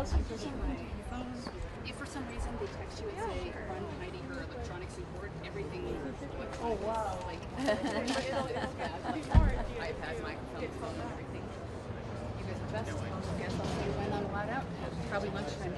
phone. If for some reason they text you and say run Heidi her electronics import, everything electronic. Oh wow! Like iPad, microphone, phone, everything. You guys are best. I guess I'll see you when I'm allowed out. Probably lunchtime.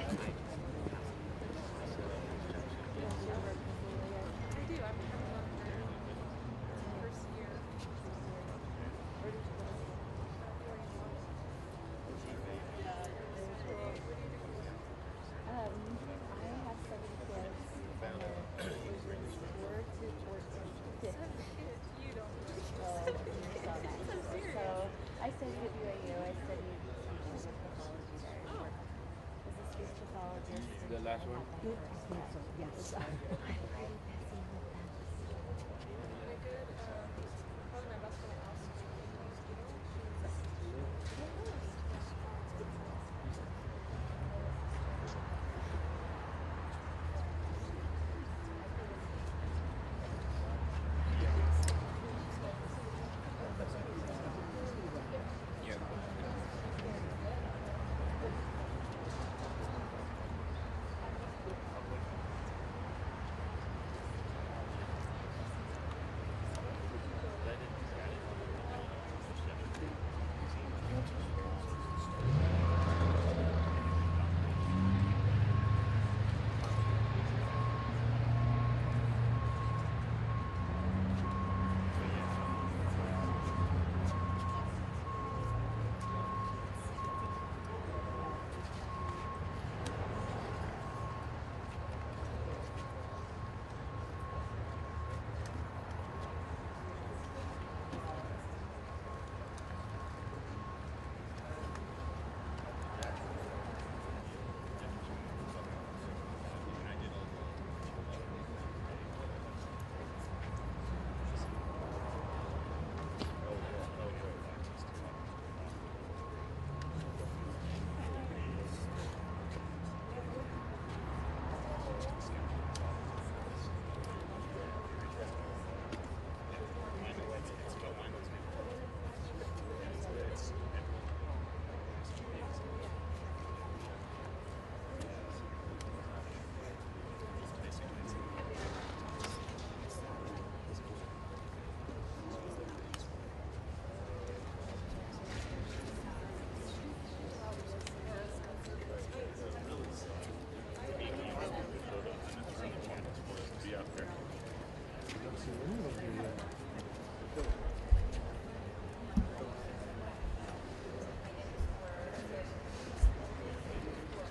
The last one? Yes.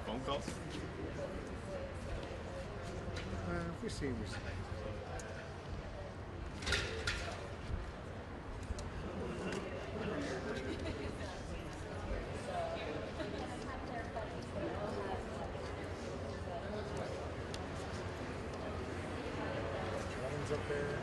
Phone calls? We see. Robin's up there.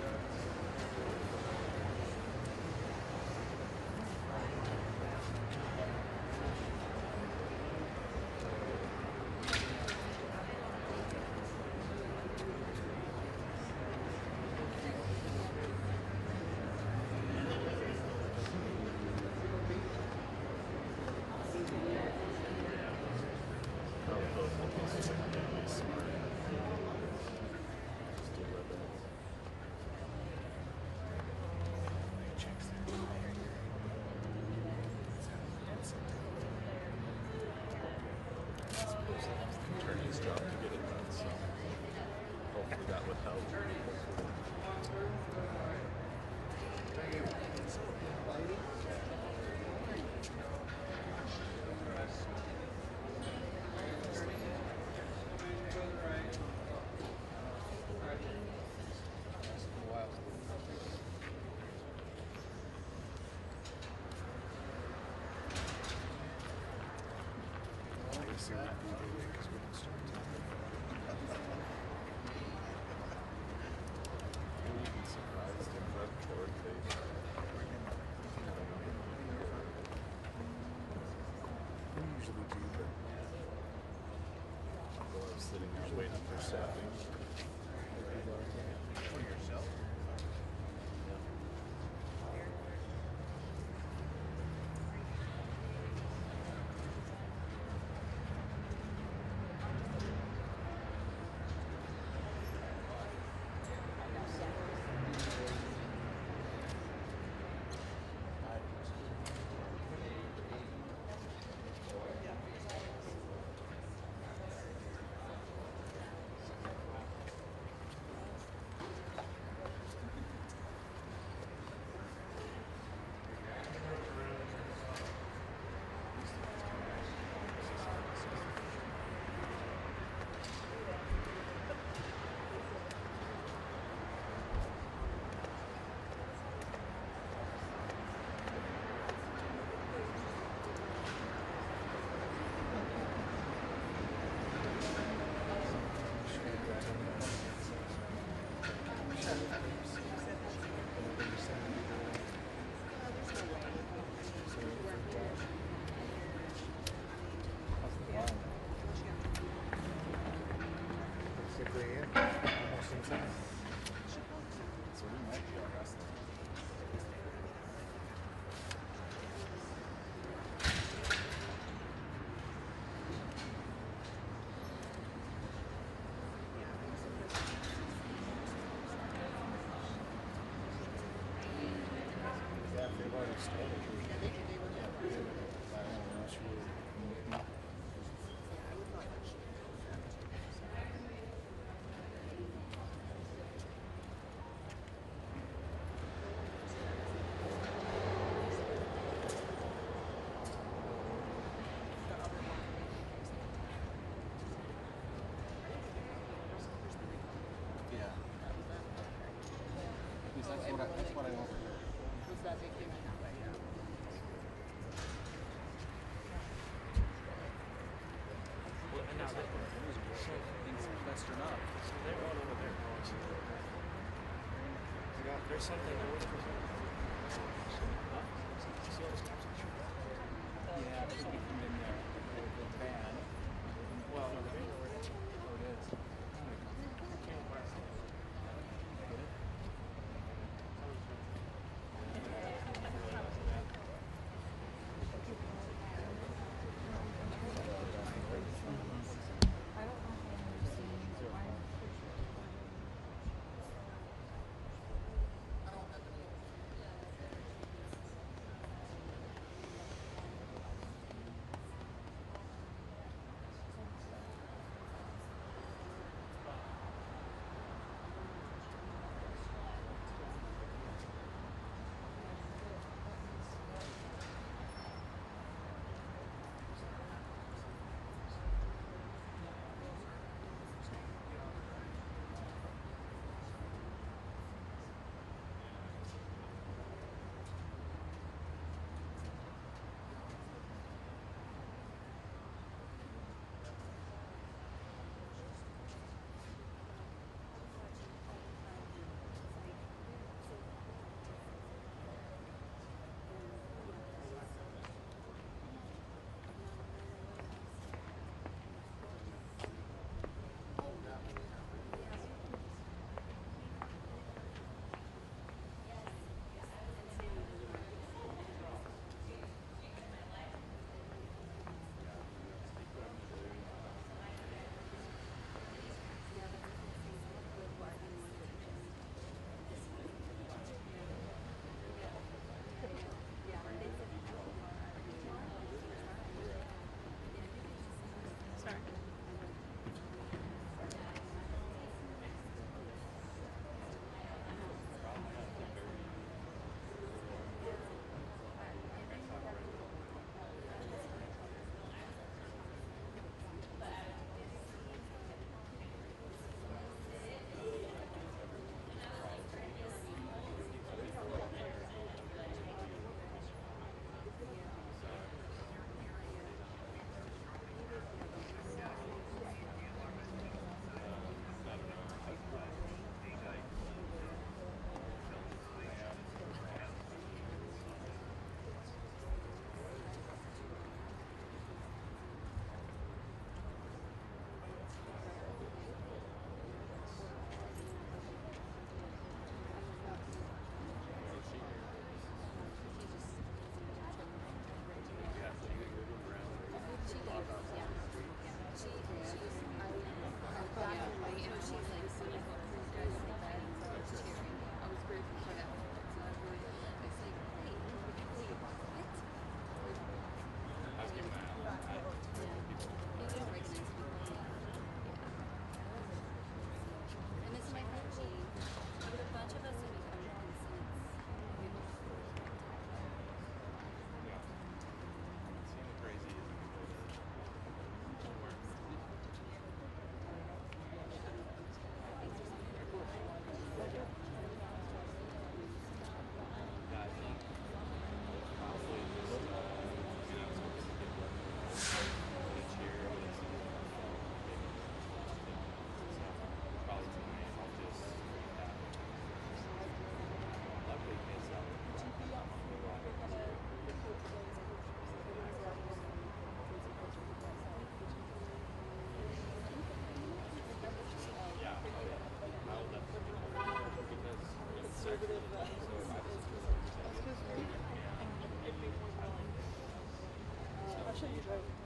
Attorney's job to get it done, so hopefully that would help. See what we do because we don't start You'd be surprised in red court case. We usually do, but Although I was sitting there waiting for staffing. for yourself. There's something. Yeah, I think we come in there with the van. Well, oh, it is.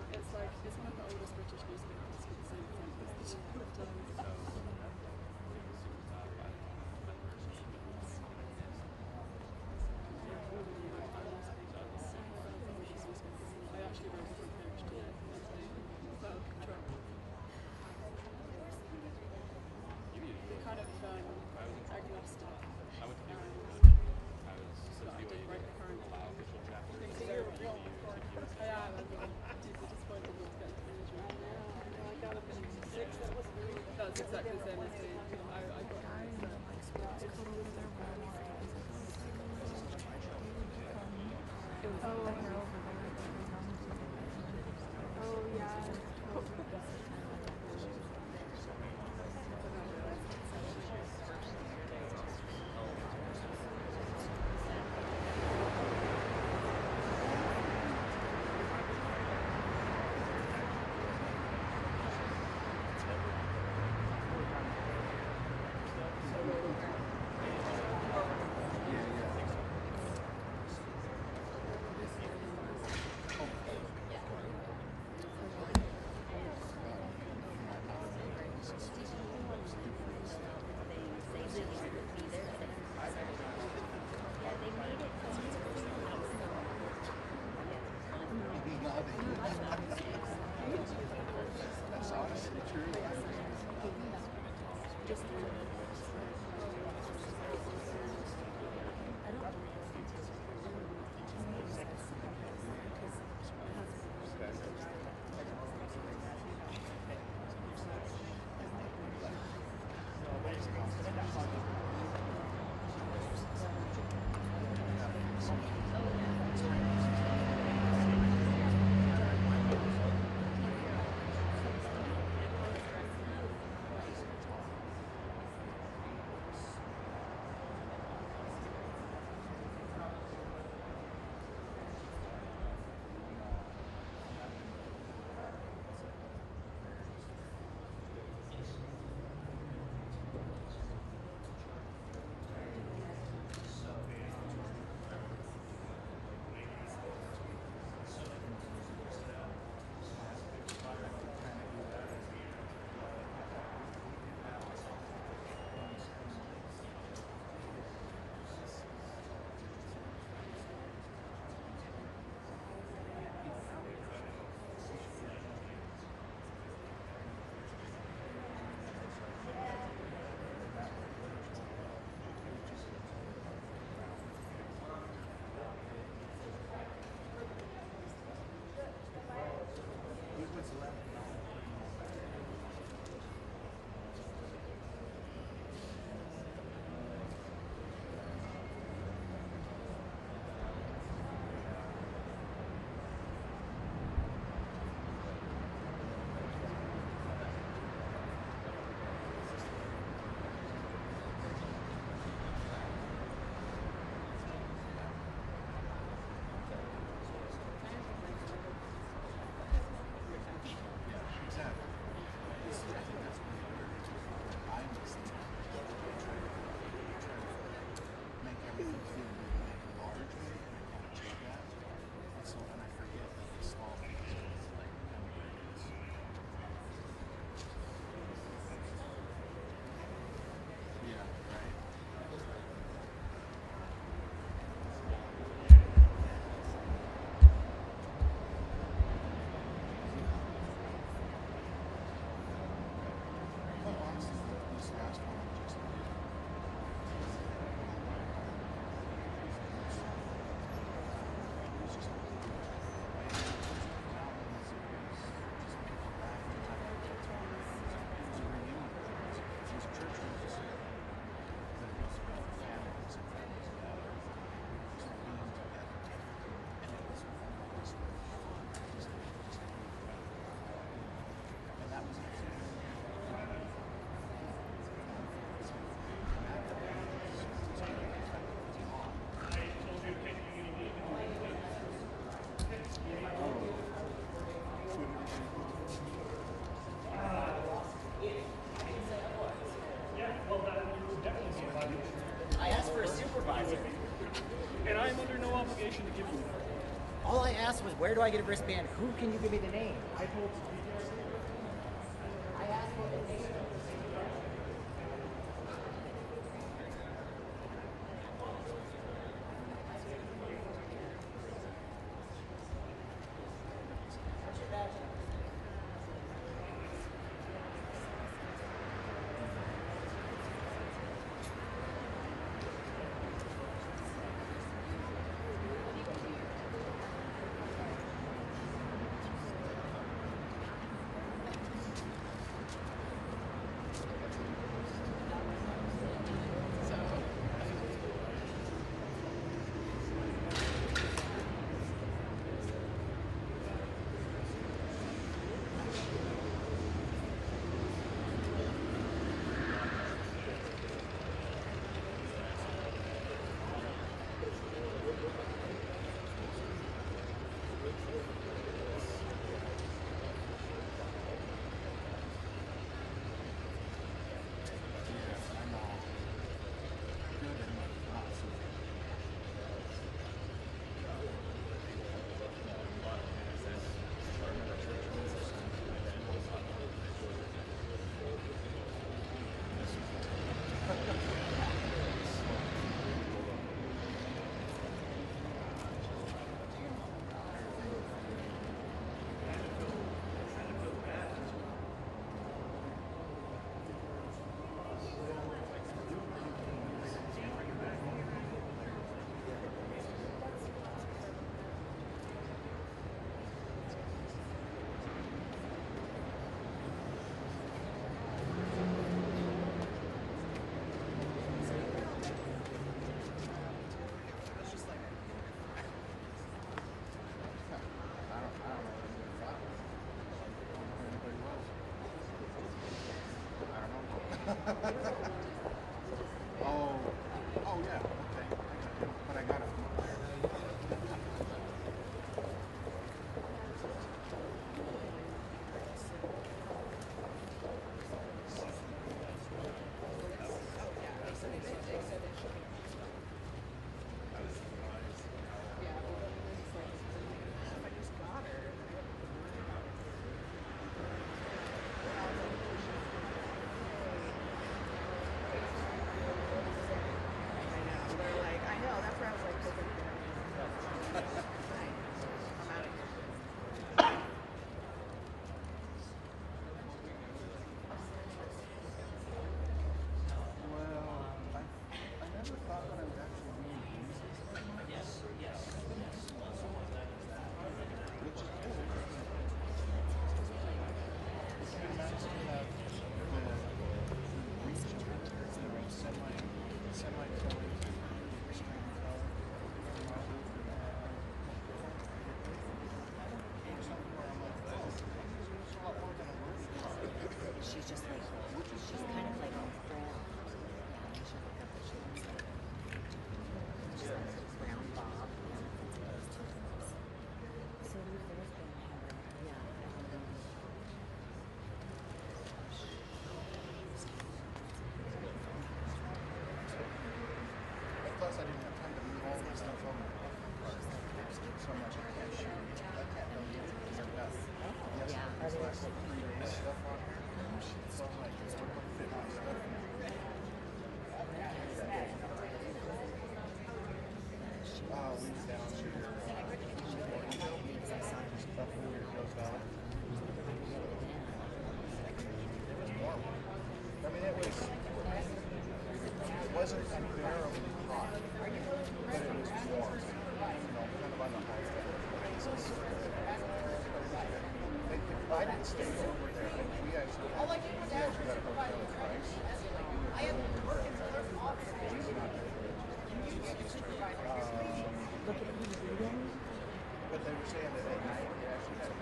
It's like, it's one of the oldest British newspapers with the same examples that you've done. I actually wrote a front page to it. Well, Trump. Kind of agnostic. But I did write the current thing. So I am deeply disappointed not to get into management. I got up in 6, that's exactly the same as me. I got oh yeah. asked was, where do I get a wristband? Who can you give me the name? I told I asked for the name. Oh yeah, okay. But I got it. She's just like, she's kind of like brown. Yeah, you should look up what she looks like. She's like a brown bob. So we've always been having, yeah, I don't know. Plus, I didn't have time to move all this stuff over. So much I can't shoot. I've got Yeah, these last 3 days stuff on here. So I'm like, it's going to fit my stuff now. We was down to your stuff in your Hills Valley. It was warm. I mean, it wasn't unbearably hot, but it was warm. You know, kind of on the high side. I didn't stay over there. We actually got a hotel twice. But they were saying that at night we actually had a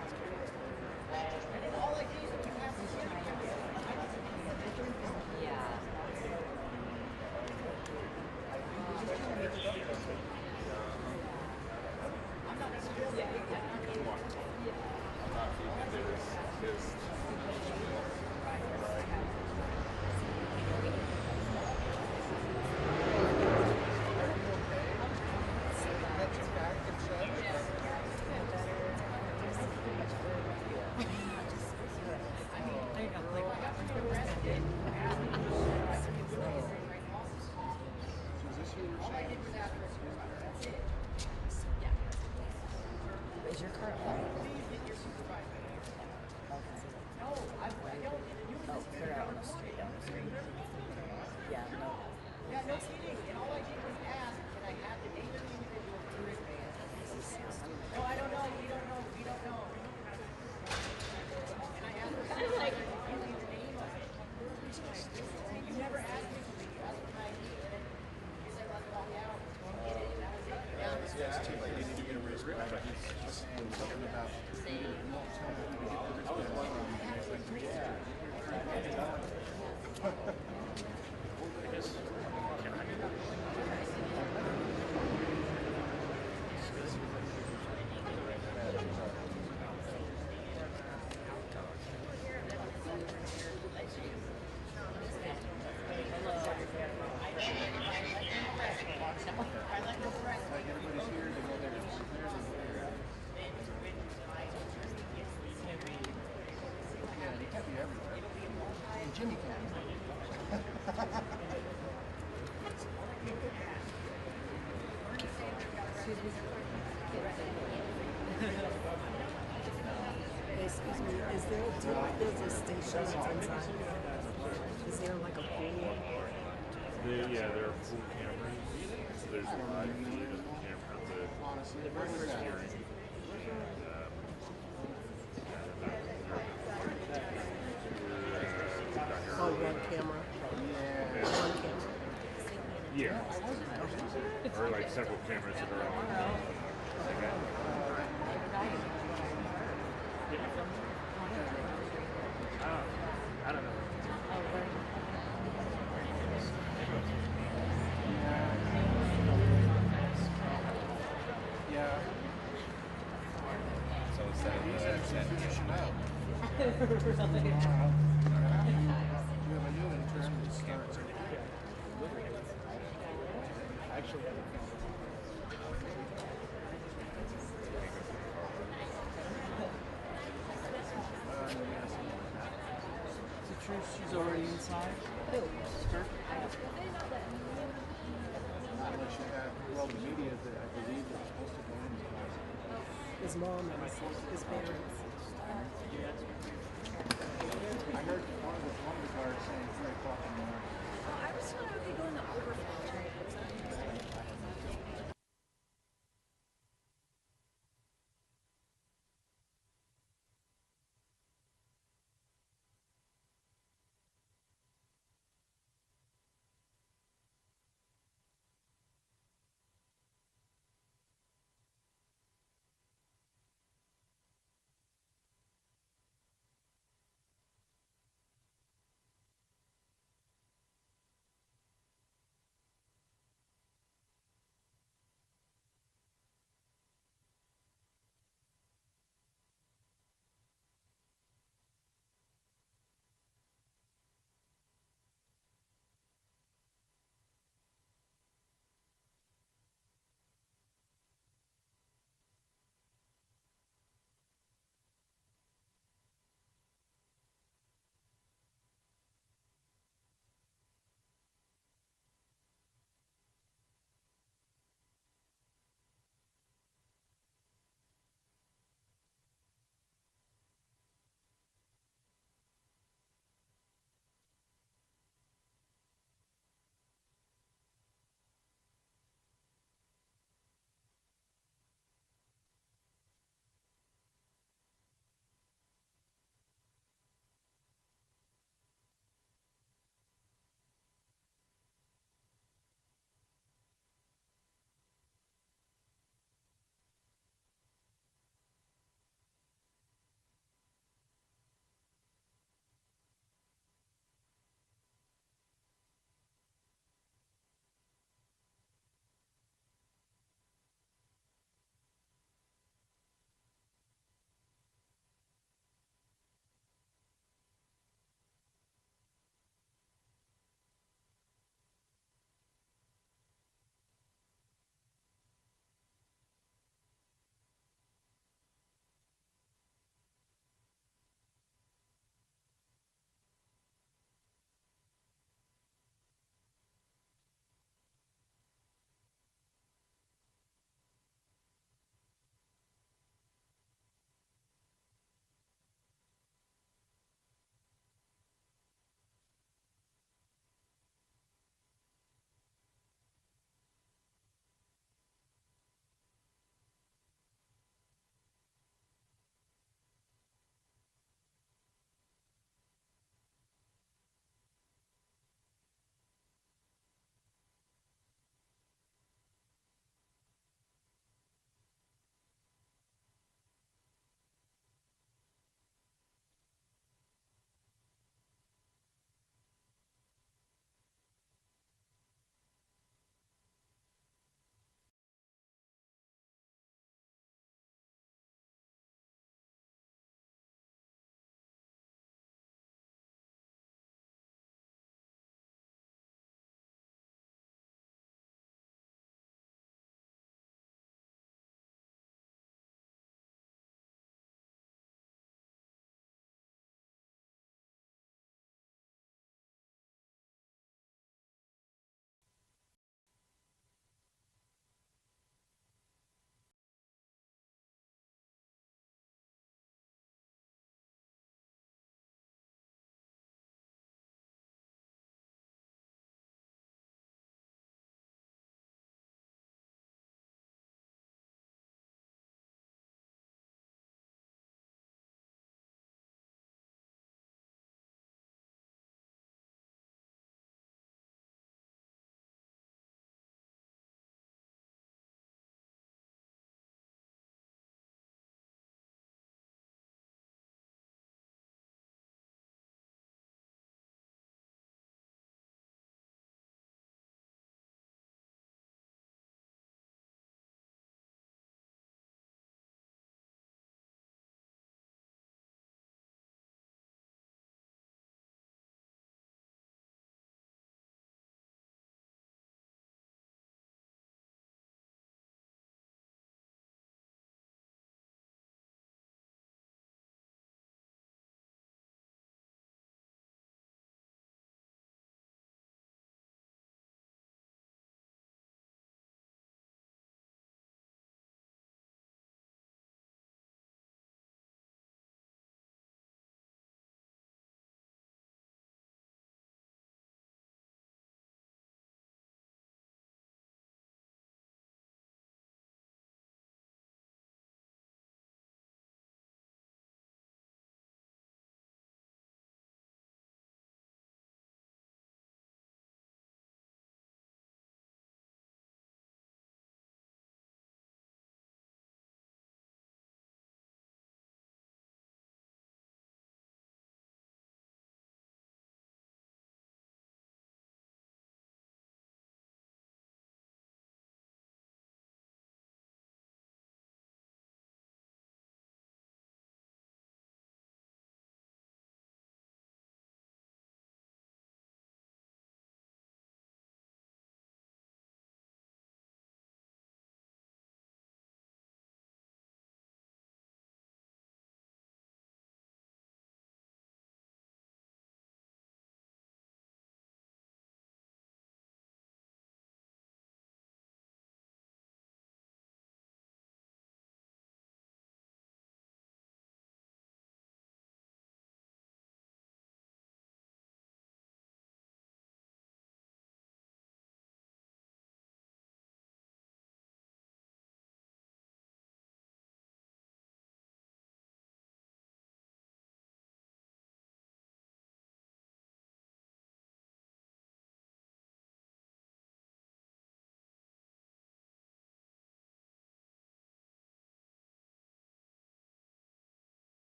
Excuse me, is there a deal like there's a station that's inside? Is there like a pool? Yeah, there are full cameras. So there's a live feed of the camera, the steering. Oh, one camera. One camera. Yeah. Or like several cameras that are on. I don't know. Yeah. So instead of He's actually finishing up. Really? We have a new intern that starts. Actually, Is it true she's already inside? Unless you have, well, the media that I believe is supposed to go in the class. His mom and his parents. I heard one of the guards saying 3 o'clock in the morning. I was told I would be going to overflow.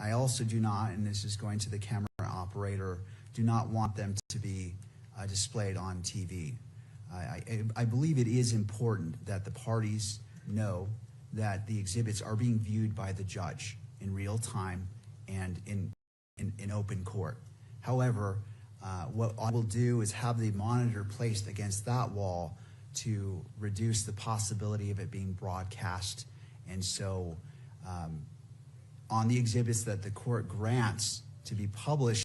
I also do not, and this is going to the camera operator, do not want them to be displayed on TV. I believe it is important that the parties know that the exhibits are being viewed by the judge in real time and in open court. However, what I will do is have the monitor placed against that wall to reduce the possibility of it being broadcast. And so on the exhibits that the court grants to be published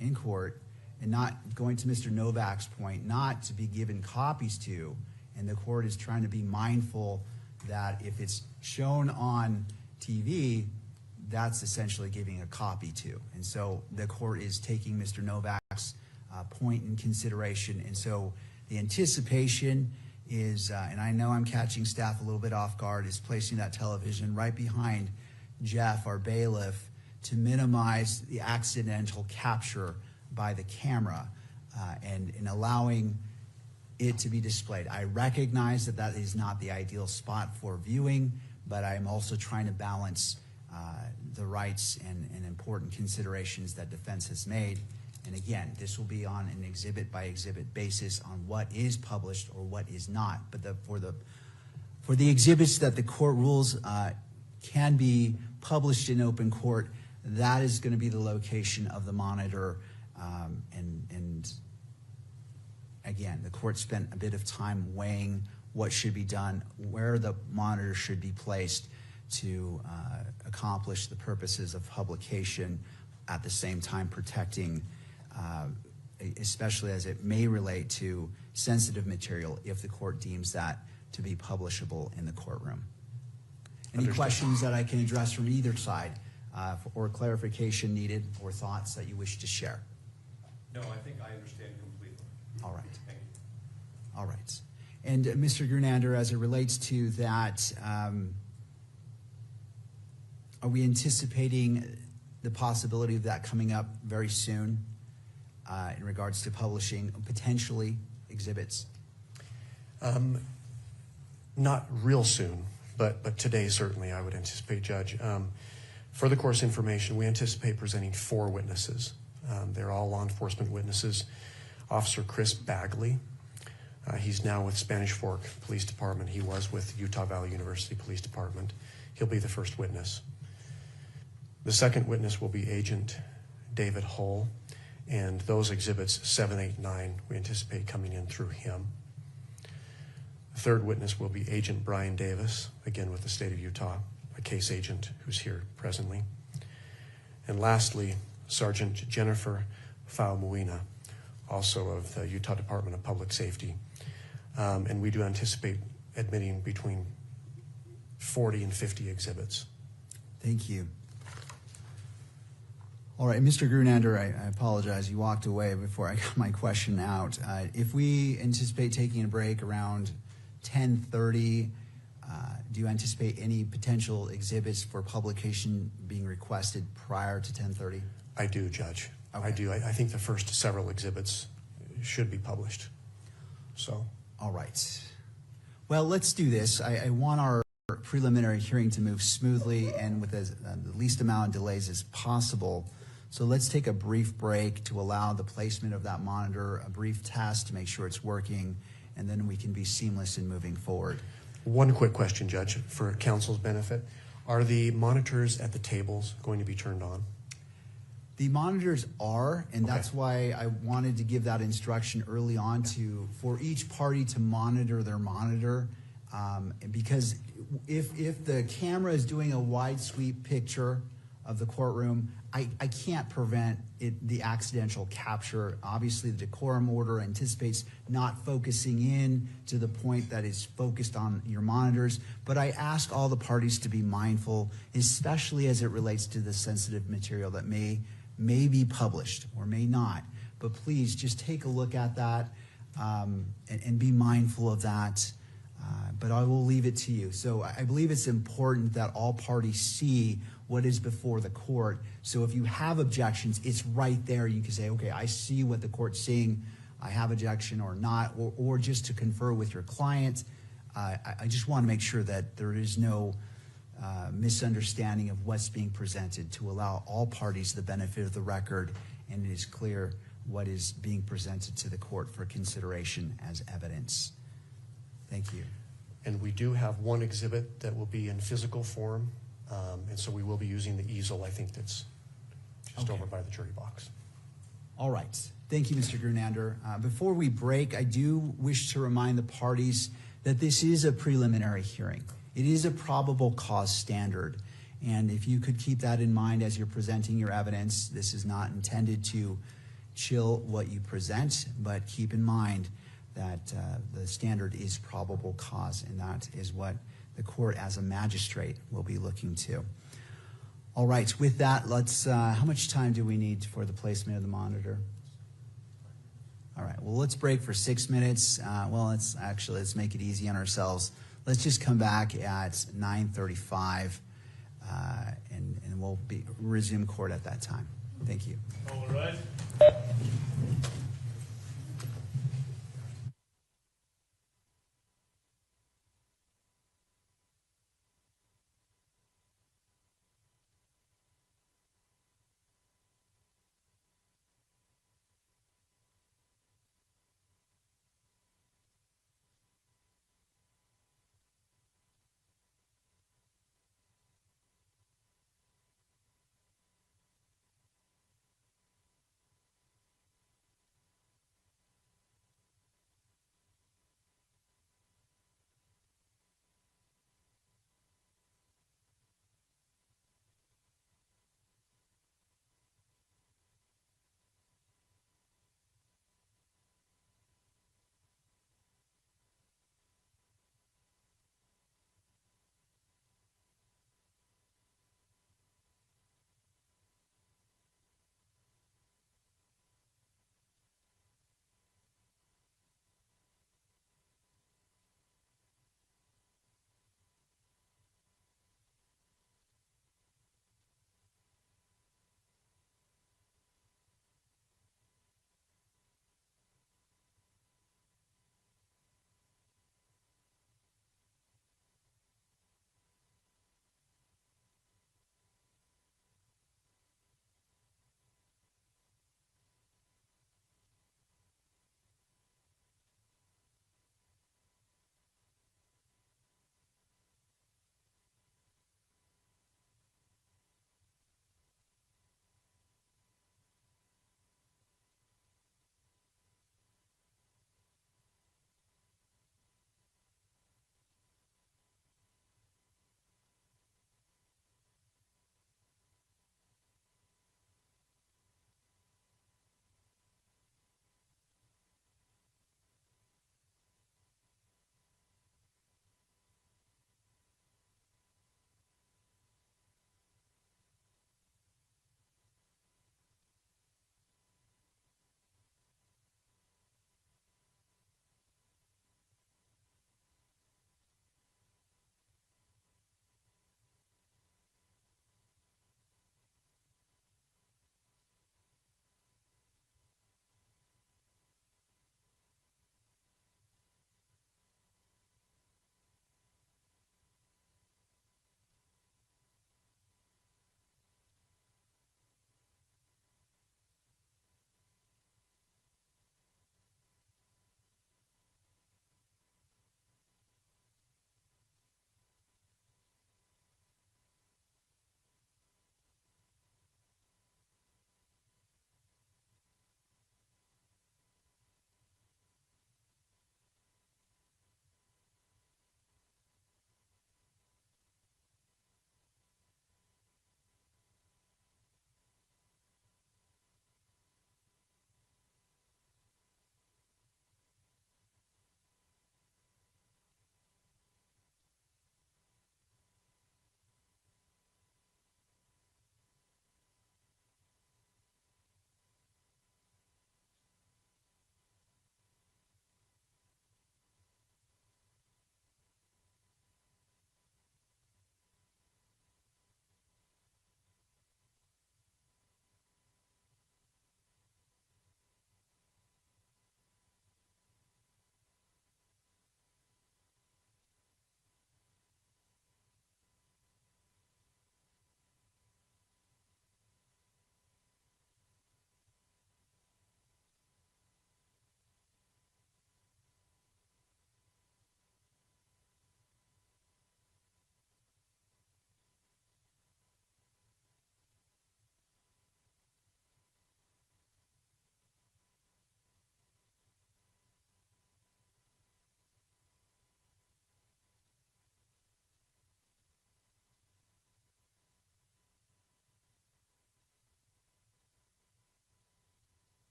in court, and not going to Mr. Novak's point, not to be given copies to, and the court is trying to be mindful that if it's shown on TV, that's essentially giving a copy to. And so the court is taking Mr. Novak's point in consideration. And so the anticipation is, and I know I'm catching staff a little bit off guard, is placing that television right behind Jeff, our bailiff, to minimize the accidental capture by the camera and allowing it to be displayed. I recognize that that is not the ideal spot for viewing, but I'm also trying to balance the rights and important considerations that defense has made. And again, this will be on an exhibit by exhibit basis on what is published or what is not. But for the exhibits that the court rules can be published in open court, that is going to be the location of the monitor. And again, the court spent a bit of time weighing what should be done, where the monitor should be placed to accomplish the purposes of publication, at the same time protecting, especially as it may relate to sensitive material if the court deems that to be publishable in the courtroom. Any questions that I can address from either side or clarification needed or thoughts that you wish to share? No, I think I understand completely. All right. Thank you. All right. And Mr. Grunander, as it relates to that, are we anticipating the possibility of that coming up very soon in regards to publishing potentially exhibits? Not real soon, but today certainly I would anticipate, Judge. For the course information, we anticipate presenting 4 witnesses. They're all law enforcement witnesses. Officer Chris Bagley, he's now with Spanish Fork Police Department. He was with Utah Valley University Police Department. He'll be the first witness. The second witness will be Agent David Hull, and those exhibits 7, 8, 9, we anticipate coming in through him. The third witness will be Agent Brian Davis, again with the state of Utah, a case agent who's here presently. And lastly, Sergeant Jennifer Faumoina, also of the Utah Department of Public Safety. And we do anticipate admitting between 40 and 50 exhibits. Thank you. All right, Mr. Grunander, I apologize. You walked away before I got my question out. If we anticipate taking a break around 10:30, do you anticipate any potential exhibits for publication being requested prior to 10:30? I do, Judge. Okay. I do. I think the first several exhibits should be published. So. All right. Well, let's do this. I want our preliminary hearing to move smoothly and with the least amount of delays as possible. So let's take a brief break to allow the placement of that monitor, a brief test to make sure it's working, and then we can be seamless in moving forward. One quick question, Judge, for counsel's benefit. Are the monitors at the tables going to be turned on? The monitors are, and Okay. that's why I wanted to give that instruction early on for each party to monitor their monitor, because if the camera is doing a wide sweep picture of the courtroom, I can't prevent the accidental capture. Obviously, the decorum order anticipates not focusing in to the point that is focused on your monitors, but I ask all the parties to be mindful, especially as it relates to the sensitive material that may be published or may not. But please just take a look at that and be mindful of that. But I will leave it to you. So I believe it's important that all parties see what is before the court. So if you have objections, it's right there. You can say, okay, I see what the court's seeing. I have objection or not, or just to confer with your client. I just want to make sure that there is no misunderstanding of what's being presented, to allow all parties the benefit of the record, and it is clear what is being presented to the court for consideration as evidence. Thank you. And we do have one exhibit that will be in physical form, and so we will be using the easel, I think that's just over by the jury box. All right. Thank you, Mr. Gernander. Before we break, I do wish to remind the parties that this is a preliminary hearing. It is a probable cause standard. And if you could keep that in mind as you're presenting your evidence, this is not intended to chill what you present, but keep in mind that the standard is probable cause, and that is what the court as a magistrate will be looking to. All right, with that, let's, how much time do we need for the placement of the monitor? All right, well, let's break for 6 minutes. Let's make it easy on ourselves. Let's just come back at 9:35, and we'll resume court at that time. Thank you. All right.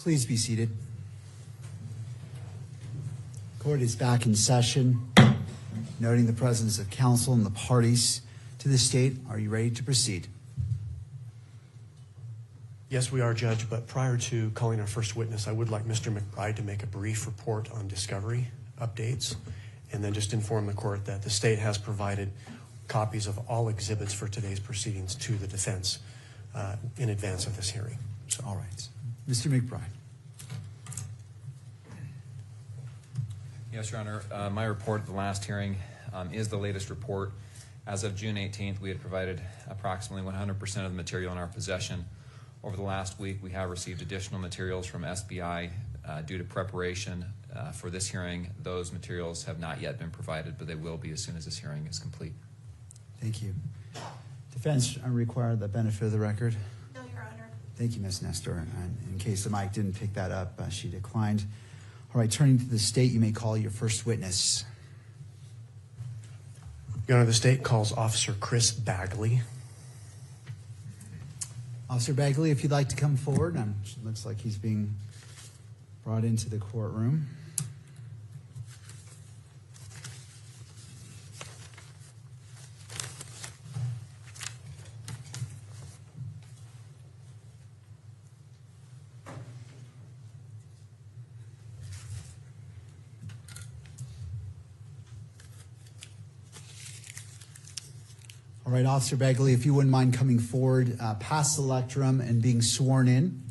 Please be seated. Court is back in session. Noting the presence of counsel and the parties to the state, are you ready to proceed? Yes, we are, Judge, but prior to calling our first witness, I would like Mr. McBride to make a brief report on discovery updates, and then just inform the court that the state has provided copies of all exhibits for today's proceedings to the defense in advance of this hearing. So, All right. Mr. McBride. Yes, Your Honor. My report at the last hearing is the latest report. As of June 18th, we had provided approximately 100% of the material in our possession. Over the last week, we have received additional materials from SBI due to preparation for this hearing. Those materials have not yet been provided, but they will be as soon as this hearing is complete. Thank you. Defense require the benefit of the record? No, Your Honor. Thank you, Ms. Nestor. And in case the mic didn't pick that up, she declined. All right, turning to the state, you may call your first witness. Your Honor, the state calls Officer Chris Bagley. Officer Bagley, if you'd like to come forward. It looks like he's being brought into the courtroom. All right, Officer Bagley, if you wouldn't mind coming forward past the lectern and being sworn in.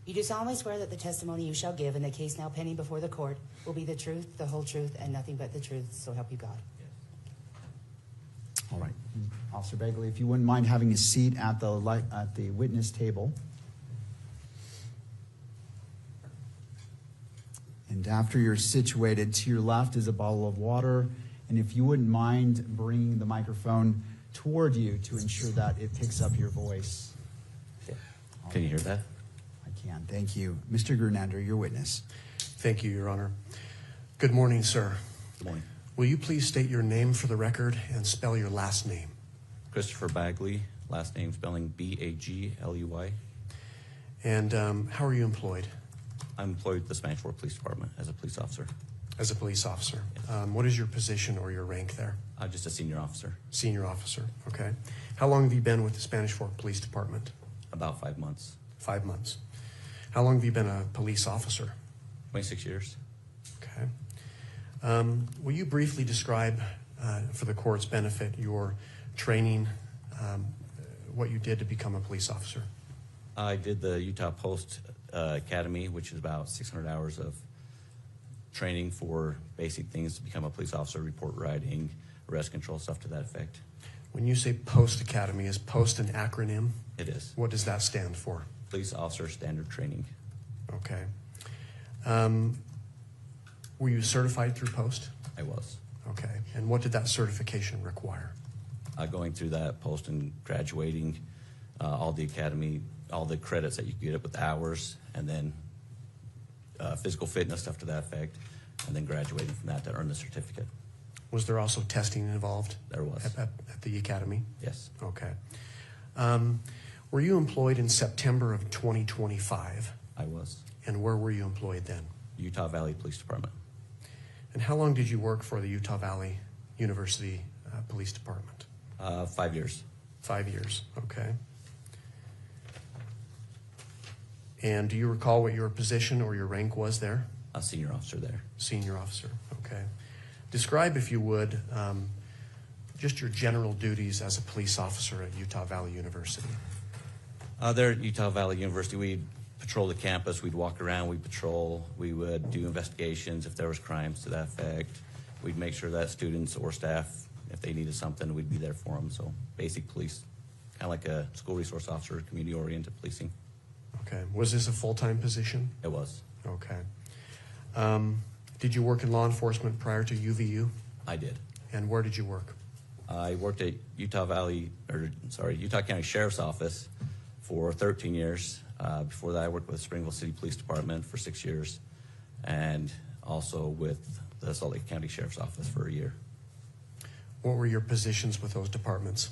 You do solemnly swear that the testimony you shall give in the case now pending before the court will be the truth, the whole truth, and nothing but the truth, so help you God. All right. Officer Bagley, if you wouldn't mind having a seat at the witness table. And after you're situated, to your left is a bottle of water. And if you wouldn't mind bringing the microphone toward you to ensure that it picks up your voice. Can you hear that? I can. Thank you. Mr. Grunander, your witness. Thank you, Your Honor. Good morning, sir. Good morning. Will you please state your name for the record and spell your last name? Christopher Bagley, last name spelling B-A-G-L-E-Y. And how are you employed? I'm employed with the Spanish Fork Police Department as a police officer. As a police officer. What is your position or your rank there? Just a senior officer. Senior officer, okay. How long have you been with the Spanish Fork Police Department? About 5 months. 5 months. How long have you been a police officer? 26 years. Okay. Will you briefly describe, for the court's benefit, your training, what you did to become a police officer? I did the Utah Post Academy, which is about 600 hours of training for basic things to become a police officer, report writing, arrest control, stuff to that effect. When you say Post Academy, is Post an acronym? It is. What does that stand for? Police Officer Standard Training. Okay. Were you certified through Post? I was. Okay. And what did that certification require? Going through that Post and graduating, all the academy, all the credits that you could get up with hours, and then physical fitness, stuff to that effect, and then graduating from that to earn the certificate. Was there also testing involved? There was. At the academy? Yes. Okay. Were you employed in September of 2025? I was. And where were you employed then? Utah Valley Police Department. And how long did you work for the Utah Valley University Police Department? 5 years. 5 years, okay. And do you recall what your position or your rank was there? A senior officer there. Senior officer, okay. Describe, if you would, just your general duties as a police officer at Utah Valley University. There at Utah Valley University, we'd patrol the campus, we'd walk around, we'd patrol, we would do investigations if there was crimes to that effect. We'd make sure that students or staff, if they needed something, we'd be there for them. So basic police, kind of like a school resource officer, community-oriented policing. Okay. Was this a full-time position? It was. Okay. Did you work in law enforcement prior to UVU? I did. And where did you work? I worked at Utah County Sheriff's Office for 13 years. Before that, I worked with the Springville City Police Department for 6 years, and also with the Salt Lake County Sheriff's Office for a year. What were your positions with those departments?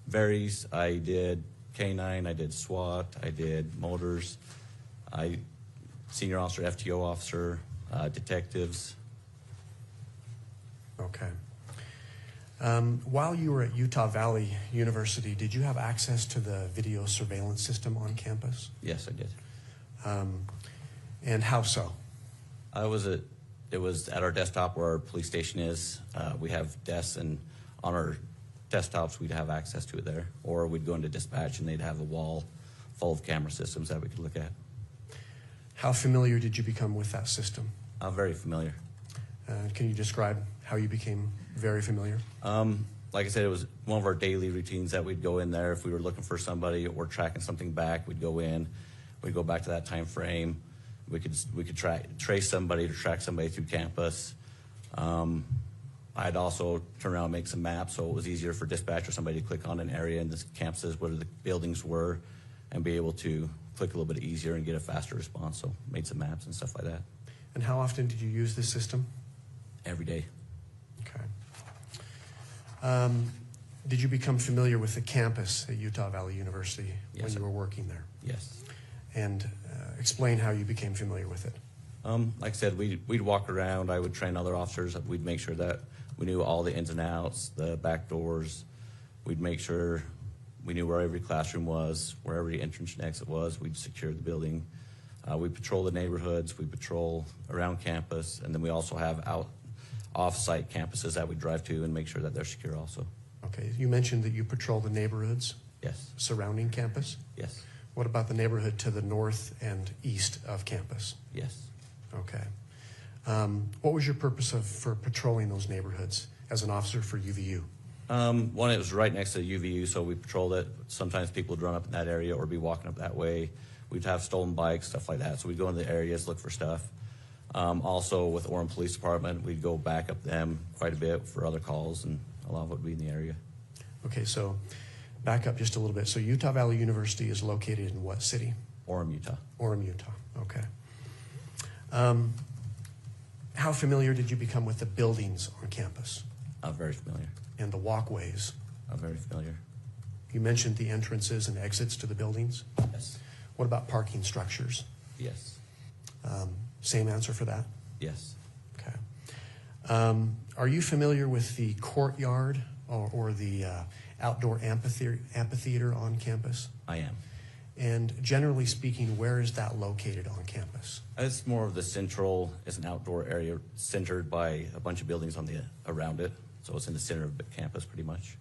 Varies. I did K9, I did SWAT, I did motors, I senior officer, FTO officer, detectives. Okay. While you were at Utah Valley University, did you have access to the video surveillance system on campus? Yes, I did. And how so? It was at our desktop where our police station is. We have desks, and on our desktops we'd have access to it there. Or we'd go into dispatch and they'd have a wall full of camera systems that we could look at. How familiar did you become with that system? Very familiar. Can you describe how you became very familiar? Like I said, it was one of our daily routines that we'd go in there. If we were looking for somebody or tracking something back, we'd go in. We'd go back to that time frame. We could trace somebody to track somebody through campus. I'd also turn around and make some maps, so it was easier for dispatch or somebody to click on an area in the campuses where the buildings were and be able to click a little bit easier and get a faster response. So made some maps and stuff like that. And how often did you use this system? Every day. Okay. Did you become familiar with the campus at Utah Valley University when you were working there? Yes. And explain how you became familiar with it. Like I said, we'd walk around. I would train other officers. We'd make sure that we knew all the ins and outs, the back doors. We'd make sure we knew where every classroom was, where every entrance and exit was. We'd secure the building. We patrol the neighborhoods. We patrol around campus. And then we also have off-site campuses that we drive to and make sure that they're secure also. Okay. You mentioned that you patrol the neighborhoods Yes. surrounding campus. Yes. What about the neighborhood to the north and east of campus? Yes. Okay. What was your purpose for patrolling those neighborhoods as an officer for UVU? One, it was right next to the UVU, so we patrolled it. Sometimes people would run up in that area or be walking up that way. We'd have stolen bikes, stuff like that. So we'd go into the areas, look for stuff. Also, with Orem Police Department, we'd go back up them quite a bit for other calls, and a lot of it would be in the area. Okay, so back up just a little bit. So Utah Valley University is located in what city? Orem, Utah. Orem, Utah. Okay. How familiar did you become with the buildings on campus? Very familiar. And the walkways? Very familiar. You mentioned the entrances and exits to the buildings? Yes. What about parking structures? Yes. Same answer for that? Yes. Okay. Are you familiar with the courtyard or the outdoor amphitheater on campus? I am. And generally speaking, where is that located on campus? It's more of the central, it's an outdoor area centered by a bunch of buildings around it. So it's in the center of the campus pretty much.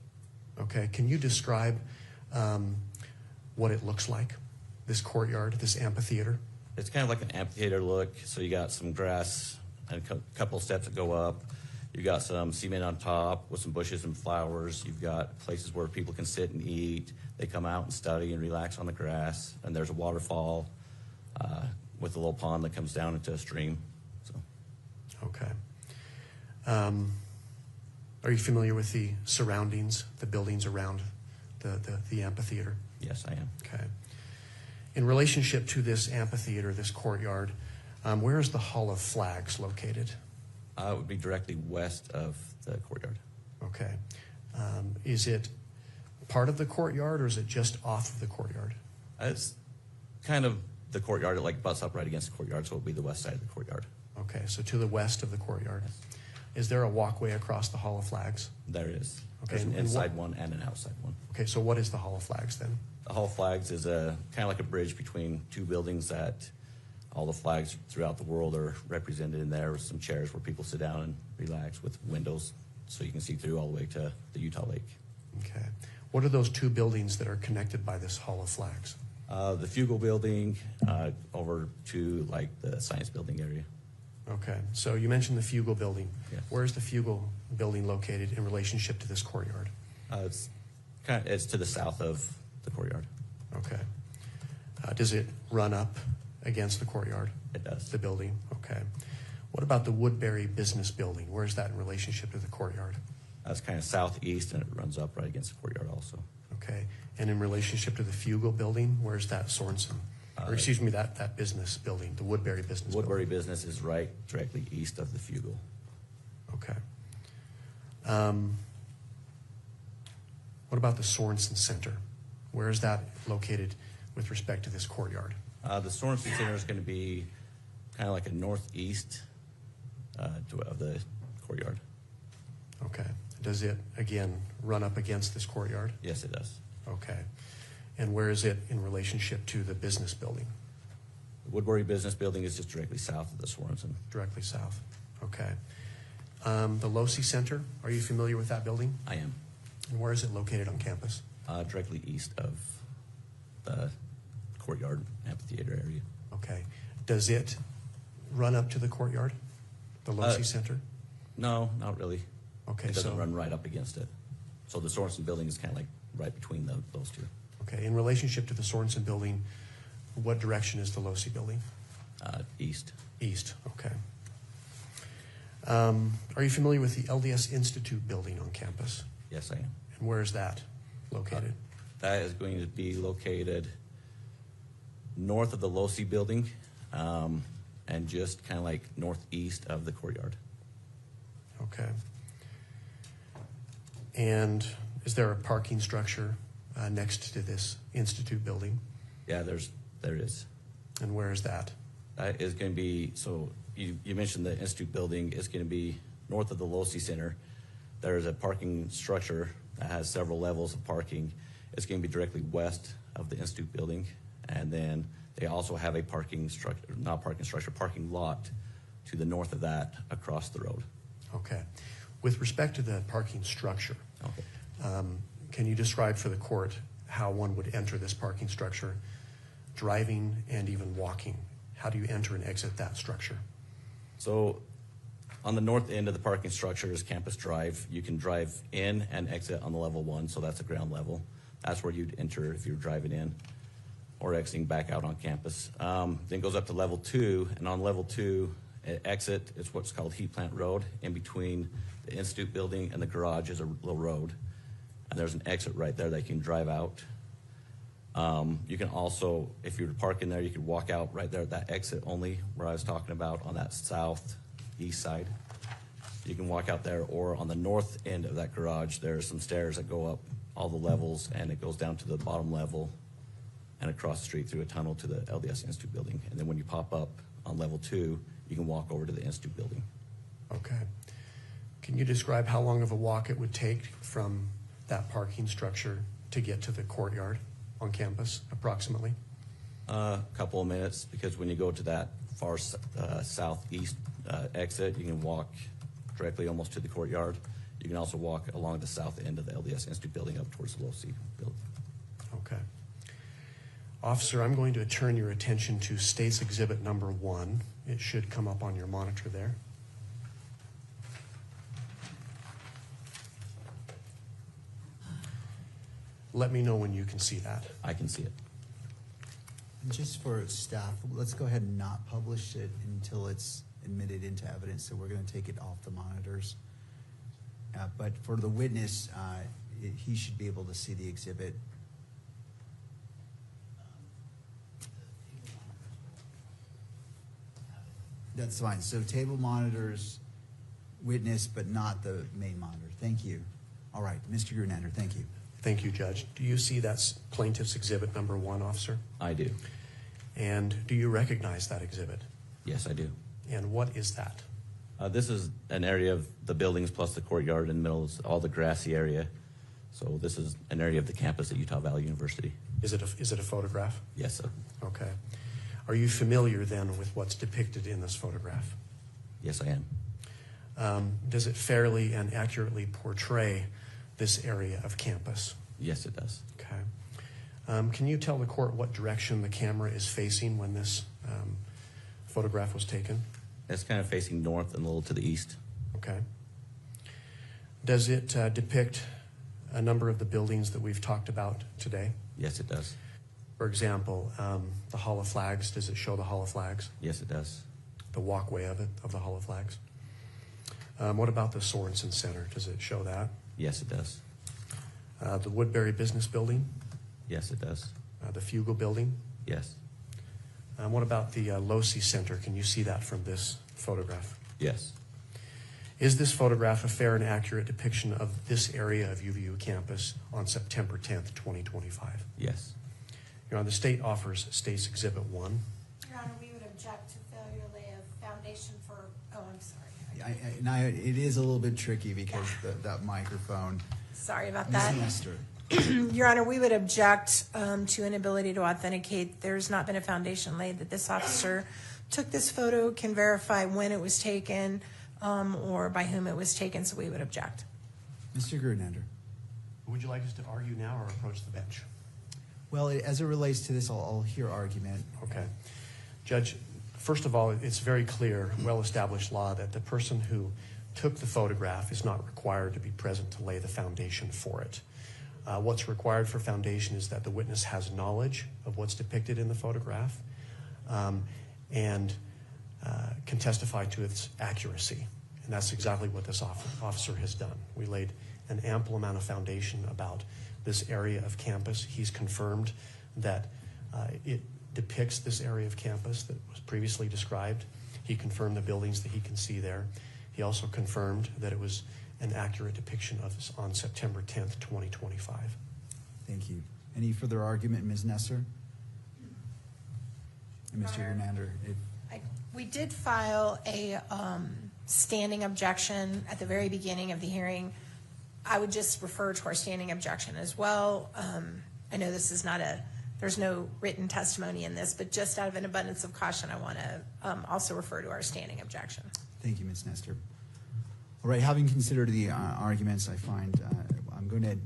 Okay, can you describe what it looks like, this courtyard, this amphitheater? It's kind of like an amphitheater look. So you got some grass and a couple steps that go up. You got some cement on top with some bushes and flowers. You've got places where people can sit and eat. They come out and study and relax on the grass. And there's a waterfall with a little pond that comes down into a stream. So. Okay. Are you familiar with the surroundings, the buildings around the amphitheater? Yes, I am. Okay. In relationship to this amphitheater, this courtyard, where is the Hall of Flags located? It would be directly west of the courtyard. Okay. Is it part of the courtyard, or is it just off of the courtyard? It's kind of the courtyard. It like butts up right against the courtyard, so it would be the west side of the courtyard. Okay, so to the west of the courtyard. Yes. Is there a walkway across the Hall of Flags? There is. Okay, There's an and inside one and an outside one. Okay, so what is the Hall of Flags then? The Hall of Flags is kind of like a bridge between two buildings that all the flags throughout the world are represented in there, with some chairs where people sit down and relax, with windows so you can see through all the way to the Utah Lake. Okay. What are those two buildings that are connected by this Hall of Flags? The Fugal Building over to like the Science Building area. Okay, so you mentioned the Fugal Building. Yes. Where's the Fugal Building located in relationship to this courtyard? It's to the south of the courtyard. Okay. Does it run up against the courtyard? It does. The building, okay. What about the Woodbury Business Building? Where's that in relationship to the courtyard? That's kind of southeast, and it runs up right against the courtyard also. Okay, and in relationship to the Fugal Building, where's that Sorensen? Or excuse me, that business building, the Woodbury Business Woodbury Building? Business is right directly east of the Fugal. Okay. What about the Sorensen Center? Where is that located with respect to this courtyard? The Sorensen Center is going to be kind of like a northeast of the courtyard. Okay. Does it, again, run up against this courtyard? Yes, it does. Okay. And where is it in relationship to the business building? The Woodbury Business Building is just directly south of the Sorensen. Directly south. Okay. The Losi Center, are you familiar with that building? I am. And where is it located on campus? Directly east of the courtyard amphitheater area. Okay. Does it run up to the courtyard? The Losi Center? No, not really. Okay, It doesn't so- run right up against it. So the Sorensen Building is kind of like right between those two. Okay. In relationship to the Sorensen building, what direction is the Losi building? East. East. Okay. Are you familiar with the LDS Institute building on campus? Yes, I am. And where is that located? That is going to be located north of the Losi Building, and just kind of like northeast of the courtyard. Okay. And is there a parking structure next to this Institute building? Yeah, there is. And where is that? That is going to be, so you mentioned the Institute Building is going to be north of the Losi Center. There's a parking structure that has several levels of parking. It's going to be directly west of the Institute Building. And then they also have a parking lot to the north of that across the road. Okay. With respect to the parking structure, Okay. can you describe for the court how one would enter this parking structure, driving and even walking? How do you enter and exit that structure? So on the north end of the parking structure is Campus Drive. You can drive in and exit on the level 1, so that's the ground level. That's where you'd enter if you're driving in or exiting back out on campus. Then it goes up to level 2, and on level 2, exit is what's called Heat Plant Road. In between the Institute Building and the garage is a little road, and there's an exit right there that you can drive out. You can also, if you were to park in there, you could walk out right there at that exit only where I was talking about on that southeast side. You can walk out there, or on the north end of that garage, there are some stairs that go up all the levels, and it goes down to the bottom level and across the street through a tunnel to the LDS Institute Building. And then when you pop up on level 2, you can walk over to the Institute Building. Okay. Can you describe how long of a walk it would take from that parking structure to get to the courtyard on campus, approximately? A couple of minutes, because when you go to that far southeast exit, you can walk directly almost to the courtyard. You can also walk along the south end of the LDS Institute Building up towards the Losi Building. Okay. Officer, I'm going to turn your attention to State's Exhibit number 1. It should come up on your monitor there. Let me know when you can see that. I can see it. And just for staff, let's go ahead and not publish it until it's admitted into evidence, so we're going to take it off the monitors. But for the witness, he should be able to see the exhibit. That's fine. So table monitors, witness, but not the main monitor. Thank you. All right, Mr. Grunander, thank you. Thank you, Judge. Do you see that's Plaintiff's Exhibit number 1, Officer? I do. And do you recognize that exhibit? Yes, I do. And what is that? This is an area of the buildings plus the courtyard in the middle is all the grassy area. So this is an area of the campus at Utah Valley University. Is it a photograph? Yes, sir. Okay. Are you familiar then with what's depicted in this photograph? Yes, I am. Does it fairly and accurately portray this area of campus? Yes, it does. Okay. Can you tell the court what direction the camera is facing when this photograph was taken? It's kind of facing north and a little to the east. Okay. Does it depict a number of the buildings that we've talked about today? Yes, it does. For example, the Hall of Flags, does it show the Hall of Flags? Yes, it does. The walkway of the Hall of Flags? What about the Sorensen Center? Does it show that? Yes, it does. The Woodbury Business Building? Yes, it does. The Fugel Building? Yes. What about the Losi Center? Can you see that from this photograph? Yes. Is this photograph a fair and accurate depiction of this area of UVU campus on September 10th, 2025? Yes. Your Honor, the state offers State's Exhibit 1. Your Honor, we would object to failure to lay a foundation for, oh, I'm sorry. It is a little bit tricky because that microphone. Sorry about Ms. that. Nestor. Your Honor, we would object to inability to authenticate. There's not been a foundation laid that this officer took this photo, can verify when it was taken, or by whom it was taken, so we would object. Mr. Grunander. Would you like us to argue now or approach the bench? Well, as it relates to this, I'll hear argument. Okay. Judge, first of all, it's very clear, well-established law that the person who took the photograph is not required to be present to lay the foundation for it. What's required for foundation is that the witness has knowledge of what's depicted in the photograph and can testify to its accuracy. And that's exactly what this officer has done. We laid an ample amount of foundation about this area of campus. He's confirmed that it depicts this area of campus that was previously described. He confirmed the buildings that he can see there. He also confirmed that it was an accurate depiction of this on September 10th, 2025. Thank you. Any further argument, Ms. Nestor? And Mr. Hernandez? We did file a standing objection at the very beginning of the hearing. I would just refer to our standing objection as well. I know this is not there's no written testimony in this, but just out of an abundance of caution, I want to also refer to our standing objection. Thank you, Ms. Nestor. All right, having considered the arguments, I find I'm going to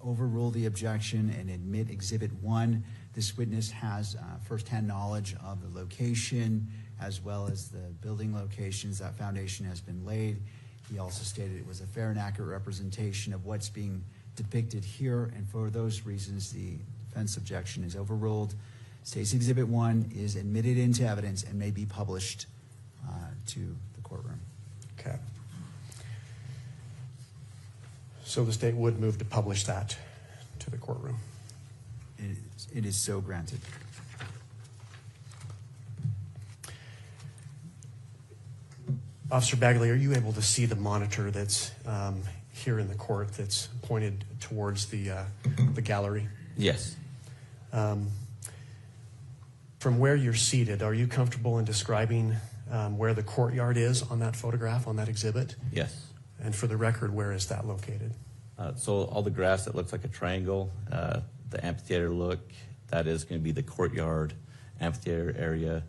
overrule the objection and admit Exhibit 1. This witness has firsthand knowledge of the location as well as the building locations. That foundation has been laid. He also stated it was a fair and accurate representation of what's being depicted here, and for those reasons, the defense objection is overruled. State's Exhibit 1 is admitted into evidence and may be published to the courtroom. Okay. So the state would move to publish that to the courtroom. It is so granted. Officer Bagley, are you able to see the monitor that's here in the court that's pointed towards the gallery? Yes. From where you're seated, are you comfortable in describing where the courtyard is on that photograph, on that exhibit? Yes. And for the record, where is that located? So all the grass that looks like a triangle, the amphitheater look, that is going to be the courtyard amphitheater area.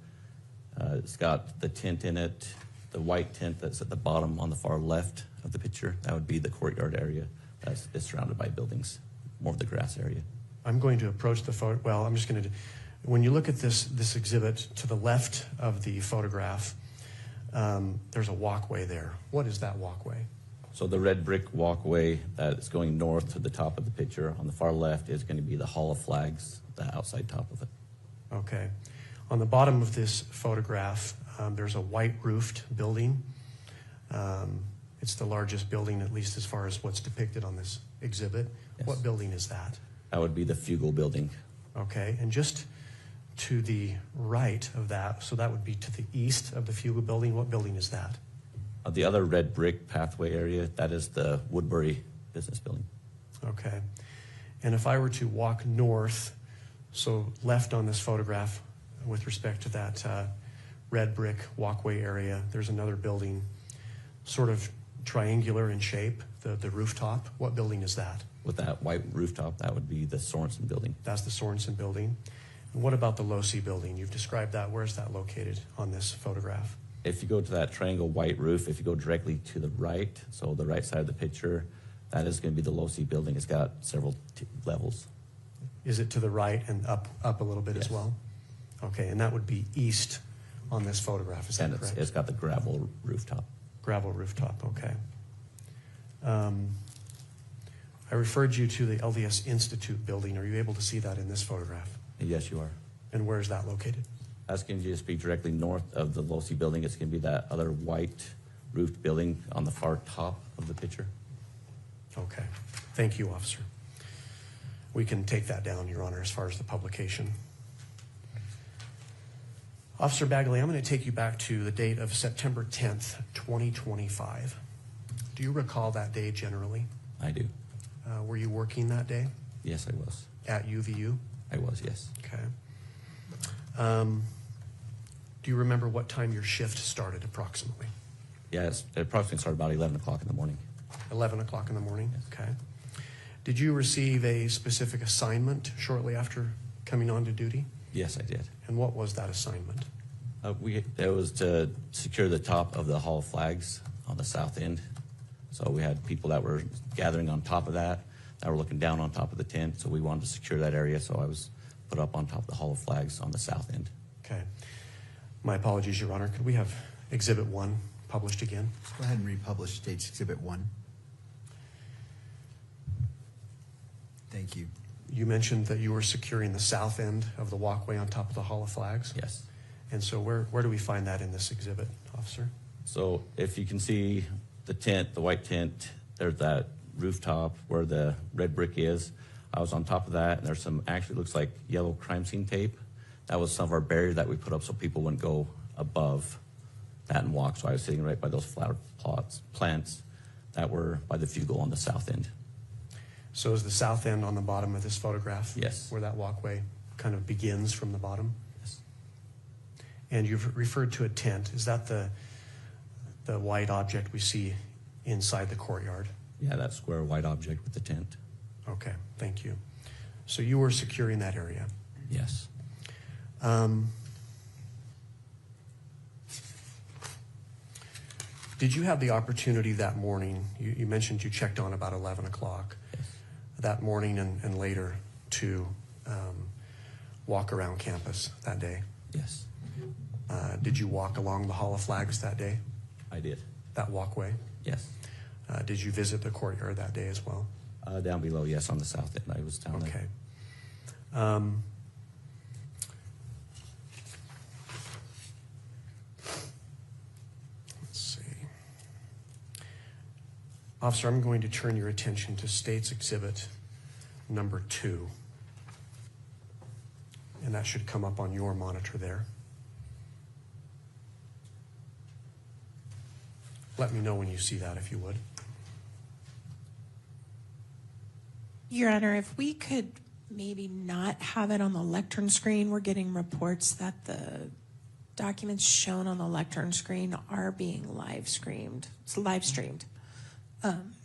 It's got the tent in it, the white tent that's at the bottom on the far left of the picture. That would be the courtyard area. That's surrounded by buildings, more of the grass area. I'm going to approach the photo. Well, I'm just going to. When you look at this exhibit to the left of the photograph, there's a walkway there. What is that walkway? So the red brick walkway that's going north to the top of the picture on the far left is going to be the Hall of Flags, the outside top of it. Okay. On the bottom of this photograph, there's a white roofed building. It's the largest building, at least as far as what's depicted on this exhibit. Yes. What building is that? That would be the Fugal building. Okay. And just to the right of that, so that would be to the east of the Fugal building. What building is that? The other red brick pathway area, that is the Woodbury business building. Okay. And if I were to walk north, so left on this photograph with respect to that red brick walkway area, there's another building, sort of triangular in shape, the rooftop. What building is that? With that white rooftop, that would be the Sorensen building. That's the Sorensen building. And what about the Losi building? You've described that. Where's that located on this photograph? If you go to that triangle white roof, if you go directly to the right, so the right side of the picture, that is going to be the Losi building. It's got several levels. Is it to the right and up a little bit? Yes. As well? Okay, and that would be east on this photograph, is that correct? It's got the gravel rooftop. Gravel rooftop, okay. I referred you to the LDS Institute building. Are you able to see that in this photograph? Yes, you are. And where is that located? That's going to just be directly north of the Losi building. It's going to be that other white roofed building on the far top of the picture. Okay. Thank you, officer. We can take that down, Your Honor, as far as the publication. Officer Bagley, I'm going to take you back to the date of September 10th, 2025. Do you recall that day generally? I do. Were you working that day Yes, I was. at UVU? I was, yes. Okay. Do you remember what time your shift started approximately? Yes, it approximately started about 11 o'clock in the morning. 11 o'clock in the morning? Okay. Did you receive a specific assignment shortly after coming on to duty? Yes, I did. And what was that assignment? It was to secure the top of the Hall of Flags on the south end. So we had people that were gathering on top of that were looking down on top of the tent. So we wanted to secure that area. So I was put up on top of the Hall of Flags on the south end. Okay. My apologies, Your Honor. Could we have Exhibit 1 published again? Go ahead and republish State's Exhibit 1. Thank you. You mentioned that you were securing the south end of the walkway on top of the Hall of Flags? Yes. And so where do we find that in this exhibit, officer? So if you can see the tent, the white tent, there's that rooftop where the red brick is. I was on top of that, and there's some, actually looks like yellow crime scene tape. That was some of our barriers that we put up so people wouldn't go above that and walk. So I was sitting right by those flower plants that were by the Fugal on the south end. So is the south end on the bottom of this photograph? Yes. Where that walkway kind of begins from the bottom? Yes. And you've referred to a tent. Is that the white object we see inside the courtyard? Yeah, that square white object with the tent. Okay, thank you. So you were securing that area? Yes. Did you have the opportunity that morning, you mentioned you checked on about 11 o'clock, Yes. that morning and later to walk around campus that day? Yes. Did you walk along the Hall of Flags that day, I did. that walkway? Yes. Did you visit the courtyard that day as well? Down below, yes, on the south end. I was down there. Okay. Let's see. Officer, I'm going to turn your attention to State's Exhibit number 2. And that should come up on your monitor there. Let me know when you see that, if you would. Your Honor, if we could maybe not have it on the lectern screen, we're getting reports that the documents shown on the lectern screen are being live streamed. It's live streamed.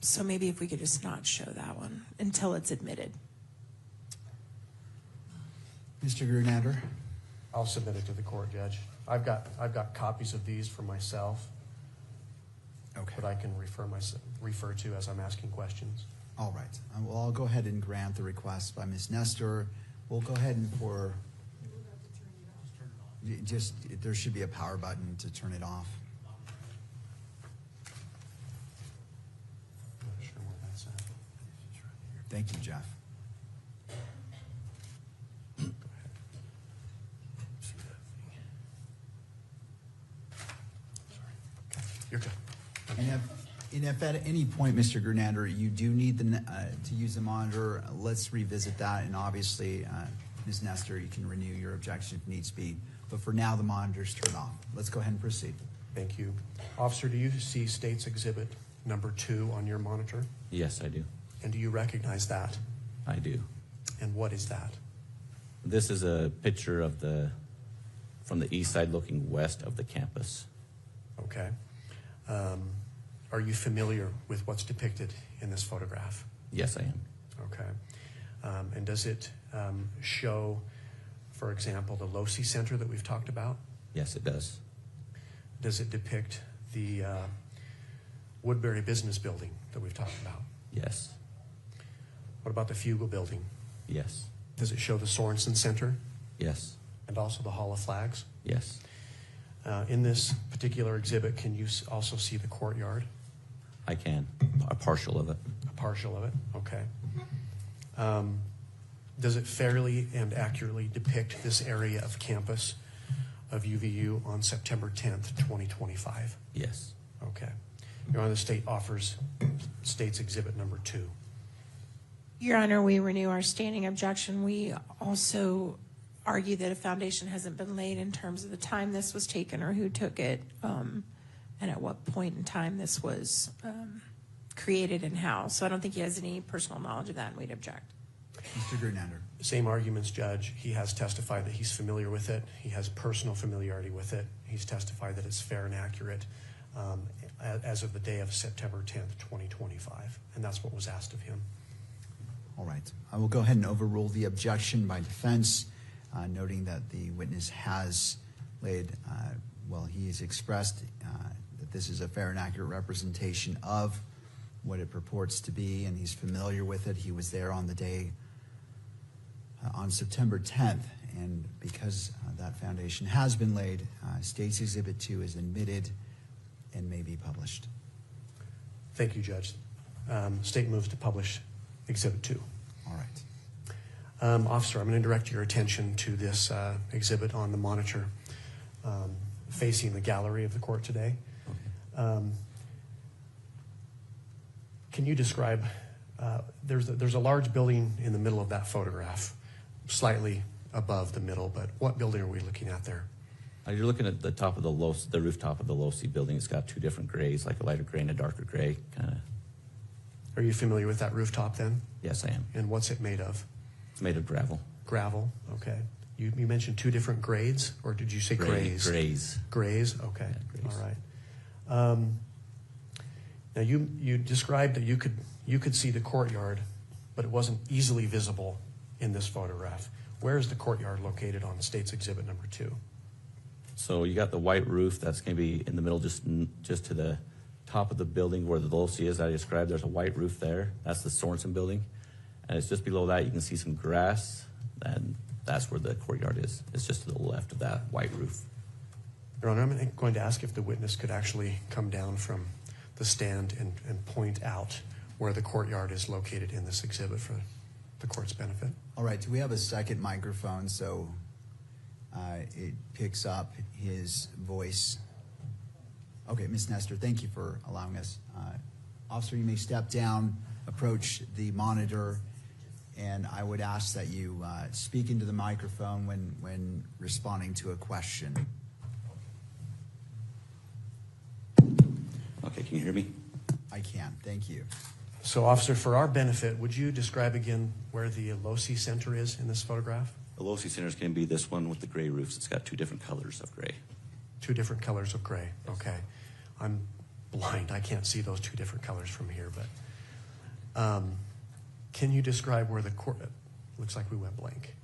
So maybe if we could just not show that one until it's admitted. Mr. Grunander? I'll submit it to the court, Judge. I've got copies of these for myself. Okay. That I can refer to as I'm asking questions. All right. Well, I'll go ahead and grant the request by Ms. Nestor. We'll go ahead and there should be a power button to turn it off. I'm not sure where that's at. Thank you, Jeff. Sorry. You're good. And if at any point, Mr. Grunander, you do need to use the monitor, let's revisit that. And obviously, Ms. Nestor, you can renew your objection if needs be. But for now, the monitor's turned off. Let's go ahead and proceed. Thank you. Officer, do you see State's Exhibit number 2 on your monitor? Yes, I do. And do you recognize that? I do. And what is that? This is a picture of from the east side looking west of the campus. Okay. Are you familiar with what's depicted in this photograph? Yes, I am. Okay. And does it show, for example, the Losi Center that we've talked about? Yes, it does. Does it depict the Woodbury Business Building that we've talked about? Yes. What about the Fugal Building? Yes. Does it show the Sorensen Center Yes. and also the Hall of Flags? Yes. In this particular exhibit, can you also see the courtyard? I can. A partial of it. A partial of it? Okay. Does it fairly and accurately depict this area of campus of UVU on September 10th, 2025? Yes. Okay. Your Honor, the state offers State's Exhibit number 2. Your Honor, we renew our standing objection. We also argue that a foundation hasn't been laid in terms of the time this was taken or who took it, and at what point in time this was created in-house. So I don't think he has any personal knowledge of that, and we'd object. Mr. Gernander. Same arguments, Judge. He has testified that he's familiar with it. He has personal familiarity with it. He's testified that it's fair and accurate as of the day of September 10th, 2025. And that's what was asked of him. All right. I will go ahead and overrule the objection by defense, noting that the witness has laid, he has expressed that this is a fair and accurate representation of what it purports to be, and he's familiar with it. He was there on the day, on September 10th, and because that foundation has been laid, State's Exhibit 2 is admitted and may be published. Thank you, Judge. State moves to publish Exhibit 2. All right. Officer, I'm going to direct your attention to this exhibit on the monitor facing the gallery of the court today. Can you describe, there's a large building in the middle of that photograph, slightly above the middle, but what building are we looking at there? You're looking at the top of the rooftop of the low-C building. It's got two different grays, like a lighter gray and a darker gray, kind of. Are you familiar with that rooftop then? Yes, I am. And what's it made of? It's made of gravel. Gravel, okay. You mentioned two different grades, or did you say grays? Grays. Grays, okay. Yeah, grays. All right. Now you described that you could see the courtyard, but it wasn't easily visible in this photograph. Where is the courtyard located on State's Exhibit number 2? So you got the white roof that's going to be in the middle, just to the top of the building where the low-C is. I described there's a white roof there. That's the Sorensen building, and it's just below that. You can see some grass, and that's where the courtyard is. It's just to the left of that white roof. Your Honor, I'm going to ask if the witness could actually come down from the stand and point out where the courtyard is located in this exhibit for the court's benefit. All right. Do we have a second microphone so it picks up his voice? Okay, Ms. Nestor, thank you for allowing us. Officer, you may step down, approach the monitor, and I would ask that you speak into the microphone when responding to a question. Okay, can you hear me? I can, thank you. So, officer, for our benefit, would you describe again where the low-C center is in this photograph? The low-C center is going to be this one with the gray roofs. It's got two different colors of gray. Two different colors of gray, okay. I'm blind, I can't see those two different colors from here, but can you describe where the court, looks like we went blank.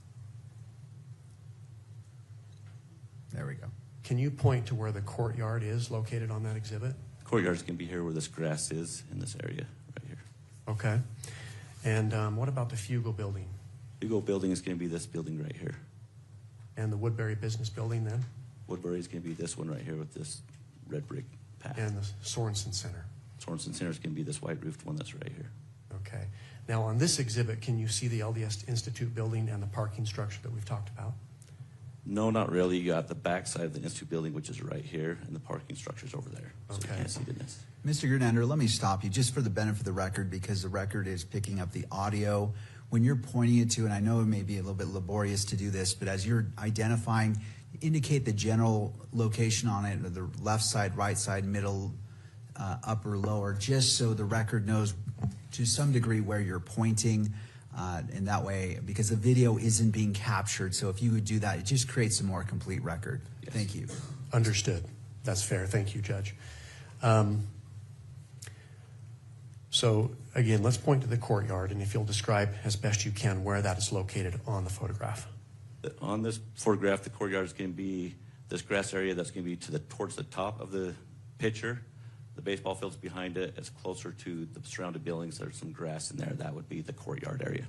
There we go. Can you point to where the courtyard is located on that exhibit? The courtyard is going to be here where this grass is in this area right here. Okay. And what about the Fugel building? Fugel building is going to be this building right here. And the Woodbury Business Building then? Woodbury is going to be this one right here with this red brick path. And the Sorensen Center? Sorensen Center is going to be this white roofed one that's right here. Okay. Now on this exhibit, can you see the LDS Institute building and the parking structure that we've talked about? No, not really. You got the back side of the Institute building, which is right here, and the parking structure's over there. So Okay. you can't see it in this. Mr. Gernander, let me stop you just for the benefit of the record, because the record is picking up the audio. When you're pointing it to, and I know it may be a little bit laborious to do this, but as you're identifying, indicate the general location on it, the left side, right side, middle, upper, lower, just so the record knows to some degree where you're pointing. In that way, because the video isn't being captured, so if you would do that, it just creates a more complete record. Yes. Thank you. Understood. That's fair. Thank you, Judge. So again, let's point to the courtyard, and if you'll describe as best you can where that is located on the photograph. On this photograph, the courtyard is going to be this grass area that's going to be towards the top of the picture. The baseball field's behind it. It's closer to the surrounding buildings. There's some grass in there. That would be the courtyard area.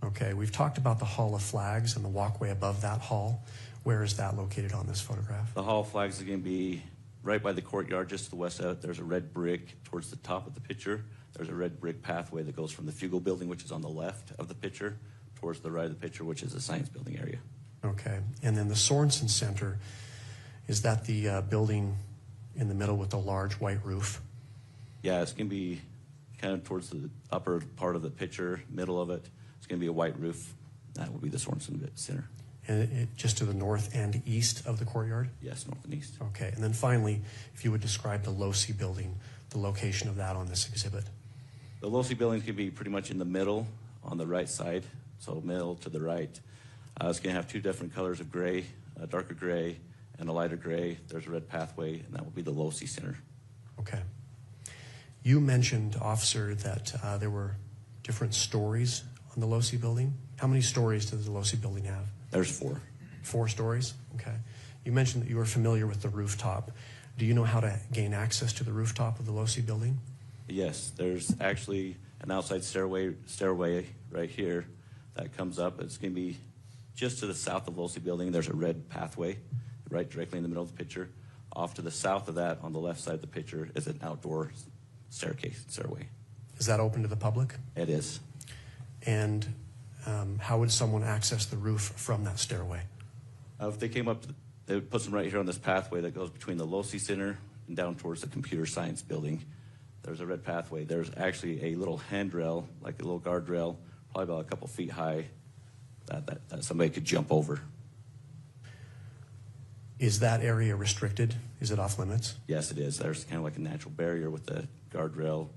Okay, we've talked about the Hall of Flags and the walkway above that hall. Where is that located on this photograph? The Hall of Flags is going to be right by the courtyard, just to the west of it. There's a red brick towards the top of the picture. There's a red brick pathway that goes from the Fugel building, which is on the left of the picture, towards the right of the picture, which is the science building area. Okay, and then the Sorensen Center, is that the building in the middle with the large white roof? Yeah, it's going to be kind of towards the upper part of the picture, middle of it. It's going to be a white roof. That will be the Sorensen Center. And just to the north and east of the courtyard? Yes, north and east. Okay, and then finally, if you would describe the low-C building, the location of that on this exhibit. The low-C building can be pretty much in the middle on the right side, so middle to the right. It's going to have two different colors of gray, a darker gray and a lighter gray. There's a red pathway, and that will be the low-C center. Okay. You mentioned, officer, that there were different stories on the low-C building. How many stories does the low-C building have? There's 4. 4 stories? Okay. You mentioned that you were familiar with the rooftop. Do you know how to gain access to the rooftop of the low-C building? Yes, there's actually an outside stairway right here that comes up. It's going to be just to the south of low-C building. There's a red pathway right directly in the middle of the picture. Off to the south of that, on the left side of the picture, is an outdoor stairway. Is that open to the public? It is. And how would someone access the roof from that stairway? If they came up, they would put them right here on this pathway that goes between the low-C center and down towards the computer science building. There's a red pathway. There's actually a little handrail, like a little guardrail, probably about a couple feet high, that somebody could jump over. Is that area restricted? Is it off limits? Yes, it is. There's kind of like a natural barrier with the guardrail,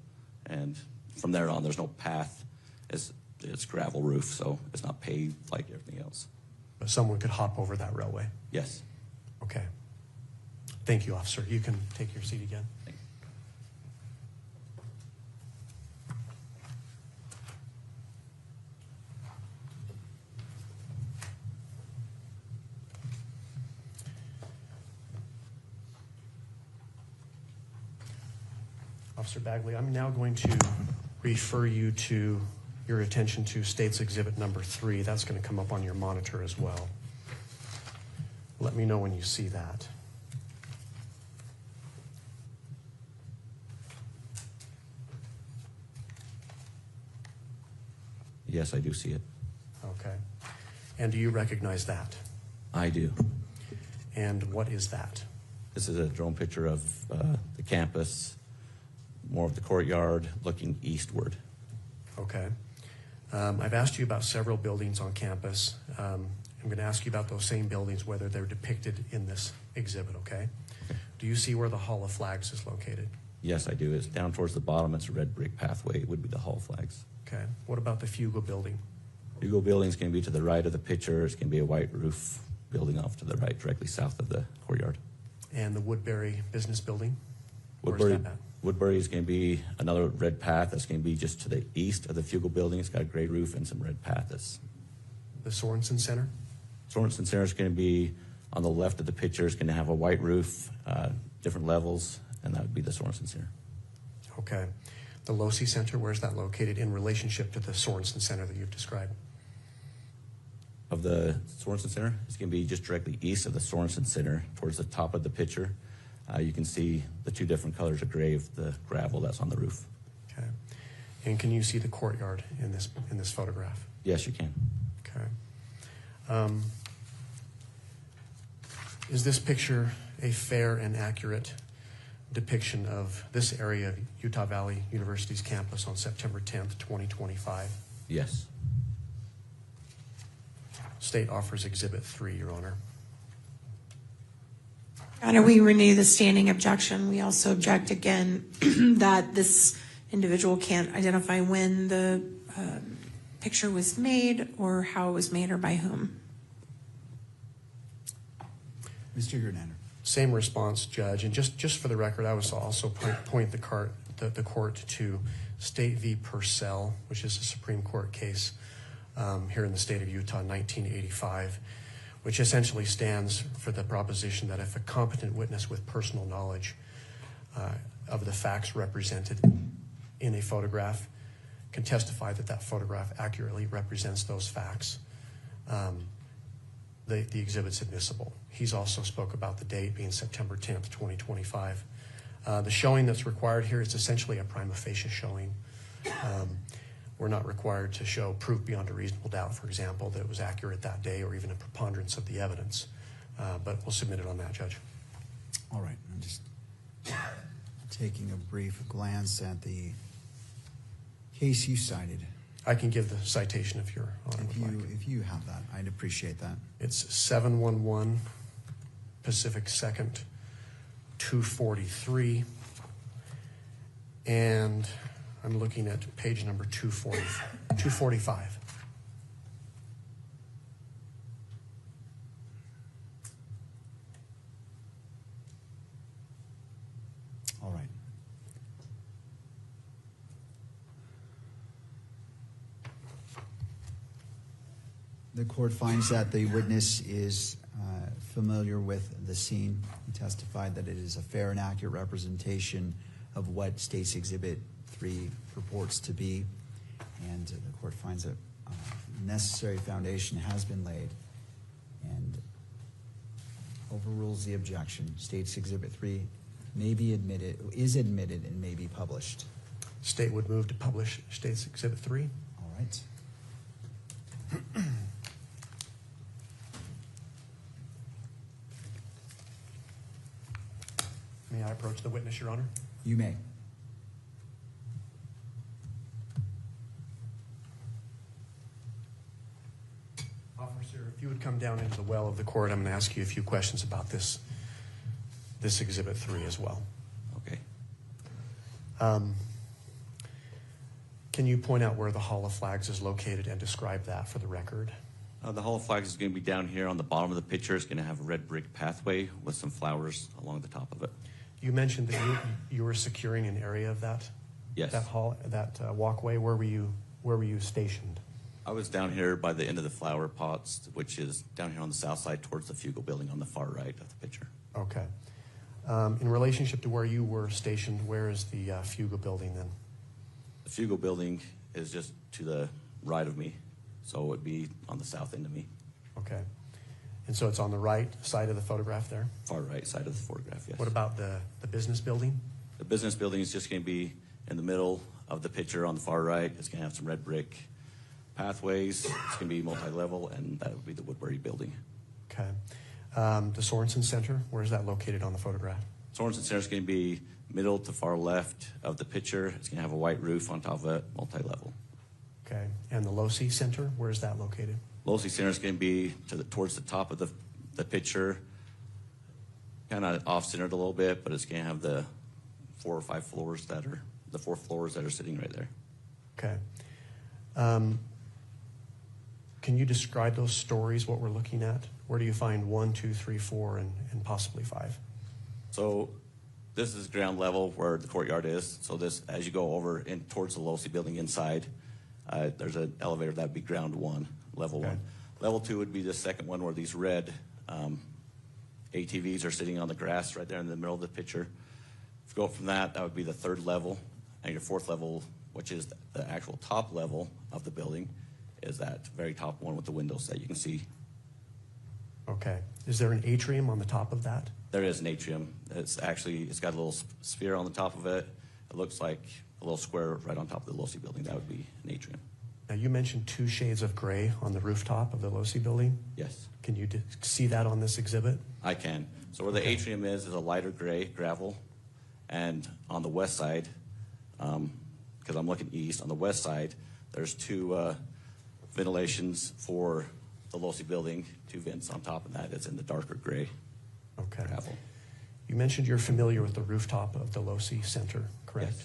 and from there on, there's no path. It's gravel roof, so it's not paved like everything else. But someone could hop over that railway? Yes. Okay. Thank you, officer. You can take your seat again. Thank you. Officer Bagley, I'm now going to refer you to your attention to State's Exhibit number 3. That's going to come up on your monitor as well. Let me know when you see that. Yes, I do see it. Okay. And do you recognize that? I do. And what is that? This is a drone picture of the campus, more of the courtyard, looking eastward. Okay. I've asked you about several buildings on campus. I'm going to ask you about those same buildings, whether they're depicted in this exhibit, okay? Do you see where the Hall of Flags is located? Yes, I do. It's down towards the bottom. It's a red brick pathway. It would be the Hall Flags. Okay. What about the Fugal building? Fugal building is going to be to the right of the picture. It's going to be a white roof building off to the right, directly south of the courtyard. And the Woodbury business building? Where's that at? Woodbury is going to be another red path that's going to be just to the east of the Fugal building. It's got a gray roof and some red path. The Sorensen Center? Sorensen Center is going to be on the left of the picture. It's going to have a white roof, different levels, and that would be the Sorensen Center. Okay. The Losi Center, where's that located in relationship to the Sorensen Center that you've described? Of the Sorensen Center, it's going to be just directly east of the Sorensen Center, towards the top of the picture. You can see the two different colors of gray of the gravel that's on the roof. Okay. And can you see the courtyard in this photograph? Yes, you can. Okay. Is this picture a fair and accurate depiction of this area of Utah Valley University's campus on September 10th, 2025? Yes. State offers Exhibit 3, Your Honor. Your Honor, we renew the standing objection. We also object again that this individual can't identify when the picture was made or how it was made or by whom. Mr. Gernander. Same response, Judge. And just for the record, I was also point the court to State v. Purcell, which is a Supreme Court case here in the state of Utah, 1985, which essentially stands for the proposition that if a competent witness with personal knowledge of the facts represented in a photograph can testify that that photograph accurately represents those facts, the exhibit's admissible. He's also spoke about the date being September 10th, 2025. The showing that's required here is essentially a prima facie showing. We're not required to show proof beyond a reasonable doubt, for example, that it was accurate that day or even a preponderance of the evidence. But we'll submit it on that, Judge. All right. I'm just taking a brief glance at the case you cited. I can give the citation if Your Honor would like. If you have that, I'd appreciate that. It's 711 Pacific 2nd, 243. And I'm looking at page number 245. All right. The court finds that the witness is familiar with the scene. He testified that it is a fair and accurate representation of what State's Exhibit 3 purports to be, and the court finds that necessary foundation has been laid and overrules the objection. State's Exhibit 3 may be admitted, is admitted, and may be published. State would move to publish State's Exhibit 3. All right. May I approach the witness, Your Honor? You may. Officer, if you would come down into the well of the court, I'm going to ask you a few questions about this Exhibit 3 as well. Okay. Can you point out where the Hall of Flags is located and describe that for the record? The Hall of Flags is going to be down here on the bottom of the picture. It's going to have a red brick pathway with some flowers along the top of it. You mentioned that you were securing an area of that. Yes. That hall, that walkway. Where were you stationed? I was down here by the end of the flower pots, which is down here on the south side towards the Fugal building on the far right of the picture. Okay. In relationship to where you were stationed, where is the Fugal building then? The Fugal building is just to the right of me, so it would be on the south end of me. Okay. And so it's on the right side of the photograph there? Far right side of the photograph, yes. What about the business building? The business building is just going to be in the middle of the picture on the far right. It's going to have some red brick pathways. It's going to be multi-level, and that would be the Woodbury building. Okay. The Sorensen Center, where is that located on the photograph? Sorensen Center is going to be middle to far left of the picture. It's going to have a white roof on top of it, multi-level. Okay. And the Losi Center, where is that located? Losi Center is going to be towards the top of the picture, kind of off-centered a little bit, but it's going to have the 4 or 5 floors that are, the 4 floors that are sitting right there. Okay. Can you describe those stories, what we're looking at? Where do you find 1, 2, 3, 4, and possibly 5? So this is ground level where the courtyard is. So this, as you go over in towards the Losi building inside, there's an elevator that would be ground 1, level 1. Level 2 would be the second one where these red ATVs are sitting on the grass right there in the middle of the picture. If you go up from that, that would be the 3rd level. And your 4th level, which is the actual top level of the building, is that very top one with the windows that you can see. Okay. Is there an atrium on the top of that? There is an atrium. It's got a little sphere on the top of it. It looks like a little square right on top of the Losi building. That would be an atrium. Now, you mentioned 2 shades of gray on the rooftop of the Losi building. Yes. Can you see that on this exhibit? I can. So where the atrium is a lighter gray, gravel. And on the west side, because I'm looking east, on the west side, there's 2 ventilations for the Losi building, 2 vents on top of that. It's in the darker gray gravel. You mentioned you're familiar with the rooftop of the Losi Center, correct?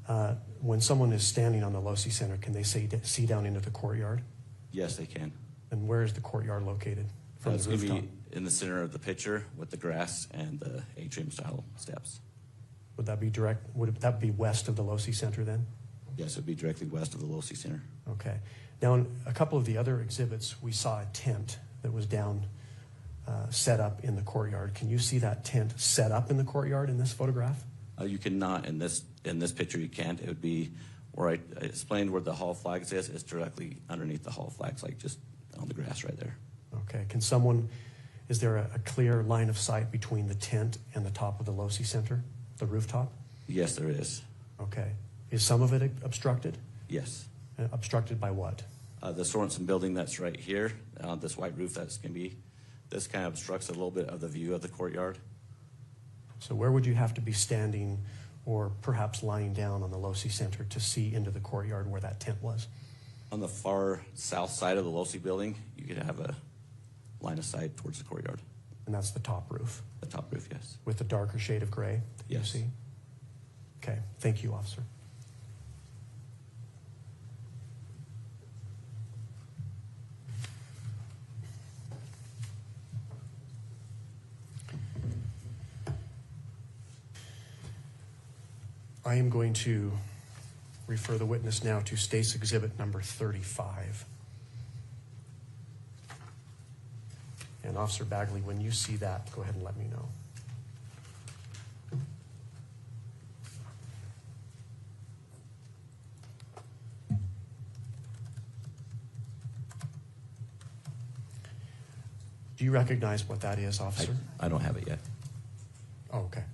Yes. When someone is standing on the Losi Center, can they see down into the courtyard? Yes, they can. And where is the courtyard located from It's the going to rooftop? be in the center of the picture with the grass and the atrium-style steps. Would that be west of the Losi Center then? Yes, it would be directly west of the Losi Center. Okay. Now, in a couple of the other exhibits, we saw a tent that was down, set up in the courtyard. Can you see that tent set up in the courtyard in this photograph? You cannot in this picture. You can't. It would be where I explained where the Hall of Flags is. It's directly underneath the Hall of Flags, like just on the grass right there. Okay. Is there a clear line of sight between the tent and the top of the Losi Center, the rooftop? Yes, there is. Okay. Is some of it obstructed? Yes. Obstructed by what? The Sorensen building that's right here, this white roof that's going to be, this kind of obstructs a little bit of the view of the courtyard. So where would you have to be standing or perhaps lying down on the Losi Center to see into the courtyard where that tent was? On the far south side of the Losi building, you could have a line of sight towards the courtyard. And that's the top roof? The top roof, yes. With the darker shade of gray that yes. you see? Okay. Thank you, officer. I am going to refer the witness now to State's Exhibit number 35. And Officer Bagley, when you see that, go ahead and let me know. Do you recognize what that is, officer? I don't have it yet. Oh, okay.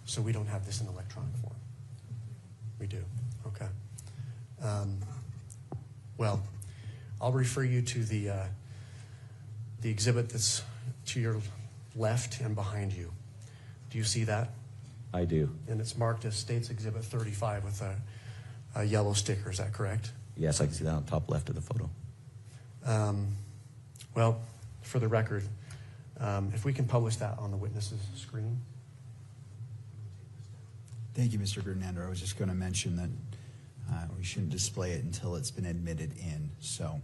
So we don't have this in electronic form? We do, okay. Well, I'll refer you to the exhibit that's to your left and behind you. Do you see that? I do. And it's marked as State's Exhibit 35 with a yellow sticker, is that correct? Yes, I can see that on the top left of the photo. Well, for the record, if we can publish that on the witness's screen. Thank you, Mr. Grunander. I was just going to mention that we shouldn't display it until it's been admitted in, so.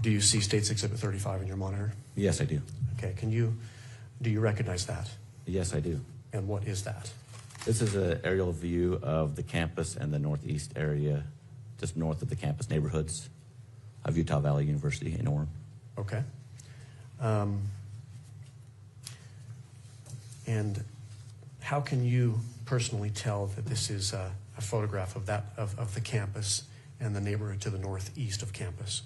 Do you see State's Exhibit 35 in your monitor? Yes, I do. Okay, do you recognize that? Yes, I do. And what is that? This is an aerial view of the campus and the northeast area, just north of the campus neighborhoods of Utah Valley University in Orem. Okay. And how can you personally tell that this is a photograph of the campus and the neighborhood to the northeast of campus?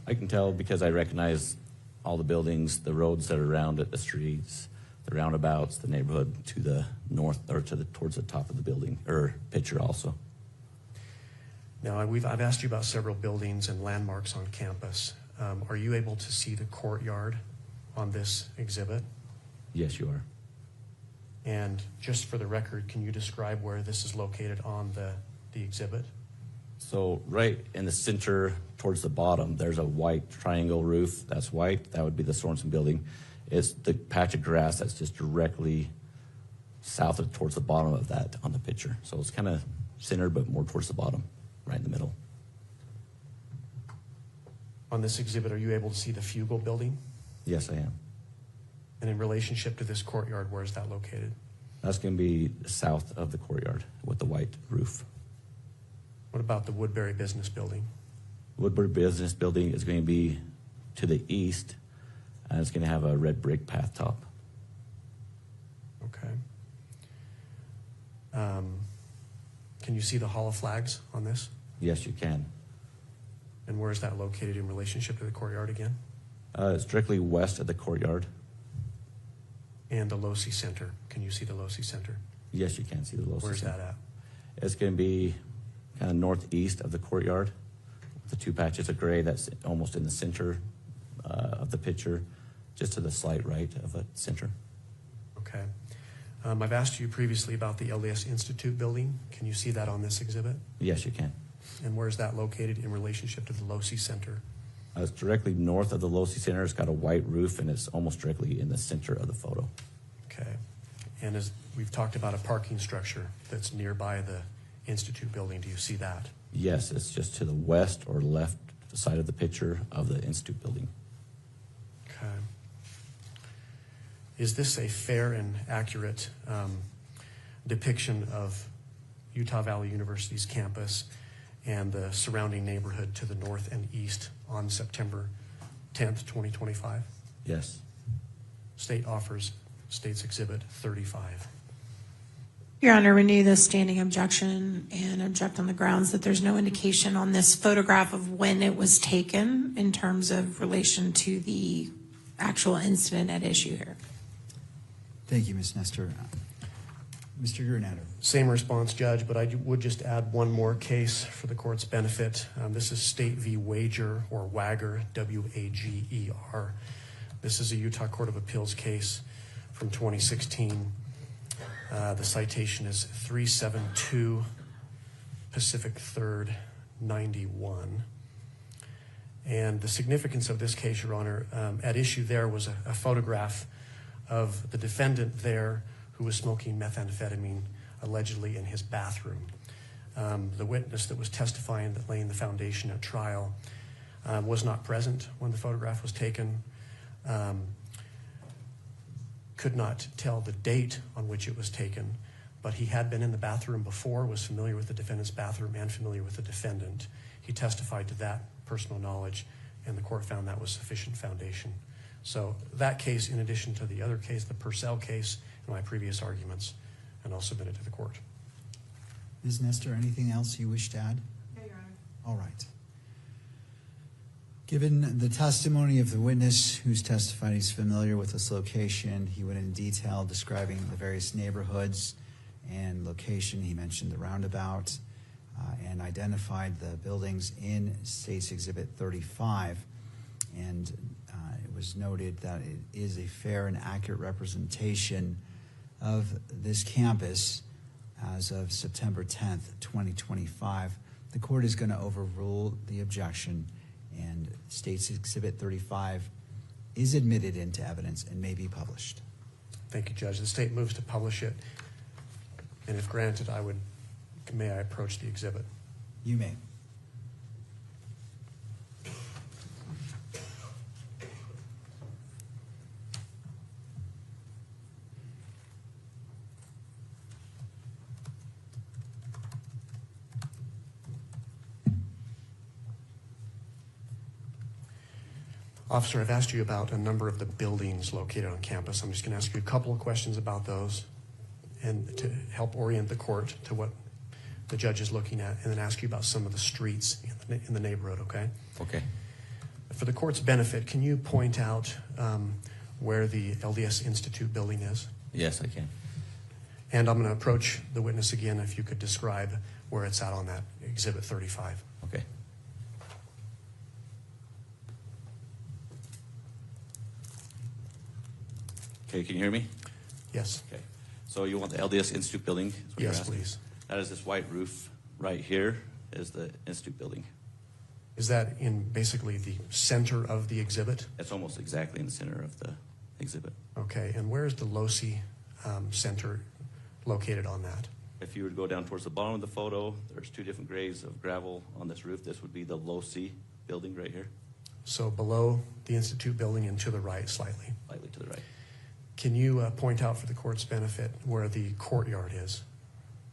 I can tell because I recognize all the buildings, the roads that are around it, the streets, the roundabouts, the neighborhood to the north or towards the top of the building or picture also. Now, I've asked you about several buildings and landmarks on campus. Are you able to see the courtyard on this exhibit? Yes, you are. And just for the record, can you describe where this is located on the exhibit? So right in the center towards the bottom, there's a white triangle roof. That's white. That would be the Sorensen building. It's the patch of grass that's just directly south of towards the bottom of that on the picture. So it's kind of centered, but more towards the bottom, right in the middle. On this exhibit, are you able to see the Fugel building? Yes, I am. And in relationship to this courtyard, where is that located? That's going to be south of the courtyard with the white roof. What about the Woodbury Business Building? Woodbury Business Building is going to be to the east, and it's going to have a red brick path top. Okay. Can you see the Hall of Flags on this? Yes, you can. And where is that located in relationship to the courtyard again? It's directly west of the courtyard. And the Losi Center. Can you see the Losi Center? Yes, you can see the Losi Where's Center. that at? It's going to be kind of northeast of the courtyard. The two patches of gray that's almost in the center of the picture, just to the slight right of the center. Okay. I've asked you previously about the LDS Institute building. Can you see that on this exhibit? Yes, you can. And where is that located in relationship to the Losi Center? It's directly north of the Losi Center. It's got a white roof, and it's almost directly in the center of the photo. Okay. And as we've talked about a parking structure that's nearby the Institute building, do you see that? Yes, it's just to the west or left side of the picture of the Institute building. Okay. Is this a fair and accurate depiction of Utah Valley University's campus and the surrounding neighborhood to the north and east on September 10th, 2025? Yes. State offers State's Exhibit 35. Your Honor, renew the standing objection and object on the grounds that there's no indication on this photograph of when it was taken in terms of relation to the actual incident at issue here. Thank you, Ms. Nestor. Mr. Grunander. Same response, Judge, but I would just add one more case for the court's benefit. This is State v. Wager, or Wager, W-A-G-E-R. This is a Utah Court of Appeals case from 2016. The citation is 372 Pacific 3rd, 91. And the significance of this case, Your Honor, at issue there was a photograph of the defendant there who was smoking methamphetamine allegedly in his bathroom. The witness that was testifying that laying the foundation at trial was not present when the photograph was taken, could not tell the date on which it was taken, but he had been in the bathroom before, was familiar with the defendant's bathroom and familiar with the defendant. He testified to that personal knowledge, and the court found that was sufficient foundation. So that case, in addition to the other case, the Purcell case, and my previous arguments, and I'll submit it to the court. Ms. Nestor, anything else you wish to add? No, Your Honor. All right. Given the testimony of the witness who's testified he's familiar with this location, he went in detail describing the various neighborhoods and location. He mentioned the roundabout and identified the buildings in State's Exhibit 35. And it was noted that it is a fair and accurate representation of this campus as of September 10th, 2025. The court is going to overrule the objection, and State's Exhibit 35 is admitted into evidence and may be published. Thank you, Judge. The state moves to publish it, and if granted, may I approach the exhibit? You may. Officer, I've asked you about a number of the buildings located on campus. I'm just going to ask you a couple of questions about those and to help orient the court to what the judge is looking at, and then ask you about some of the streets in the neighborhood, okay? Okay. For the court's benefit, can you point out where the LDS Institute building is? Yes, I can. And I'm going to approach the witness again if you could describe where it's at on that Exhibit 35. Okay. Okay, can you hear me? Yes. Okay. So you want the LDS Institute building? Is what you're Yes, asking? please. That is this white roof right here is the Institute building. Is that in basically the center of the exhibit? It's almost exactly in the center of the exhibit. Okay, and where is the LOSI Center located on that? If you were to go down towards the bottom of the photo, there's two different grades of gravel on this roof. This would be the LOSI building right here. So below the Institute building and to the right slightly. Slightly to the right. Can you point out for the court's benefit where the courtyard is?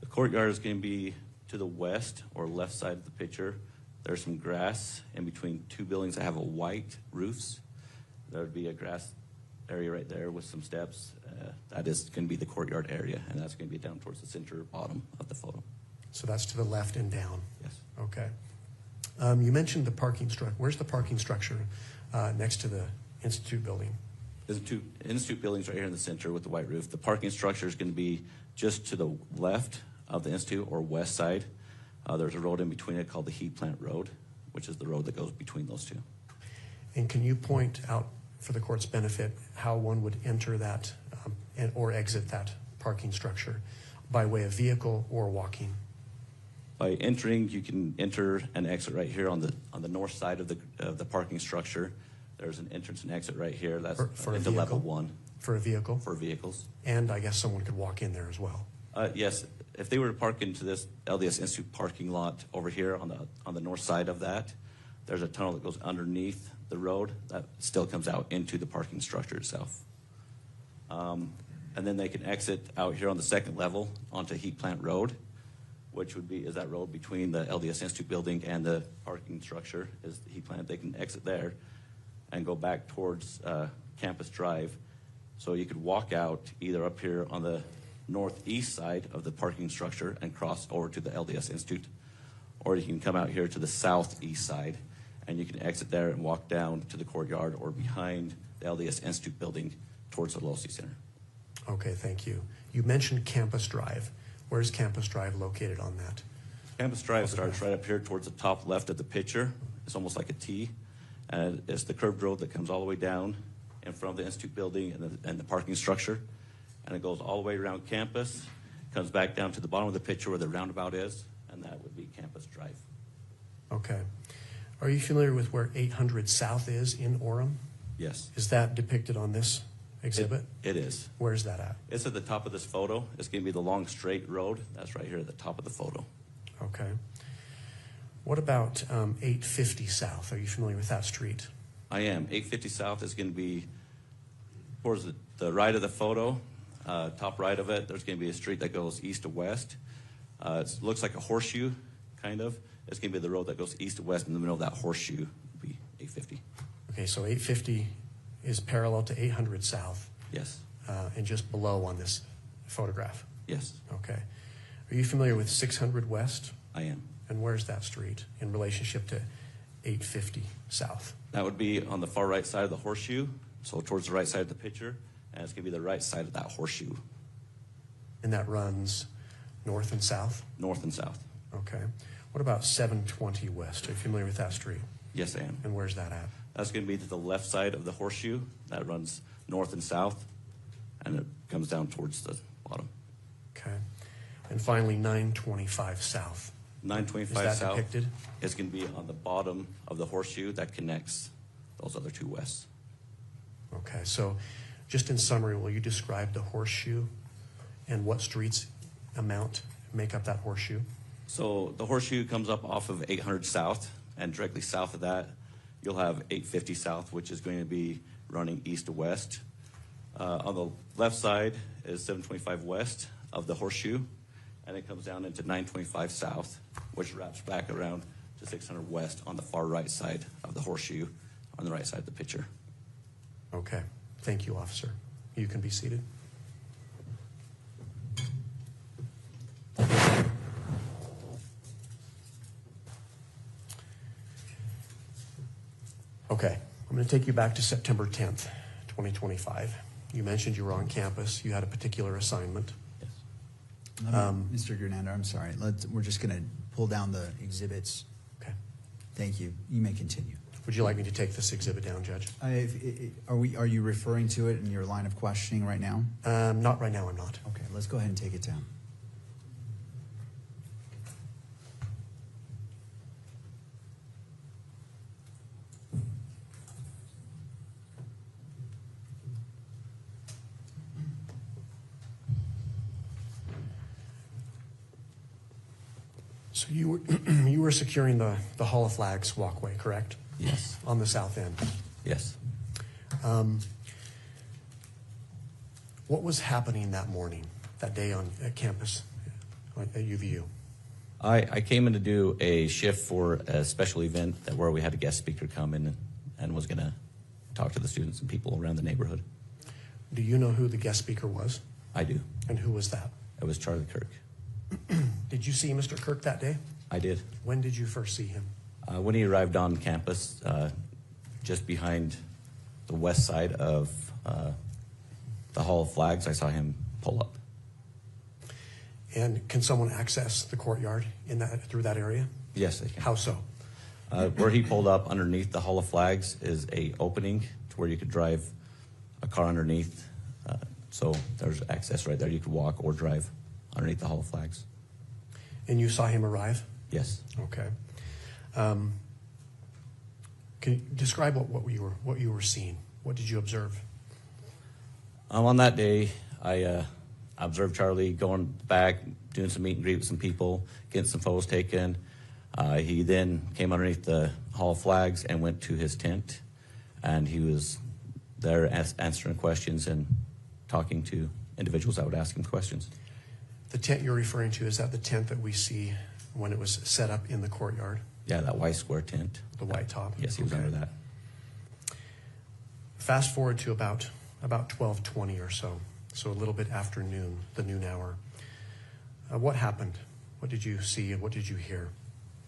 The courtyard is going to be to the west or left side of the picture. There's some grass in between two buildings that have a white roofs. There would be a grass area right there with some steps. That is going to be the courtyard area, and that's going to be down towards the center bottom of the photo. So that's to the left and down? Yes. Okay. You mentioned the parking structure. Where's the parking structure next to the Institute building? There's two Institute buildings right here in the center with the white roof. The parking structure is going to be just to the left of the Institute or west side. There's a road in between it called the Heat Plant Road, which is the road that goes between those two. And can you point out for the court's benefit how one would enter that or exit that parking structure by way of vehicle or walking? By entering, you can enter and exit right here on the north side of the parking structure. There's an entrance and exit right here. That's for into level 1. For a vehicle? For vehicles. And I guess someone could walk in there as well. Yes, if they were to park into this LDS Institute parking lot over here on the north side of that, there's a tunnel that goes underneath the road that still comes out into the parking structure itself. And then they can exit out here on the second level onto Heat Plant Road, which is that road between the LDS Institute building and the parking structure is the Heat Plant. They can exit there and go back towards Campus Drive. So you could walk out either up here on the northeast side of the parking structure and cross over to the LDS Institute, or you can come out here to the southeast side and you can exit there and walk down to the courtyard or behind the LDS Institute building towards the LOSI Center. Okay, thank you. You mentioned Campus Drive. Where's Campus Drive located on that? Campus Drive starts right up here towards the top left of the picture. It's almost like a T. And it's the curved road that comes all the way down in front of the Institute building and the parking structure. And it goes all the way around campus, comes back down to the bottom of the picture where the roundabout is, and that would be Campus Drive. Okay. Are you familiar with where 800 South is in Orem? Yes. Is that depicted on this exhibit? It is. Where's that at? It's at the top of this photo. It's going to be the long straight road. That's right here at the top of the photo. Okay. What about 850 South? Are you familiar with that street? I am. 850 South is going to be towards the right of the photo, top right of it. There's going to be a street that goes east to west. It looks like a horseshoe, kind of. It's going to be the road that goes east to west. In the middle of that horseshoe would be 850. Okay, so 850 is parallel to 800 South. Yes. And just below on this photograph. Yes. Okay. Are you familiar with 600 West? I am. And where's that street in relationship to 850 South? That would be on the far right side of the horseshoe, so towards the right side of the picture, and it's going to be the right side of that horseshoe. And that runs north and south? North and south. Okay. What about 720 West? Are you familiar with that street? Yes, I am. And where's that at? That's going to be to the left side of the horseshoe. That runs north and south, and it comes down towards the bottom. Okay. And finally, 925 South. 925 Is that south depicted? is going to be on the bottom of the horseshoe that connects those other two wests. Okay, so just in summary, will you describe the horseshoe and what streets make up that horseshoe? So the horseshoe comes up off of 800 South, and directly south of that, you'll have 850 South, which is going to be running east to west. On the left side is 725 West of the horseshoe, and it comes down into 925 South, which wraps back around to 600 West on the far right side of the horseshoe, on the right side of the picture. Okay, thank you, officer. You can be seated. Okay, I'm going to take you back to September 10th, 2025. You mentioned you were on campus. You had a particular assignment. Yes. Mr. Gernander, I'm sorry. We're just going to pull down the exhibits. Okay. Thank you. You may continue. Would you like me to take this exhibit down, Judge? Are you referring to it in your line of questioning right now? Not right now, I'm not. Okay, let's go ahead and take it down. So you were securing the Hall of Flags walkway, correct? Yes. On the south end. Yes. What was happening that morning, that day at campus at UVU? I came in to do a shift for a special event where we had a guest speaker come in and was going to talk to the students and people around the neighborhood. Do you know who the guest speaker was? I do. And who was that? It was Charlie Kirk. Did you see Mr. Kirk that day? I did. When did you first see him? When he arrived on campus, just behind the west side of the Hall of Flags, I saw him pull up. And can someone access the courtyard through that area? Yes, they can. How so? Where he pulled up underneath the Hall of Flags is a opening to where you could drive a car underneath. So there's access right there. You could walk or drive underneath the Hall of Flags. And you saw him arrive? Yes. Okay. Can you describe what you were seeing? What did you observe? On that day, I observed Charlie going back, doing some meet and greet with some people, getting some photos taken. He then came underneath the Hall of Flags and went to his tent, and he was there answering questions and talking to individuals that would ask him questions. The tent you're referring to, is that the tent that we see when it was set up in the courtyard? Yeah, that white square tent. The white top? Yes, he was under that. Fast forward to about 12:20 or so a little bit after noon, the noon hour. What happened? What did you see and what did you hear?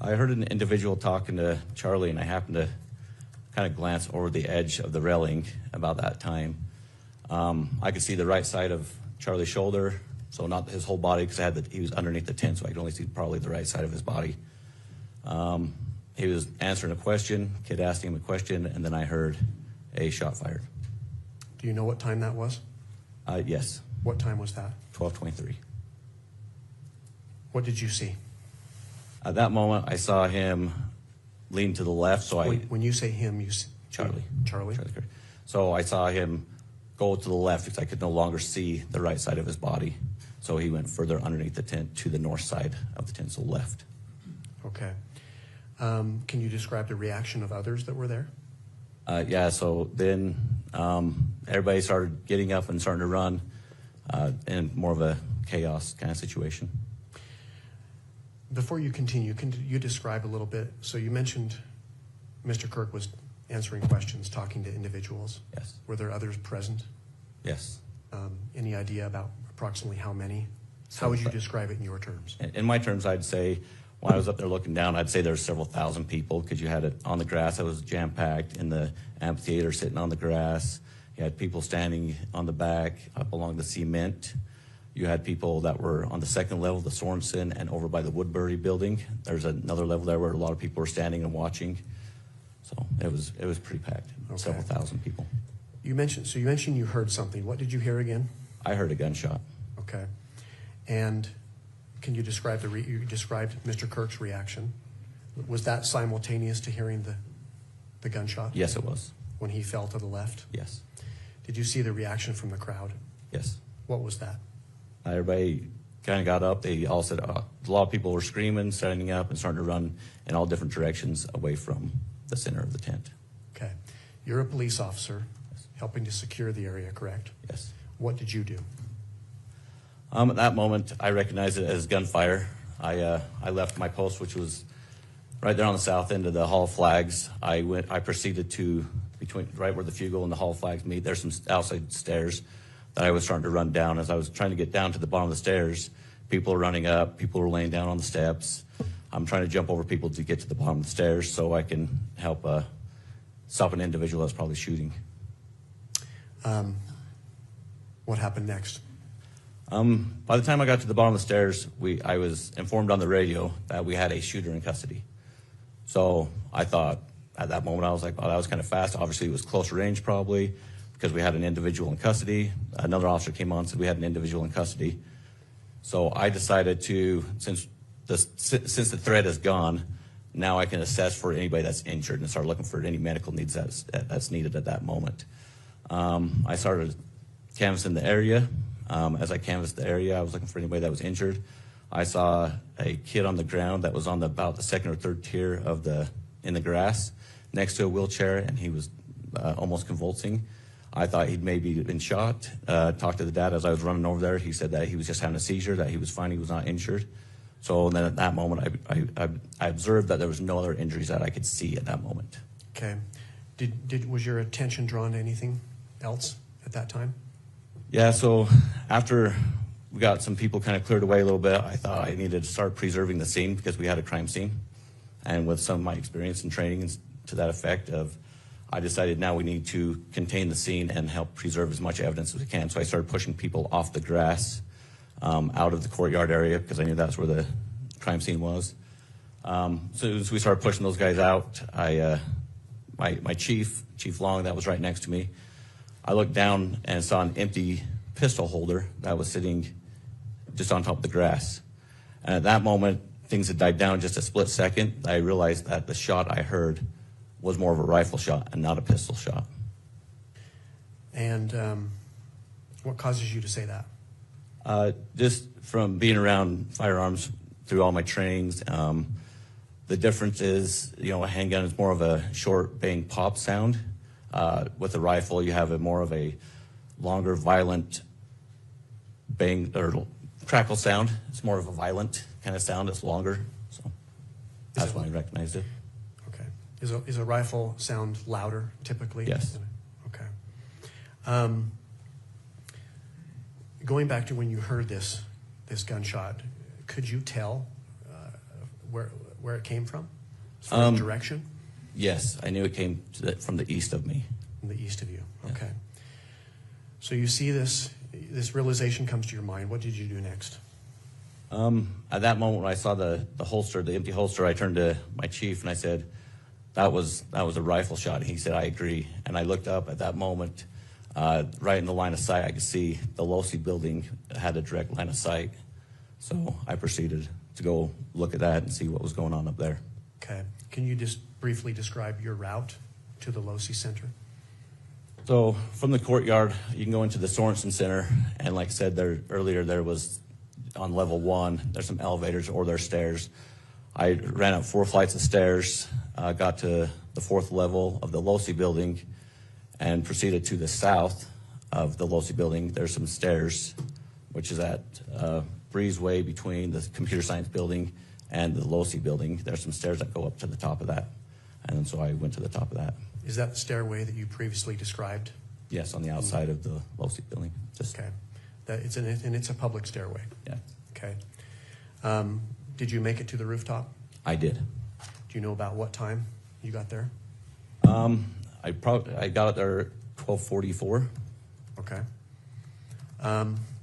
I heard an individual talking to Charlie, and I happened to kind of glance over the edge of the railing about that time. I could see the right side of Charlie's shoulder, so not his whole body, because he was underneath the tent, so I could only see probably the right side of his body. He was answering a question, kid asking him a question, and then I heard a shot fired. Do you know what time that was? Yes. What time was that? 12:23. What did you see? At that moment, I saw him lean to the left, so When you say him, you see Charlie. Charlie? Kirk. So I saw him go to the left because I could no longer see the right side of his body. So he went further underneath the tent to the north side of the tent, so left. Okay. Can you describe the reaction of others that were there? Yeah, so then everybody started getting up and starting to run in more of a chaos kind of situation. Before you continue, can you describe a little bit? So you mentioned Mr. Kirk was answering questions, talking to individuals. Yes. Were there others present? Yes. Any idea about approximately how many? How would you describe it in your terms? In my terms, I'd say when I was up there looking down, I'd say there were several thousand people because you had it on the grass that was jam-packed, in the amphitheater sitting on the grass. You had people standing on the back up along the cement. You had people that were on the second level, the Sorensen, and over by the Woodbury building. There's another level there where a lot of people were standing and watching. So it was pretty packed, several thousand people. You mentioned you heard something. What did you hear again? I heard a gunshot. Okay. And can you describe you described Mr. Kirk's reaction? Was that simultaneous to hearing the gunshot? Yes, it was. When he fell to the left? Yes. Did you see the reaction from the crowd? Yes. What was that? Everybody kind of got up. They all said, a lot of people were screaming, standing up, and starting to run in all different directions away from the center of the tent. Okay. You're a police officer helping to secure the area, correct? Yes. What did you do? At that moment, I recognized it as gunfire. I left my post, which was right there on the south end of the Hall of Flags. I proceeded to right where the Fugle and the Hall of Flags meet. There's some outside stairs that I was starting to run down. As I was trying to get down to the bottom of the stairs, people were running up, people were laying down on the steps. I'm trying to jump over people to get to the bottom of the stairs so I can help stop an individual that's probably shooting. What happened next? By the time I got to the bottom of the stairs, I was informed on the radio that we had a shooter in custody. So I thought, at that moment, I was like, oh, that was kind of fast. Obviously, it was close range probably because we had an individual in custody. Another officer came on and said we had an individual in custody. So I decided to, since the threat is gone, now I can assess for anybody that's injured and start looking for any medical needs that's needed at that moment. I started canvassing the area. As I canvassed the area, I was looking for anybody that was injured. I saw a kid on the ground that was on about the second or third tier in the grass next to a wheelchair, and he was almost convulsing. I thought he'd maybe been shot. Talked to the dad as I was running over there. He said that he was just having a seizure, that he was fine, he was not injured. So then at that moment, I observed that there was no other injuries that I could see at that moment. Okay. Was your attention drawn to anything else at that time? Yeah, so after we got some people kind of cleared away a little bit, I thought I needed to start preserving the scene because we had a crime scene. And with some of my experience and training to that effect I decided now we need to contain the scene and help preserve as much evidence as we can. So I started pushing people off the grass out of the courtyard area because I knew that's where the crime scene was. So as we started pushing those guys out, my Chief Long, that was right next to me, I looked down and saw an empty pistol holder that was sitting just on top of the grass. And at that moment, things had died down just a split second. I realized that the shot I heard was more of a rifle shot and not a pistol shot. And what causes you to say that? Just from being around firearms through all my trainings, the difference is, a handgun is more of a short bang pop sound. With a rifle, you have more of a longer, violent bang or crackle sound. It's more of a violent kind of sound. It's longer, so that's when I recognized it. Okay. Is a rifle sound louder typically? Yes. Okay. Going back to when you heard this gunshot, could you tell where it came from? As far as direction? Yes, I knew it came from the east of me. From the east of you. Yeah. Okay. So you see this realization comes to your mind. What did you do next? At that moment when I saw the holster, the empty holster, I turned to my chief and I said, that was a rifle shot. And he said, I agree. And I looked up at that moment, right in the line of sight, I could see the Losi building had a direct line of sight. So I proceeded to go look at that and see what was going on up there. Okay. Can you just briefly describe your route to the Losi Center? So from the courtyard, you can go into the Sorensen Center, and like I said there earlier, there was on level 1, there's some elevators or there's stairs. I ran up 4 flights of stairs, got to the 4th level of the LOSI building, and proceeded to the south of the LOSI building. There's some stairs, which is at breezeway between the computer science building and the LOSI building. There's some stairs that go up to the top of that, and so I went to the top of that. Is that the stairway that you previously described? Yes, on the outside of the LOSI building. Okay. And it's a public stairway? Yeah. Okay. Did you make it to the rooftop? I did. Do you know about what time you got there? I got it there at 12:44. Okay.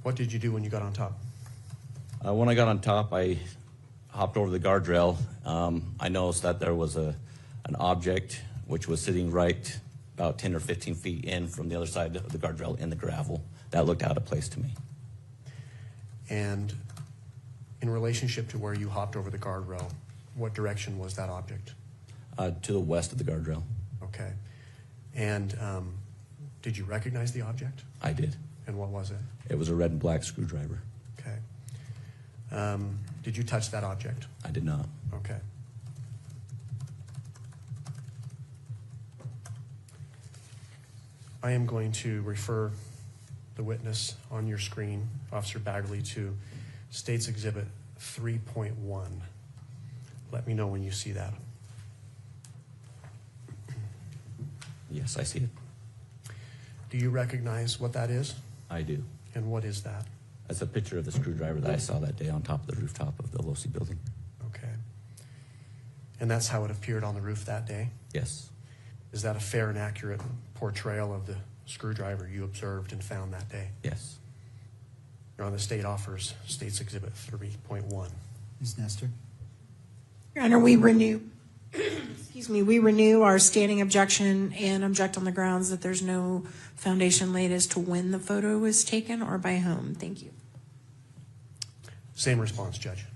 What did you do when you got on top? When I got on top, I hopped over the guardrail. I noticed that there was an object which was sitting right about 10 or 15 feet in from the other side of the guardrail in the gravel. That looked out of place to me. And in relationship to where you hopped over the guardrail, what direction was that object? To the west of the guardrail. Okay. And did you recognize the object? I did. And what was it? It was a red and black screwdriver. Okay. Did you touch that object? I did not. Okay. I am going to refer the witness on your screen, Officer Bagley, to State's Exhibit 3.1. Let me know when you see that. Yes, I see it. Do you recognize what that is? I do. And what is that? That's a picture of the screwdriver that I saw that day on top of the rooftop of the LOSI building. Okay. And that's how it appeared on the roof that day? Yes. Is that a fair and accurate portrayal of the screwdriver you observed and found that day? Yes. Your Honor, the state offers State's Exhibit 3.1. Ms. Nestor? Your Honor, we renew, we renew our standing objection and object on the grounds that there's no foundation laid as to when the photo was taken or by whom. Thank you. Same response, Judge.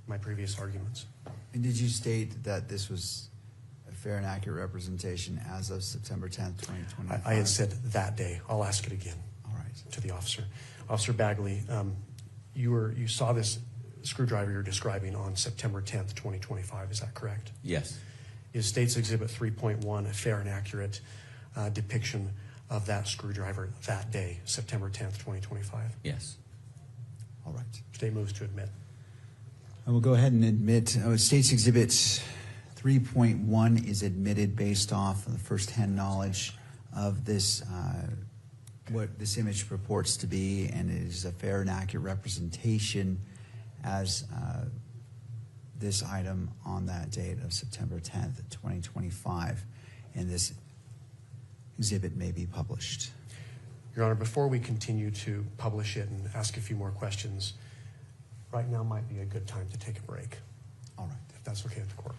My previous arguments. And did you state that this was a fair and accurate representation as of September 10th, 2025? I had said that day. I'll ask it again. All right. To the officer. Officer Bagley, you saw this screwdriver you're describing on September 10th, 2025. Is that correct? Yes. Is State's Exhibit 3.1 a fair and accurate depiction of that screwdriver that day, September 10th, 2025? Yes. All right. State moves to admit. I will go ahead and admit State's Exhibit 3.1 is admitted based off of the first-hand knowledge of this, what this image purports to be, and it is a fair and accurate representation as this item on that date of September 10th, 2025, and this exhibit may be published. Your Honor, before we continue to publish it and ask a few more questions, right now might be a good time to take a break. All right. If that's okay with the court.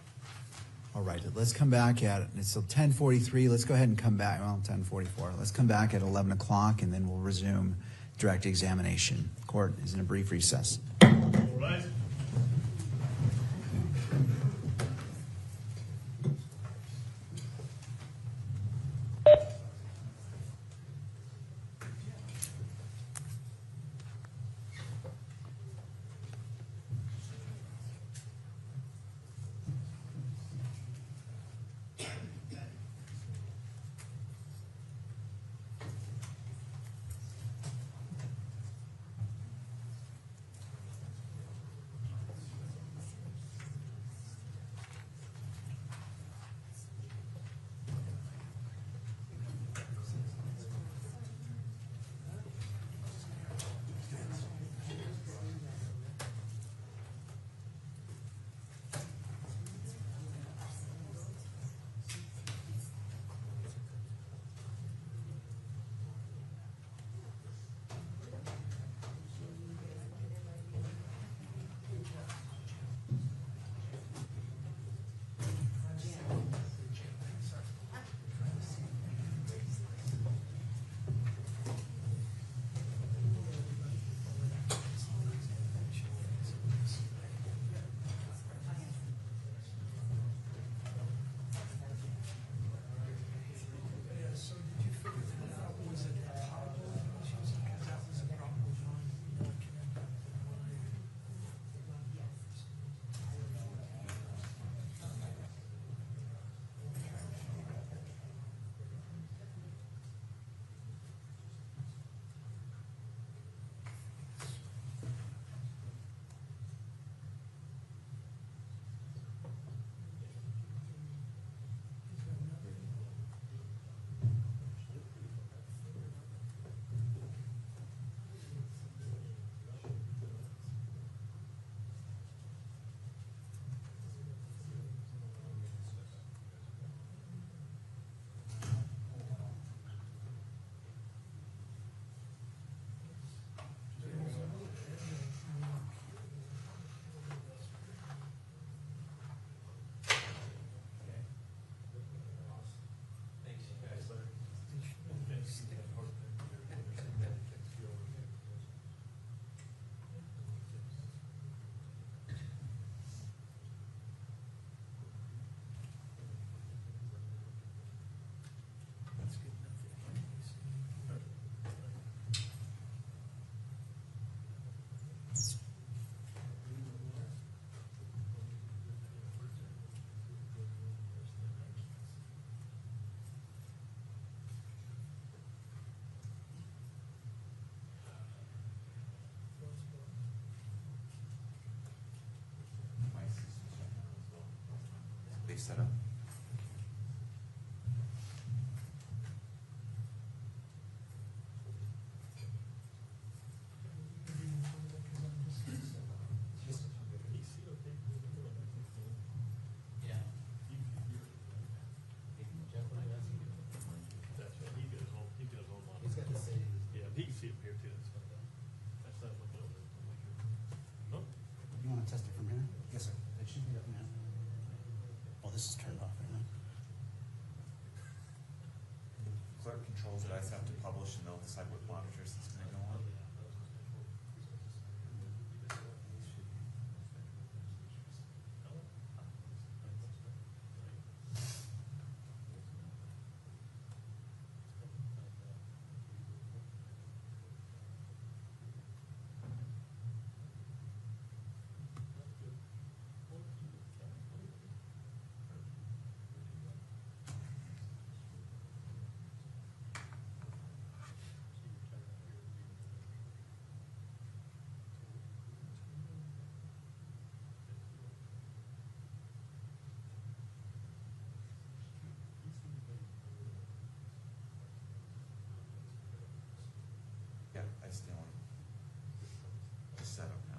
All right, let's come back at it. It's 10:43. Let's go ahead and come back. Well, 10:44. Let's come back at 11 o'clock, and then we'll resume direct examination. Court is in a brief recess. All right. Okay, set up. You want to test it from here? Yes, sir. It should be up now. Oh, this is turned off right now. Clerk controls it. I just have to publish and they'll decide what monitors it's going to go on. Yeah, I still am. Just set up now.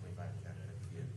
Way back at the beginning.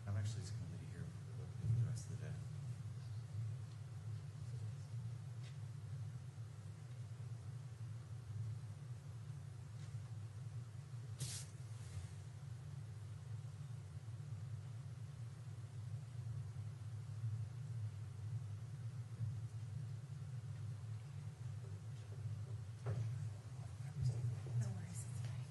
I'm actually just going to be here for the rest of the day. No worries, it's okay.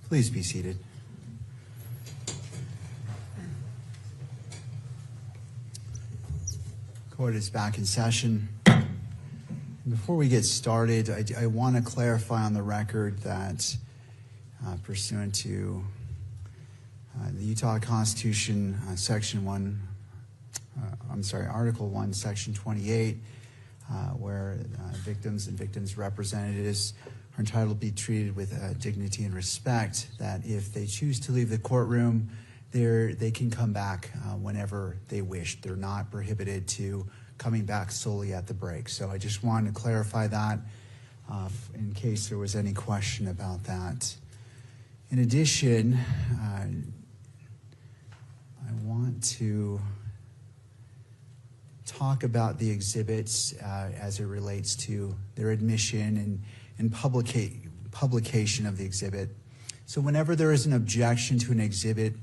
Please be seated. Court is back in session. Before we get started, I want to clarify on the record that pursuant to the Utah Constitution, Article 1, Section 28, where victims and victims' representatives are entitled to be treated with dignity and respect, that if they choose to leave the courtroom, they can come back whenever they wish. They're not prohibited to coming back solely at the break. So I just wanted to clarify that in case there was any question about that. In addition, I want to talk about the exhibits as it relates to their admission and publication of the exhibit. So whenever there is an objection to an exhibit,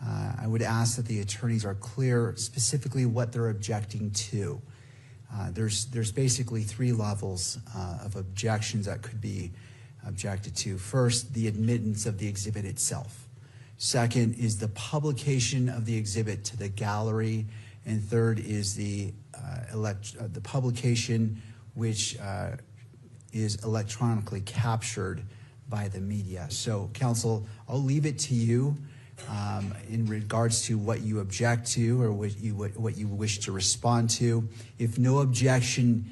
I would ask that the attorneys are clear specifically what they're objecting to. There's basically three levels of objections that could be objected to. First, the admittance of the exhibit itself. Second is the publication of the exhibit to the gallery. And third is the publication which is electronically captured by the media. So, counsel, I'll leave it to you in regards to what you object to or what you wish to respond to. If no objection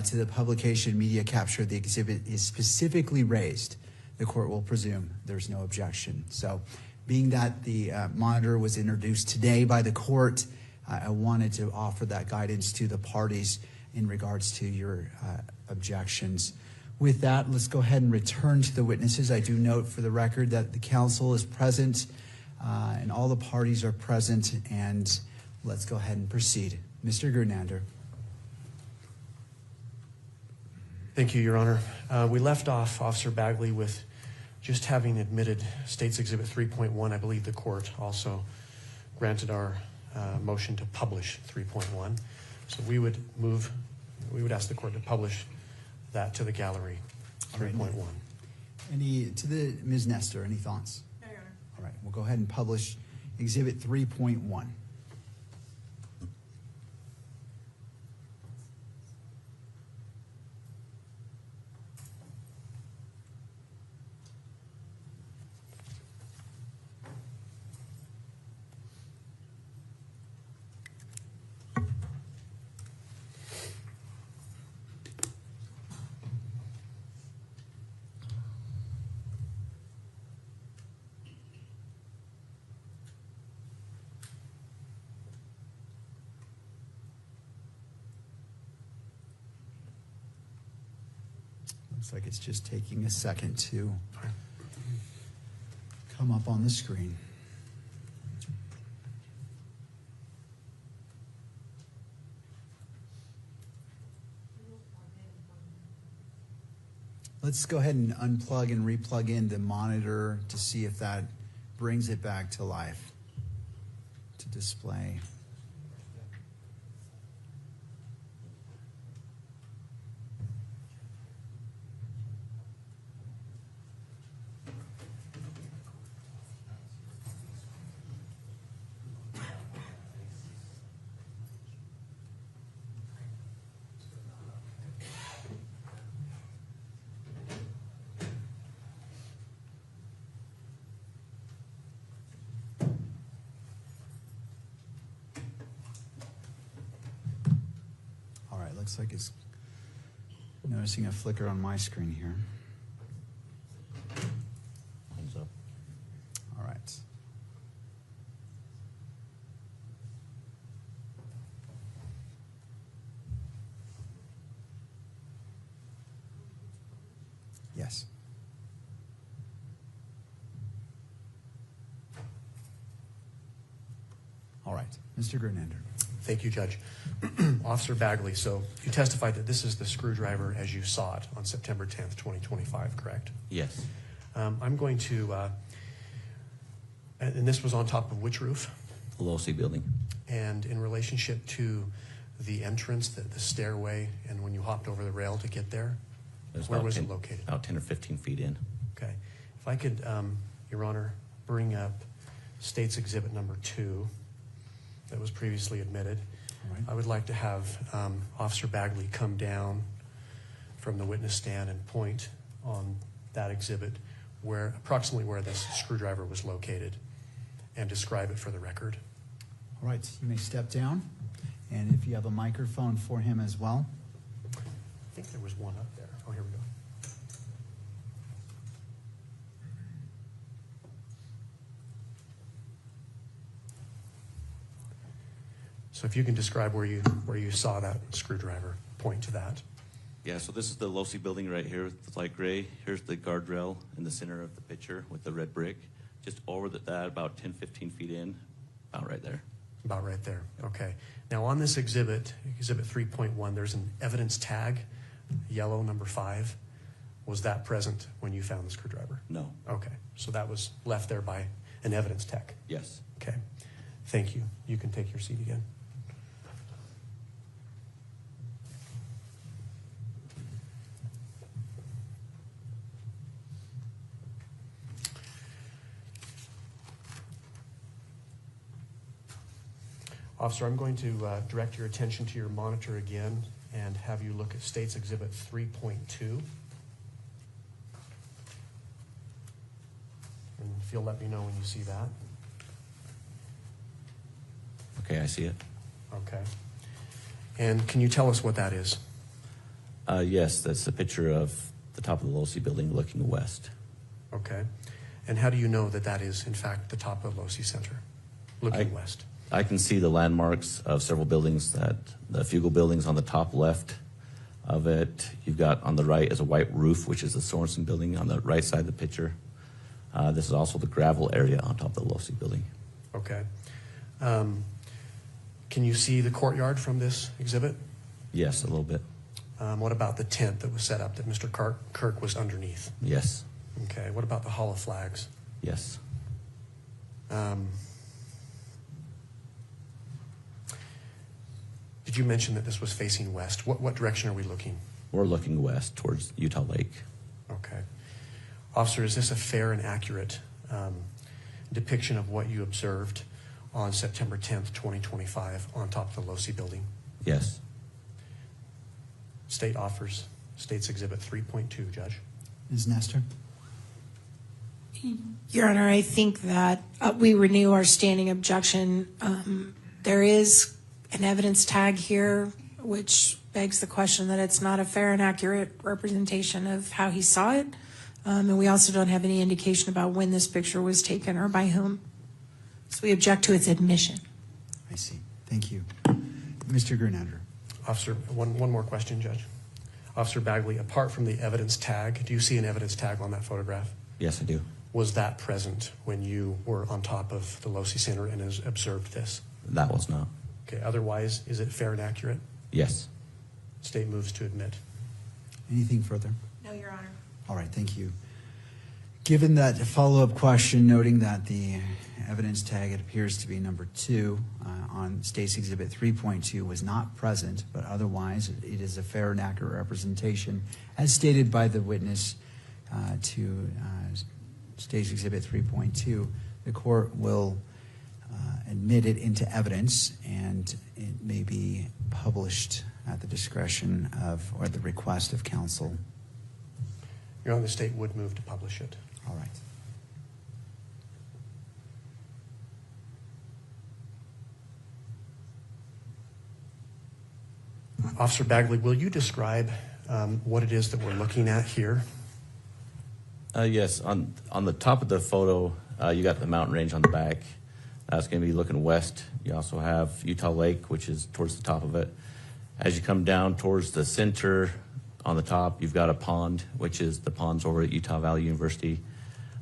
to the publication media capture of the exhibit is specifically raised, the court will presume there's no objection. So, being that the monitor was introduced today by the court, I wanted to offer that guidance to the parties in regards to your objections. With that, let's go ahead and return to the witnesses. I do note for the record that the counsel is present and all the parties are present, and let's go ahead and proceed. Mr. Gernander. Thank you, Your Honor. We left off Officer Bagley with just having admitted State's Exhibit 3.1. I believe the court also granted our motion to publish 3.1. So we would ask the court to publish that to the gallery, 3.1. Ms. Nestor, any thoughts? No, Your Honor. All right, we'll go ahead and publish Exhibit 3.1. Looks like it's just taking a second to come up on the screen. Let's go ahead and unplug and replug in the monitor to see if that brings it back to life, to display. Looks like it's noticing a flicker on my screen here. Thumbs up. All right. Yes. All right. Mr. Gernander. Thank you, Judge. Officer Bagley, so you testified that this is the screwdriver as you saw it on September 10th, 2025, correct? Yes. I'm going to, and this was on top of which roof? The Low C building. And in relationship to the entrance, the stairway, and when you hopped over the rail to get there, where was it located? About 10 or 15 feet in. Okay. If I could, Your Honor, bring up State's Exhibit number 2 that was previously admitted. All right. I would like to have Officer Bagley come down from the witness stand and point on that exhibit approximately where this screwdriver was located and describe it for the record. All right, you may step down. And if you have a microphone for him as well. I think there was one up there. Oh, here we go. So if you can describe where you saw that screwdriver, point to that. Yeah, so this is the Losi building right here with the light gray. Here's the guardrail in the center of the picture with the red brick. Just over that, about 10, 15 feet in, about right there. About right there. Okay. Now on this exhibit, Exhibit 3.1, there's an evidence tag, yellow number 5. Was that present when you found the screwdriver? No. Okay. So that was left there by an evidence tech. Yes. Okay. Thank you. You can take your seat again. Officer, I'm going to direct your attention to your monitor again and have you look at State's Exhibit 3.2. And if you'll let me know when you see that. Okay, I see it. Okay. And can you tell us what that is? Yes, that's a picture of the top of the Losi building looking west. Okay. And how do you know that that is, in fact, the top of Losi Center, looking west? I can see the landmarks of several buildings, the Fugel buildings on the top left of it. You've got on the right is a white roof, which is the Sorensen building on the right side of the picture. This is also the gravel area on top of the Losi building. Okay. Can you see the courtyard from this exhibit? Yes, a little bit. What about the tent that was set up that Mr. Kirk was underneath? Yes. Okay. What about the Hall of Flags? Yes. Did you mention that this was facing west? What direction are we looking? We're looking west towards Utah Lake. Okay. Officer, is this a fair and accurate depiction of what you observed on September 10th, 2025 on top of the Losi building? Yes. State offers State's Exhibit 3.2, Judge. Ms. Nestor? Your Honor, I think that we renew our standing objection. There is an evidence tag here, which begs the question that it's not a fair and accurate representation of how he saw it. And we also don't have any indication about when this picture was taken or by whom. So we object to its admission. I see. Thank you. Mr. Grunander. Officer, one more question, Judge. Officer Bagley, apart from the evidence tag, do you see an evidence tag on that photograph? Yes, I do. Was that present when you were on top of the Losi Center and observed this? That was not. Okay. Otherwise, is it fair and accurate? Yes. State moves to admit. Anything further? No, Your Honor. All right, thank you. Given that follow-up question, noting that the evidence tag, it appears to be number 2 on State's Exhibit 3.2 was not present, but otherwise it is a fair and accurate representation, as stated by the witness to State's Exhibit 3.2. The court will admit it into evidence, and it may be published at the discretion of or the request of counsel. Your Honor, the state would move to publish it. All right. Officer Bagley, will you describe what it is that we're looking at here? Yes, on the top of the photo, you got the mountain range on the back. That's going to be looking west. You also have Utah Lake, which is towards the top of it. As you come down towards the center, on the top, you've got a pond, which is the ponds over at Utah Valley University.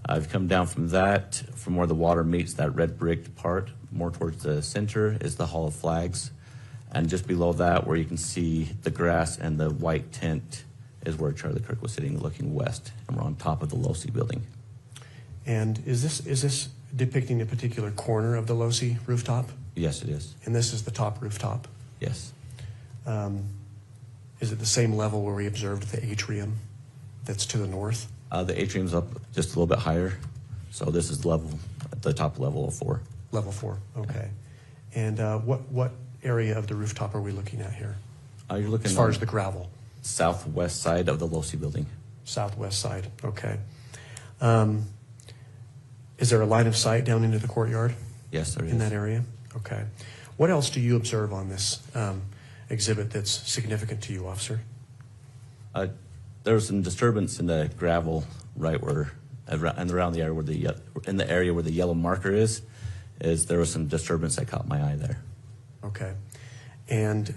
I've come down from that, from where the water meets that red bricked part, more towards the center is the Hall of Flags. And just below that, where you can see the grass and the white tent, is where Charlie Kirk was sitting looking west. And we're on top of the Losi building. And is this depicting a particular corner of the Losi rooftop? Yes, it is. And this is the top rooftop? Yes. Is it the same level where we observed the atrium that's to the north? The atrium's up just a little bit higher. So this is the top level of 4. Level 4, okay. And what area of the rooftop are we looking at here? You're looking As far on as the gravel? southwest side of the Losi building. Southwest side, okay. Is there a line of sight down into the courtyard? Yes, there is. In that area? Okay. What else do you observe on this exhibit that's significant to you, officer? There was some disturbance in the gravel right where, and around the area where in the area where the yellow marker is there was some disturbance that caught my eye there. Okay. And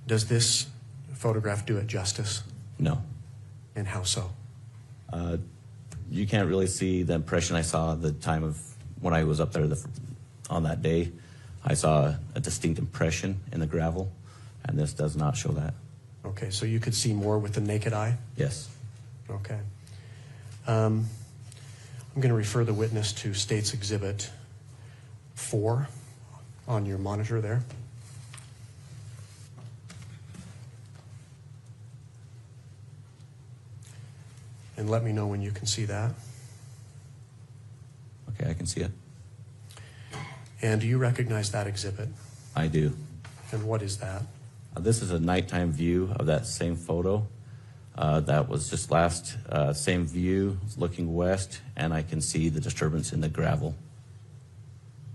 does this photograph do it justice? No. And how so? You can't really see the impression I saw at the time of when I was up there on that day. I saw a distinct impression in the gravel, and this does not show that. Okay, so you could see more with the naked eye? Yes. Okay. I'm going to refer the witness to State's Exhibit 4 on your monitor there. And let me know when you can see that. Okay, I can see it. And do you recognize that exhibit? I do. And what is that? This is a nighttime view of that same photo. That was just last, same view, looking west, and I can see the disturbance in the gravel.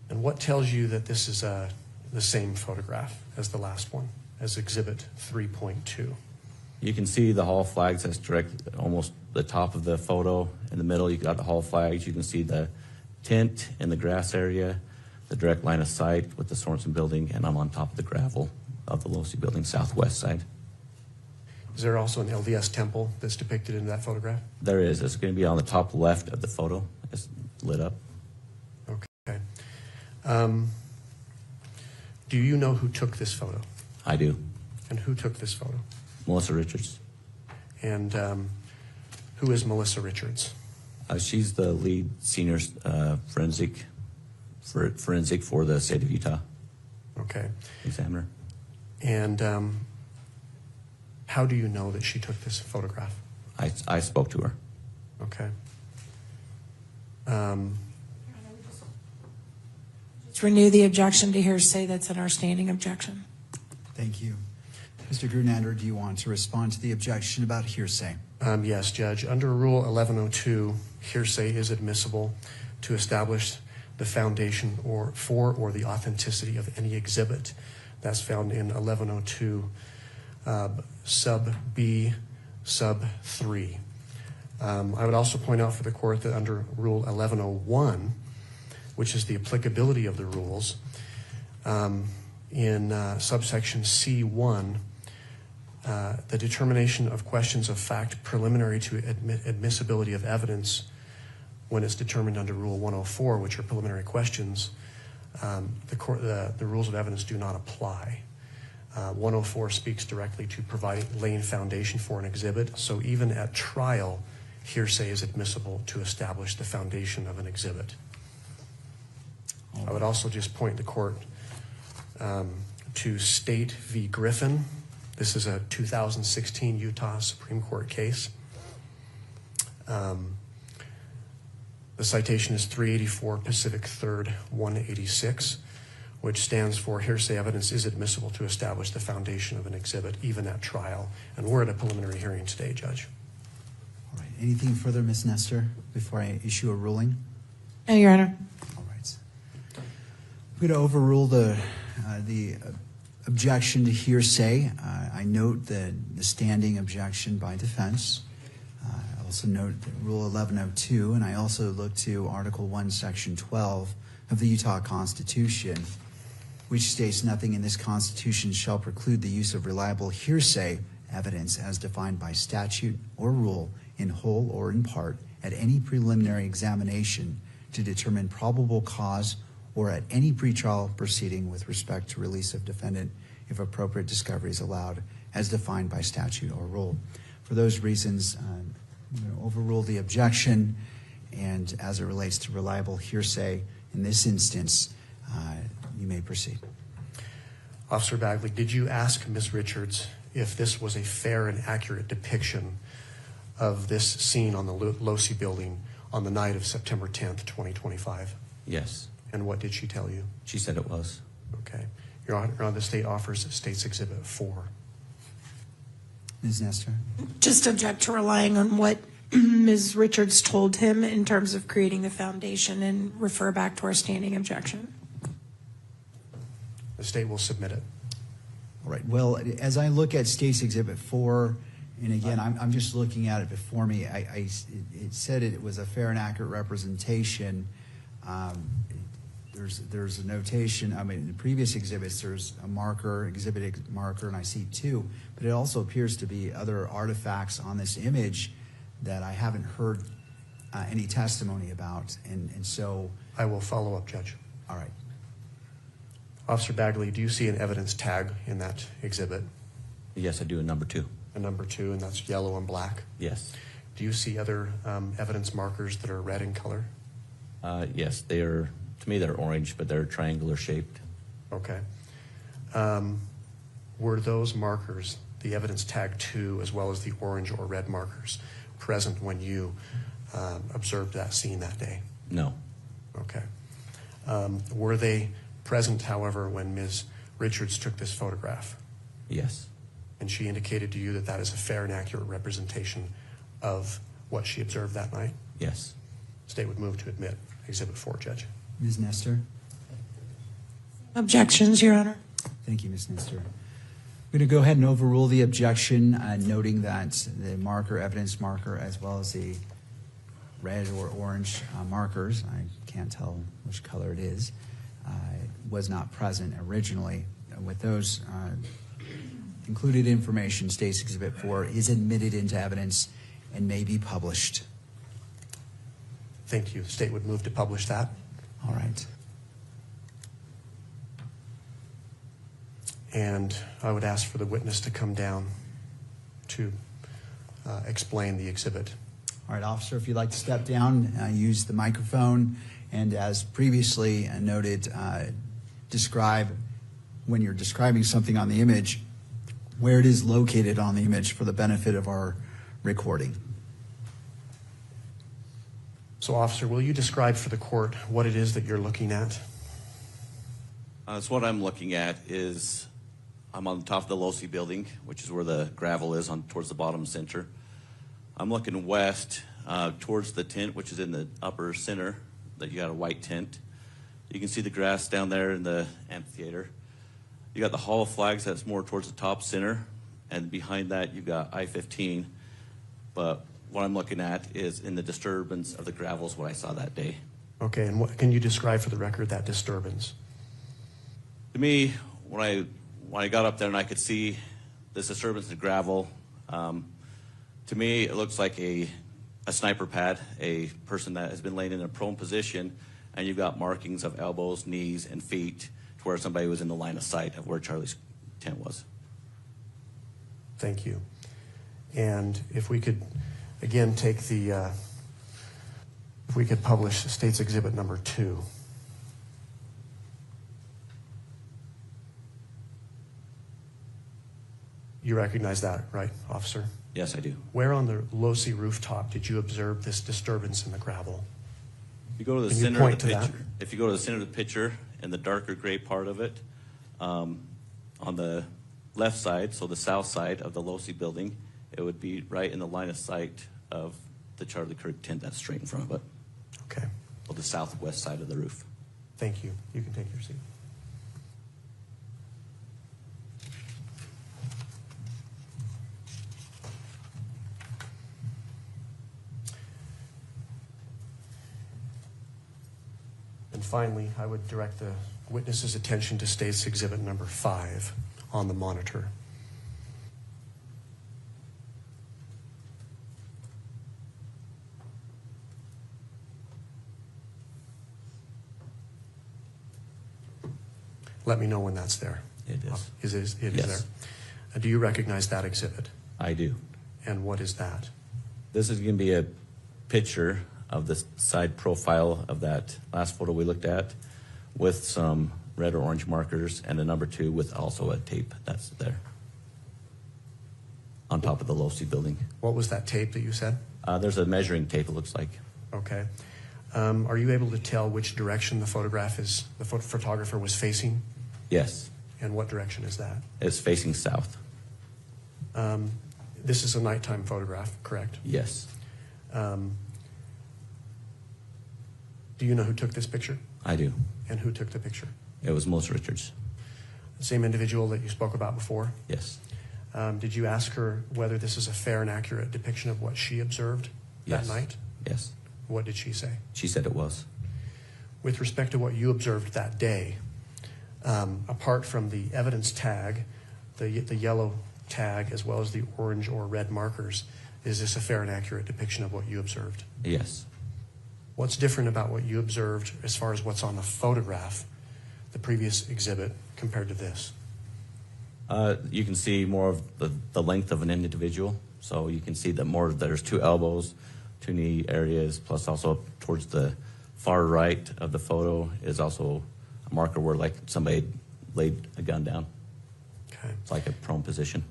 And what tells you that this is the same photograph as the last one, as Exhibit 3.2? You can see the hall flags. That's direct, almost the top of the photo. In the middle, you got the hall flags. You can see the tint in the grass area, the direct line of sight with the Sorensen building, and I'm on top of the gravel of the Losi building, southwest side. Is there also an LDS temple that's depicted in that photograph? There is. It's going to be on the top left of the photo. It's lit up. Okay. Do you know who took this photo? I do. And who took this photo? Melissa Richards. And who is Melissa Richards? She's the lead senior forensic for the state of Utah. Okay. Examiner. And how do you know that she took this photograph? I spoke to her. Okay. Let's renew the objection to hearsay that's in our standing objection. Thank you. Mr. Grunander, do you want to respond to the objection about hearsay? Yes, Judge. Under Rule 1102, hearsay is admissible to establish the foundation for or the authenticity of any exhibit. That's found in 1102 sub B sub 3. I would also point out for the court that under Rule 1101, which is the applicability of the rules, in subsection C1, the determination of questions of fact preliminary to admissibility of evidence when it's determined under Rule 104, which are preliminary questions, the rules of evidence do not apply. 104 speaks directly to laying foundation for an exhibit, so even at trial, hearsay is admissible to establish the foundation of an exhibit. I would also just point the court to State v. Griffin. This is a 2016 Utah Supreme Court case. The citation is 384 Pacific 3rd 186, which stands for hearsay evidence is admissible to establish the foundation of an exhibit, even at trial. And we're at a preliminary hearing today, Judge. All right. Anything further, Ms. Nestor, before I issue a ruling? No, Your Honor. All right. I'm going to overrule the objection to hearsay. I note the standing objection by defense. I also note Rule 1102, and I also look to Article 1, Section 12 of the Utah Constitution, which states nothing in this Constitution shall preclude the use of reliable hearsay evidence as defined by statute or rule in whole or in part at any preliminary examination to determine probable cause or at any pretrial proceeding with respect to release of defendant if appropriate discovery is allowed as defined by statute or rule. For those reasons, I'm going to overrule the objection, and as it relates to reliable hearsay, in this instance, you may proceed. Officer Bagley, did you ask Ms. Richards if this was a fair and accurate depiction of this scene on the Losi building on the night of September 10th, 2025? Yes. And what did she tell you? She said it was. Okay. Your Honor, the state offers State's Exhibit 4. Ms. Nestor? Just object to relying on what Ms. Richards told him in terms of creating the foundation and refer back to our standing objection. The state will submit it. All right. Well, as I look at State's Exhibit 4, and again, I'm just looking at it before me, it said it was a fair and accurate representation. There's a notation, I mean, in the previous exhibits, there's a marker, exhibit marker, and I see 2, but it also appears to be other artifacts on this image that I haven't heard any testimony about, and so. I will follow up, Judge. All right. Officer Bagley, do you see an evidence tag in that exhibit? Yes, I do, a number 2. A number 2, and that's yellow and black? Yes. Do you see other evidence markers that are red in color? Yes, they are, to me, they're orange, but they're triangular shaped. Okay. Were those markers, the evidence tag 2, as well as the orange or red markers, present when you observed that scene that day? No. Okay. Were they present, however, when Ms. Richards took this photograph? Yes. And she indicated to you that that is a fair and accurate representation of what she observed that night? Yes. State would move to admit Exhibit 4, Judge. Ms. Nestor? Objections, Your Honor. Thank you, Ms. Nestor. I'm going to go ahead and overrule the objection, noting that the marker, evidence marker, as well as the red or orange markers, I can't tell which color it is, was not present originally. With those included information, State's Exhibit 4 is admitted into evidence and may be published. Thank you. The state would move to publish that. All right. And I would ask for the witness to come down to explain the exhibit. All right, officer, if you'd like to step down, use the microphone, and as previously noted, describe, when you're describing something on the image, where it is located on the image for the benefit of our recording. So, officer, will you describe for the court what it is that you're looking at? So what I'm looking at is I'm on top of the Losi building, which is where the gravel is on towards the bottom center. I'm looking west towards the tent, which is in the upper center, that you got a white tent. You can see the grass down there in the amphitheater. You got the Hall of Flags that's more towards the top center, and behind that you got I-15. But what I'm looking at is in the disturbance of the gravel is what I saw that day. Okay, and what can you describe for the record that disturbance? To me, when I got up there and I could see this disturbance in the gravel, to me it looks like a sniper pad, a person that has been laying in a prone position, and you've got markings of elbows, knees, and feet to where somebody was in the line of sight of where Charlie's tent was. Thank you. And if we could, again, take the, if we could publish State's Exhibit number 2. You recognize that, right, officer? Yes, I do. Where on the Losi rooftop did you observe this disturbance in the gravel? If you go to the center of the picture, if you go to the center of the picture in the darker gray part of it, on the left side, so the south side of the Losi building, it would be right in the line of sight of the Charlie Kirk tent that's straight in front of it. Okay. Or the southwest side of the roof. Thank you. You can take your seat. And finally, I would direct the witness's attention to State's Exhibit number 5 on the monitor. Let me know when that's there. It is. It is there. Do you recognize that exhibit? I do. And what is that? This is going to be a picture of the side profile of that last photo we looked at with some red or orange markers and a number 2 with also a tape that's there on top of the Losi building. What was that tape that you said? There's a measuring tape, it looks like. Okay. Are you able to tell which direction the photographer was facing? Yes, And what direction is that? it's facing south. This is a nighttime photograph, correct? Yes, Do you know who took this picture? I do. And who took the picture? It was Melissa Richards. The same individual that you spoke about before? Yes, Did you ask her whether this is a fair and accurate depiction of what she observed that Yes. night? yes. What did she say? She said it was. With respect to what you observed that day, apart from the evidence tag, the yellow tag, as well as the orange or red markers, is this a fair and accurate depiction of what you observed? Yes. What's different about what you observed as far as what's on the photograph, the previous exhibit, compared to this? You can see more of the length of an individual. So you can see that more, there's 2 elbows, 2 knee areas, plus also towards the far right of the photo is also a marker where like somebody laid a gun down. Okay. It's like a prone position.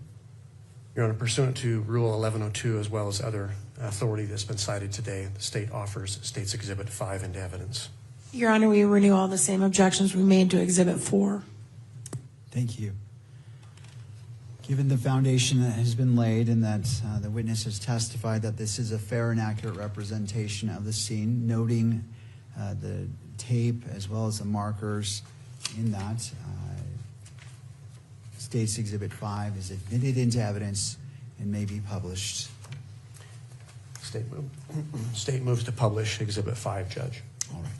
Your Honor, pursuant to Rule 1102, as well as other authority that's been cited today, the state offers State's Exhibit 5 into evidence. Your Honor, we renew all the same objections we made to Exhibit 4. Thank you. Given the foundation that has been laid and that the witness has testified that this is a fair and accurate representation of the scene, noting the tape as well as the markers in that, State's Exhibit 5 is admitted into evidence and may be published. State moves to publish Exhibit 5, Judge. All right.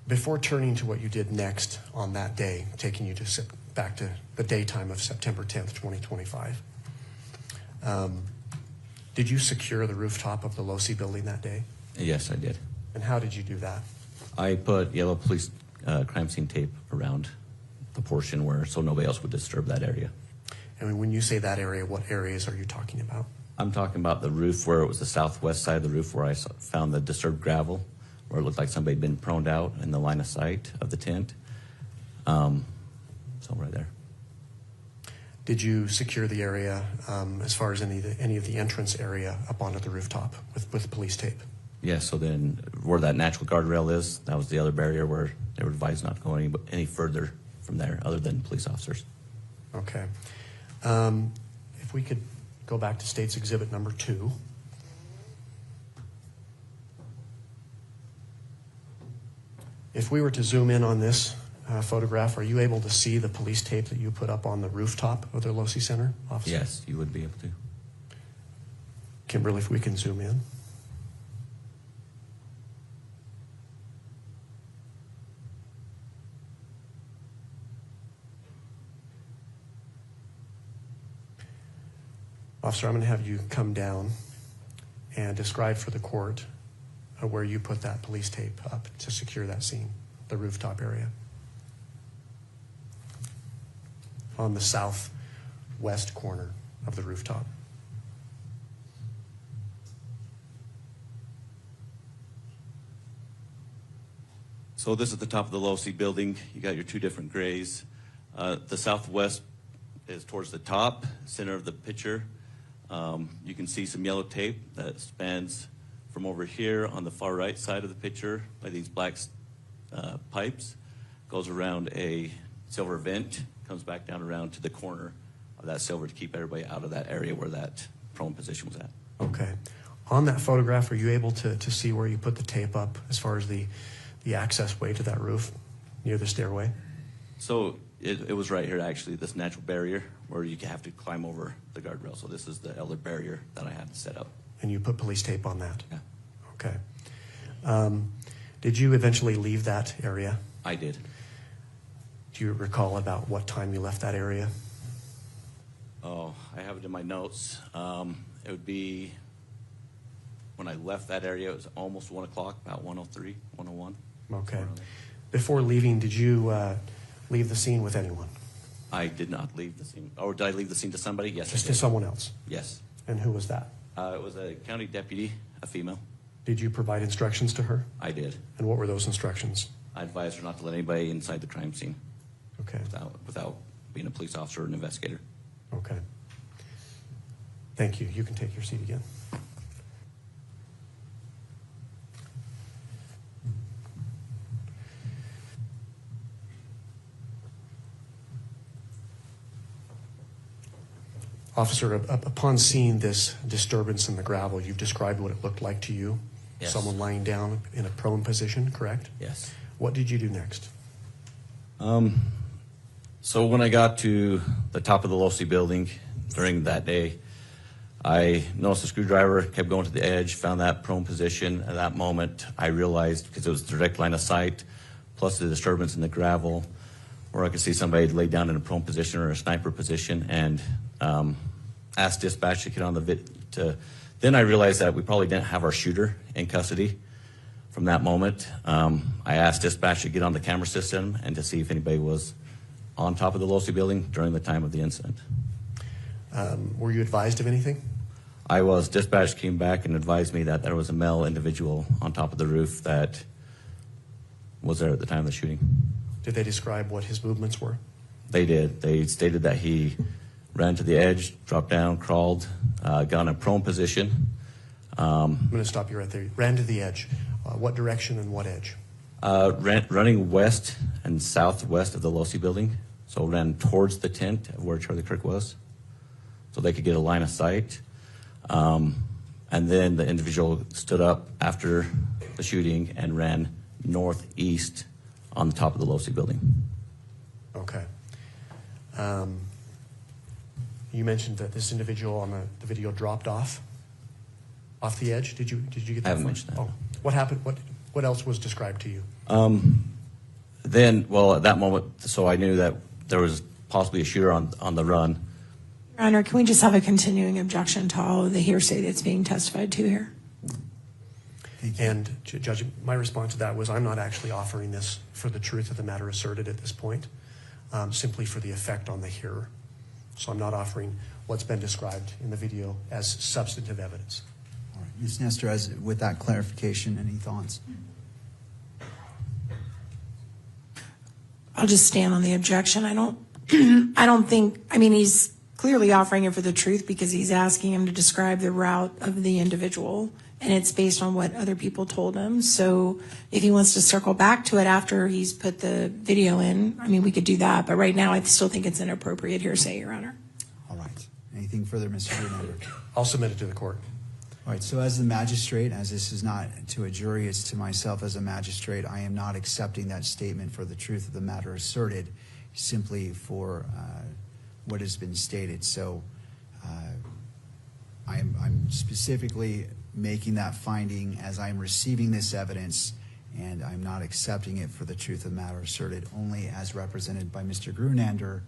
Before turning to what you did next on that day, taking you back to the daytime of September 10th, 2025, did you secure the rooftop of the Losi building that day? Yes, I did. And how did you do that? I put yellow police crime scene tape around the portion where so nobody else would disturb that area. And when you say that area, what areas are you talking about? I'm talking about the roof where it was the southwest side of the roof where I found the disturbed gravel, where it looked like somebody had been proned out in the line of sight of the tent. So right there. Did you secure the area as far as any of the entrance area up onto the rooftop with police tape? Yes, so then where that natural guardrail is, that was the other barrier where they were advised not to go any further from there other than police officers. Okay. If we could go back to State's Exhibit number 2. If we were to zoom in on this photograph, are you able to see the police tape that you put up on the rooftop of the Losi Center, officer? Yes, you would be able to. Kimberly, if we can zoom in. Officer, I'm going to have you come down and describe for the court where you put that police tape up to secure that scene, the rooftop area. On the southwest corner of the rooftop. So this is the top of the Losi building. You got your 2 different grays. The southwest is towards the top, center of the picture. You can see some yellow tape that spans from over here on the far right side of the picture by these black pipes, goes around a silver vent, comes back down around to the corner of that silver to keep everybody out of that area where that prone position was at. Okay. On that photograph, are you able to see where you put the tape up as far as the access way to that roof near the stairway? So it was right here, actually, this natural barrier where you have to climb over the guardrail. So this is the other barrier that I had to set up. And you put police tape on that? Yeah. Okay. Did you eventually leave that area? I did. Do you recall about what time you left that area? Oh, I have it in my notes. It would be, when I left that area, it was almost 1 o'clock, about 1:03, 1:01. Okay. Before leaving, did you leave the scene with anyone? I did not leave the scene. Or did I leave the scene to somebody? Yes, Just I to did. someone else? Yes. And who was that? It was a county deputy, a female. Did you provide instructions to her? I did. And what were those instructions? I advised her not to let anybody inside the crime scene. Okay. Without being a police officer or an investigator. Okay. Thank you. You can take your seat again. Officer, upon seeing this disturbance in the gravel, you've described what it looked like to you. Yes. Someone lying down in a prone position, correct? Yes. What did you do next? So when I got to the top of the Losi building during that day, I noticed the screwdriver, kept going to the edge, found that prone position. At that moment, I realized, because it was direct line of sight, plus the disturbance in the gravel, where I could see somebody laid down in a prone position or a sniper position, and asked dispatch to get on the then I realized that we probably didn't have our shooter in custody. From that moment, I asked dispatch to get on the camera system and to see if anybody was on top of the Losi building during the time of the incident. Were you advised of anything? I was. Dispatch came back and advised me that there was a male individual on top of the roof that was there at the time of the shooting. Did they describe what his movements were? They did. They stated that he ran to the edge, dropped down, crawled, got in a prone position. I'm going to stop you right there. Ran to the edge. What direction and what edge? Running west and southwest of the Losi building. So ran towards the tent of where Charlie Kirk was, so they could get a line of sight. And then the individual stood up after the shooting and ran northeast on the top of the Losi building. Okay. You mentioned that this individual on the video dropped off the edge. Did you get that? I haven't mentioned that. Oh, what happened? What else was described to you? Then, well, at that moment, so I knew that there was possibly a shooter on the run. Your Honor, can we just have a continuing objection to all of the hearsay that's being testified to here? And Judge, my response to that was I'm not actually offering this for the truth of the matter asserted at this point, simply for the effect on the hearer. So I'm not offering what's been described in the video as substantive evidence. All right. Ms. Nestor, with that clarification, any thoughts? I'll just stand on the objection. I don't think, I mean, he's clearly offering it for the truth because he's asking him to describe the route of the individual, and it's based on what other people told him. So if he wants to circle back to it after he's put the video in, I mean, we could do that. But right now, I still think it's inappropriate hearsay, Your Honor. All right. Anything further, Mr. Greenander? I'll submit it to the court. All right. So as the magistrate, as this is not to a jury, it's to myself as a magistrate, I am not accepting that statement for the truth of the matter asserted, simply for what has been stated. So I'm specifically making that finding as I'm receiving this evidence, and I'm not accepting it for the truth of the matter asserted, only as represented by Mr. Grunander.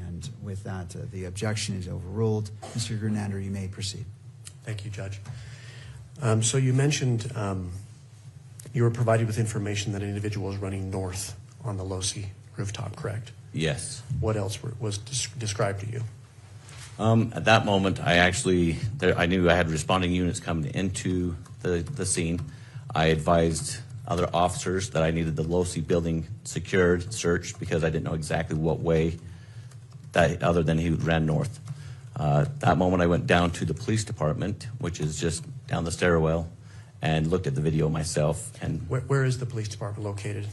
And with that, the objection is overruled. Mr. Grunander, you may proceed. Thank you, Judge. So you mentioned you were provided with information that an individual was running north on the Losi rooftop, correct? Yes. What else was described to you? At that moment, I knew I had responding units coming into the scene. I advised other officers that I needed the Losi building secured, searched, because I didn't know exactly what way, other than he ran north. That moment, I went down to the police department, which is just down the stairwell, and looked at the video myself. And where is the police department located?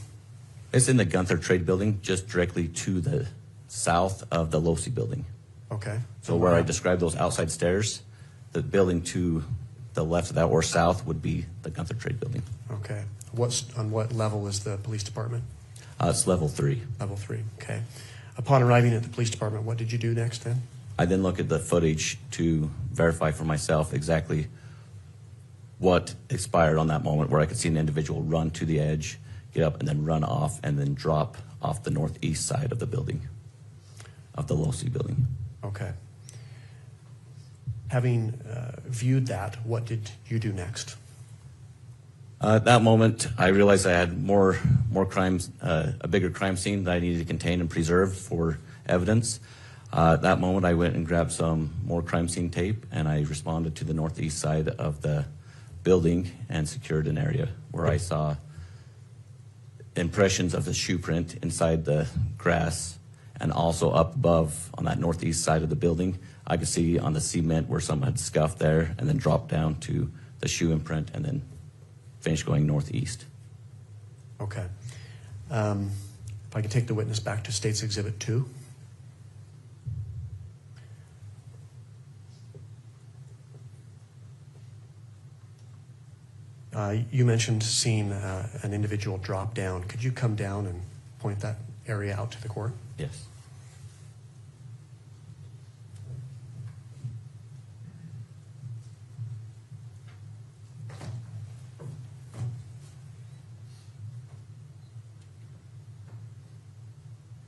It's in the Gunther Trade Building, just directly to the south of the Losi building. Okay. So where I described those outside stairs, the building to the left of that or south would be the Gunther Trade Building. Okay. On what level is the police department? It's level 3. Level 3, okay. Upon arriving at the police department, what did you do next then? I then looked at the footage to verify for myself exactly what expired on that moment, where I could see an individual run to the edge, get up, and then run off, and then drop off the northeast side of the building, of the Losi building. Okay. Having viewed that, what did you do next? At that moment, I realized I had more crimes, a bigger crime scene that I needed to contain and preserve for evidence. At that moment, I went and grabbed some more crime scene tape, and I responded to the northeast side of the building and secured an area where I saw impressions of the shoe print inside the grass, and also up above on that northeast side of the building, I could see on the cement where someone had scuffed there and then dropped down to the shoe imprint and then finished going northeast. Okay. If I can take the witness back to State's Exhibit 2. You mentioned seeing an individual drop down. Could you come down and point that area out to the court? Yes.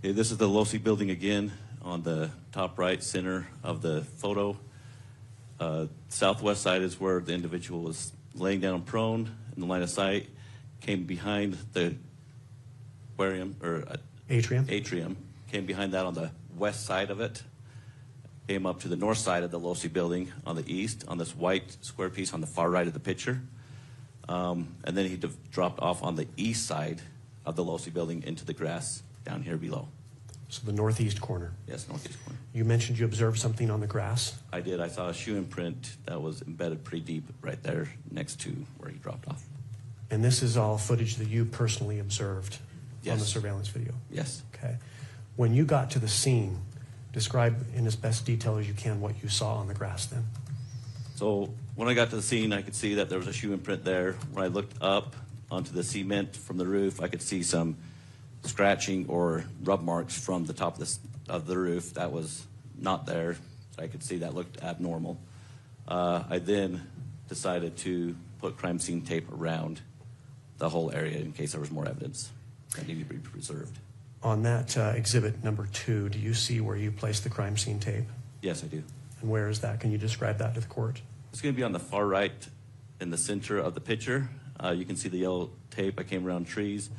Okay, this is the Losi building again on the top right center of the photo. Southwest side is where the individual was laying down prone in the line of sight, came behind the aquarium or atrium, came behind that on the west side of it, came up to the north side of the Losi building on the east on this white square piece on the far right of the picture. And then he dropped off on the east side of the Losi building into the grass down here below. So the northeast corner? Yes, northeast corner. You mentioned you observed something on the grass? I did. I saw a shoe imprint that was embedded pretty deep right there next to where he dropped off. And this is all footage that you personally observed on the Yes. surveillance video? Yes. Okay. When you got to the scene, describe in as best detail as you can what you saw on the grass then. So when I got to the scene, I could see that there was a shoe imprint there. When I looked up onto the cement from the roof, I could see some scratching or rub marks from the top of the roof. That was not there. So I could see that looked abnormal. I then decided to put crime scene tape around the whole area in case there was more evidence that needed to be preserved. On that exhibit number 2, do you see where you placed the crime scene tape? Yes, I do. And where is that? Can you describe that to the court? It's going to be on the far right in the center of the picture. You can see the yellow tape. I came around trees,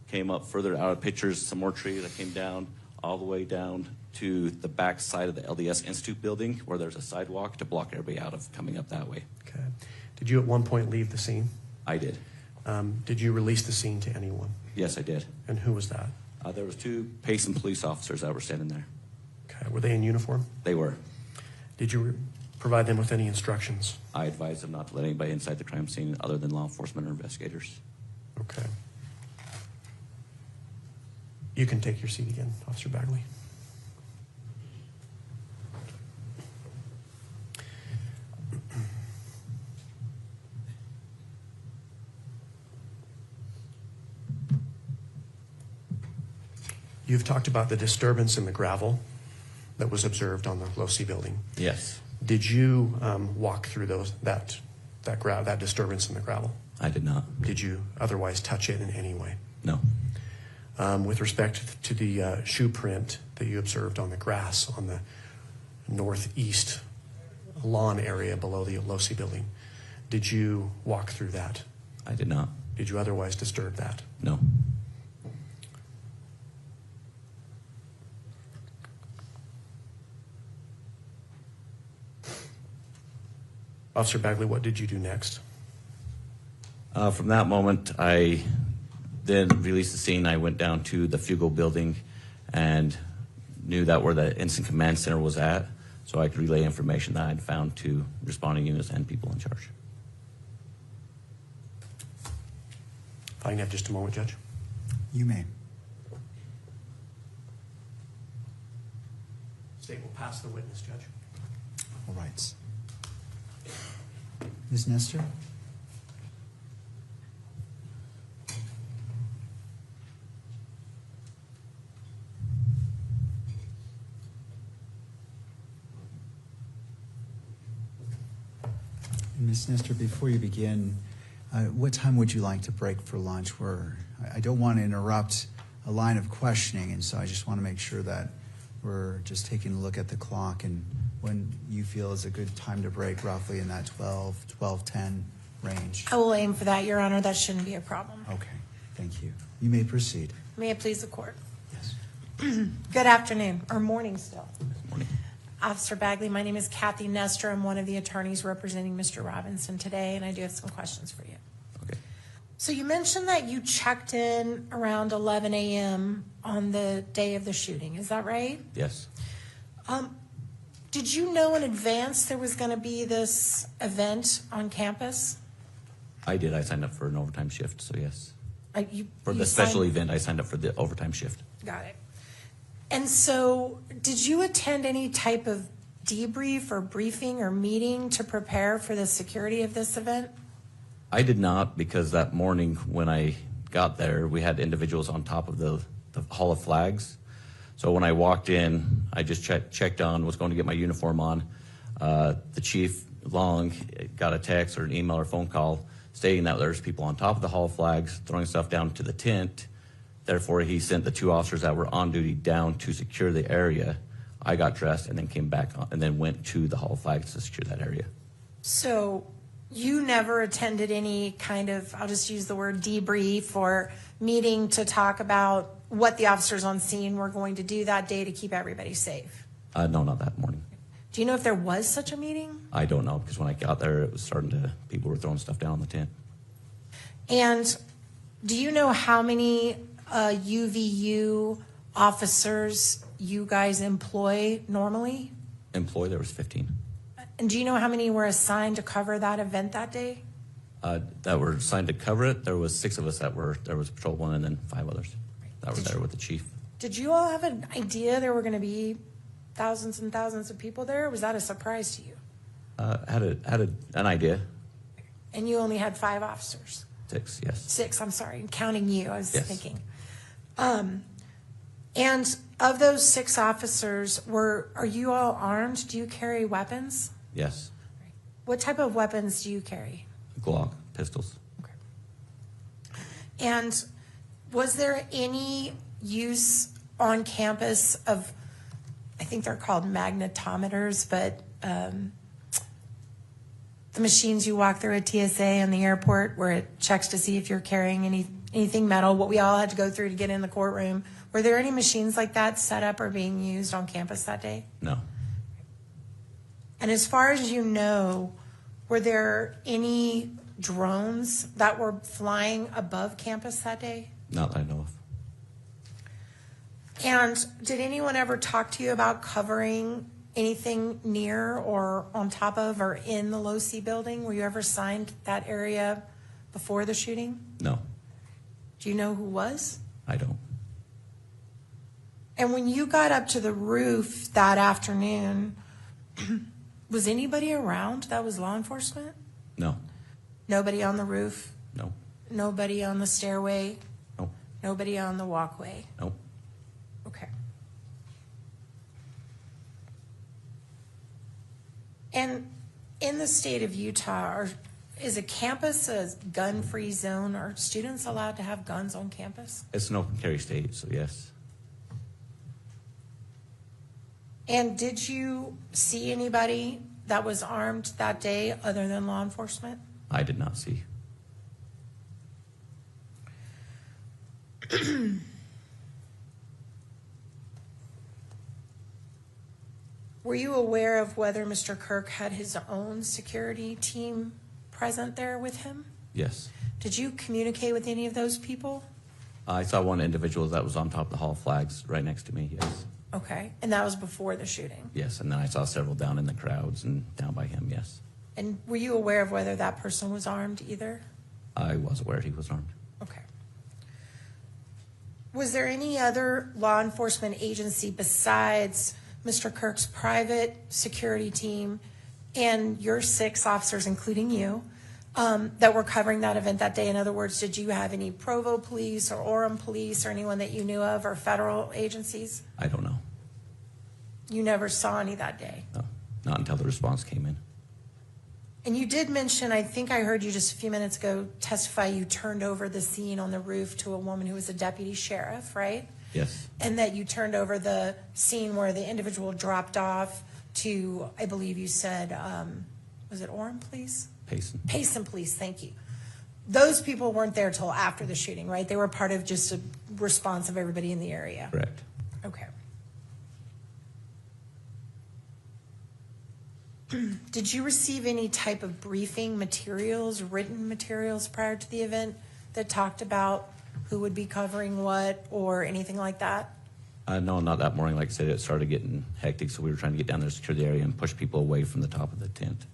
came up further out of pictures, some more trees. I came down all the way down to the back side of the LDS Institute building where there's a sidewalk to block everybody out of coming up that way. Okay. Did you at one point leave the scene? I did. Did you release the scene to anyone? Yes, I did. And who was that? There was 2 Payson police officers that were standing there. Okay. Were they in uniform? They were. Did you provide them with any instructions? I advised them not to let anybody inside the crime scene other than law enforcement or investigators. Okay. You can take your seat again, Officer Bagley. You've talked about the disturbance in the gravel that was observed on the Losi building. Yes. Did you walk through that disturbance in the gravel? I did not. Did you otherwise touch it in any way? No. With respect to the shoe print that you observed on the grass on the northeast lawn area below the Losi building, did you walk through that? I did not. Did you otherwise disturb that? No. Officer Bagley, what did you do next? From that moment, I then released the scene. I went down to the Fugal building and knew that where the incident command center was at, so I could relay information that I'd found to responding units and people in charge. If I can have just a moment, Judge. You may. State will pass the witness, Judge. All right. Ms. Nestor? Ms. Nestor, before you begin, what time would you like to break for lunch? I don't want to interrupt a line of questioning, and so I just want to make sure that we're just taking a look at the clock and when you feel is a good time to break, roughly in that 12:10 range. I will aim for that, Your Honor. That shouldn't be a problem. Okay, thank you. You may proceed. May it please the court. Yes. Good afternoon, or morning still. Morning. Officer Bagley, my name is Kathy Nestor. I'm one of the attorneys representing Mr. Robinson today, and I do have some questions for you. Okay. So you mentioned that you checked in around 11 a.m. on the day of the shooting. Is that right? Yes. Did you know in advance there was going to be this event on campus? I did. I signed up for an overtime shift, so yes. For You the special signed- event, I signed up for the overtime shift. Got it. And so did you attend any type of debrief or briefing or meeting to prepare for the security of this event? I did not, because that morning when I got there, we had individuals on top of the Hall of Flags. So when I walked in, I just checked on, was going to get my uniform on. The chief, Long, got a text or an email or phone call stating that there's people on top of the Hall of Flags throwing stuff down to the tent. Therefore, he sent the 2 officers that were on duty down to secure the area. I got dressed and then came back on, and then went to the Hall of Flags to secure that area. So you never attended any kind of, I'll just use the word debrief or meeting to talk about what the officers on scene were going to do that day to keep everybody safe? No, not that morning. Do you know if there was such a meeting? I don't know, because when I got there, it was starting to, people were throwing stuff down on the tent. And do you know how many UVU officers you guys employ normally? Employee, there was 15. And do you know how many were assigned to cover that event that day? That were assigned to cover it. There was 6 of us that were, there was patrol 1 and then 5 others that were there with the chief. Did you all have an idea there were going to be thousands and thousands of people there? Or was that a surprise to you? Had an idea. And you only had 5 officers? 6, yes. 6, I'm sorry, counting you, I was Yes. thinking. And of those 6 officers, are you all armed? Do you carry weapons? Yes. What type of weapons do you carry? Glock, pistols. And was there any use on campus of, I think they're called magnetometers, but the machines you walk through at TSA in the airport where it checks to see if you're carrying anything metal, what we all had to go through to get in the courtroom. Were there any machines like that set up or being used on campus that day? No. And as far as you know, were there any drones that were flying above campus that day? Not that I know of. And did anyone ever talk to you about covering anything near or on top of or in the Low C building? Were you ever assigned that area before the shooting? No, Do you know who was? I don't. And when you got up to the roof that afternoon, was anybody around that was law enforcement? No. Nobody on the roof? No. Nobody on the stairway? No. Nobody on the walkway? No. Okay. And in the state of Utah, is a campus a gun-free zone? Are students allowed to have guns on campus? It's an open carry state, so yes. And did you see anybody that was armed that day other than law enforcement? I did not see. Were you aware of whether Mr. Kirk had his own security team present there with him? Yes. Did you communicate with any of those people? I saw one individual that was on top of the Hall of Flags right next to me, yes. Okay, and that was before the shooting. Yes, and then I saw several down in the crowds and down by him, yes. And were you aware of whether that person was armed either? I was aware he was armed. Okay. Was there any other law enforcement agency besides Mr. Kirk's private security team and your 6 officers, including you, that were covering that event that day? In other words, did you have any Provo police or Orem police or anyone that you knew of, or federal agencies? I don't know. You never saw any that day? No, not until the response came in. And you did mention, I think I heard you just a few minutes ago testify, you turned over the scene on the roof to a woman who was a deputy sheriff, right? Yes. And that you turned over the scene where the individual dropped off to, I believe you said, was it Orem Police? Payson. Payson Police, thank you. Those people weren't there till after the shooting, right? They were part of just a response of everybody in the area. Correct. Okay. Did you receive any type of briefing materials, written materials prior to the event that talked about who would be covering what or anything like that? No, not that morning. Like I said, it started getting hectic, so we were trying to get down there, secure the area, and push people away from the top of the tent.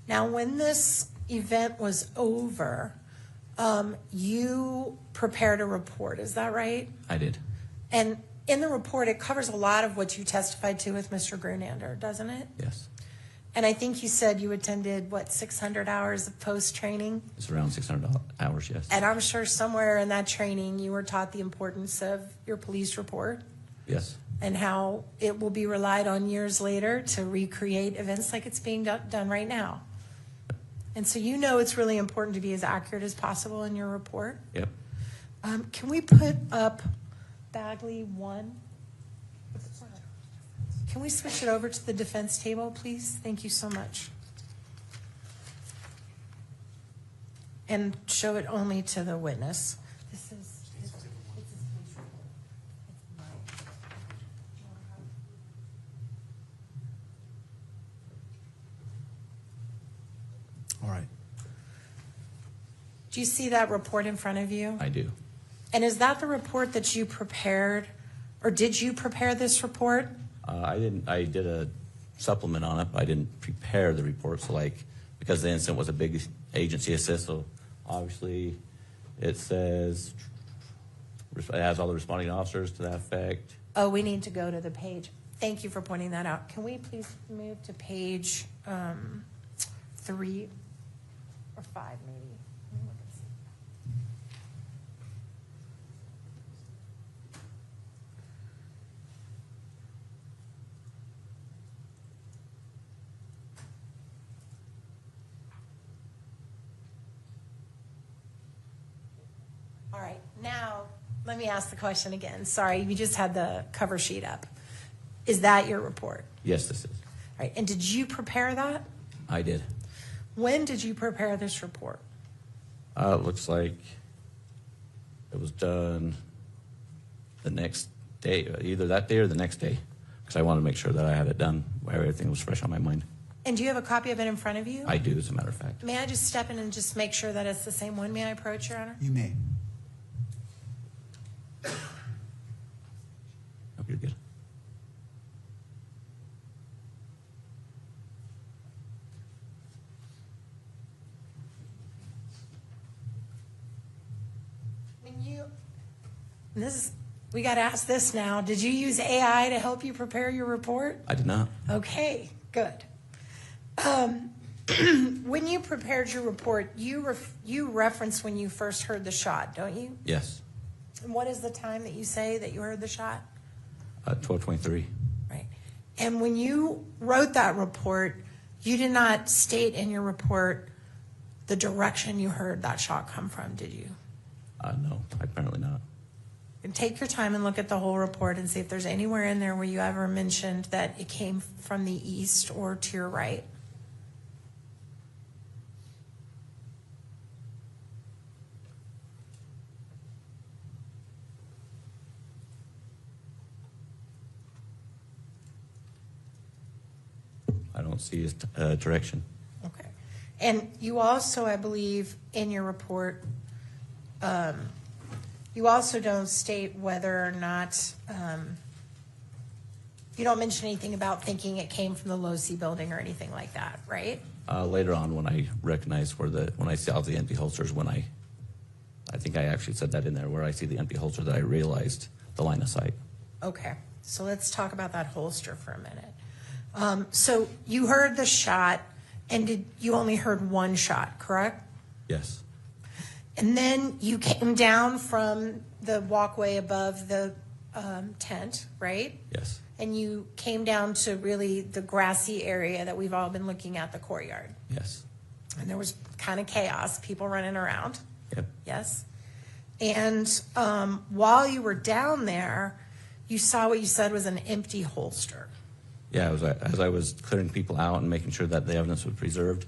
Now, when this event was over, you prepared a report, is that right? I did. And in the report, it covers a lot of what you testified to with Mr. Grunander, doesn't it? Yes. And I think you said you attended, 600 hours of post-training? It's around 600 hours, yes. And I'm sure somewhere in that training, you were taught the importance of your police report Yes. and how it will be relied on years later to recreate events like it's being done right now. And so you know it's really important to be as accurate as possible in your report. Yep. Can we put up Bagley 1? Can we switch it over to the defense table, please? Thank you so much. And show it only to the witness. This is his police report. It's mine. All right. Do you see that report in front of you? I do. And is that the report that you prepared, or did you prepare this report? I didn't. I did a supplement on it, but I didn't prepare the report. So, like, because the incident was a big agency assist, so obviously it says it has all the responding officers to that effect. Oh, we need to go to the page. Thank you for pointing that out. Can we please move to page 3 or 5, maybe? Let me look and see. All right, now let me ask the question again. Sorry, you just had the cover sheet up. Is that your report? Yes, this is. All right, and did you prepare that? I did. When did you prepare this report? It looks like it was done the next day, either that day or the next day, because I wanted to make sure that I had it done where everything was fresh on my mind. And do you have a copy of it in front of you? I do, as a matter of fact. May I just step in and just make sure that it's the same one? May I approach, Your Honor? You may. Oh, you're good. And we got to ask this now. Did you use AI to help you prepare your report? I did not. Okay, good. When you prepared your report, you referenced when you first heard the shot, don't you? Yes. And what is the time that you say that you heard the shot? 12:23. Right. And when you wrote that report, you did not state in your report the direction you heard that shot come from, did you? No, apparently not. And take your time and look at the whole report and see if there's anywhere in there where you ever mentioned that it came from the east or to your right. I don't see his direction. Okay. And you also, I believe, in your report, you also don't state whether or not, you don't mention anything about thinking it came from the Low C building or anything like that, right? Later on, when I recognized when I saw the empty holsters, I think I actually said that in there, where I see the empty holster, that I realized the line of sight. Okay. So let's talk about that holster for a minute. So you heard the shot, and you only heard one shot, correct? Yes. And then you came down from the walkway above the tent, right? Yes. And you came down to really the grassy area that we've all been looking at, the courtyard. Yes. And there was kind of chaos, people running around. Yep. Yes. And while you were down there, you saw what you said was an empty holster. Yeah, as I was clearing people out and making sure that the evidence was preserved,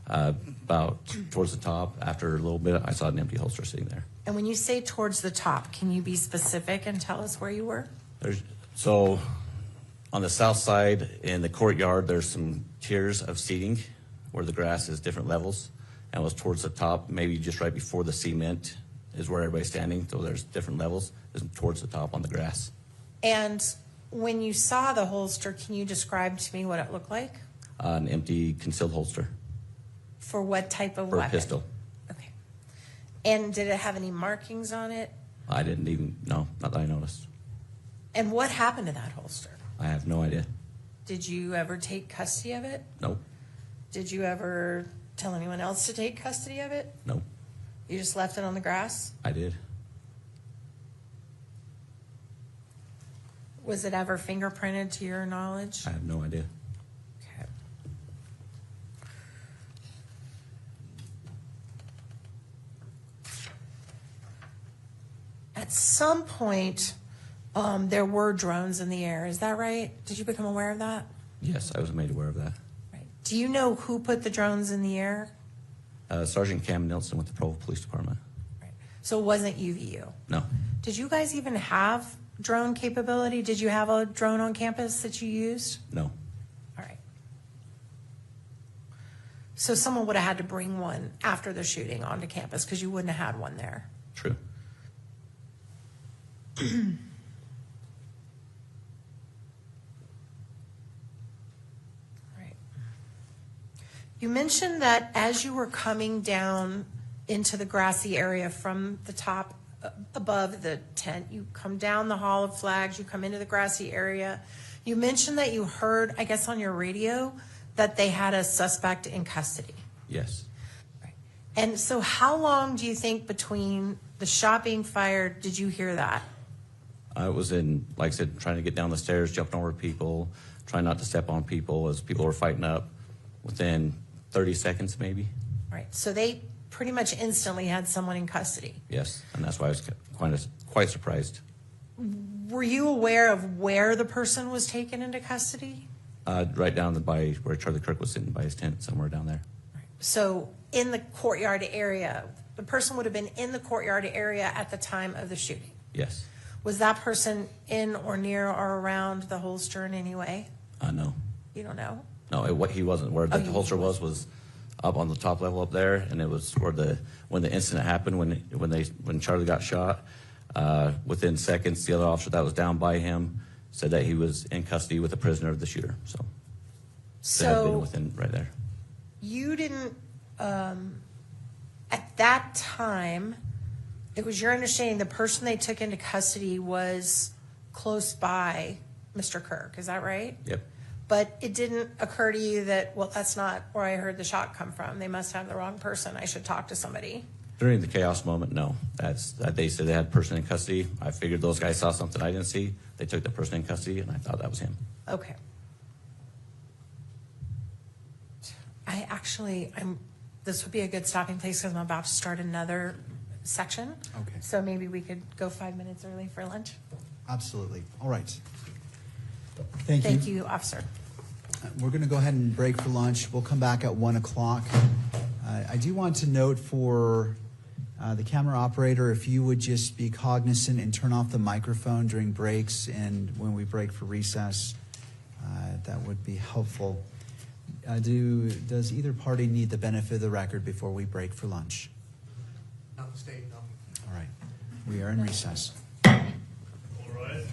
about towards the top, after a little bit, I saw an empty holster sitting there. And when you say towards the top, can you be specific and tell us where you were? So On the south side, in the courtyard, there's some tiers of seating where the grass is different levels. And it was towards the top, maybe just right before the cement is where everybody's standing. So there's different levels. It's towards the top on the grass. And when you saw the holster, can you describe to me what it looked like? An empty concealed holster For what type of for a weapon? pistol. Okay. And did it have any markings on it? I didn't even know, not that I noticed. And what happened to that holster? I have no idea. Did you ever take custody of it? Nope. Did you ever tell anyone else to take custody of it? Nope. You just left it on the grass? I did. Was it ever fingerprinted to your knowledge? I have no idea. Okay. At some point, there were drones in the air. Is that right? Did you become aware of that? Yes, I was made aware of that. Right. Do you know who put the drones in the air? Sergeant Cam Nelson with the Provo Police Department. So it wasn't UVU. No. Did you guys even have drone capability? Did you have a drone on campus that you used? No. All right. So someone would have had to bring one after the shooting onto campus because you wouldn't have had one there. True. Right. You mentioned that as you were coming down into the grassy area from the top above the tent, you come down the Hall of Flags, you come into the grassy area. You mentioned that you heard, I guess on your radio, that they had a suspect in custody. Yes. And so how long do you think between the shot being fired did you hear that? I was in, like I said, trying to get down the stairs, jumping over people, trying not to step on people as people were fighting up. Within 30 seconds, maybe. Right. So they pretty much instantly had someone in custody. Yes, and that's why I was quite surprised. Were you aware of where the person was taken into custody? Right down by where Charlie Kirk was sitting by his tent, somewhere down there. So in the courtyard area, the person would have been in the courtyard area at the time of the shooting. Yes. Was that person in or near or around the holster in any way? No. You don't know? No, what he wasn't. Where the holster was up on the top level up there, and it was where when the incident happened, when Charlie got shot. Within seconds, the other officer that was down by him said that he was in custody with a prisoner of the shooter. So they had been within right there. You didn't, at that time, it was your understanding the person they took into custody was close by Mr. Kirk, is that right? Yep. But it didn't occur to you that, well, that's not where I heard the shot come from. They must have the wrong person. I should talk to somebody. During the chaos moment, no. They said they had a person in custody. I figured those guys saw something I didn't see. They took the person in custody, and I thought that was him. Okay. This would be a good stopping place because I'm about to start another section. Okay. So maybe we could go 5 minutes early for lunch. Absolutely. All right. Thank you. Thank you, officer. We're going to go ahead and break for lunch. We'll come back at 1 o'clock. I do want to note for the camera operator, if you would just be cognizant and turn off the microphone during breaks and when we break for recess, that would be helpful. Does either party need the benefit of the record before we break for lunch? Not the state, no. All right. We are in recess. All right.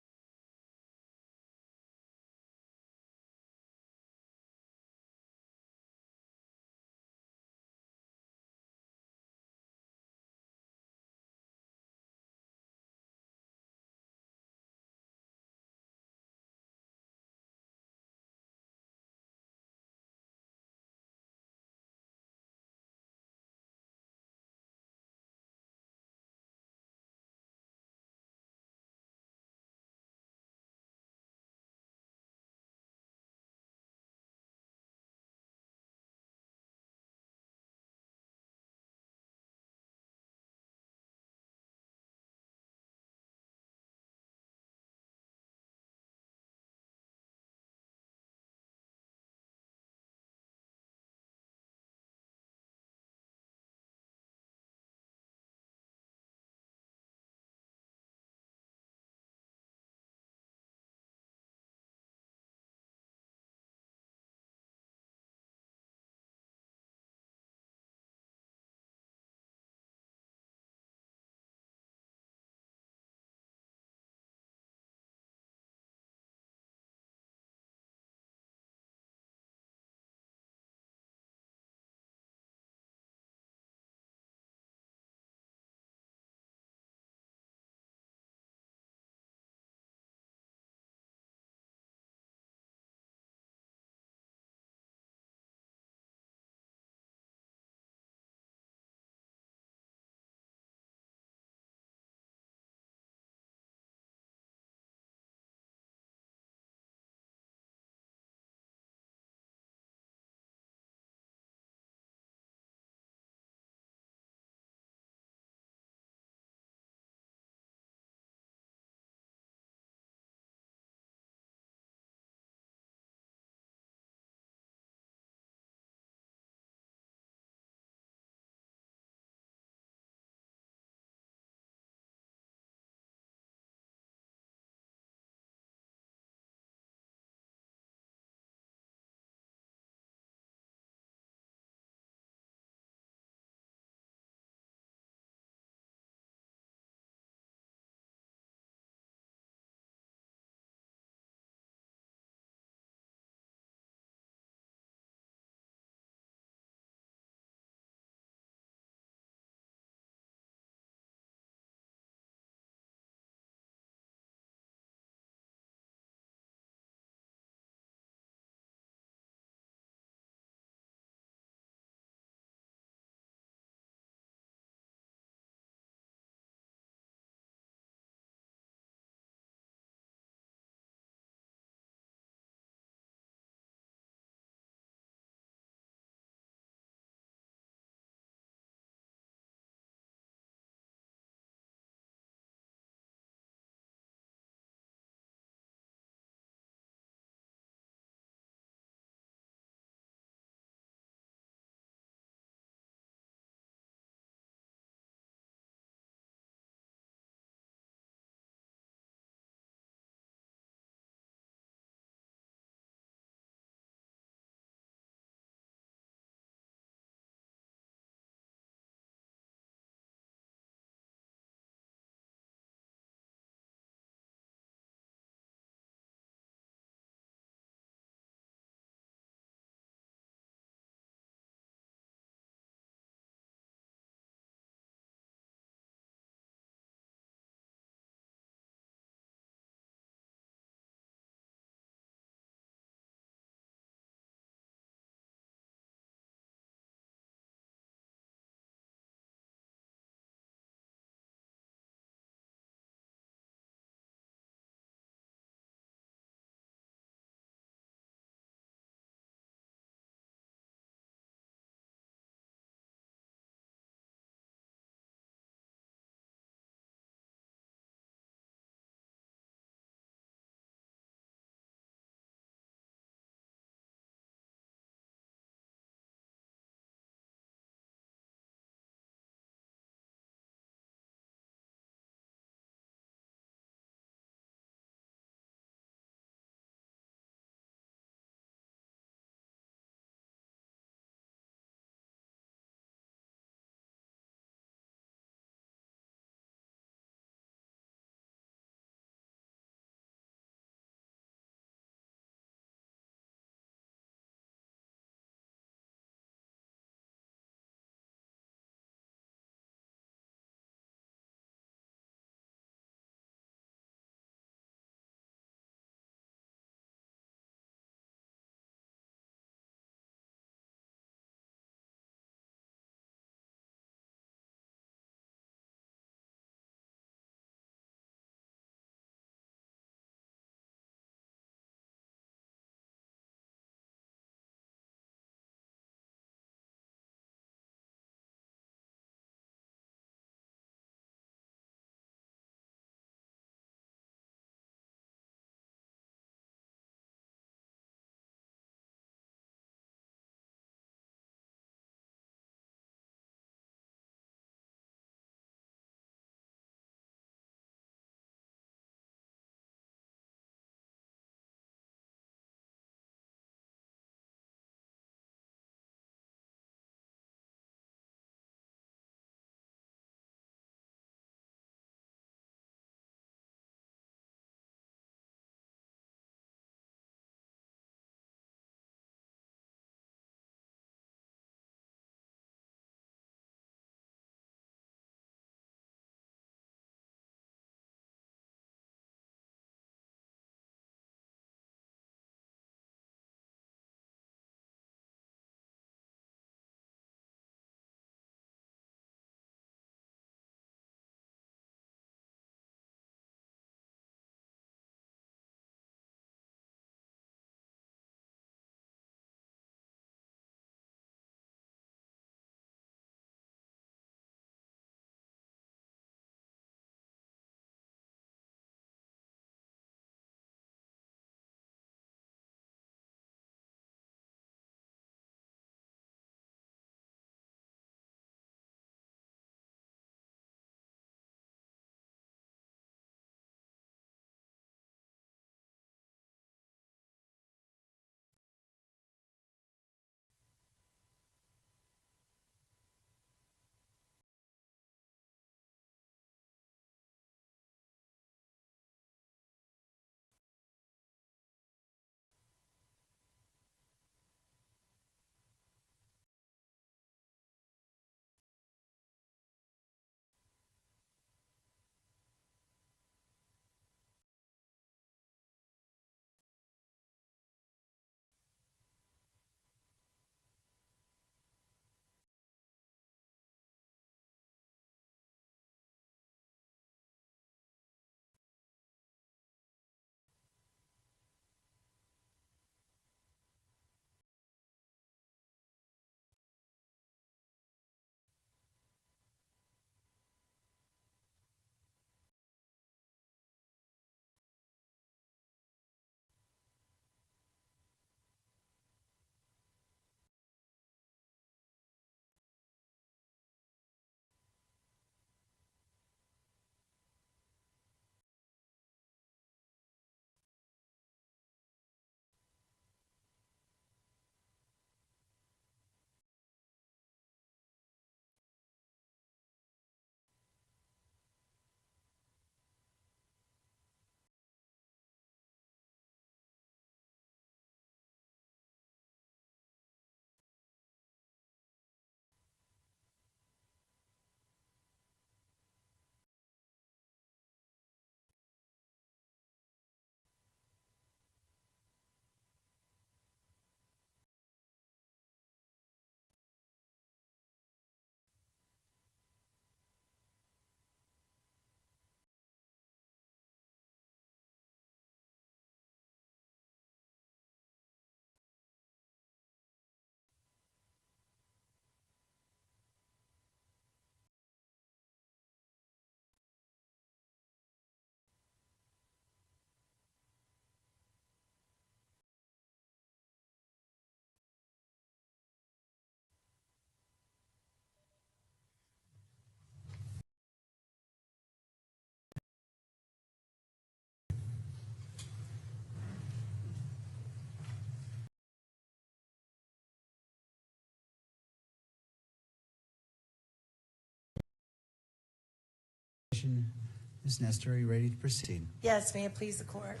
Ms. Nestor, are you ready to proceed? Yes, may it please the court.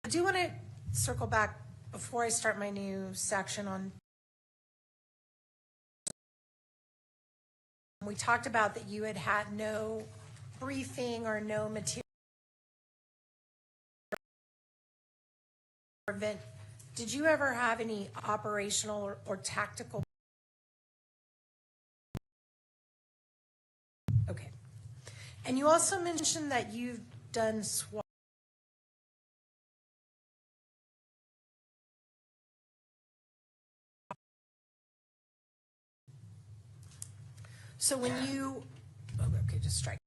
I do want to circle back before I start my new section on. We talked about that you had had no briefing or no material event. Did you ever have any operational or tactical? Okay. And you also mentioned that you've done SWAT. So when you, okay, just strike.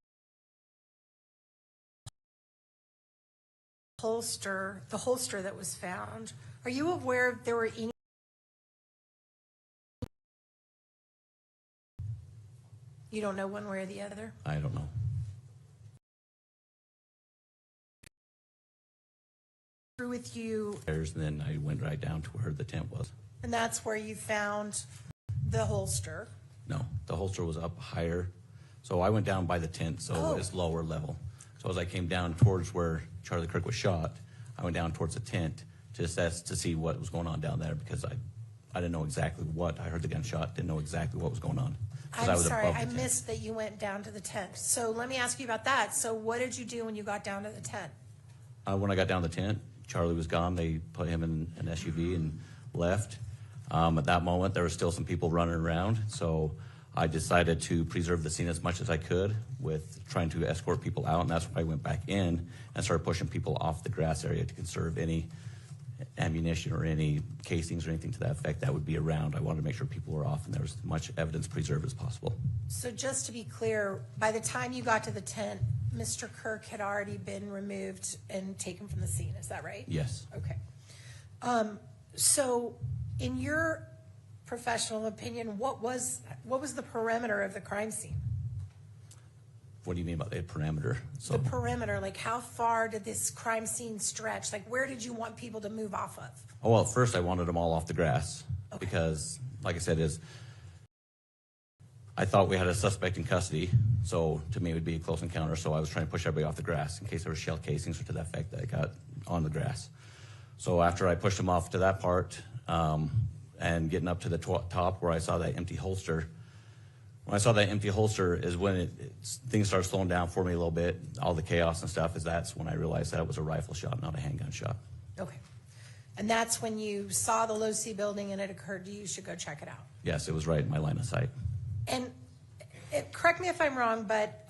The holster that was found, are you aware if there were any? You don't know one way or the other? I don't know. Through with you. And then I went right down to where the tent was. And that's where you found the holster. No, the holster was up higher. So I went down by the tent, so it's lower level. So as I came down towards where Charlie Kirk was shot, I went down towards the tent to assess to see what was going on down there, because I didn't know exactly what. I heard the gunshot, didn't know exactly what was going on. I'm sorry, I missed that you went down to the tent. So let me ask you about that. So what did you do when you got down to the tent? When I got down to the tent, Charlie was gone. They put him in an SUV and left. At that moment, there were still some people running around, so I decided to preserve the scene as much as I could with trying to escort people out, and that's when I went back in and started pushing people off the grass area to conserve any ammunition or any casings or anything to that effect that would be around. I wanted to make sure people were off and there was as much evidence preserved as possible. So just to be clear, by the time you got to the tent, Mr. Kirk had already been removed and taken from the scene, is that right? Yes. Okay. So in your professional opinion, what was the perimeter of the crime scene? What do you mean by the perimeter? So The perimeter, like how far did this crime scene stretch? Like where did you want people to move off of? Oh, well, at first I wanted them all off the grass because, like I said, I thought we had a suspect in custody, so to me it would be a close encounter, so I was trying to push everybody off the grass in case there were shell casings or to that effect that got on the grass. So after I pushed them off to that part, and getting up to the top where I saw that empty holster. When I saw that empty holster is when things started slowing down for me a little bit. All the chaos and stuff that's when I realized that it was a rifle shot, not a handgun shot. Okay. And that's when you saw the Low C building and it occurred to you should go check it out. Yes, it was right in my line of sight. And correct me if I'm wrong, but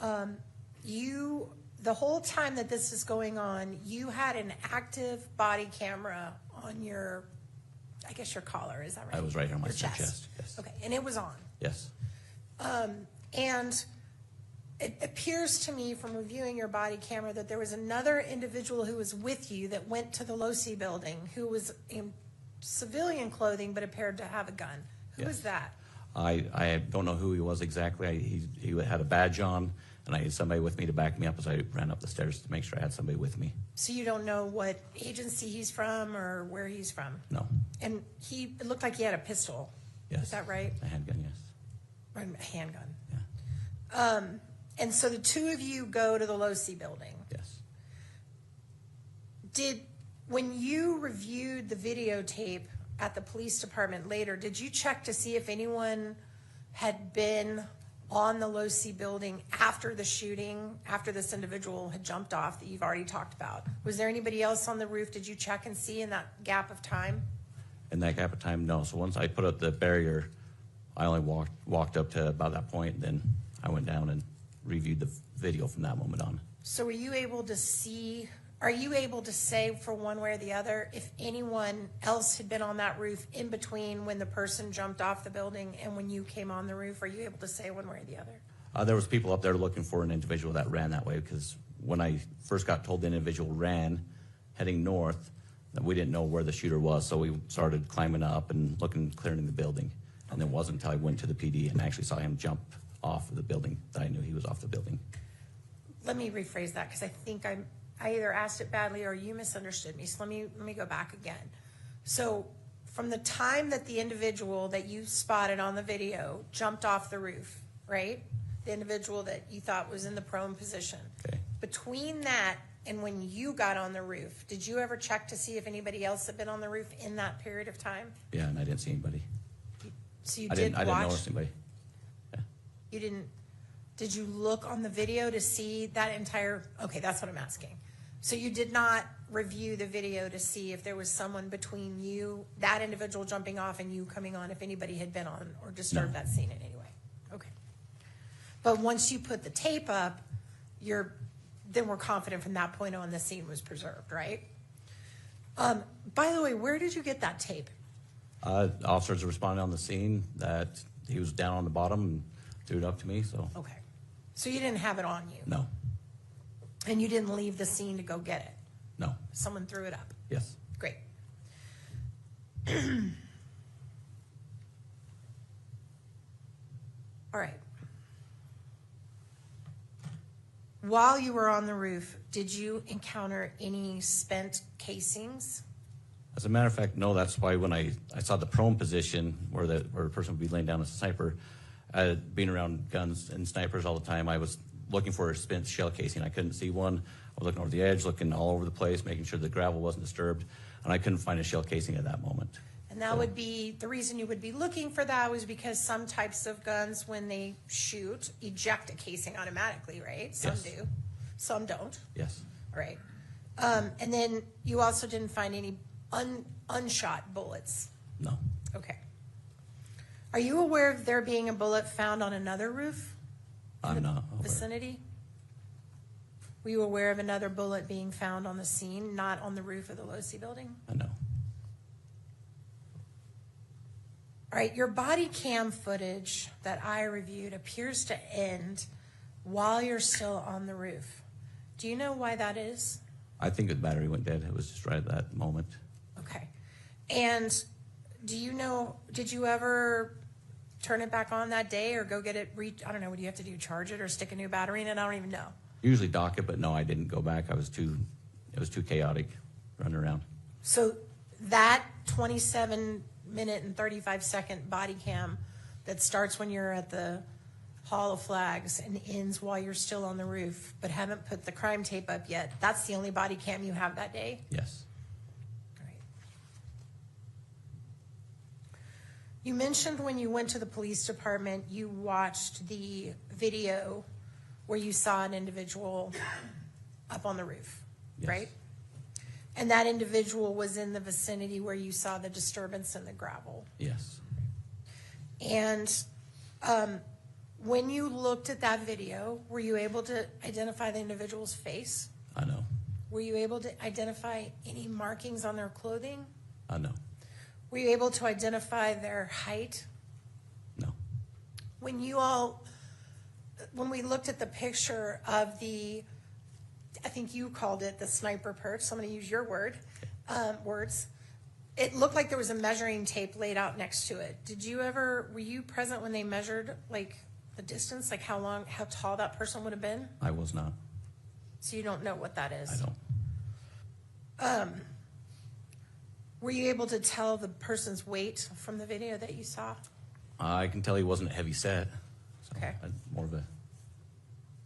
the whole time that this is going on, you had an active body camera on your, I guess your collar, is that right? I was right here on my chest. Yes. Okay, and it was on. Yes. And it appears to me from reviewing your body camera that there was another individual who was with you that went to the Low C building who was in civilian clothing but appeared to have a gun. Who was that? I don't know who he was exactly. He had a badge on, and I had somebody with me to back me up as I ran up the stairs to make sure I had somebody with me. So you don't know what agency he's from or where he's from? No. And it looked like he had a pistol. Yes. Is that right? A handgun, yes. Or a handgun. Yeah. And so the two of you go to the Low C building. Yes. When you reviewed the videotape at the police department later, did you check to see if anyone had been on the Low C building after the shooting, after this individual had jumped off that you've already talked about? Was there anybody else on the roof? Did you check and see in that gap of time? In that gap of time, no. So once I put up the barrier, I only walked up to about that point, then I went down and reviewed the video from that moment on. So are you able to say for one way or the other if anyone else had been on that roof in between when the person jumped off the building and when you came on the roof? Are you able to say one way or the other? There was people up there looking for an individual that ran that way, because when I first got told the individual ran heading north, that we didn't know where the shooter was, so we started climbing up and looking, clearing the building. And it wasn't until I went to the PD and actually saw him jump off of the building that I knew he was off the building. Let me rephrase that, because I think I either asked it badly or you misunderstood me. So let me go back again. So from the time that the individual that you spotted on the video jumped off the roof, right? The individual that you thought was in the prone position. Okay. Between that and when you got on the roof, did you ever check to see if anybody else had been on the roof in that period of time? Yeah, and I didn't see anybody. So you I did watch? didn't notice anybody. Yeah. You didn't, did you look on the video to see that entire, okay, that's what I'm asking. So you did not review the video to see if there was someone between you, that individual jumping off and you coming on, if anybody had been on or disturbed that scene in any way? Okay. But once you put the tape up, then we're confident from that point on the scene was preserved, right? By the way, where did you get that tape? Officers responded on the scene that he was down on the bottom and threw it up to me, so. Okay. So you didn't have it on you? No. And you didn't leave the scene to go get it? No. Someone threw it up? Yes. Great. All right. While you were on the roof, did you encounter any spent casings? As a matter of fact, no, that's why when I saw the prone position where a person would be laying down as a sniper, being around guns and snipers all the time, I was looking for a spent shell casing. I couldn't see one. I was looking over the edge, looking all over the place, making sure the gravel wasn't disturbed, and I couldn't find a shell casing at that moment. And that would be, the reason you would be looking for that was because some types of guns, when they shoot, eject a casing automatically, right? Some Yes. do, some don't. Yes. All right. And then you also didn't find any unshot bullets? No. Okay. Are you aware of there being a bullet found on another roof? I'm not aware. Vicinity? Were you aware of another bullet being found on the scene, not on the roof of the Losi building? No. All right, your body cam footage that I reviewed appears to end while you're still on the roof. Do you know why that is? I think the battery went dead. It was just right at that moment. Okay. And do you know, did you ever turn it back on that day or go get it, I don't know, what do you have to do, charge it or stick a new battery in it? I don't even know. Usually dock it, but no, I didn't go back. It was too chaotic running around. So that 27-minute and 35-second body cam that starts when you're at the Hall of Flags and ends while you're still on the roof, but haven't put the crime tape up yet, that's the only body cam you have that day? Yes. All right. You mentioned when you went to the police department, you watched the video where you saw an individual up on the roof, Yes. right? And that individual was in the vicinity where you saw the disturbance in the gravel. Yes. And when you looked at that video, were you able to identify the individual's face? I know. Were you able to identify any markings on their clothing? I know. Were you able to identify their height? No. When we looked at the picture of the, I think you called it the sniper perch, so I'm gonna use your words. It looked like there was a measuring tape laid out next to it. Were you present when they measured like the distance, like how tall that person would have been? I was not. So you don't know what that is? I don't. Were you able to tell the person's weight from the video that you saw? I can tell he wasn't a heavy set. So Okay. More of a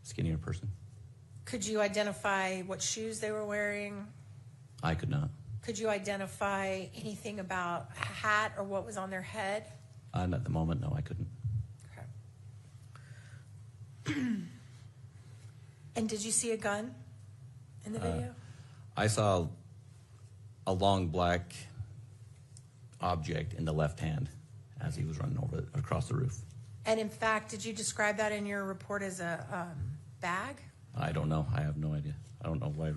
skinnier person. Could you identify what shoes they were wearing? I could not. Could you identify anything about a hat or what was on their head? At the moment, no, I couldn't. Okay. And did you see a gun in the video? I saw a long black object in the left hand as he was running across the roof. And in fact, did you describe that in your report as a bag? I don't know. I have no idea. I don't know why. All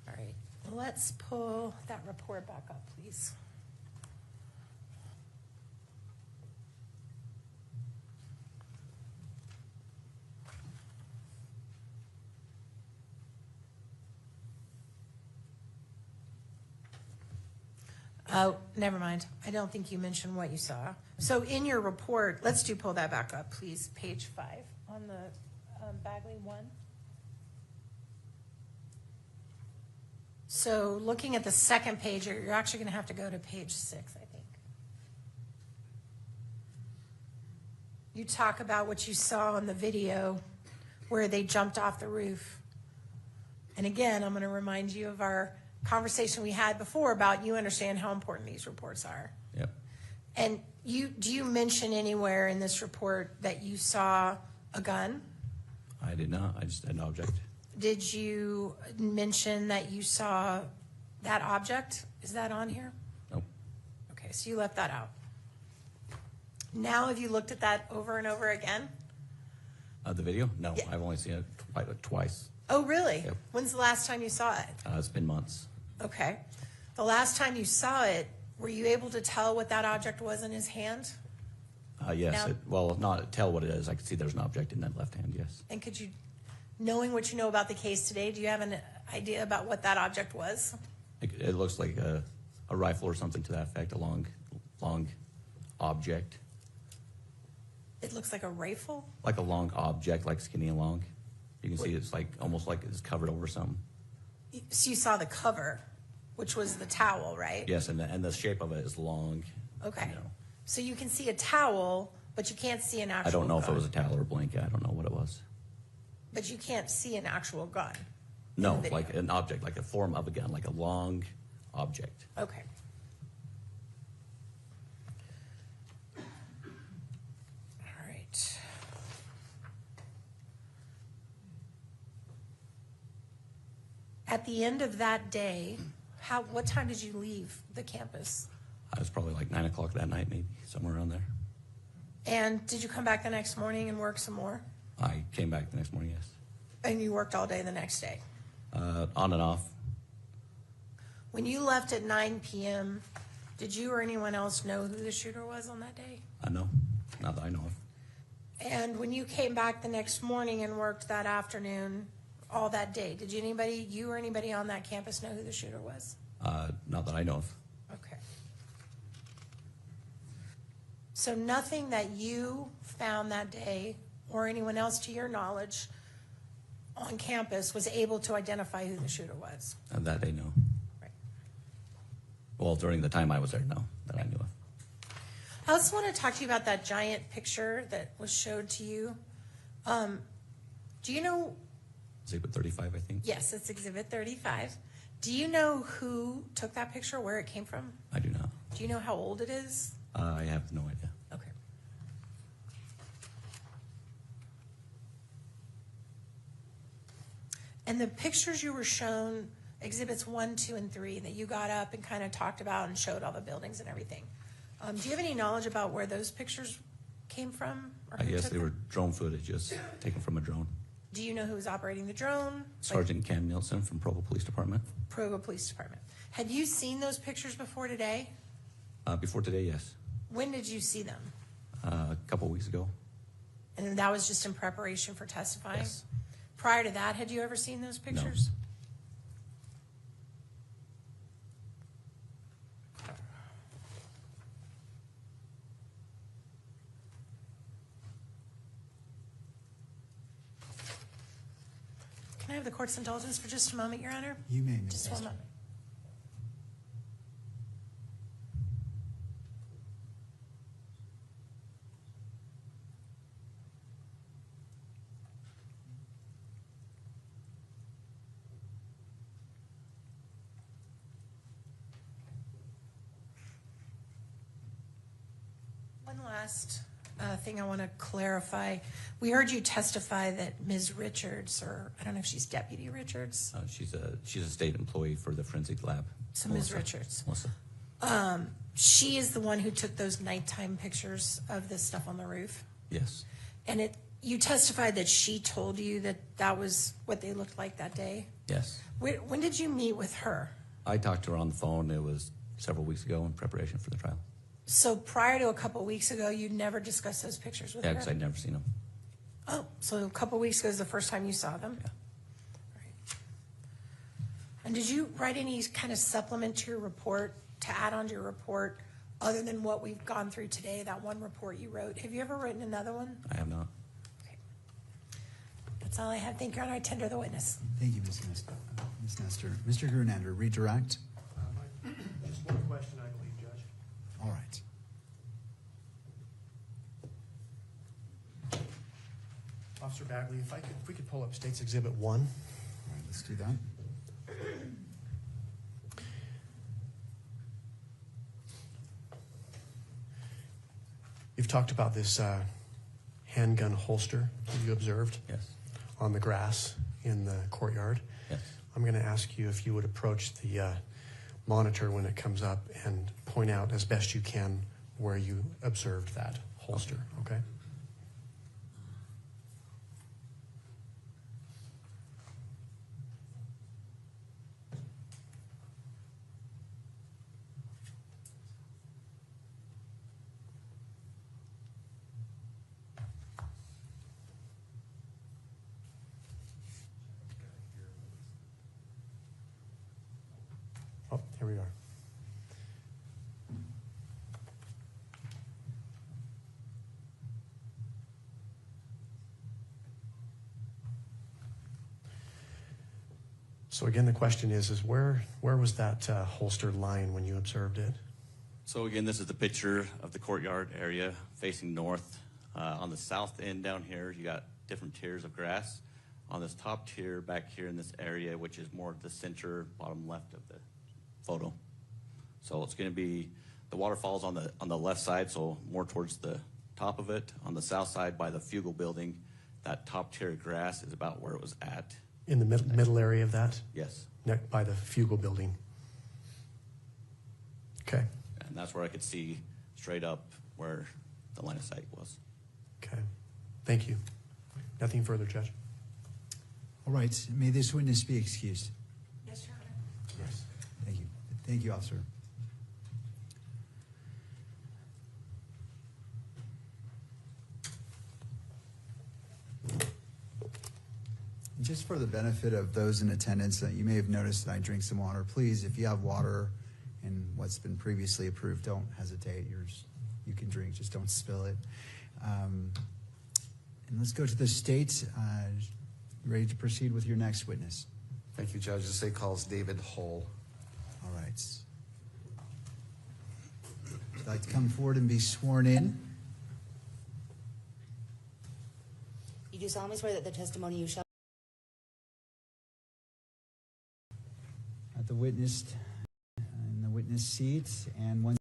right, let's pull that report back up, please. Oh, never mind. I don't think you mentioned what you saw. So in your report, let's pull that back up, please. Page 5 on the Bagley 1. So looking at the second page, you're actually going to have to go to page 6, I think. You talk about what you saw on the video where they jumped off the roof. And again, I'm going to remind you of our conversation we had before about you understand how important these reports are. Yep. And do you mention anywhere in this report that you saw a gun? I did not. I just had an object. Did you mention that you saw that object? Is that on here? Nope. Okay, so you left that out. Now, have you looked at that over and over again? The video? No, Yeah. I've only seen it twice. Oh, really? Yep. When's the last time you saw it? It's been months. Okay. The last time you saw it, were you able to tell what that object was in his hand? Yes. Now- Well, not tell what it is. I could see there's an object in that left hand, yes. And could you, knowing what you know about the case today, do you have an idea about what that object was? It looks like a rifle or something to that effect, a long object. It looks like a rifle? Like a long object, like skinny and long. You can see it's like almost like it's covered over something. So you saw the cover, which was the towel, right? Yes, and the shape of it is long. Okay. You know. So you can see a towel, but you can't see an actual I don't know gun. if it was a towel or a blanket. I don't know what it was. But you can't see an actual gun. No, video. like an object, like a form of a gun, like a long object. Okay. All right. At the end of that day, what time did you leave the campus? It was probably like 9 o'clock that night, maybe somewhere around there. And did you come back the next morning and work some more? I came back the next morning, yes. And you worked all day the next day? On and off. When you left at 9 p.m., did you or anyone else know who the shooter was on that day? No, not that I know of. And when you came back the next morning and worked that afternoon, all that day, did you or anybody on that campus know who the shooter was? Not that I know of. Okay. So nothing that you found that day or anyone else to your knowledge on campus was able to identify who the shooter was? That day, no. Right. Well, during the time I was there, no, that I knew of. I also want to talk to you about that giant picture that was showed to you. Do you know? Exhibit 35, I think. Yes, it's Exhibit 35. Do you know who took that picture, where it came from? I do not. Do you know how old it is? I have no idea. Okay. And the pictures you were shown, Exhibits 1, 2, and 3, that you got up and kind of talked about and showed all the buildings and everything. Do you have any knowledge about where those pictures came from? Or who Yes, took they them? were drone footages taken from a drone. Do you know who was operating the drone? Sergeant Cam Nielsen from Provo Police Department. Provo Police Department. Had you seen those pictures before today? Before today, yes. When did you see them? A couple weeks ago. And that was just in preparation for testifying? Yes. Prior to that, had you ever seen those pictures? Can I have the court's indulgence for just a moment, Your Honor? You may, Ms. Just one Esther. moment. One last thing I want to clarify. We heard you testify that Ms. Richards, or I don't know if she's Deputy Richards. She's a state employee for the forensic lab. So Ms. Richards. Melissa. She is the one who took those nighttime pictures of this stuff on the roof. Yes. And you testified that she told you that that was what they looked like that day? Yes. When did you meet with her? I talked to her on the phone. It was several weeks ago in preparation for the trial. So prior to a couple weeks ago, you never discussed those pictures with Yeah, her? because I'd never seen them. Oh, so a couple weeks ago is the first time you saw them? Yeah. Right. And did you write any kind of supplement to your report, to add on to your report, other than what we've gone through today, that one report you wrote? Have you ever written another one? I have not. Okay. That's all I have. Thank you, Your Honor. I tender the witness. Thank you, Ms. Esther. Ms. Nestor. Mr. Grunander, redirect. Just one question, I believe, Judge. All right. Officer Bagley, if we could pull up State's Exhibit 1. All right, let's do that. You've talked about this handgun holster that you observed Yes. on the grass in the courtyard. Yes. I'm going to ask you if you would approach the monitor when it comes up and point out as best you can where you observed that holster, okay? Oh, here we are. So again, the question is where was that holster lying when you observed it? So again, this is the picture of the courtyard area facing north. On the south end down here, you got different tiers of grass. On this top tier back here in this area, which is more the center bottom left of the photo. So it's going to be the waterfalls on the left side, so more towards the top of it. On the south side by the Fugal building, that top tier of grass is about where it was at. In the middle area of that? Yes. By the Fugal building. Okay. And that's where I could see straight up where the line of sight was. Okay. Thank you. Nothing further, Judge. All right. May this witness be excused. Yes, Your Honor. Yes. Thank you. Thank you, officer. Just for the benefit of those in attendance, you may have noticed that I drink some water. Please, if you have water and what's been previously approved, don't hesitate. You can drink, just don't spill it. And let's go to the state. Ready to proceed with your next witness? Thank you, Judge. The state calls David Hull. All right. Would you like to come forward and be sworn in? You do solemnly swear that the testimony you shall At the witness, in the witness seat, and one.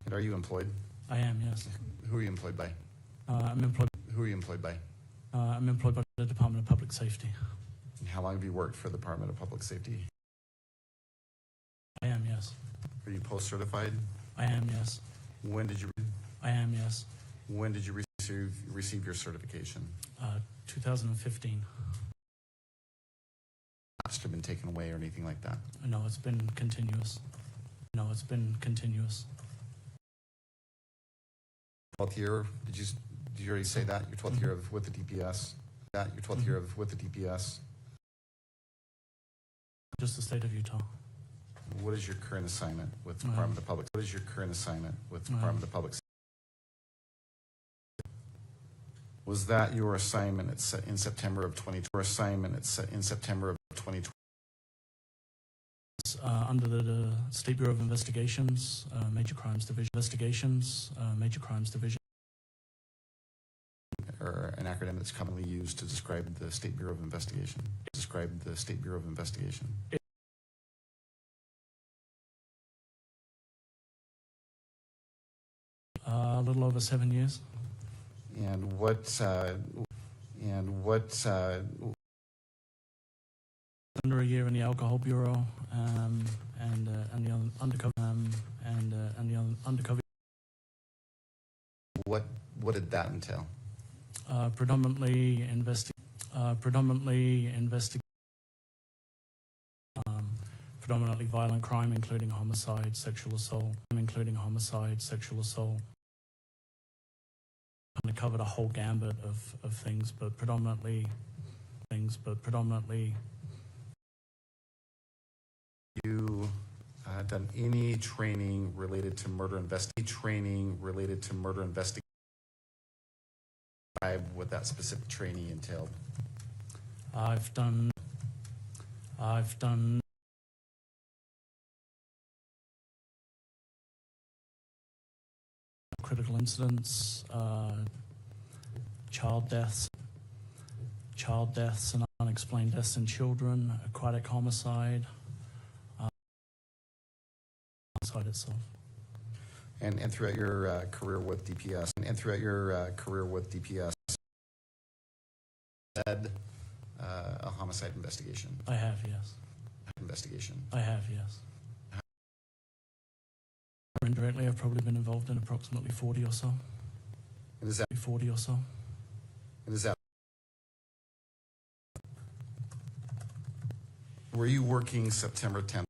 And are you employed? I am, yes. Who are you employed by? I'm employed. Who are you employed by? I'm employed by the Department of Public Safety. And how long have you worked for the Department of Public Safety? I am, yes. Are you post-certified? I am, yes. When did you? I am, yes. When did you receive your certification? 2015. Has it been taken away or anything like that? No, it's been continuous. No, it's been continuous. 12th year? Did you already say that? Your 12th year of with the DPS? That your 12th year of with the DPS? Just the state of Utah. What is your current assignment with the Department of Public? What is your current assignment with the Department of Public? Was that your assignment in September of 2020? Your assignment in September of 2020? Under the State Bureau of Investigations, Major Crimes Division. Major Crimes Division. Or an acronym that's commonly used to describe the State Bureau of Investigation. Describe the State Bureau of Investigation. A little over 7 years. And what? Under a year in the Alcohol Bureau, and the undercover, and the undercover. What did that entail? Predominantly violent crime, including homicide, sexual assault, kind of covered a whole gambit of things, but predominantly. You done any training related to murder investigation? What that specific training entailed? I've done critical incidents, child deaths and unexplained deaths in children, aquatic homicide, homicide itself. And throughout your career with DPS, led a homicide investigation. I have, yes. I have, yes. Indirectly, I've probably been involved in approximately 40 or so. And is that? Were you working September 10th?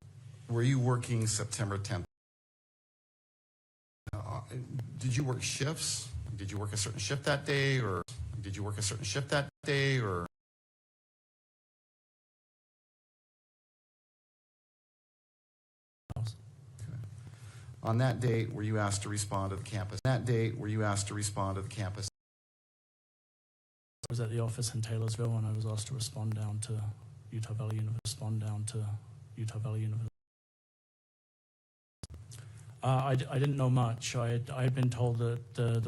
Did you work shifts? Did you work a certain shift that day, or On that date, were you asked to respond to the campus? I was at the office in Taylorsville, and I was asked to respond down to Utah Valley University. I didn't know much. I had been told that there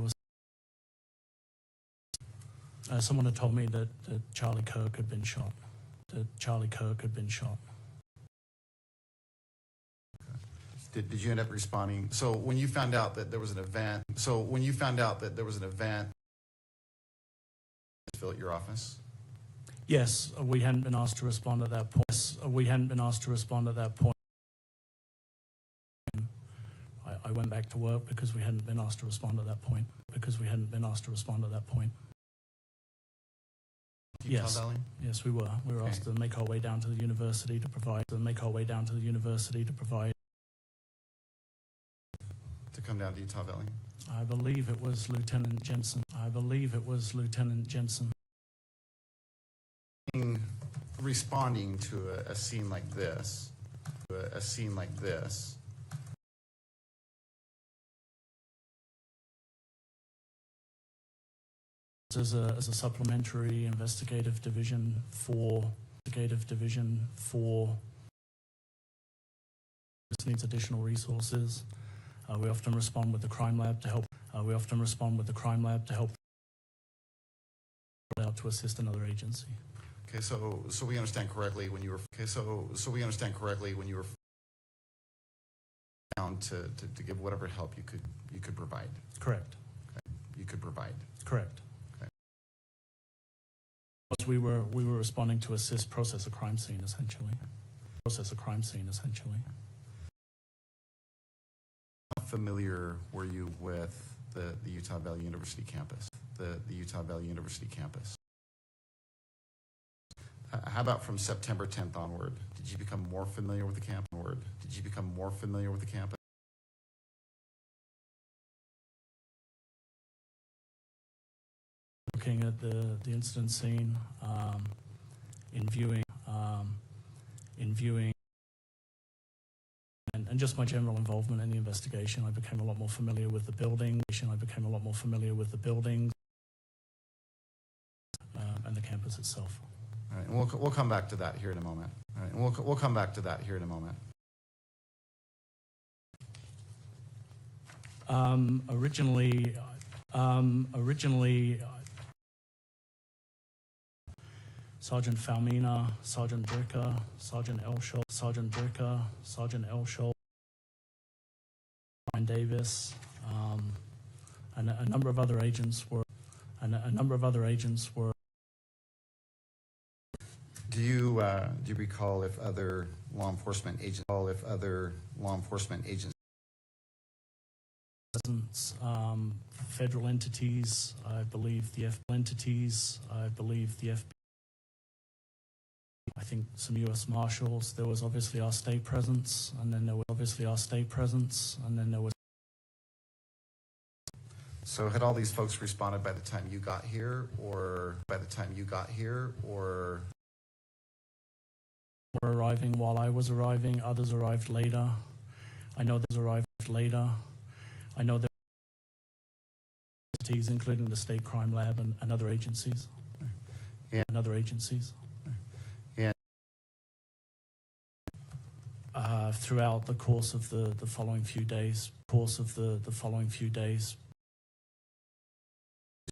was. Someone had told me that Charlie Kirk had been shot. Did you end up responding? So when you found out that there was an event, fill at your office? Yes, we hadn't been asked to respond at that point. I went back to work because we hadn't been asked to respond at that point. Yes, yes, we were. We were asked to make our way down to the university to provide. To come down to Utah Valley? I believe it was Lieutenant Jensen. Responding to a scene like this, As a supplementary investigative division for this needs additional resources. We often respond with the crime lab to help. Out to assist another agency. Okay, so we understand correctly when you were down to give whatever help you could provide. Correct. Okay. You could provide. Correct. Okay. We were responding to assist process a crime scene essentially. How familiar were you with the Utah Valley University campus? How about from September 10th onward? Did you become more familiar with the campus? Looking at the incident scene, in viewing, and just my general involvement in the investigation, I became a lot more familiar with the building. And the campus itself. All right, and we'll come back to that here in a moment. Originally, Sergeant Falmina, Sergeant Bricker, Sergeant Elshol, Ryan Davis, and a number of other agents were. Do you recall if other law enforcement agents? Federal entities, I believe the FBI. I think some U.S. Marshals. There was obviously our state presence, and then there was So had all these folks responded by the time you got here, or Were arriving while I was arriving. Others arrived later. I know those arrived later. I know there were entities, including the State Crime Lab and other agencies. Yeah. And other agencies. Yeah. Throughout the course of the following few days.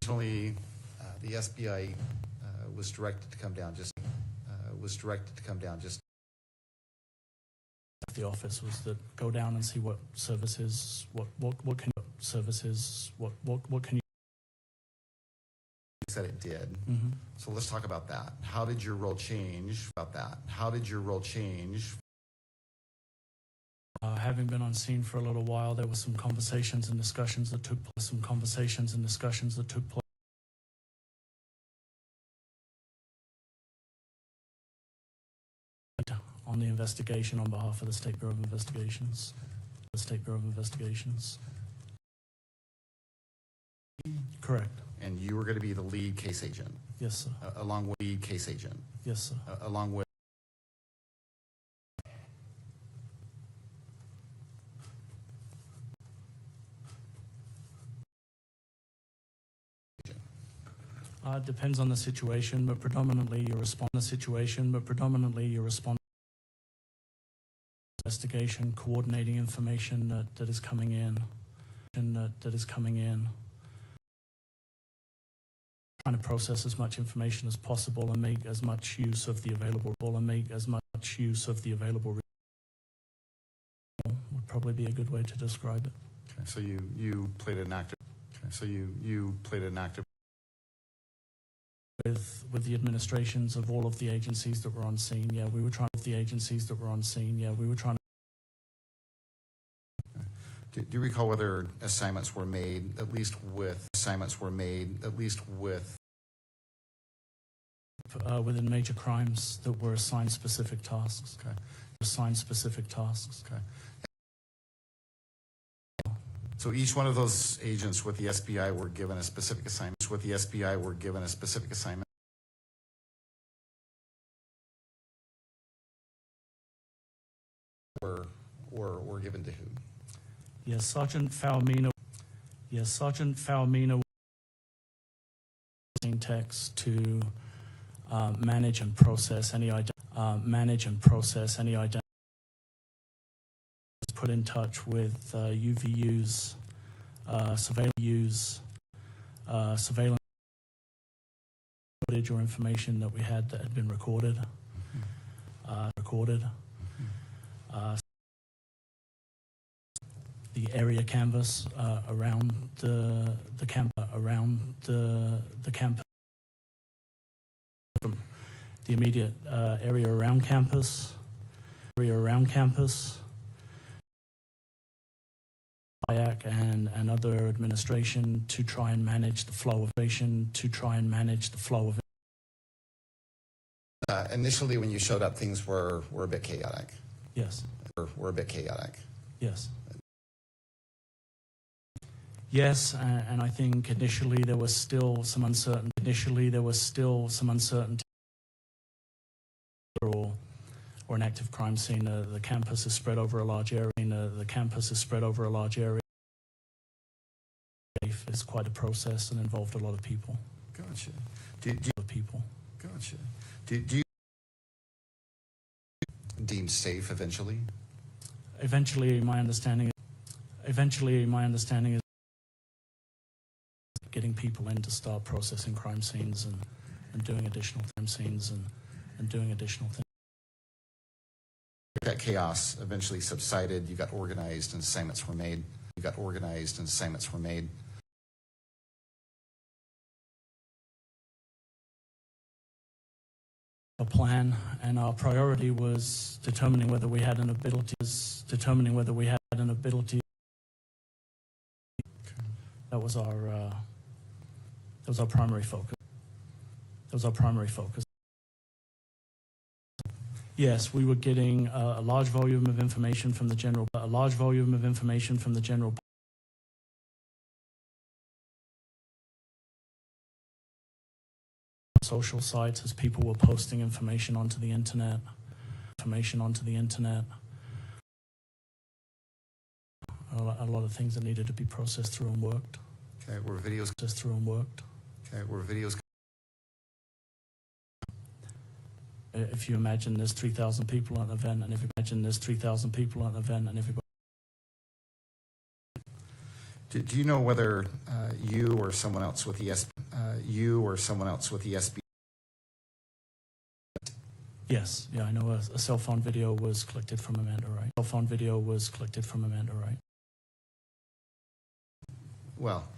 Originally, the SBI was directed to come down just The office was that go down and see what services, what can you. said it did. Mm-hmm. So let's talk about that. How did your role change? Having been on scene for a little while, there were some conversations and discussions that took place. On the investigation on behalf of the State Bureau of Investigations. Correct. And you were going to be the lead case agent. Yes, sir. Along with lead case agent. Yes, sir. Along with. Depends on the situation, but predominantly you respond to the situation, investigation, coordinating information that is coming in, trying to process as much information as possible and make as much use of the available would probably be a good way to describe it. Okay, so you played an active. With the administrations of all of the agencies that were on scene, we were trying. Do you recall whether assignments were made, at least with within major crimes that were assigned specific tasks? Okay. Okay. So each one of those agents with the SBI were given a specific assignment. Were given to who? Yes, Sergeant Falmino. Text to manage and process any identity. Put in touch with UVU's surveillance footage or information that we had that had been recorded. The area canvas around the campus, from the immediate area around campus, and other administration to try and manage the flow of Initially, when you showed up, things were a bit chaotic. Yes. Were a bit chaotic. Yes. Yes, and I think initially there was still some uncertainty. Or an active crime scene. The campus is spread over a large area. It's quite a process and involved a lot of people. Gotcha. Do you deemed safe eventually? Eventually, my understanding is getting people in to start processing crime scenes and doing additional things. That chaos eventually subsided. You got organized and assignments were made. A plan, and our priority was determining whether we had an ability. That was our primary focus. Yes, we were getting a large volume of information from the general. social sites as people were posting information onto the internet. A lot of things that needed to be processed through and worked. Okay, were videos Processed through and worked. Okay, were videos If you imagine there's 3,000 people at an event, and if you imagine there's 3,000 people at an event, and everybody. Do you know whether you or someone else with the SB Yes, yeah, I know a cell phone video was collected from Amanda Wright. Cell phone video was collected from Amanda Wright. Well,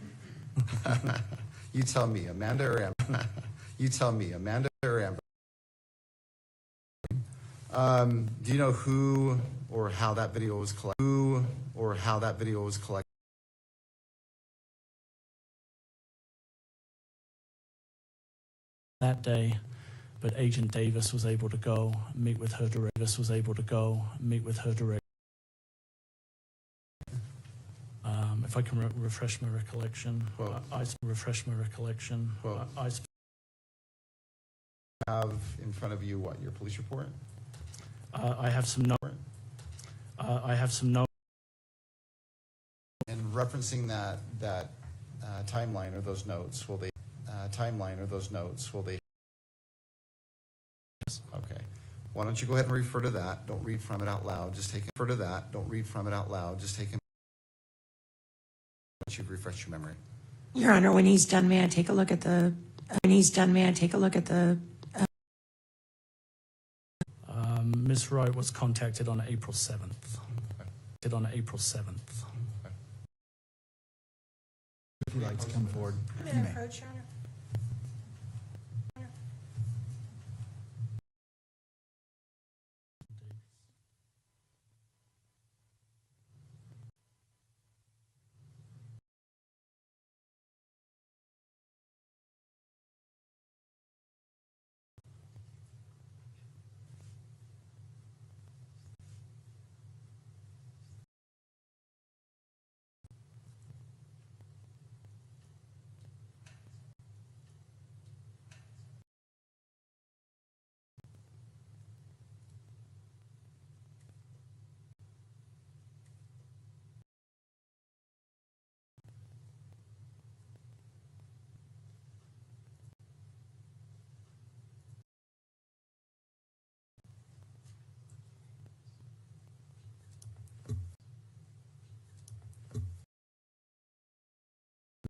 you tell me, Amanda or Amber? You tell me, Amanda or Amber? Do you know who or how that video was collected? That day, but Agent Davis was able to go meet with her directly. If I can refresh my recollection, Well, I have in front of you what, your police report? I have some notes. And referencing that timeline or those notes, will they? Yes. Okay. Why don't you go ahead and refer to that? Don't read from it out loud. Just take refer to that. Don't read from it out loud. Just take. Once you've refreshed your memory. Your Honor, when he's done, may I take a look at the? Ms. Wright was contacted on April 7th. If you'd like to come forward, May you I may. approach, Your Honor?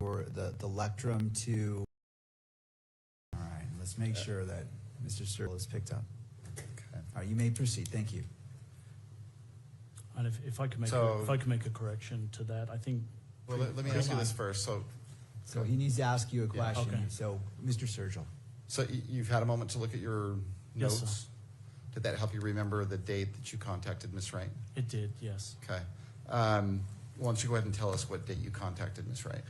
Or the lectrum to. All right, let's make sure that Mr. Searle is picked up. Okay. All right, you may proceed. Thank you. And if I could make a correction to that, I think. Well, let me ask you this first. So he needs to ask you a question. okay. So, Mr. Sergel. So you've had a moment to look at your Yes, notes. sir. Did that help you remember the date that you contacted Ms. Wright? It did, yes. Okay. Why don't you go ahead and tell us what date you contacted Ms. Wright?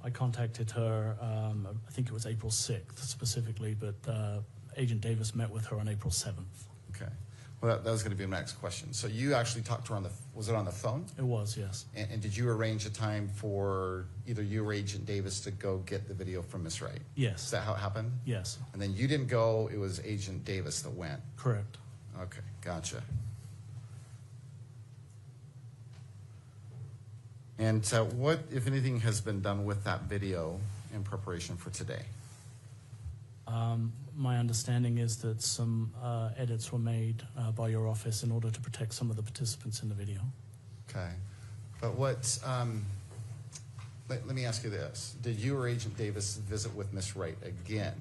I contacted her, I think it was April 6th specifically, but Agent Davis met with her on April 7th. Okay. Well, that was going to be my next question. So you actually talked to her was it on the phone? It was, yes. And did you arrange a time for either you or Agent Davis to go get the video from Ms. Wright? Yes. Is that how it happened? Yes. And then you didn't go, it was Agent Davis that went? Correct. Okay, gotcha. And what, if anything, has been done with that video in preparation for today? My understanding is that some edits were made by your office in order to protect some of the participants in the video. Okay. But what, let me ask you this. Did you or Agent Davis visit with Ms. Wright again?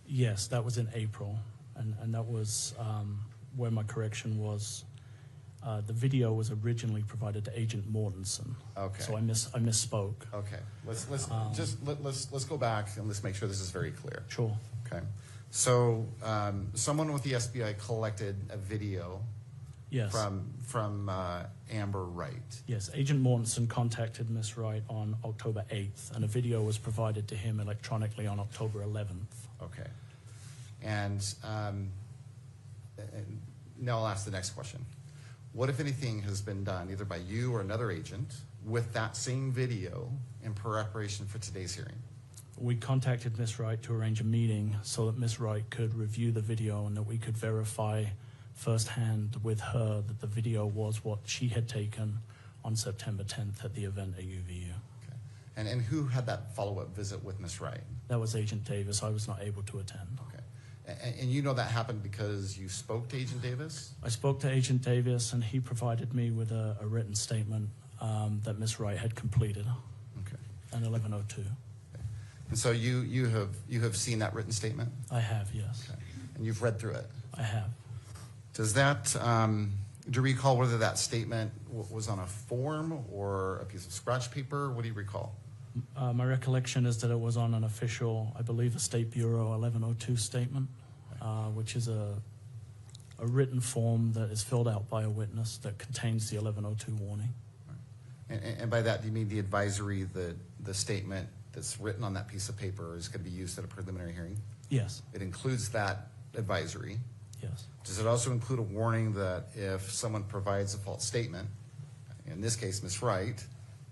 Yes, that was in April, and that was where my correction was. The video was originally provided to Agent Mortensen. Okay. So I misspoke. Okay. Let's go back and let's make sure this is very clear. Sure. Okay. So someone with the SBI collected a video. Yes. From Amber Wright. Yes, Agent Mortensen contacted Ms. Wright on October 8th, and a video was provided to him electronically on October 11th. Okay. And now I'll ask the next question. What, if anything, has been done either by you or another agent with that same video in preparation for today's hearing? we contacted Ms. Wright to arrange a meeting so that Ms. Wright could review the video and that we could verify firsthand with her that the video was what she had taken on September 10th at the event at UVU. Okay. And who had that follow-up visit with Ms. Wright? That was Agent Davis. I was not able to attend. Okay. And you know that happened because you spoke to Agent Davis? I spoke to Agent Davis, and he provided me with a written statement that Ms. Wright had completed. Okay. At 11:02. Okay. And so you have seen that written statement? I have, yes. Okay. And you've read through it? I have. Does that, do you recall whether that statement was on a form or a piece of scratch paper? What do you recall? My recollection is that it was on an official, I believe, a State Bureau 1102 statement, which is a written form that is filled out by a witness that contains the 1102 warning. And by that, do you mean the advisory, the statement that's written on that piece of paper is going to be used at a preliminary hearing? Yes. It includes that advisory? Yes. Does it also include a warning that if someone provides a false statement, in this case, Ms. Wright,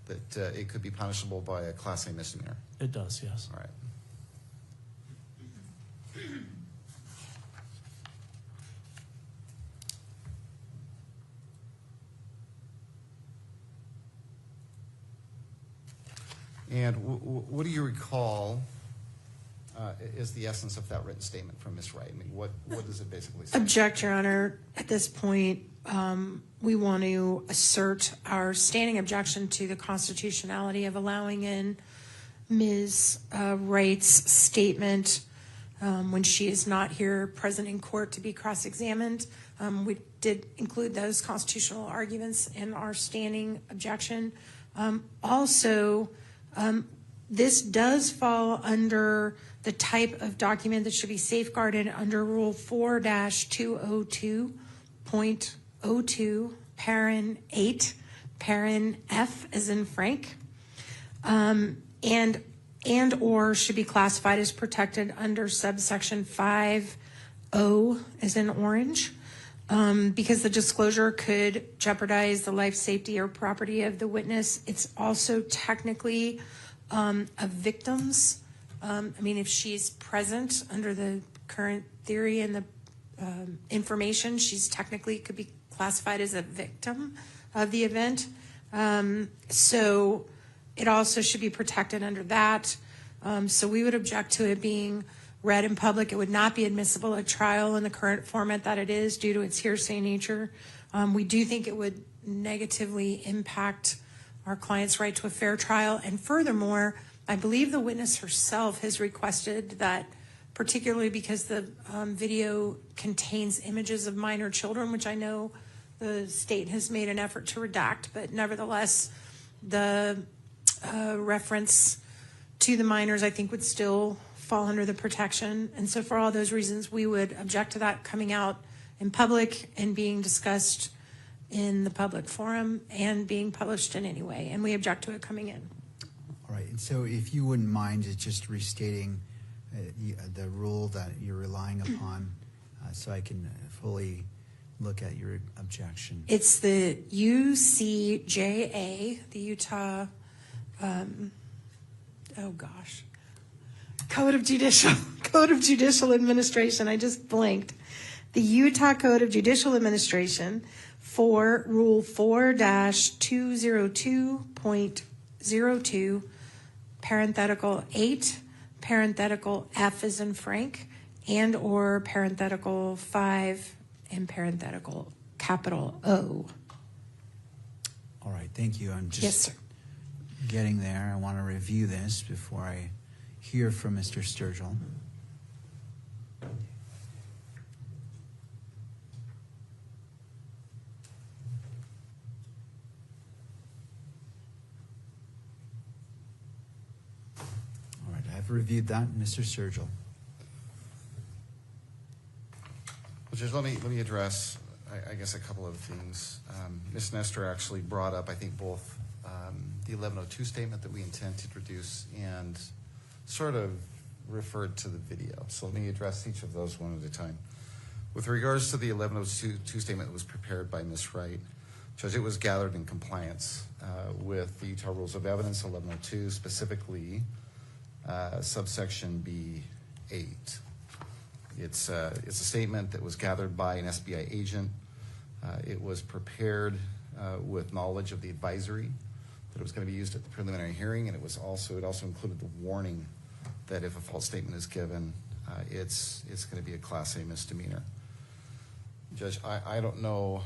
that it could be punishable by a Class A misdemeanor? It does, yes. All right. And what do you recall is the essence of that written statement from Ms. Wright? I mean, what does it basically say? Object, Your Honor. At this point, we want to assert our standing objection to the constitutionality of allowing in Ms. Wright's statement when she is not here present in court to be cross-examined. We did include those constitutional arguments in our standing objection. Also, this does fall under the type of document that should be safeguarded under Rule 4-202.02, Parent 8, Parent F as in Frank, and or should be classified as protected under subsection 5O as in orange, because the disclosure could jeopardize the life, safety, or property of the witness. It's also technically a victim's. I mean, if she's present under the current theory and the information, she's technically could be classified as a victim of the event. So it also should be protected under that. So we would object to it being read in public. It would not be admissible at trial in the current format that it is due to its hearsay nature. We do think it would negatively impact our client's right to a fair trial. And furthermore, I believe the witness herself has requested that, particularly because the video contains images of minor children, which I know the state has made an effort to redact, but nevertheless, the reference to the minors, I think, would still fall under the protection. And so for all those reasons, we would object to that coming out in public and being discussed in the public forum and being published in any way. And we object to it coming in. All right. And so if you wouldn't mind just restating the rule that you're relying upon so I can fully look at your objection. It's the UCJA, the Utah, Code of Judicial Administration. I just blanked. The Utah Code of Judicial Administration for Rule 4-202.02, parenthetical 8, parenthetical F as in Frank, and or parenthetical 5 and parenthetical capital O. All right, thank you. I'm just Yes, sir. getting there. I want to review this before I hear from Mr. Sturgill. All right, I've reviewed that, Mr. Sturgill. Well, Judge, let me address, I guess, a couple of things. Ms. Nestor actually brought up, I think, both the 1102 statement that we intend to introduce and sort of referred to the video. So let me address each of those one at a time. With regards to the 1102 statement that was prepared by Ms. Wright, Judge, it was gathered in compliance with the Utah Rules of Evidence 1102, specifically subsection B8. It's a statement that was gathered by an SBI agent. It was prepared with knowledge of the advisory that it was going to be used at the preliminary hearing, and it also included the warning that if a false statement is given, it's going to be a Class A misdemeanor. Judge, I don't know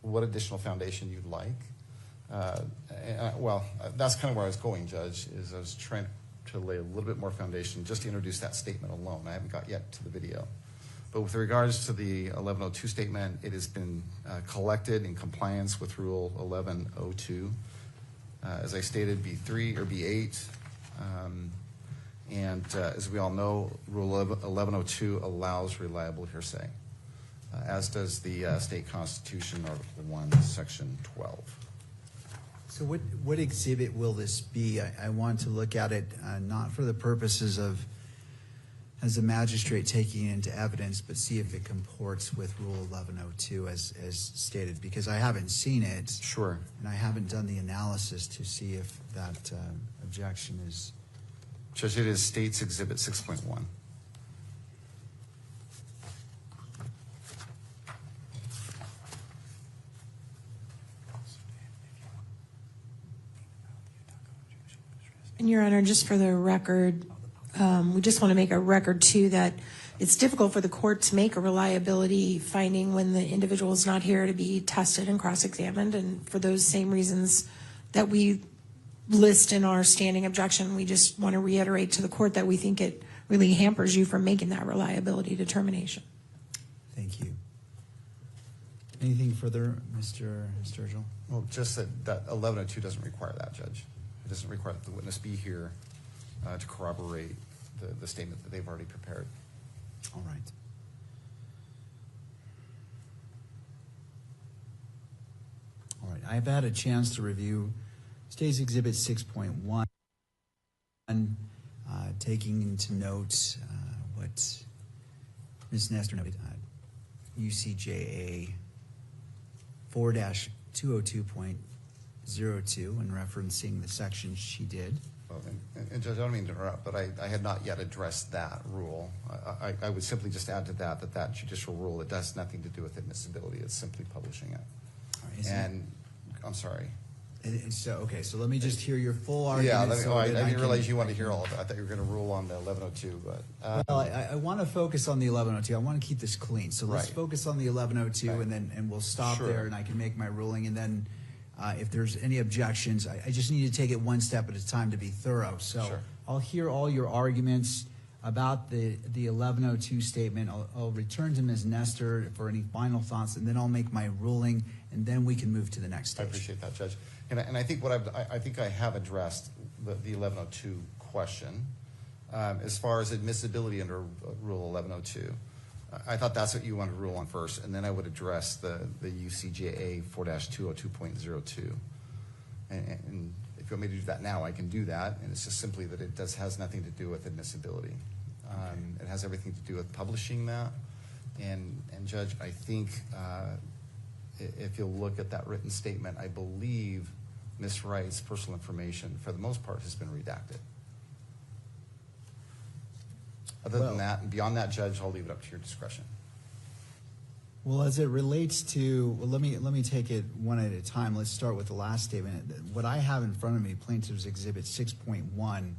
what additional foundation you'd like. Well, that's kind of where I was going, Judge, is I was trying to lay a little bit more foundation just to introduce that statement alone. I haven't got yet to the video. But with regards to the 1102 statement, it has been collected in compliance with Rule 1102. As I stated, B3 or B8. As we all know, Rule 1102 allows reliable hearsay, as does the state constitution, Article 1, Section 12. So what exhibit will this be? I want to look at it not for the purposes of, as a magistrate, taking it into evidence, but see if it comports with Rule 1102 as stated, because I haven't seen it. Sure. And I haven't done the analysis to see if that objection is... Judge, it is State's Exhibit 6.1. And Your Honor, just for the record, we just want to make a record too that it's difficult for the court to make a reliability finding when the individual is not here to be tested and cross-examined, and for those same reasons that we list in our standing objection, we just want to reiterate to the court that we think it really hampers you from making that reliability determination. Thank you. Anything further, Mr. Sturgill? Well, just that 1102 doesn't require that, Judge. It doesn't require that the witness be here to corroborate the statement that they've already prepared. All right. All right. I've had a chance to review State's Exhibit 6.1, taking into note what Ms. Nestor noted, UCJA 4-202.02 and referencing the section she did. Well, and Judge, I don't mean to interrupt, but I had not yet addressed that rule. I would simply just add to that judicial rule, it has nothing to do with admissibility. It's simply publishing it. All right, and I'm sorry. So let me just hear your full argument. Yeah, I didn't realize you wanted to hear all of it. I thought you were going to rule on the 1102, but well, I want to focus on the 1102. I want to keep this clean, so let's Right. focus on the 1102, Right. and we'll stop Sure. there, and I can make my ruling, and then if there's any objections, I just need to take it one step at a time to be thorough. So Sure. I'll hear all your arguments about the 1102 statement. I'll return to Ms. Nestor for any final thoughts, and then I'll make my ruling, and then we can move to the next stage. I appreciate that, Judge. And I think I think I have addressed the 1102 question as far as admissibility under Rule 1102. I thought that's what you wanted to rule on first, and then I would address the UCJA 4-202.02. And if you want me to do that now, I can do that. And it's just simply that it has nothing to do with admissibility. It has everything to do with publishing that. And Judge, I think if you'll look at that written statement, I believe Ms. Wright's personal information, for the most part, has been redacted. Other than that, and beyond that, Judge, I'll leave it up to your discretion. Well, as it relates to, let me take it one at a time. Let's start with the last statement. What I have in front of me, Plaintiff's Exhibit 6.1,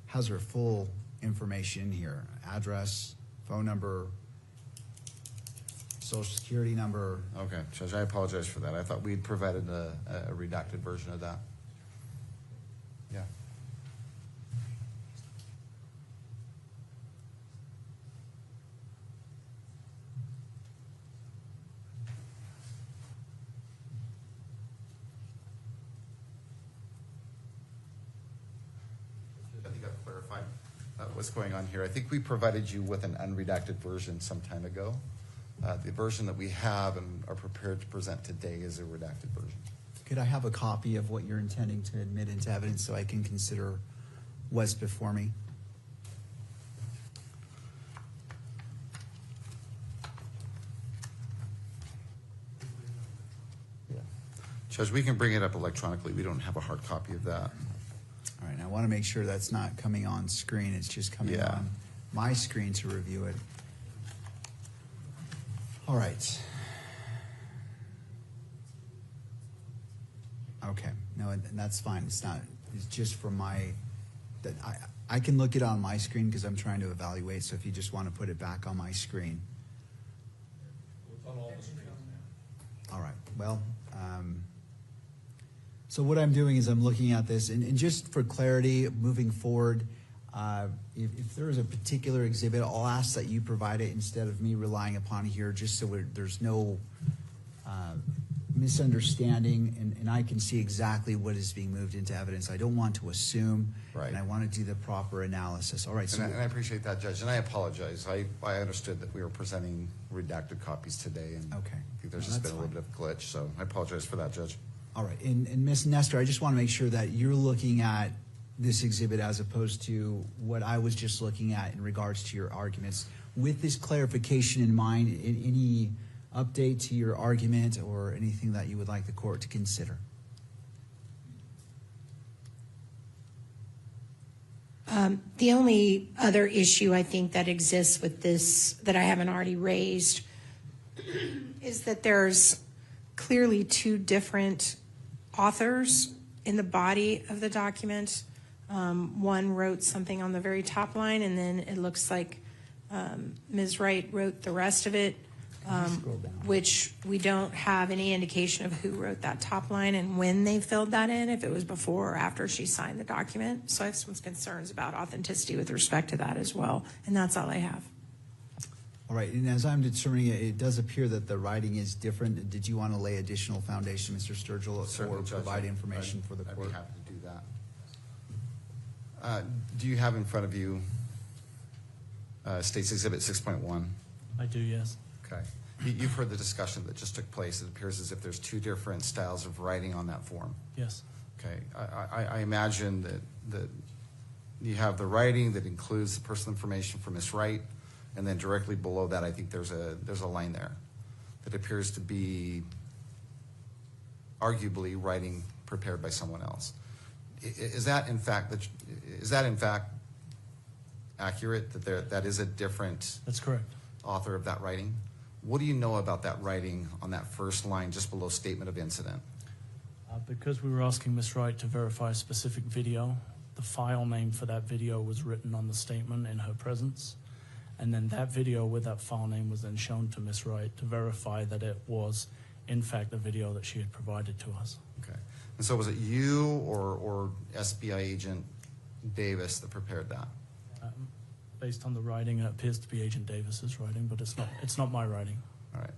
has her full information in here: address, phone number, social security number. Okay, Judge, I apologize for that. I thought we'd provided a redacted version of that. Yeah. I think I've clarified what's going on here. I think we provided you with an unredacted version some time ago. The version that we have and are prepared to present today is a redacted version. Could I have a copy of what you're intending to admit into evidence so I can consider what's before me? Yeah. Judge, we can bring it up electronically. We don't have a hard copy of that. All right, now want to make sure that's not coming on screen. It's just coming Yeah. on my screen to review it. All right. Okay. No, and that's fine. It's not. It's just for my. That I can look it on my screen because I'm trying to evaluate. So if you just want to put it back on my screen. It's on all the screens now. All right. Well. So what I'm doing is I'm looking at this, and just for clarity, moving forward, if there is a particular exhibit, I'll ask that you provide it instead of me relying upon it here, just so there's no misunderstanding, and I can see exactly what is being moved into evidence. I don't want to assume, Right. and I want to do the proper analysis. All right. So And I appreciate that, Judge, and I apologize. I understood that we were presenting redacted copies today, and Okay. I think there's No, just that's been a little bit of a glitch, so I apologize for that, Judge. all right. And Ms. Nestor, I just want to make sure that you're looking at this exhibit as opposed to what I was just looking at in regards to your arguments. With this clarification in mind, any update to your argument or anything that you would like the court to consider? The only other issue I think that exists with this that I haven't already raised is that there's clearly two different authors in the body of the document. One wrote something on the very top line, and then it looks like Ms. Wright wrote the rest of it, which we don't have any indication of who wrote that top line and when they filled that in, if it was before or after she signed the document. So I have some concerns about authenticity with respect to that as well, and that's all I have. All right, and as I'm determining it, it does appear that the writing is different. Did you want to lay additional foundation, Mr. Sturgill, Certainly, or Judge. provide information for the I'd court? be happy to do that. Do you have in front of you State's Exhibit 6.1? I do, yes. Okay. You've heard the discussion that just took place. It appears as if there's two different styles of writing on that form. Yes. Okay. I imagine that you have the writing that includes the personal information for Ms. Wright, and then directly below that, I think there's a line there that appears to be arguably writing prepared by someone else. Is that in fact accurate, that that is a different That's correct. author of that writing? What do you know about that writing on that first line just below statement of incident? Because we were asking Ms. Wright to verify a specific video, the file name for that video was written on the statement in her presence. And then that video with that file name was then shown to Ms. Wright to verify that it was, in fact, the video that she had provided to us. Okay. And so was it you or SBI agent Davis that prepared that? Based on the writing, it appears to be Agent Davis's writing, but it's not my writing. All right.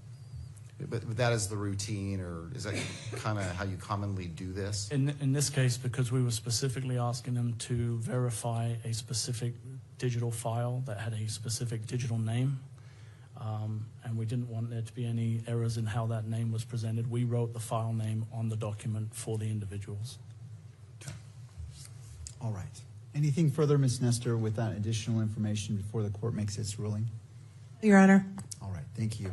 But that is the routine, or is that kind of how you commonly do this? In this case, because we were specifically asking them to verify a specific digital file that had a specific digital name, and we didn't want there to be any errors in how that name was presented, we wrote the file name on the document for the individuals. Okay. All right. Anything further, Ms. Nestor, with that additional information before the court makes its ruling? Your Honor. All right, thank you.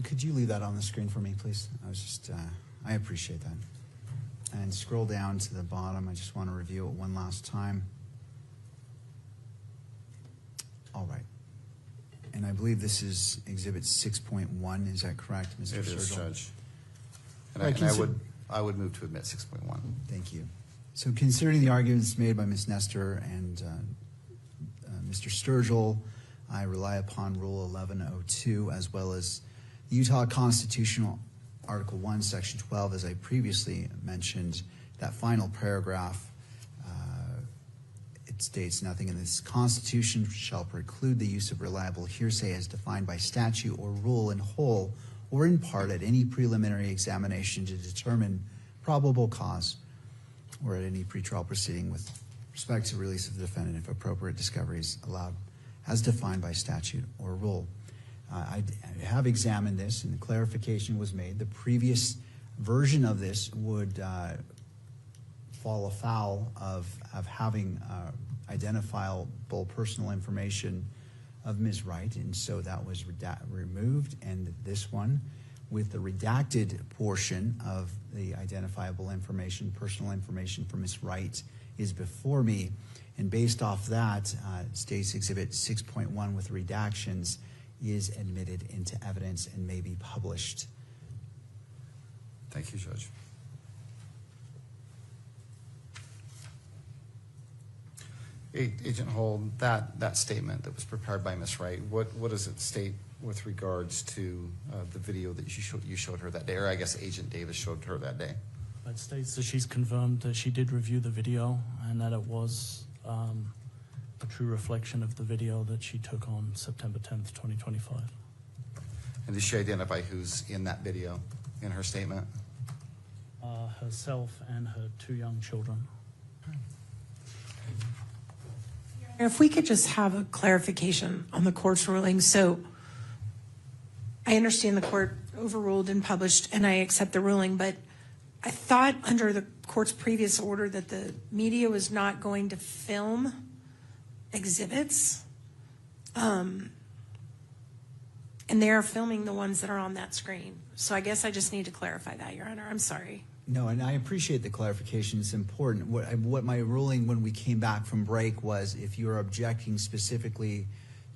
Could you leave that on the screen for me, please? I appreciate that. And scroll down to the bottom. I just want to review it one last time. All right. And I believe this is Exhibit 6.1. Is that correct, Mr. It is, Sturgill? Judge. And, Right, I would move to admit 6.1. Thank you. So considering the arguments made by Ms. Nestor and Mr. Sturgill, I rely upon Rule 1102 as well as Utah Constitutional Article 1, Section 12, as I previously mentioned, that final paragraph. It states, nothing in this Constitution shall preclude the use of reliable hearsay as defined by statute or rule in whole or in part at any preliminary examination to determine probable cause or at any pretrial proceeding with respect to release of the defendant if appropriate discovery is allowed as defined by statute or rule. I have examined this and clarification was made. The previous version of this would fall afoul of having identifiable personal information of Ms. Wright, and so that was removed, and this one with the redacted portion of the identifiable information, personal information for Ms. Wright is before me. And based off that, State's Exhibit 6.1 with redactions is admitted into evidence and may be published. Thank you, Judge. Agent Hold, that statement that was prepared by Ms. Wright, what does it state with regards to the video that you showed her that day, or I guess Agent Davis showed her that day? It states that she's confirmed that she did review the video and that it was a true reflection of the video that she took on September 10th, 2025. And did she identify who's in that video in her statement? Herself and her 2 young children. If we could just have a clarification on the court's ruling. So I understand the court overruled and published, and I accept the ruling, but I thought under the court's previous order that the media was not going to film exhibits. And they are filming the ones that are on that screen. So I guess I just need to clarify that, Your Honor. I'm sorry. No, and I appreciate the clarification. It's important. What my ruling when we came back from break was if you're objecting specifically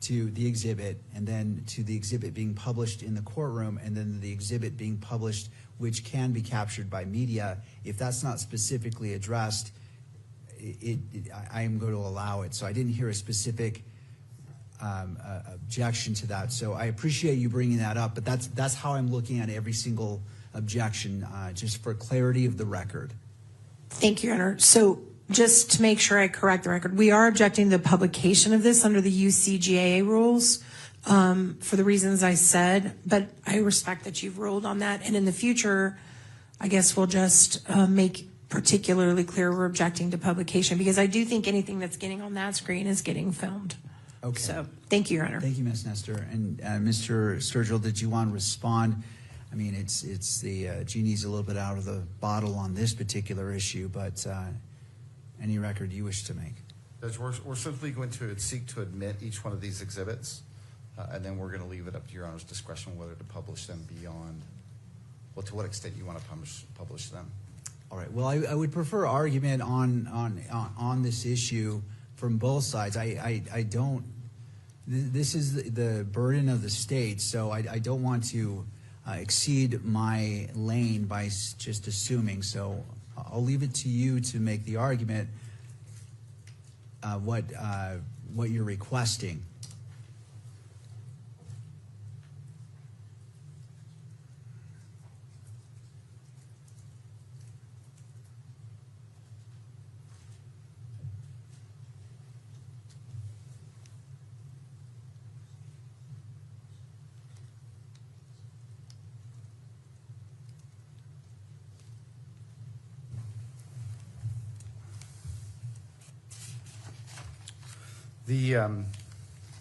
to the exhibit and then to the exhibit being published in the courtroom and then the exhibit being published which can be captured by media, if that's not specifically addressed, I am going to allow it. So I didn't hear a specific objection to that. So I appreciate you bringing that up, but that's how I'm looking at every single objection, just for clarity of the record. Thank you, Your Honor. So just to make sure I correct the record, we are objecting to the publication of this under the UCGAA rules for the reasons I said, but I respect that you've ruled on that. And in the future, I guess we'll just make particularly clear we're objecting to publication because I do think anything that's getting on that screen is getting filmed. Okay. So thank you, Your Honor. Thank you, Ms. Nestor. And Mr. Sturgill, did you want to respond? I mean, it's the genie's a little bit out of the bottle on this particular issue, but any record you wish to make? Judge, we're simply going to seek to admit each one of these exhibits, and then we're going to leave it up to Your Honor's discretion whether to publish them beyond, well, to what extent you want to publish them. All right. Well, I would prefer argument on this issue from both sides. I don't. This is the burden of the state, so I don't want to exceed my lane by just assuming. So I'll leave it to you to make the argument what you're requesting.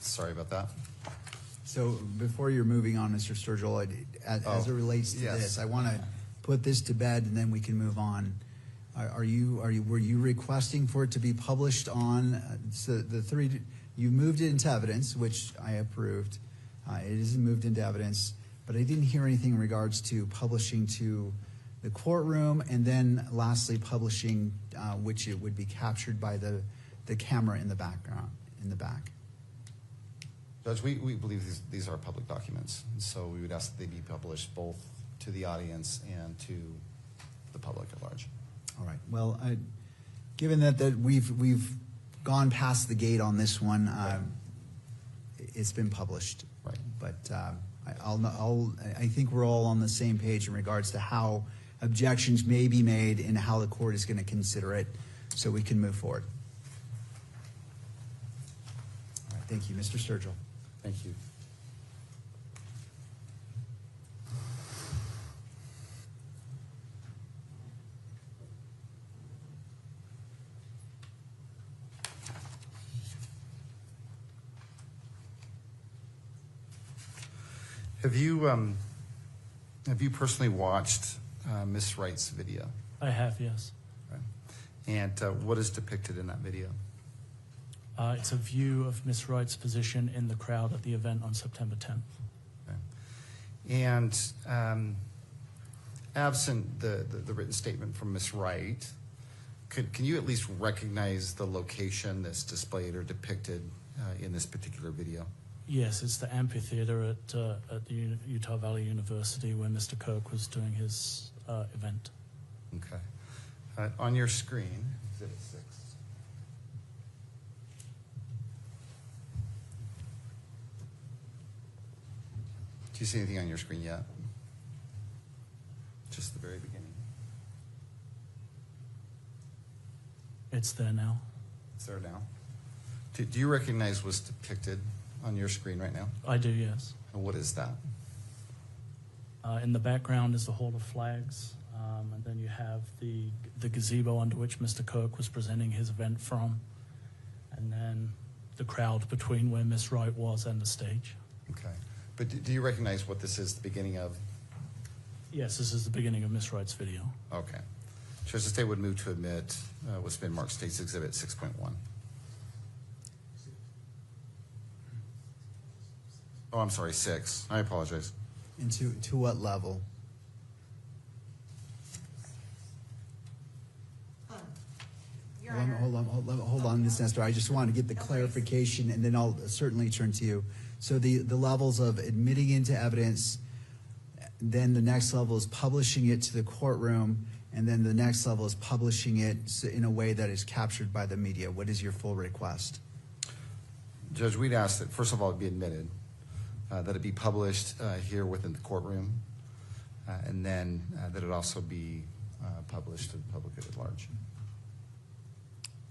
Sorry about that. So before you're moving on, Mr. Sturgill, as it relates to this, I want to put this to bed and then we can move on. Were you requesting for it to be published on so the three? You moved it into evidence, which I approved. It isn't moved into evidence, but I didn't hear anything in regards to publishing to the courtroom, and then lastly publishing, which it would be captured by the camera in the background, in the back. Judge, we believe these are public documents, and so we would ask that they be published both to the audience and to the public at large. All right. Well, given that we've gone past the gate on this one, it's been published. Right. But I think we're all on the same page in regards to how objections may be made and how the court is going to consider it, so we can move forward. All right. Thank you, Mr. Sturgill. Thank you. Have you personally watched Ms. Wright's video? I have, yes. Okay. And what is depicted in that video? It's a view of Ms. Wright's position in the crowd at the event on September 10th. Okay. And absent the written statement from Ms. Wright, can you at least recognize the location that's displayed or depicted in this particular video? Yes, it's the amphitheater at the Utah Valley University where Mr. Kirk was doing his event. Okay. On your screen, Exhibit 6. Do you see anything on your screen yet? Just the very beginning. It's there now. It's there now. Do you recognize what's depicted on your screen right now? I do, yes. And what is that? In the background is the Hall of Flags, and then you have the gazebo under which Mr. Kirk was presenting his event from, and then the crowd between where Miss Wright was and the stage. Okay. But do you recognize what this is the beginning of? Yes, this is the beginning of Miss Wright's video. Okay. Judge, the state would move to admit what's been marked State's Exhibit 6.1. Oh, I'm sorry, 6. I apologize. And to what level? Hold on, Ms. Nestor. I just want to get the clarification, and then I'll certainly turn to you. So the levels of admitting into evidence, then the next level is publishing it to the courtroom, and then the next level is publishing it in a way that is captured by the media. What is your full request? Judge, we'd ask that, first of all, it be admitted, that it be published here within the courtroom, and then that it also be published to the public at large.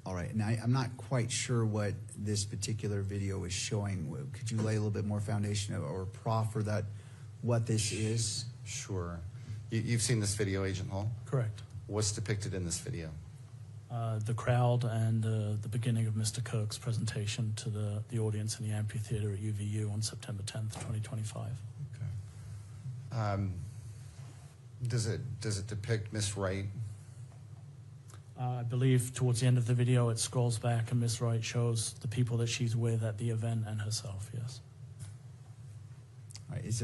All right, and I'm not quite sure what this particular video is showing. Could you lay a little bit more foundation or proffer that what this is? Sure. You've seen this video, Agent Hall? Correct. What's depicted in this video? The crowd and the beginning of Mr. Kirk's presentation to the audience in the amphitheater at UVU on September 10th, 2025. Okay. Does it depict Miss Wright? I believe towards the end of the video it scrolls back and Miss Wright shows the people that she's with at the event and herself, yes. All right, is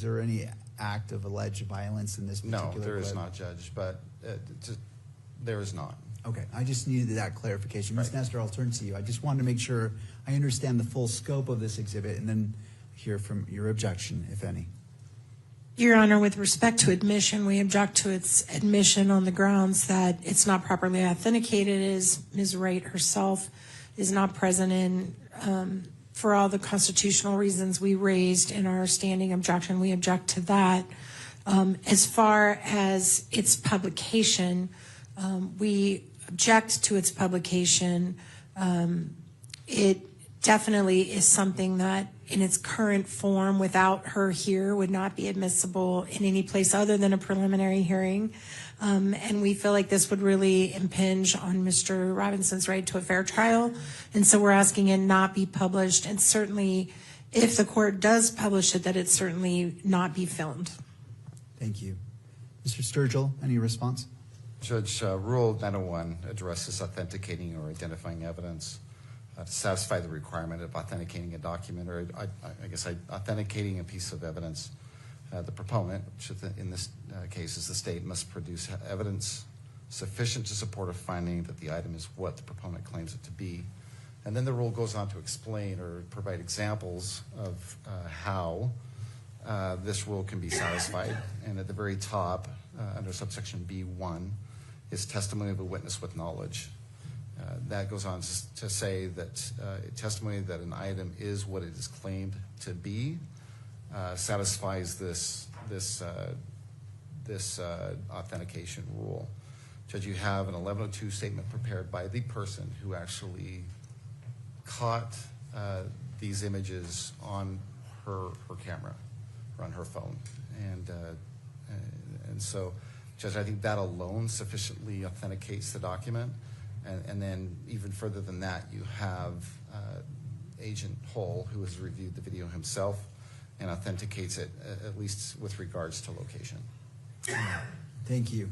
there any act of alleged violence in this particular No, there is clip? not, Judge, but there is not. Okay, I just needed that clarification. Ms. Nestor, I'll turn to you. I just wanted to make sure I understand the full scope of this exhibit and then hear from your objection, if any. Your Honor, with respect to admission, we object to its admission on the grounds that it's not properly authenticated, as Ms. Wright herself is not present in. For all the constitutional reasons we raised in our standing objection, we object to that. As far as its publication, we object to its publication. It definitely is something that in its current form without her here would not be admissible in any place other than a preliminary hearing. And we feel like this would really impinge on Mr. Robinson's right to a fair trial. And so we're asking it not be published, and certainly if the court does publish it, that it certainly not be filmed. Thank you. Mr. Sturgill, any response? Judge, Rule 901 addresses authenticating or identifying evidence to satisfy the requirement of authenticating a document, or I guess authenticating a piece of evidence. The proponent, which in this case is the state, must produce evidence sufficient to support a finding that the item is what the proponent claims it to be. And then the rule goes on to explain or provide examples of how this rule can be satisfied. And at the very top, under subsection B1, is testimony of a witness with knowledge. That goes on to say that testimony that an item is what it is claimed to be satisfies this authentication rule. Judge, you have an 1102 statement prepared by the person who actually caught these images on her camera or on her phone, and so, Judge, I think that alone sufficiently authenticates the document. And then even further than that, you have Agent Hull, who has reviewed the video himself and authenticates it, at least with regards to location. Thank you.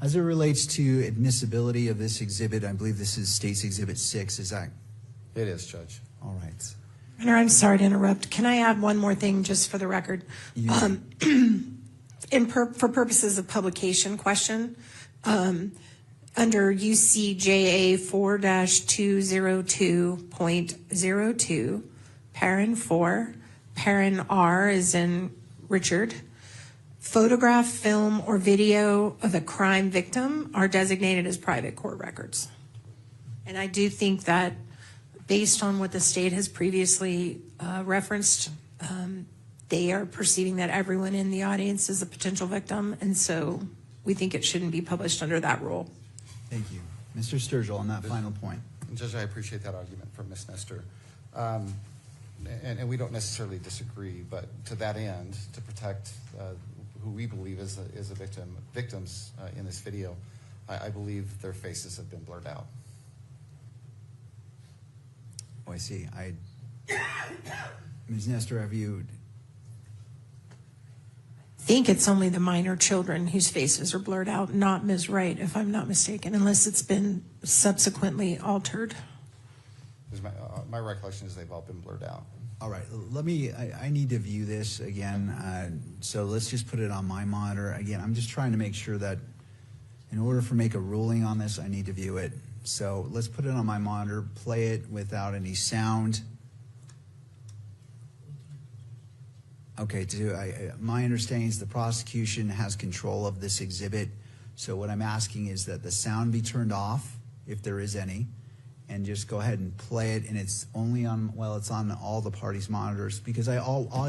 As it relates to admissibility of this exhibit, I believe this is State's Exhibit 6, is that? It is, Judge. All right. Honor, I'm sorry to interrupt. Can I add one more thing just for the record? For purposes of publication question, under UCJA 4-202.02, parent 4, parent R is in Richard, photograph, film, or video of a crime victim are designated as private court records. And I do think that based on what the state has previously referenced, they are perceiving that everyone in the audience is a potential victim, and so we think it shouldn't be published under that rule. Thank you. Mr. Sturgill, on that final point. Judge, I appreciate that argument from Ms. Nestor. And we don't necessarily disagree, but to that end, to protect who we believe is a victims in this video, I believe their faces have been blurred out. Oh, I see. Ms. Nestor, have you? I think it's only the minor children whose faces are blurred out, not Ms. Wright, if I'm not mistaken, unless it's been subsequently altered. My recollection is they've all been blurred out. All right, I need to view this again, so let's just put it on my monitor. Again, I'm just trying to make sure that in order for make a ruling on this, I need to view it. So let's put it on my monitor, play it without any sound. Okay, my understanding is the prosecution has control of this exhibit, so what I'm asking is that the sound be turned off, if there is any, and just go ahead and play it, and it's only on, well, it's on all the parties' monitors, because I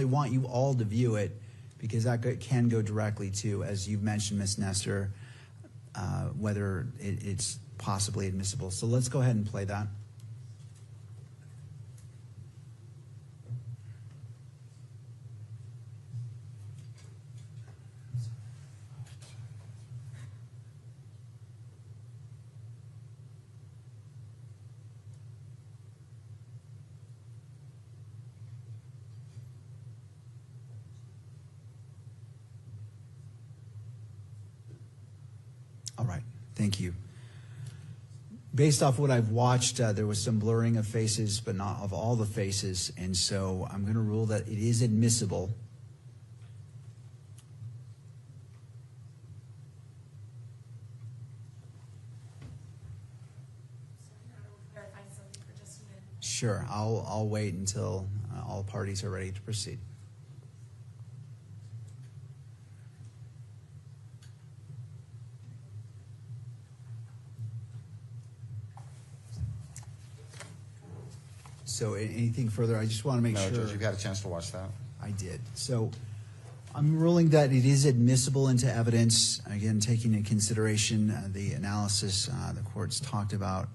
want you all to view it, because that can go directly to, as you've mentioned, Ms. Nestor, whether it's possibly admissible. So let's go ahead and play that. All right, thank you. Based off what I've watched, there was some blurring of faces, but not of all the faces, and so I'm going to rule that it is admissible. Sure, I'll wait until all parties are ready to proceed. So anything further? I just want to make sure. No, Judge, you've had a chance to watch that. I did. So I'm ruling that it is admissible into evidence, again, taking into consideration the analysis the court's talked about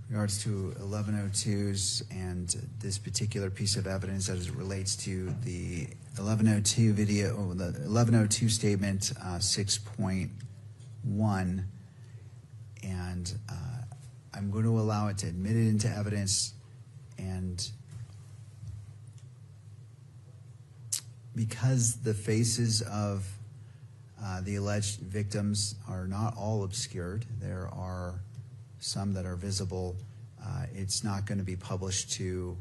in regards to 1102s and this particular piece of evidence as it relates to the 1102 video, the 1102 statement 6.1, and I'm going to allow it to admit it into evidence. And because the faces of the alleged victims are not all obscured, there are some that are visible, it's not going to be published to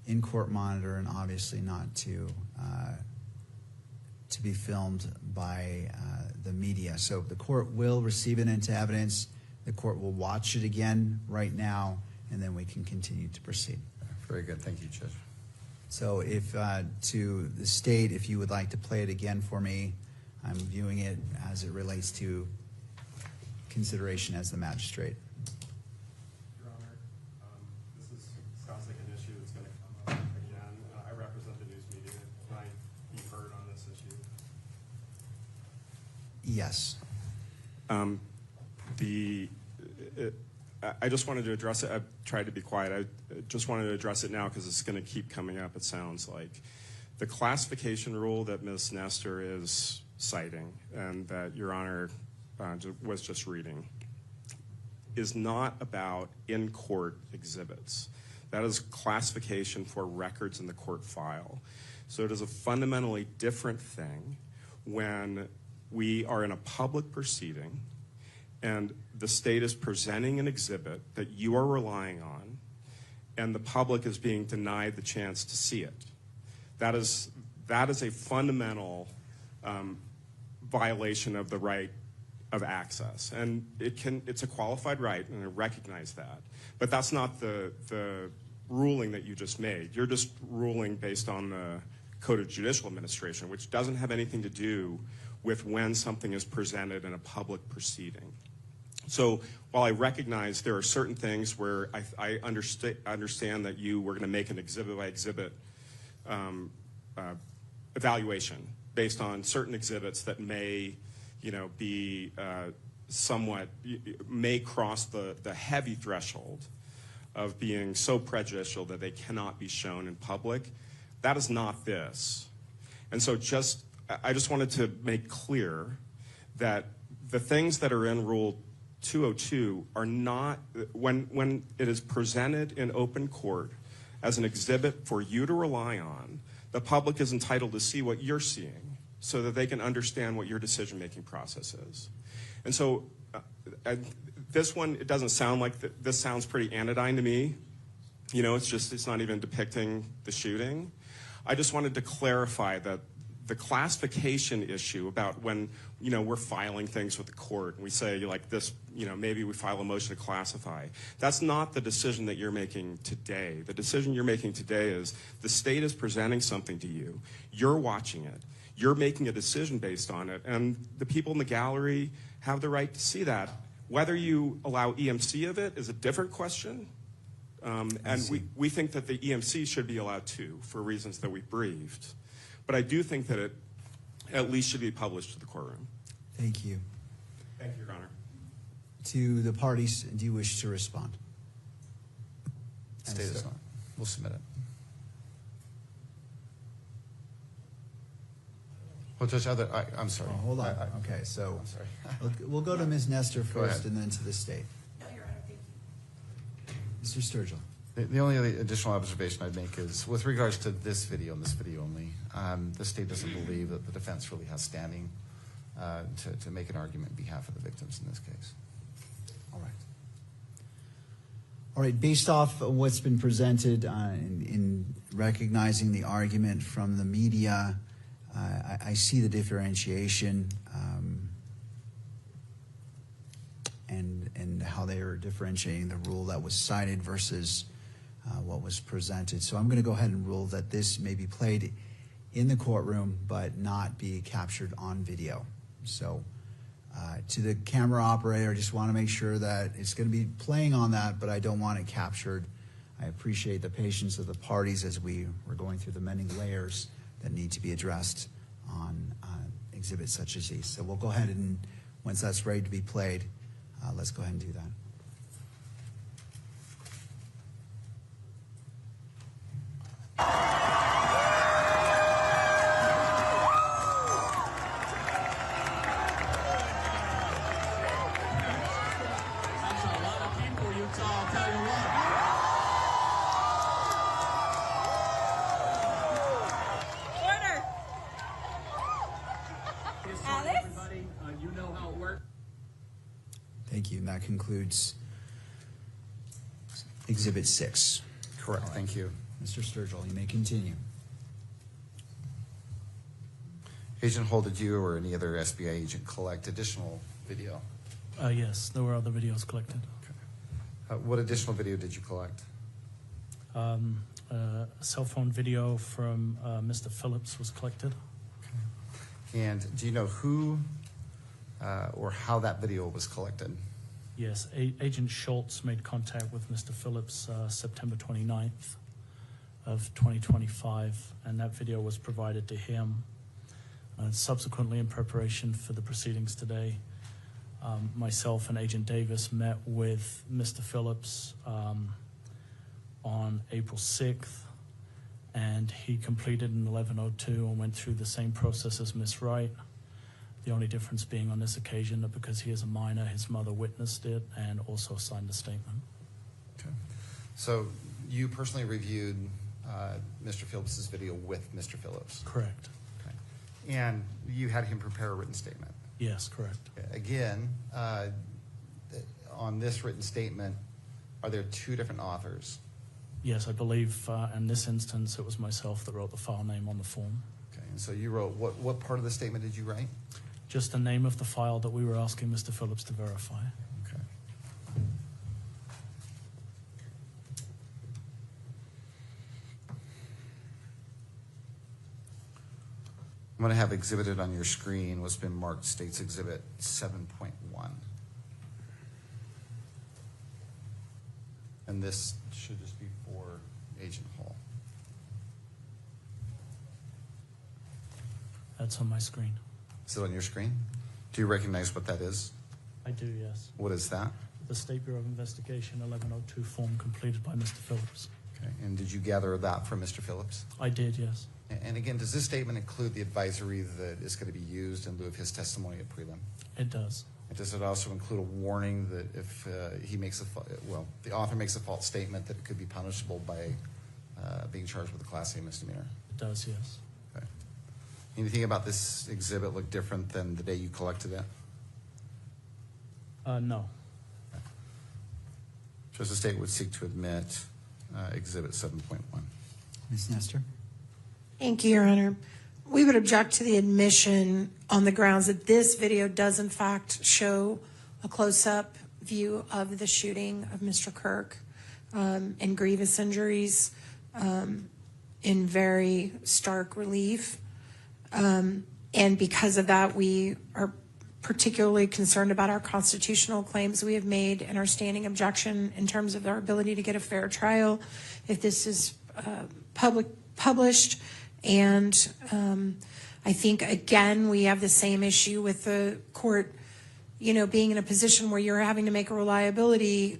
in-court monitor, and obviously not to be filmed by the media. So the court will receive it into evidence. The court will watch it again right now, and then we can continue to proceed. Very good. Thank you, Judge. So if to the state, if you would like to play it again for me, I'm viewing it as it relates to consideration as the magistrate. Your Honor, this sounds like an issue that's going to come up again. I represent the news media. Can I be heard on this issue? Yes. I just wanted to address it. I've tried to be quiet. I just wanted to address it now because it's going to keep coming up, it sounds like. The classification rule that Ms. Nestor is citing and that Your Honor was just reading is not about in-court exhibits. That is classification for records in the court file. So it is a fundamentally different thing when we are in a public proceeding and the state is presenting an exhibit that you are relying on, and the public is being denied the chance to see it. That is a fundamental violation of the right of access, and it's a qualified right, and I recognize that. But that's not the ruling that you just made. You're just ruling based on the Code of Judicial Administration, which doesn't have anything to do with when something is presented in a public proceeding. So while I recognize there are certain things where I understand that you were going to make an exhibit-by-exhibit evaluation based on certain exhibits that may, be somewhat, may cross the heavy threshold of being so prejudicial that they cannot be shown in public. That is not this. And so I just wanted to make clear that the things that are in Rule 202 are not, when it is presented in open court as an exhibit for you to rely on, the public is entitled to see what you're seeing so that they can understand what your decision-making process is. And so this one, it doesn't sound like this sounds pretty anodyne to me. It's not even depicting the shooting. I just wanted to clarify that the classification issue about when, we're filing things with the court and we say like this, maybe we file a motion to classify. That's not the decision that you're making today. The decision you're making today is the state is presenting something to you. You're watching it. You're making a decision based on it. And the people in the gallery have the right to see that. Whether you allow EMC of it is a different question. And we think that the EMC should be allowed to for reasons that we briefed. But I do think that it at least should be published to the courtroom. Thank you. Thank you, Your Honor. To the parties, do you wish to respond? State is not. We'll submit it. Well, Judge, I'm sorry. Oh, hold on. Okay, so I'm sorry. we'll go to Ms. Nestor Go first ahead. and then to the state. No, Your Honor, thank you. Mr. Sturgill. The only other additional observation I'd make is with regards to this video and this video only, the state doesn't believe that the defense really has standing to make an argument on behalf of the victims in this case. All right. All right, based off of what's been presented in recognizing the argument from the media, I see the differentiation and how they are differentiating the rule that was cited versus what was presented. So I'm going to go ahead and rule that this may be played in the courtroom but not be captured on video. So to the camera operator, I just want to make sure that it's going to be playing on that, but I don't want it captured. I appreciate the patience of the parties as we're going through the many layers that need to be addressed on exhibits such as these. So we'll go ahead and once that's ready to be played, let's go ahead and do that. Thank you. And that concludes Exhibit 6. Correct. Right. Thank you. Mr. Sturgill, you may continue. Agent Hull, did you or any other SBI agent collect additional video? Yes, there were other videos collected. Okay. What additional video did you collect? A cell phone video from Mr. Phillips was collected. Okay. And do you know who or how that video was collected? Yes, Agent Schultz made contact with Mr. Phillips September 29th of 2025, and that video was provided to him. Subsequently, in preparation for the proceedings today, myself and Agent Davis met with Mr. Phillips on April 6th, and he completed an 1102 and went through the same process as Ms. Wright. The only difference being on this occasion that because he is a minor, his mother witnessed it and also signed a statement. Okay. So you personally reviewed Mr. Phillips's video with Mr. Phillips? Correct. Okay. And you had him prepare a written statement? Yes, correct. Okay. Again, on this written statement, are there two different authors? Yes, I believe in this instance it was myself that wrote the file name on the form. Okay, and so you wrote, what part of the statement did you write? Just the name of the file that we were asking Mr. Phillips to verify. Okay. I'm going to have exhibited on your screen what's been marked States Exhibit 7.1. And this should just be for Agent Hall. That's on my screen. Is it on your screen? Do you recognize what that is? I do, yes. What is that? The State Bureau of Investigation 1102 form completed by Mr. Phillips. Okay, and did you gather that from Mr. Phillips? I did, yes. And again, does this statement include the advisory that is going to be used in lieu of his testimony at prelim? It does. And does it also include a warning that if he makes the author makes a false statement, that it could be punishable by being charged with a Class A misdemeanor? It does, yes. Okay. Anything about this exhibit look different than the day you collected it? No. Okay. So the state would seek to admit Exhibit 7.1. Ms. Nestor? Thank you, Your Honor. We would object to the admission on the grounds that this video does in fact show a close-up view of the shooting of Mr. Kirk and grievous injuries in very stark relief. And because of that, we are particularly concerned about our constitutional claims we have made and our standing objection in terms of our ability to get a fair trial if this is published. And I think, again, we have the same issue with the court, being in a position where you're having to make a reliability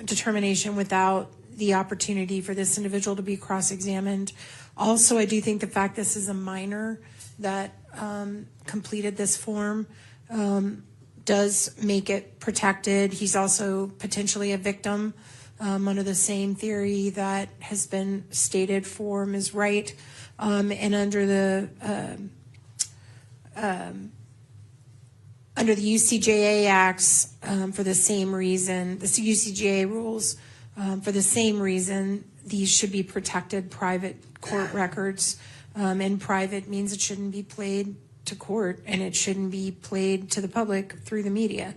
determination without the opportunity for this individual to be cross-examined. Also, I do think the fact this is a minor that completed this form does make it protected. He's also potentially a victim under the same theory that has been stated for Ms. Wright, and under the UCJA acts for the same reason, the UCJA rules for the same reason, these should be protected private court records, and private means it shouldn't be played to court and it shouldn't be played to the public through the media.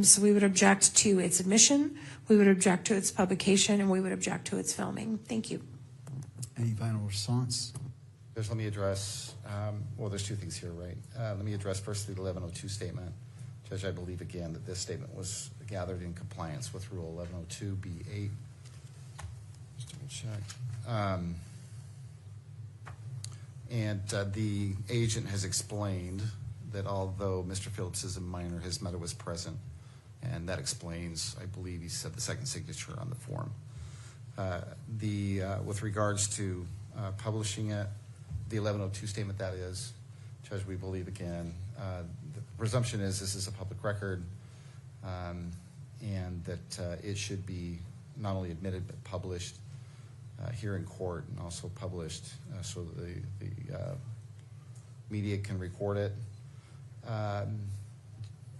So we would object to its admission, we would object to its publication, and we would object to its filming. Thank you. Any final response? Just let me address, there's two things here, right? Let me address first the 1102 statement. Judge, I believe again that this statement was gathered in compliance with Rule 1102B8. Just double check. And the agent has explained that although Mr. Phillips is a minor, his mother was present, and that explains, I believe he said, the second signature on the form. With regards to publishing it, the 1102 statement, that is, Judge, we believe again, the presumption is this is a public record, and that it should be not only admitted but published here in court, and also published so that the media can record it.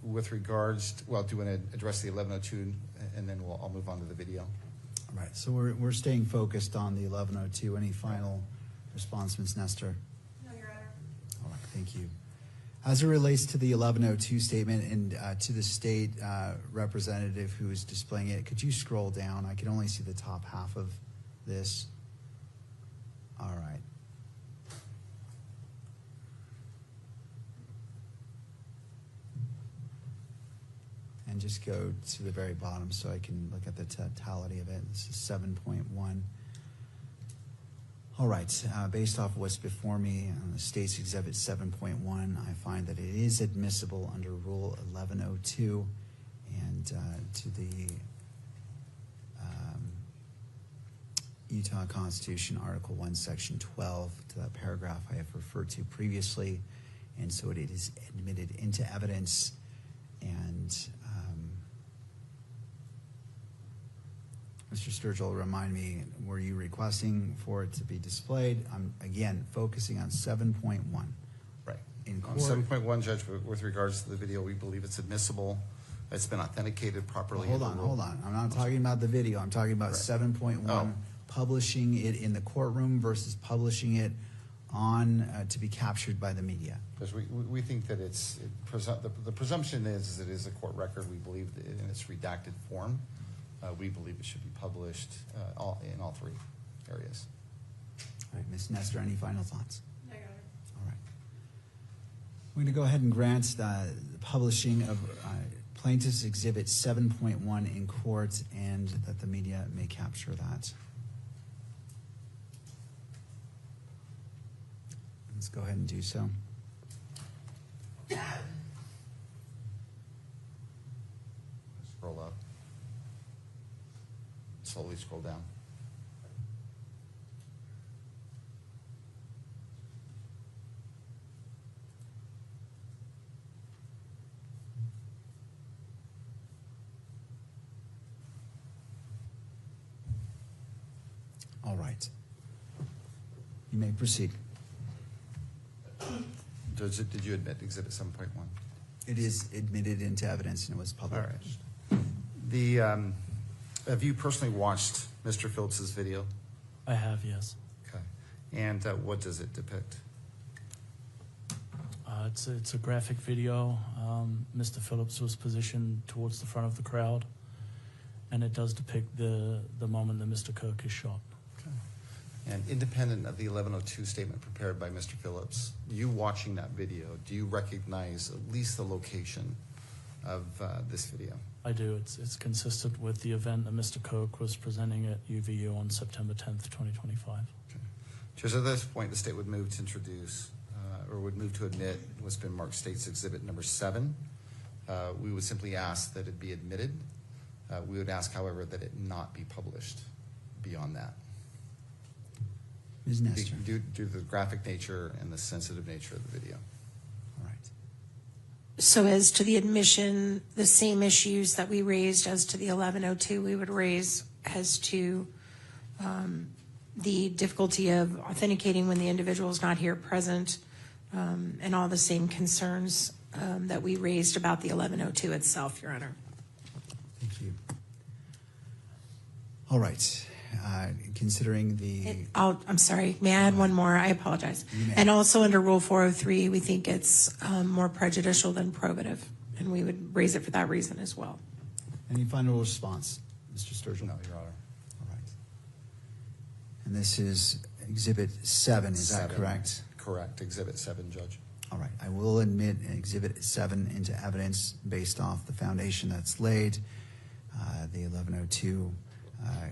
With regards to, do you want to address the 1102, and then I'll move on to the video? All right, so we're staying focused on the 1102. Any final response, Ms. Nestor? No, Your Honor. All right, thank you. As it relates to the 1102 statement and to the state representative who is displaying it, could you scroll down? I can only see the top half of this. All right. And just go to the very bottom so I can look at the totality of it. This is 7.1. All right, based off of what's before me on the State's Exhibit 7.1, I find that it is admissible under Rule 1102 and to the Utah Constitution, Article 1, Section 12, to that paragraph I have referred to previously, and so it is admitted into evidence. And Mr. Sturgill, remind me, were you requesting for it to be displayed? I'm, again, focusing on 7.1. Right. In On court. 7.1, Judge, with regards to the video, we believe it's admissible. it's been authenticated properly. Hold on. I'm not talking about the video. I'm talking about 7.1, publishing it in the courtroom versus publishing it on to be captured by the media. Because we think that the presumption is it is a court record. We believe that in its redacted form. We believe it should be published in all three areas. All right, Ms. Nestor, any final thoughts? I got it. All right. We're going to go ahead and grant the publishing of Plaintiff's Exhibit 7.1 in court, and that the media may capture that. Let's go ahead and do so. Scroll up. Slowly scroll down. All right. You may proceed. Did you admit Exhibit 7.1? It is admitted into evidence and it was published. All right. Have you personally watched Mr. Phillips's video? I have, yes. Okay. And what does it depict? It's a graphic video. Mr. Phillips was positioned towards the front of the crowd, and it does depict the moment that Mr. Kirk is shot. Okay. And independent of the 1102 statement prepared by Mr. Phillips, you watching that video, do you recognize at least the location of this video? I do. It's consistent with the event that Mr. Kirk was presenting at UVU on September 10th, 2025. Okay. Just at this point, the state would move to introduce or would move to admit what's been marked State's Exhibit number 7. We would simply ask that it be admitted. We would ask, however, that it not be published beyond that. Ms. Nestor. Due to the graphic nature and the sensitive nature of the video. All right. So as to the admission, the same issues that we raised as to the 1102, we would raise as to the difficulty of authenticating when the individual is not here present, and all the same concerns that we raised about the 1102 itself, Your Honor. Thank you. All right. Considering the... I'm sorry. May I add one more? I apologize. And also under Rule 403, we think it's more prejudicial than probative, and we would raise it for that reason as well. Any final response, Mr. Sturgill? No, Your Honor. All right. And this is Exhibit 7, is that correct? Correct. Exhibit 7, Judge. All right. I will admit Exhibit 7 into evidence based off the foundation that's laid. The 1102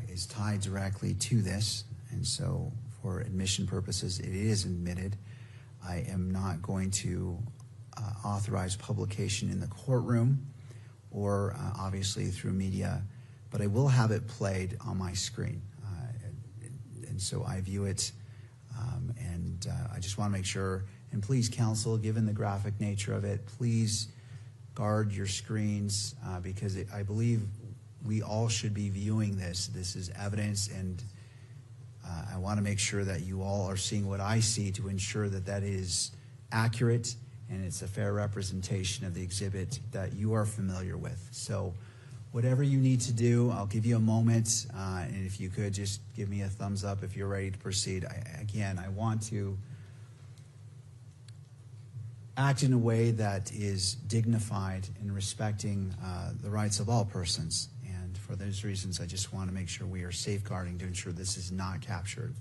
is tied directly to this, and so for admission purposes, it is admitted. I am not going to authorize publication in the courtroom or obviously through media, but I will have it played on my screen. And so I view it, and I just want to make sure, and please, counsel, given the graphic nature of it, please guard your screens because I believe we all should be viewing this. This is evidence, and I want to make sure that you all are seeing what I see to ensure that that is accurate and it's a fair representation of the exhibit that you are familiar with. So whatever you need to do, I'll give you a moment, and if you could just give me a thumbs up if you're ready to proceed. Again, I want to act in a way that is dignified in respecting the rights of all persons. And for those reasons, I just want to make sure we are safeguarding to ensure this is not captured.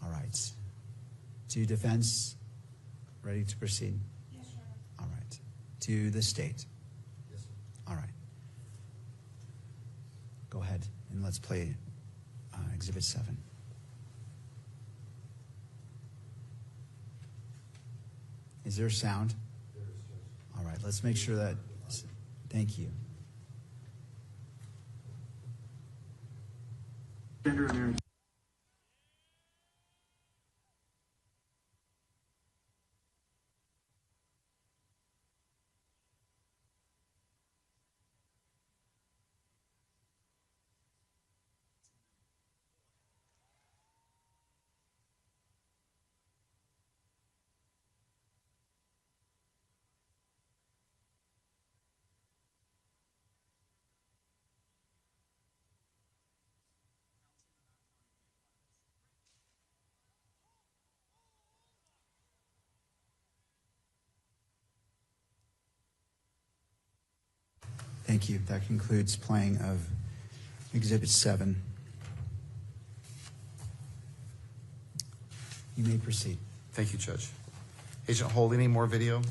All right. To defense, ready to proceed? Yes, Your Honor. All right. To the state? Yes, sir. All right. Go ahead and let's play Exhibit 7. Is there sound? There is, Judge. All right, let's make sure that, thank you. Gender and marriage. Thank you. That concludes playing of Exhibit 7. You may proceed. Thank you, Judge. Agent Holt, any more video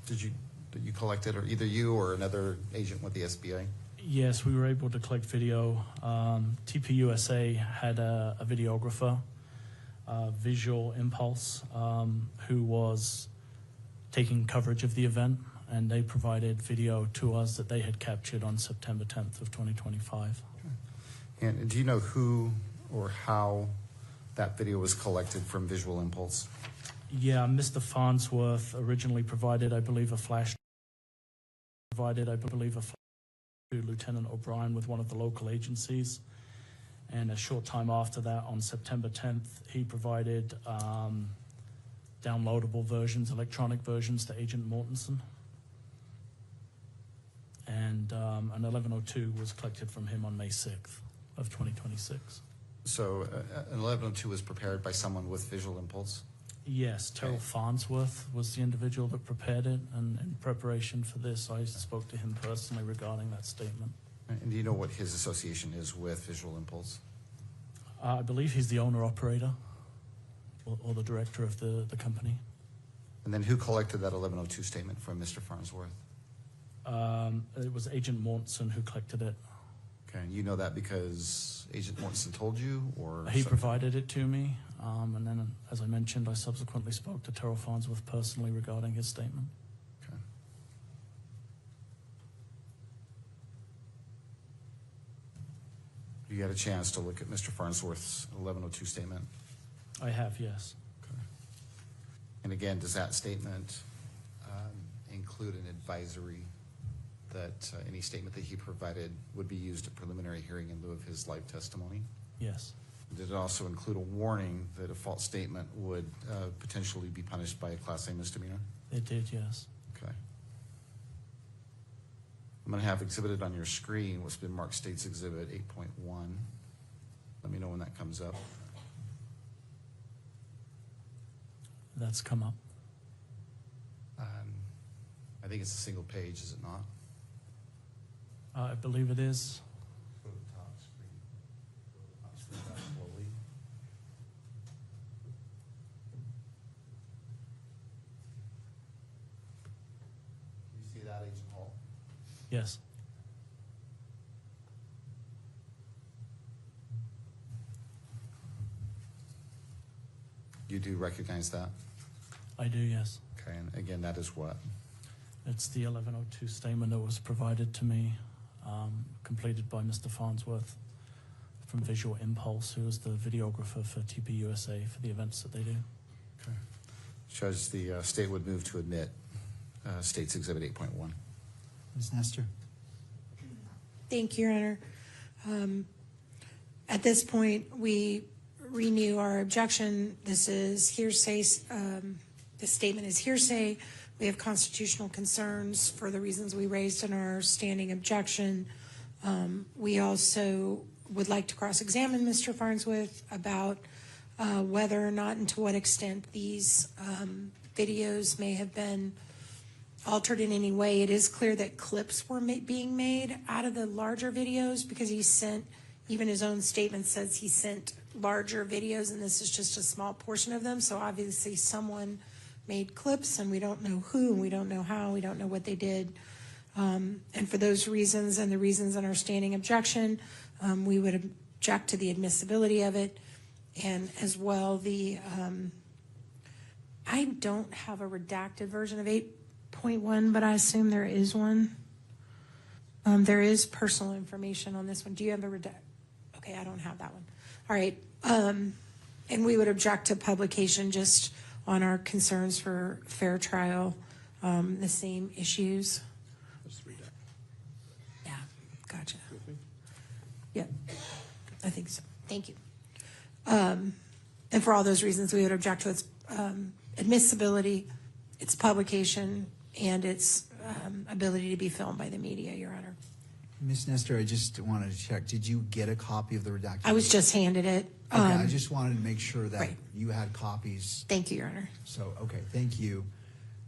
that you collected, or either you or another agent with the SBA? Yes, we were able to collect video. TPUSA had a videographer, Visual Impulse, who was taking coverage of the event, and they provided video to us that they had captured on September 10th of 2025. And do you know who or how that video was collected from Visual Impulse? Yeah, Mr. Farnsworth originally provided, I believe, a flash to Lieutenant O'Brien with one of the local agencies. And a short time after that, on September 10th, he provided downloadable versions, electronic versions to Agent Mortensen. And an 1102 was collected from him on May 6th of 2026. So an 1102 was prepared by someone with Visual Impulse? Yes, Terrell Farnsworth was the individual that prepared it, and in preparation for this, I spoke to him personally regarding that statement. And do you know what his association is with Visual Impulse? I believe he's the owner-operator or the director of the company. And then who collected that 1102 statement from Mr. Farnsworth? It was Agent Mortensen who collected it. Okay, and you know that because Agent Mortensen told you, or? He provided it to me, and then, as I mentioned, I subsequently spoke to Terrell Farnsworth personally regarding his statement. Okay. You got a chance to look at Mr. Farnsworth's 1102 statement? I have, yes. Okay. And again, does that statement include an advisory that any statement that he provided would be used at preliminary hearing in lieu of his live testimony? Yes. Did it also include a warning that a false statement would potentially be punished by a Class A misdemeanor? It did, yes. Okay. I'm going to have exhibited on your screen what's been marked State's Exhibit 8.1. Let me know when that comes up. That's come up. I think it's a single page, is it not? I believe it is. Go to the top screen. Top screen down slowly. Can you see that, Agent Hall? Yes. You do recognize that? I do, yes. Okay, and again, that is what? It's the 1102 statement that was provided to me, completed by Mr. Farnsworth from Visual Impulse, who is the videographer for TPUSA for the events that they do. Okay. Judge, the state would move to admit State's Exhibit 8.1. Ms. Nestor. Thank you, Your Honor. At this point, we renew our objection. This is hearsay. This statement is hearsay. We have constitutional concerns for the reasons we raised in our standing objection. We also would like to cross-examine Mr. Farnsworth about whether or not and to what extent these videos may have been altered in any way. It is clear that clips were being made out of the larger videos because he sent, even his own statement says he sent larger videos, and this is just a small portion of them. So obviously someone made clips, and we don't know who, and we don't know how, we don't know what they did. And for those reasons and the reasons in our standing objection, we would object to the admissibility of it, and as well the, I don't have a redacted version of 8.1, but I assume there is one. There is personal information on this one. Do you have a redact? Okay, I don't have that one. All right. And we would object to publication just on our concerns for fair trial, the same issues. Yeah, gotcha. Yeah, I think so. Thank you. And for all those reasons, we would object to its admissibility, its publication, and its ability to be filmed by the media, Your Honor. Ms. Nestor, I just wanted to check. Did you get a copy of the redacted? I was just handed it. Okay, I just wanted to make sure that right. you had copies. Thank you, Your Honor. So, okay, thank you.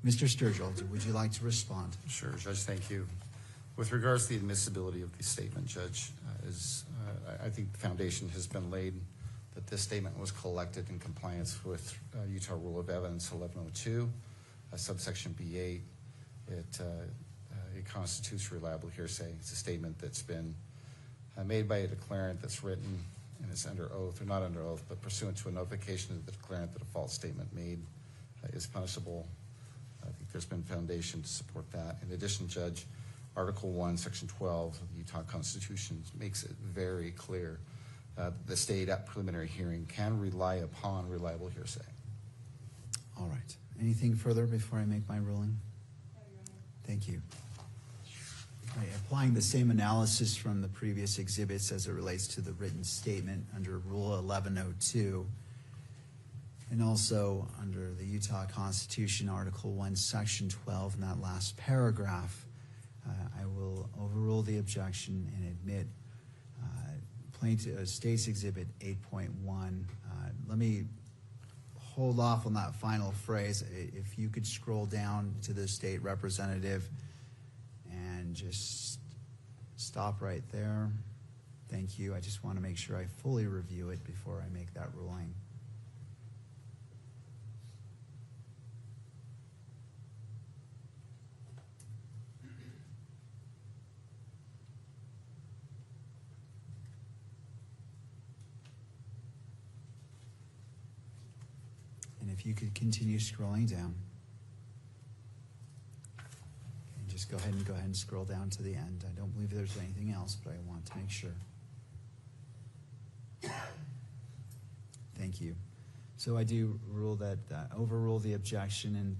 Mr. Sturgill, would you like to respond? Sure, Judge, thank you. With regards to the admissibility of the statement, Judge, I think the foundation has been laid that this statement was collected in compliance with Utah Rule of Evidence 1102, subsection B8. It constitutes reliable hearsay. It's a statement that's been made by a declarant that's written and is under oath, or not under oath, but pursuant to a notification of the declarant that a false statement made is punishable. I think there's been foundation to support that. In addition, Judge, Article 1, Section 12 of the Utah Constitution makes it very clear the state at preliminary hearing can rely upon reliable hearsay. All right. Anything further before I make my ruling? Thank you. All right, applying the same analysis from the previous exhibits as it relates to the written statement under Rule 1102, and also under the Utah Constitution, Article 1, Section 12, in that last paragraph, I will overrule the objection and admit State's Exhibit 8.1. Let me hold off on that final phrase. If you could scroll down to the state representative and just stop right there. Thank you. I just want to make sure I fully review it before I make that ruling. And if you could continue scrolling down. And just go ahead and scroll down to the end. I don't believe there's anything else, but I want to make sure. Thank you. So I do rule that, overrule the objection, and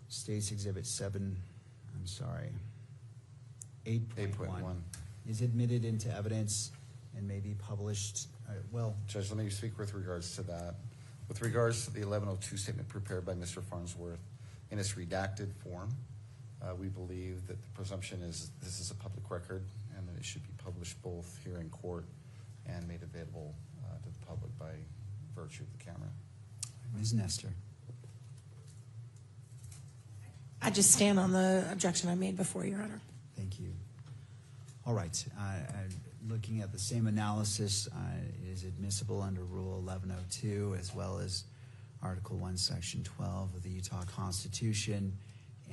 State's Exhibit 8.1 is admitted into evidence and may be published. Well, Judge, let me speak with regards to that. With regards to the 1102 statement prepared by Mr. Farnsworth in its redacted form, we believe that the presumption is this is a public record and that it should be published both here in court and made available to the public by virtue of the camera. Ms. Nestor. I just stand on the objection I made before, Your Honor. Thank you. All right. Looking at the same analysis, it is admissible under Rule 1102 as well as Article 1, Section 12 of the Utah Constitution.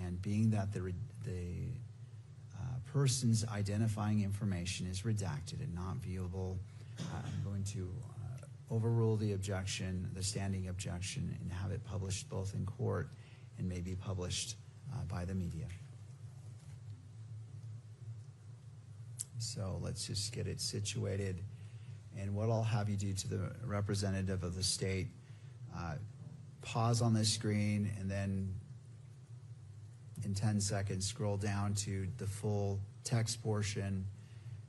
And being that the person's identifying information is redacted and not viewable, I'm going to overrule the objection, the standing objection, and have it published both in court and may be published by the media. So let's just get it situated. And what I'll have you do to the representative of the state, pause on this screen and then in 10 seconds scroll down to the full text portion,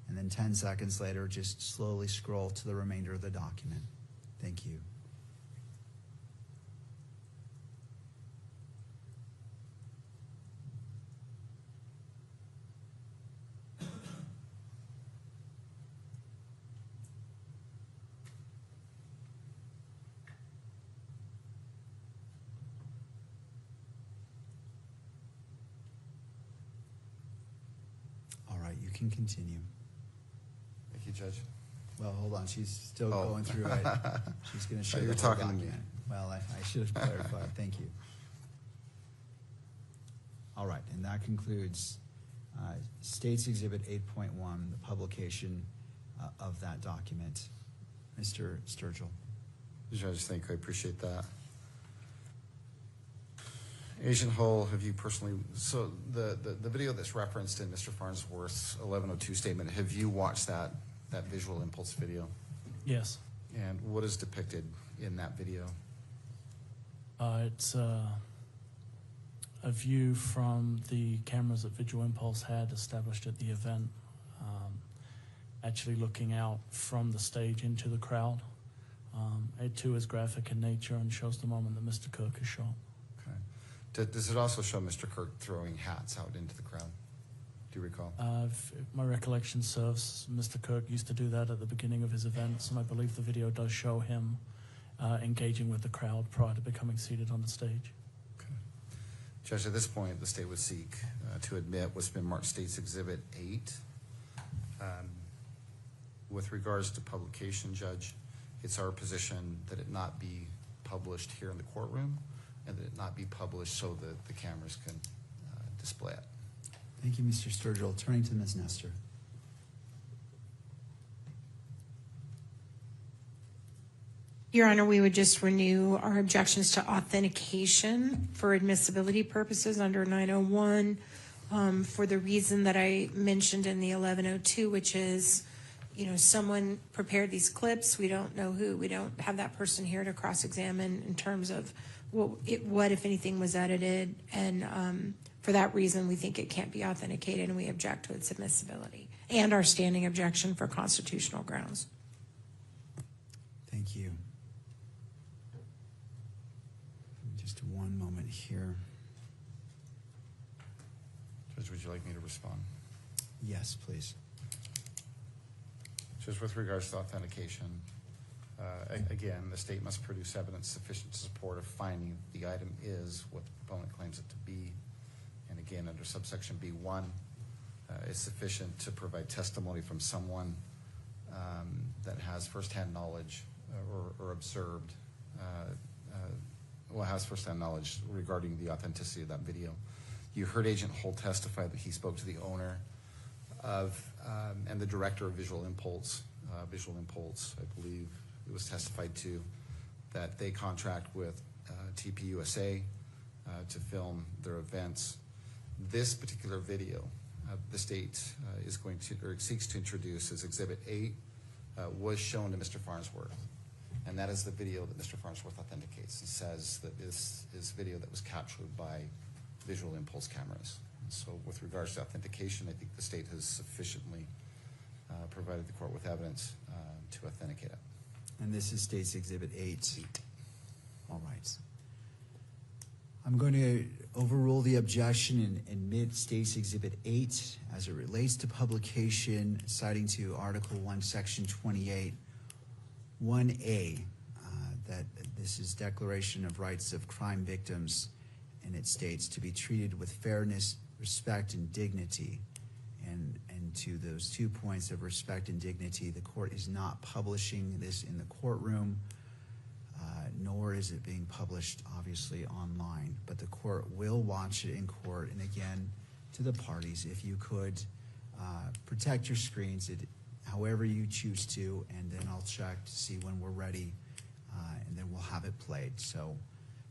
and then 10 seconds later just slowly scroll to the remainder of the document. Thank you. You can continue. Thank you, Judge. Well, hold on. She's still going through it. She's going to show you the were whole talking to me. document. Well, I should have clarified. Thank you. All right, and that concludes State's Exhibit 8.1, the publication of that document. Mr. Sturgill. Judge, thank you. I appreciate that. Agent Hull, have you personally, so the video that's referenced in Mr. Farnsworth's 1102 statement, have you watched that visual impulse video? Yes. And what is depicted in that video? It's a view from the cameras that Visual Impulse had established at the event, actually looking out from the stage into the crowd. It too is graphic in nature and shows the moment that Mr. Kirk is shot. Does it also show Mr. Kirk throwing hats out into the crowd? Do you recall? If my recollection serves, Mr. Kirk used to do that at the beginning of his events, and I believe the video does show him engaging with the crowd prior to becoming seated on the stage. Okay. Judge, at this point, the state would seek to admit what's been marked State's Exhibit 8. With regards to publication, Judge, it's our position that it not be published here in the courtroom and that it not be published so that the cameras can display it. Thank you, Mr. Sturgill. Turning to Ms. Nestor. Your Honor, we would just renew our objections to authentication for admissibility purposes under 901 for the reason that I mentioned in the 1102, which is, someone prepared these clips. We don't know who. We don't have that person here to cross-examine in terms of what, if anything, was edited. And for that reason, we think it can't be authenticated, and we object to its admissibility and our standing objection for constitutional grounds. Thank you. Just one moment here. Judge, would you like me to respond? Yes, please. Just with regards to authentication, again, the state must produce evidence sufficient to support a finding the item is what the proponent claims it to be. And again, under subsection B1, it's sufficient to provide testimony from someone that has firsthand knowledge or observed, has firsthand knowledge regarding the authenticity of that video. You heard Agent Holt testify that he spoke to the owner of and the director of Visual Impulse, I believe it was testified to, that they contract with TPUSA to film their events. This particular video, the state is going to, or seeks to introduce as Exhibit 8, was shown to Mr. Farnsworth. And that is the video that Mr. Farnsworth authenticates and says that this is video that was captured by Visual Impulse cameras. And so with regards to authentication, I think the state has sufficiently provided the court with evidence to authenticate it. And this is State's Exhibit 8. All right. I'm going to overrule the objection and admit State's Exhibit 8 as it relates to publication, citing to Article 1, Section 28, 1A, that this is Declaration of Rights of Crime Victims, and it states to be treated with fairness, respect, and dignity. And to those 2 points of respect and dignity, the court is not publishing this in the courtroom, nor is it being published, obviously, online. But the court will watch it in court. And again, to the parties, if you could protect your screens however you choose to, and then I'll check to see when we're ready, and then we'll have it played. So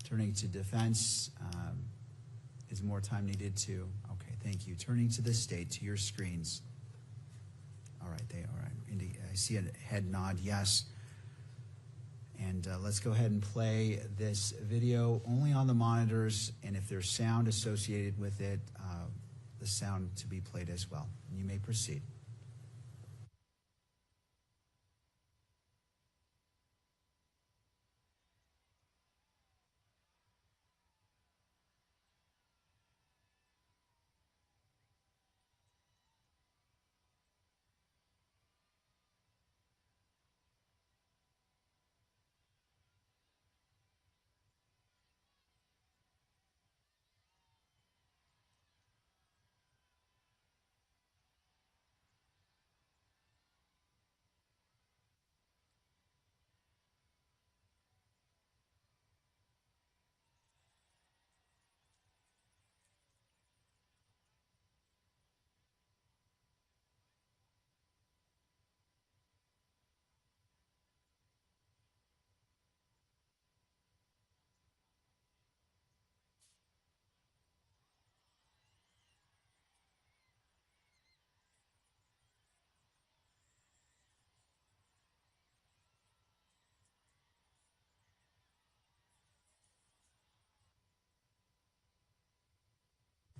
turning to defense, is more time needed to? Okay, thank you. Turning to the state, to your screens. All right, I see a head nod, yes. And let's go ahead and play this video only on the monitors, and if there's sound associated with it, the sound to be played as well. You may proceed.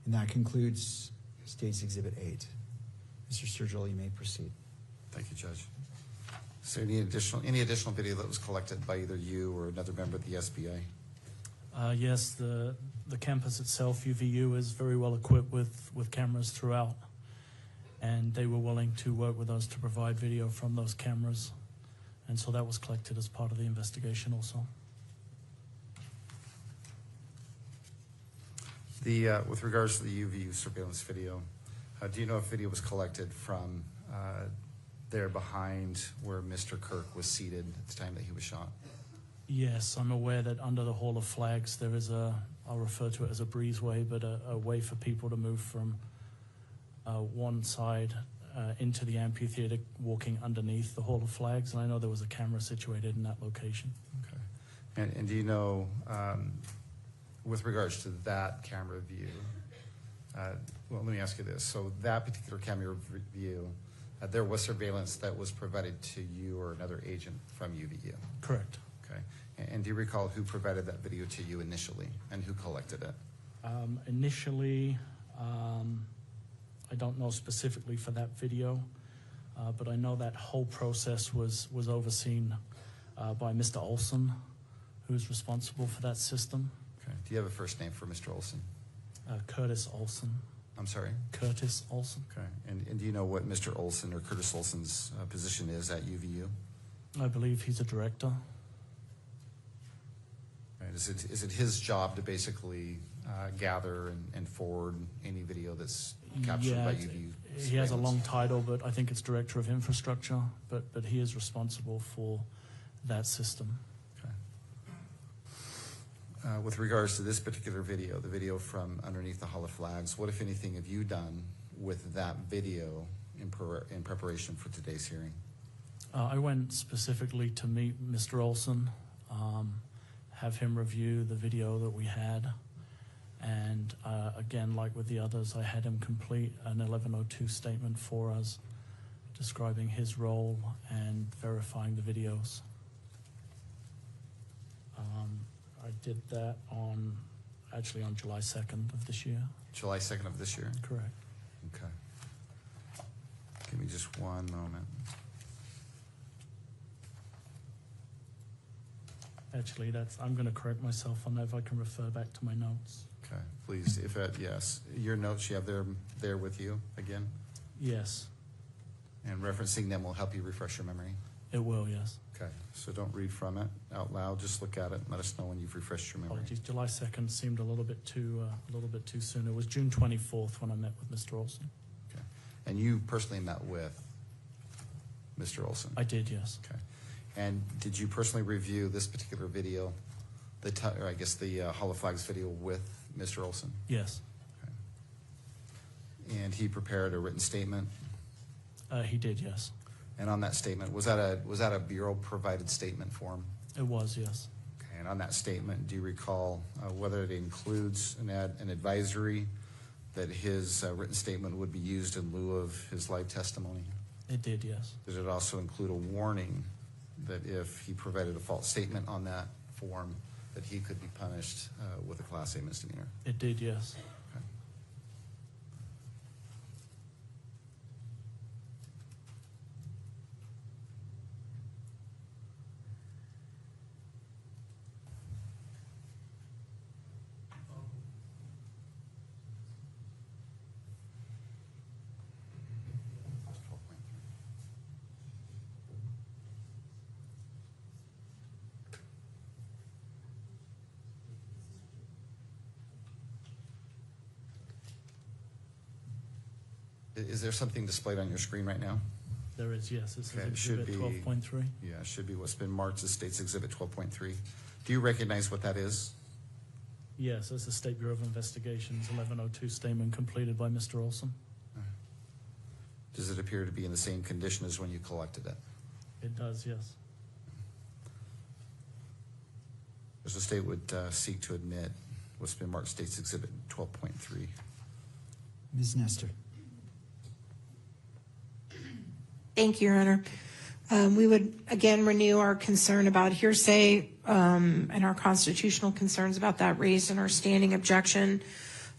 And that concludes State's Exhibit 8. Mr. Sturgill, you may proceed. Thank you, Judge. Is there any additional video that was collected by either you or another member of the SBA? Yes, the campus itself, UVU, is very well equipped with cameras throughout, and they were willing to work with us to provide video from those cameras, and so that was collected as part of the investigation also. With regards to the UVU surveillance video, do you know if video was collected from there behind where Mr. Kirk was seated at the time that he was shot? Yes, I'm aware that under the Hall of Flags there is I'll refer to it as a breezeway, but a way for people to move from one side into the amphitheater, walking underneath the Hall of Flags, and I know there was a camera situated in that location. Okay. And do you know, with regards to that camera view, well, let me ask you this. So that particular camera view, there was surveillance that was provided to you or another agent from UVU? Correct. Okay. And do you recall who provided that video to you initially and who collected it? Initially, I don't know specifically for that video, but I know that whole process was overseen by Mr. Olson, who's responsible for that system. Okay. Do you have a first name for Mr. Olson? Curtis Olson. I'm sorry? Curtis Olson. Okay. And do you know what Mr. Olson or Curtis Olson's position is at UVU? I believe he's a director. Right. Is it his job to basically gather and forward any video that's captured by UVU? He has a long title, but I think it's Director of Infrastructure, but he is responsible for that system. Okay. With regards to this particular video, the video from underneath the Hall of Flags, what, if anything, have you done with that video in preparation for today's hearing? I went specifically to meet Mr. Olson, have him review the video that we had, and again, like with the others, I had him complete an 1102 statement for us describing his role and verifying the videos. I did that actually on July 2nd of this year. July 2nd of this year? Correct. Okay. Give me just one moment. Actually, I'm going to correct myself on that if I can refer back to my notes. Okay, please, yes. Your notes, you have there with you again? Yes. And referencing them will help you refresh your memory? It will, yes. Okay, so don't read from it out loud, just look at it and let us know when you've refreshed your memory. Apologies, July 2nd seemed a little bit too soon. It was June 24th when I met with Mr. Olson. Okay, and you personally met with Mr. Olson? I did, yes. Okay, and did you personally review this particular video, or I guess the Hall of Flags video with Mr. Olson? Yes. Okay. And he prepared a written statement? He did, yes. And on that statement, was that a bureau provided statement form? It was, yes. Okay, and on that statement, do you recall whether it includes an advisory that his written statement would be used in lieu of his live testimony? It did, yes. Did it also include a warning that if he provided a false statement on that form, that he could be punished with a Class A misdemeanor? It did, yes. Okay. Is there something displayed on your screen right now? There is, yes. This Okay, it is should Exhibit be 12.3. Yeah, it should be what's been marked as State's Exhibit 12.3. Do you recognize what that is? Yes, it's the State Bureau of Investigation's 1102 statement completed by Mr. Olson. Does it appear to be in the same condition as when you collected it? It does, yes. As the state would seek to admit what's been marked State's Exhibit 12.3. Ms. Nestor. Thank you, Your Honor. We would again renew our concern about hearsay and our constitutional concerns about that raised in our standing objection.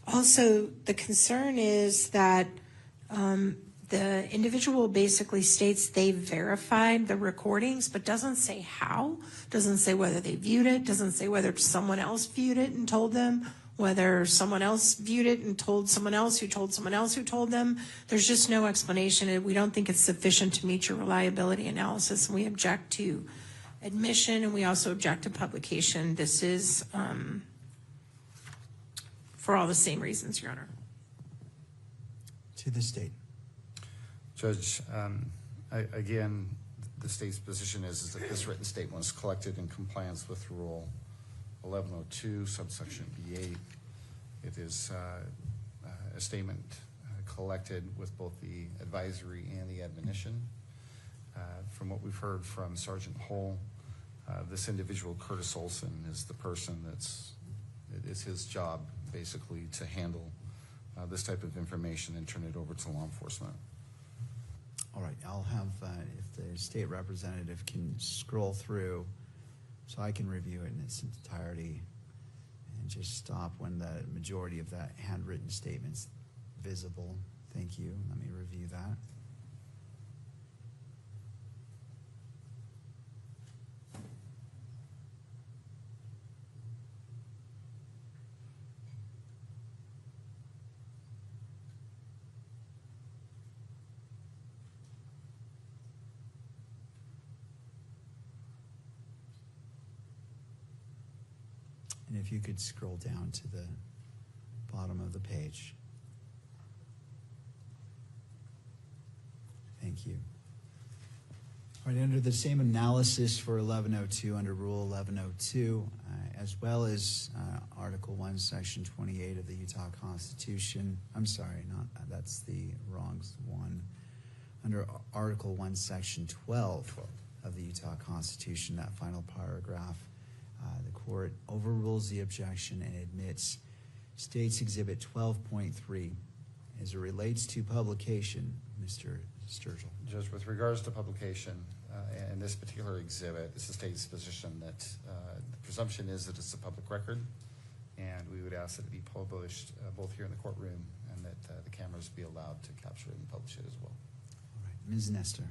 Also, the concern is that the individual basically states they verified the recordings, but doesn't say how, doesn't say whether they viewed it, doesn't say whether someone else viewed it and told them, whether someone else viewed it and told someone else who told someone else who told them. There's just no explanation. We don't think it's sufficient to meet your reliability analysis, and we object to admission, and we also object to publication. This is, for all the same reasons, Your Honor. To the state. Judge, again, the state's position is that this written statement was collected in compliance with Rule 1102, subsection B8. It is a statement collected with both the advisory and the admonition. From what we've heard from Sergeant Hull, this individual, Curtis Olson, is the person it's his job basically to handle this type of information and turn it over to law enforcement. All right, I'll have, if the state representative can scroll through so I can review it in its entirety and just stop when the majority of that handwritten statement's visible. Thank you. Let me review that. And if you could scroll down to the bottom of the page. Thank you. All right, under the same analysis for 1102, under Rule 1102, as well as Article 1, Section 28 of the Utah Constitution, I'm sorry, that's the wrong one. Under Article 1, Section 12 of the Utah Constitution, that final paragraph, the court overrules the objection and admits State's Exhibit 12.3 as it relates to publication. Mr. Sturgill. Judge, with regards to publication, in this particular exhibit, it's the state's position that the presumption is that it's a public record, and we would ask that it be published both here in the courtroom and that the cameras be allowed to capture it and publish it as well. All right, Ms. Nestor.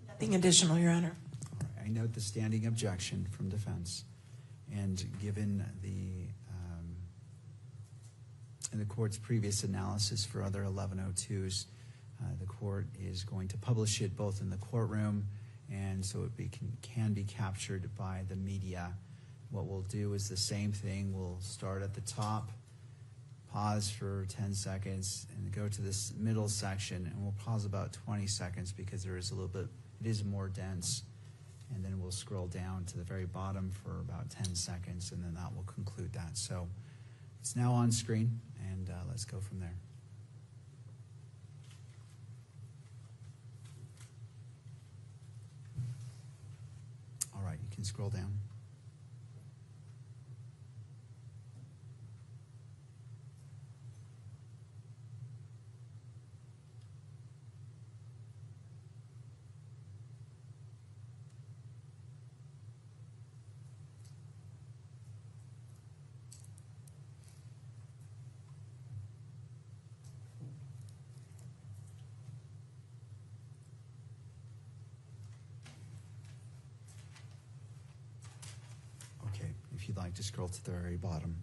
Nothing additional, Your Honor. I note the standing objection from defense, and given in the court's previous analysis for other 1102s, the court is going to publish it both in the courtroom and so it can be captured by the media. What we'll do is the same thing. We'll start at the top, pause for 10 seconds, and go to this middle section, and we'll pause about 20 seconds because there is a little bit, it is more dense. And then we'll scroll down to the very bottom for about 10 seconds, and then that will conclude that. So it's now on screen, and let's go from there. All right, you can scroll down. If you'd like to scroll to the very bottom.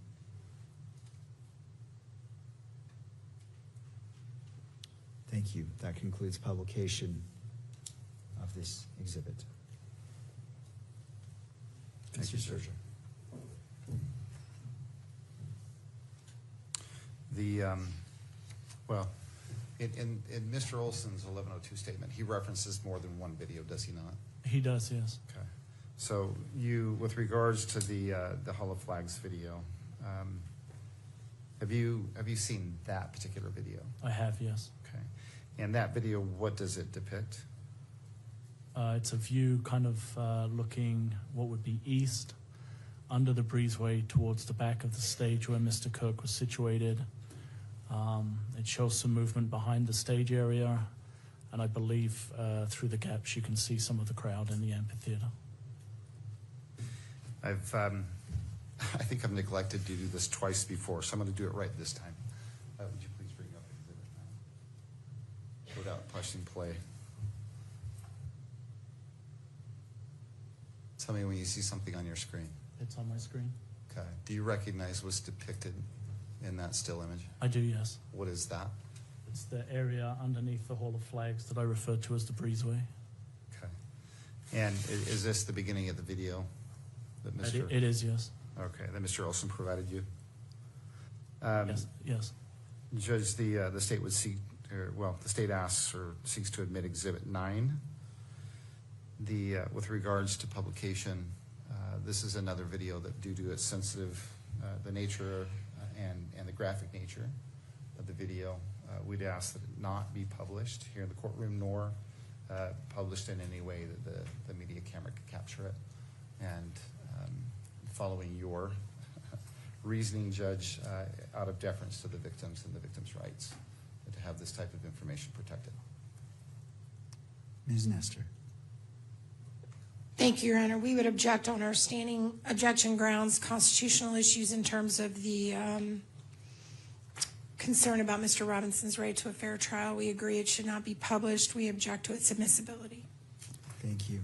Thank you. That concludes publication of this exhibit. Thank you, Sergeant. Well, in Mr. Olson's 1102 statement, he references more than one video, does he not? He does, yes. Okay. So you, with regards to the Hall of Flags video, have you seen that particular video? I have, yes. Okay. And that video, what does it depict? It's a view kind of looking what would be east, under the breezeway towards the back of the stage where Mr. Kirk was situated. It shows some movement behind the stage area, and I believe through the gaps you can see some of the crowd in the amphitheater. I think I've neglected to do this twice before, so I'm going to do it right this time. Would you please bring up exhibit now? Without pushing play. Tell me when you see something on your screen. It's on my screen. Okay. Do you recognize what's depicted in that still image? I do, yes. What is that? It's the area underneath the Hall of Flags that I referred to as the breezeway. Okay. And is this the beginning of the video that Mr. It is, yes. Okay, that Mr. Olson provided you? Yes, yes. Judge, the state would seek, the state asks or seeks to admit Exhibit 9. With regards to publication, this is another video that, due to its sensitive, the nature and the graphic nature of the video, we'd ask that it not be published here in the courtroom, nor published in any way that the media camera could capture it. And following your reasoning, Judge, out of deference to the victims and the victims' rights, to have this type of information protected. Ms. Nestor. Thank you, Your Honor. We would object on our standing objection grounds, constitutional issues in terms of the concern about Mr. Robinson's right to a fair trial. We agree it should not be published. We object to its admissibility. Thank you.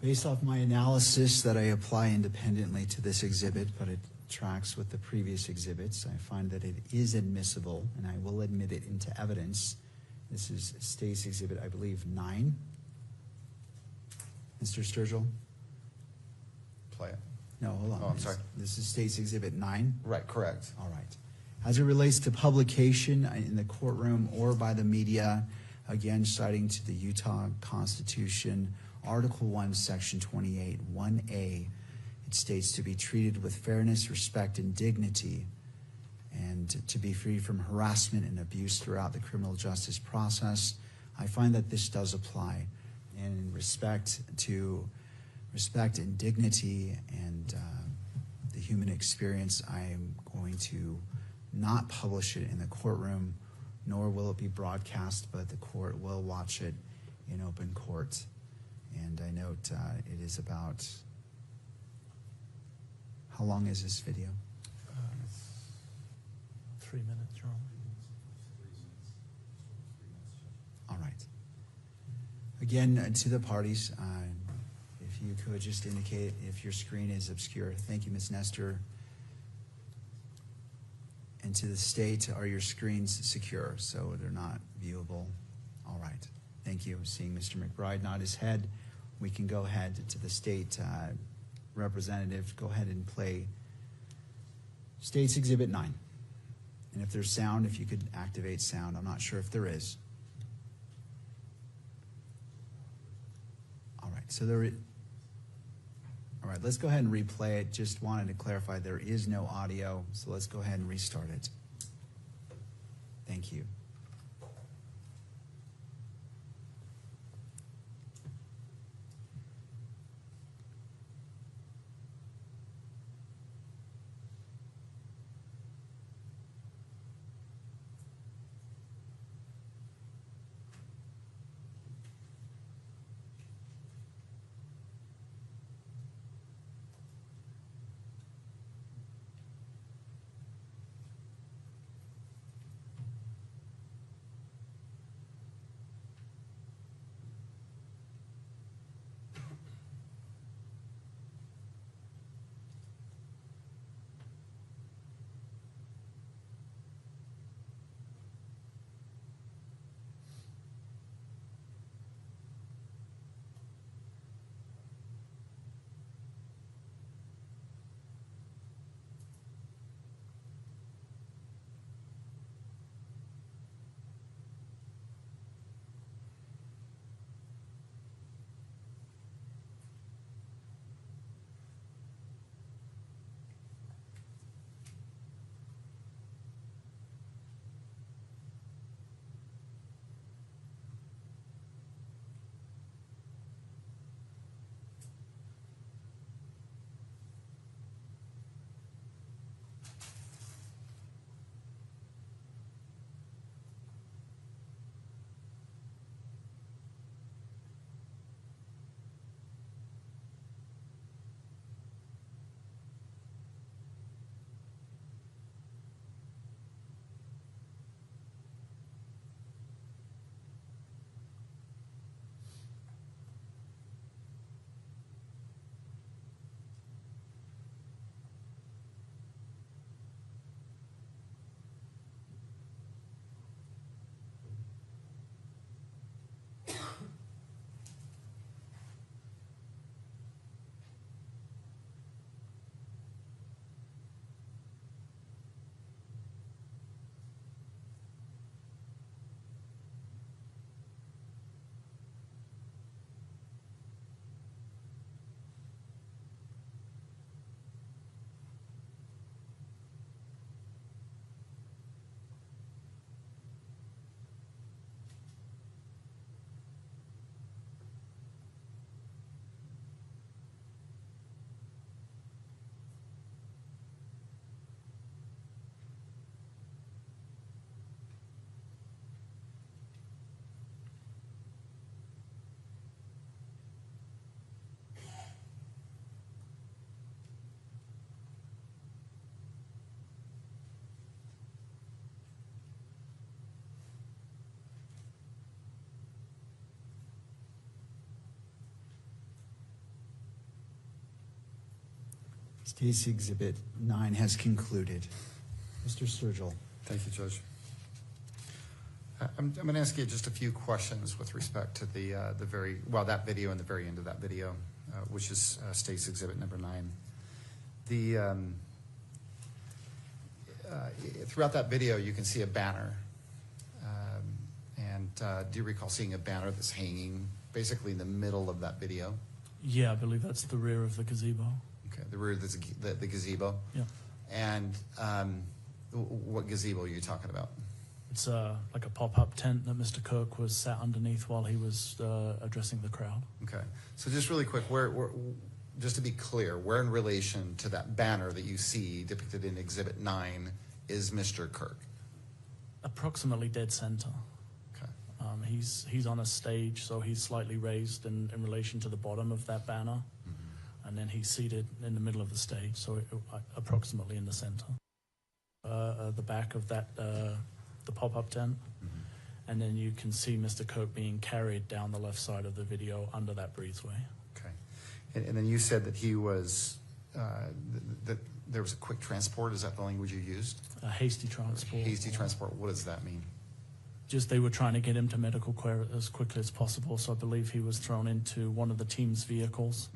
Based off my analysis that I apply independently to this exhibit, but it tracks with the previous exhibits, I find that it is admissible, and I will admit it into evidence. This is State's Exhibit, I believe, 9. Mr. Sturgill? Play it. No, hold on. Oh, I'm sorry. This is State's Exhibit 9? Right, correct. All right. As it relates to publication in the courtroom or by the media, again, citing to the Utah Constitution, Article 1, Section 28, 1A, it states to be treated with fairness, respect, and dignity, and to be free from harassment and abuse throughout the criminal justice process. I find that this does apply. And in respect and dignity and the human experience, I am going to not publish it in the courtroom, nor will it be broadcast, but the court will watch it in open court. And I note it is about, how long is this video? 3 minutes, Your Honor. All right. Again, to the parties, if you could just indicate if your screen is obscure. Thank you, Ms. Nestor. And to the state, are your screens secure so they're not viewable? All right. Thank you. Seeing Mr. McBride nod his head, we can go ahead to the state representative. Go ahead and play State's Exhibit 9. And if there's sound, if you could activate sound. I'm not sure if there is. All right, so all right, let's go ahead and replay it. Just wanted to clarify there is no audio, so let's go ahead and restart it. Thank you. State's Exhibit 9 has concluded. Mr. Sturgill. Thank you, Judge. I'm going to ask you just a few questions with respect to that video and the very end of that video, which is State's Exhibit number 9. Throughout that video, you can see a banner. Do you recall seeing a banner that's hanging basically in the middle of that video? Yeah, I believe that's the rear of the gazebo. Okay, the rear of the gazebo? Yeah. And what gazebo are you talking about? It's like a pop-up tent that Mr. Kirk was sat underneath while he was addressing the crowd. Okay, so just really quick, just to be clear, where in relation to that banner that you see depicted in Exhibit 9 is Mr. Kirk? Approximately dead center. Okay. He's on a stage, so he's slightly raised in relation to the bottom of that banner, and then he's seated in the middle of the stage, so approximately in the center. The back of that, the pop-up tent, and then you can see Mr. Kirk being carried down the left side of the video under that breezeway. Okay. And then you said that he was, that there was a quick transport. Is that the language you used? A hasty transport. Hasty transport. What does that mean? Just they were trying to get him to medical care as quickly as possible, so I believe he was thrown into one of the team's vehicles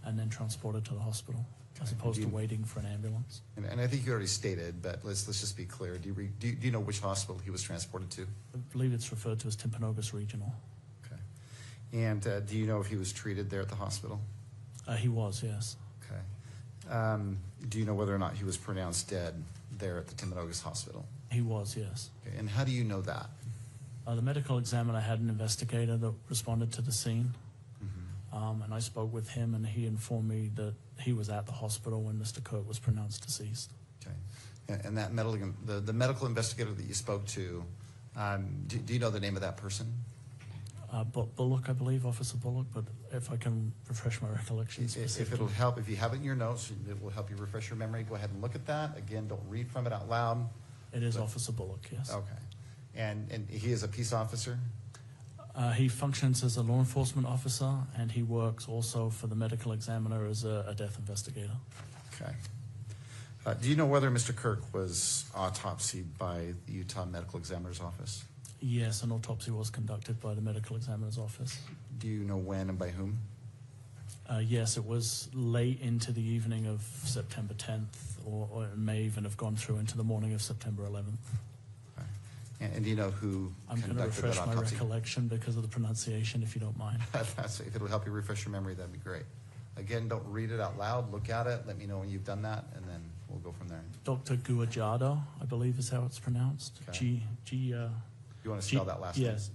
and then transported to the hospital, as opposed to waiting for an ambulance. And I think you already stated, but let's just be clear. Do you know which hospital he was transported to? I believe it's referred to as Timpanogos Regional. Okay. And do you know if he was treated there at the hospital? He was, yes. Okay. Do you know whether or not he was pronounced dead there at the Timpanogos Hospital? He was, yes. Okay. And how do you know that? The medical examiner had an investigator that responded to the scene, and I spoke with him, and he informed me that he was at the hospital when Mr. Kirk was pronounced deceased. Okay. And that the medical investigator that you spoke to, do you know the name of that person? Bullock, I believe, Officer Bullock, but if I can refresh my recollection specifically. If it'll help, if you have it in your notes, it will help you refresh your memory. Go ahead and look at that. Again, don't read from it out loud. It is Officer Bullock, yes. Okay. And he is a peace officer? He functions as a law enforcement officer, and he works also for the medical examiner as a death investigator. Okay. Do you know whether Mr. Kirk was autopsied by the Utah Medical Examiner's Office? Yes, an autopsy was conducted by the medical examiner's office. Do you know when and by whom? Yes, it was late into the evening of September 10th, or it may even have gone through into the morning of September 11th. And do you know who I'm going to conducted refresh that my autopsy? recollection because of the pronunciation, if you don't mind. If it'll help you refresh your memory, that'd be great. Again, don't read it out loud. Look at it. Let me know when you've done that, and then we'll go from there. Dr. Guajado, I believe is how it's pronounced. Okay. You want to spell that last name? Yes,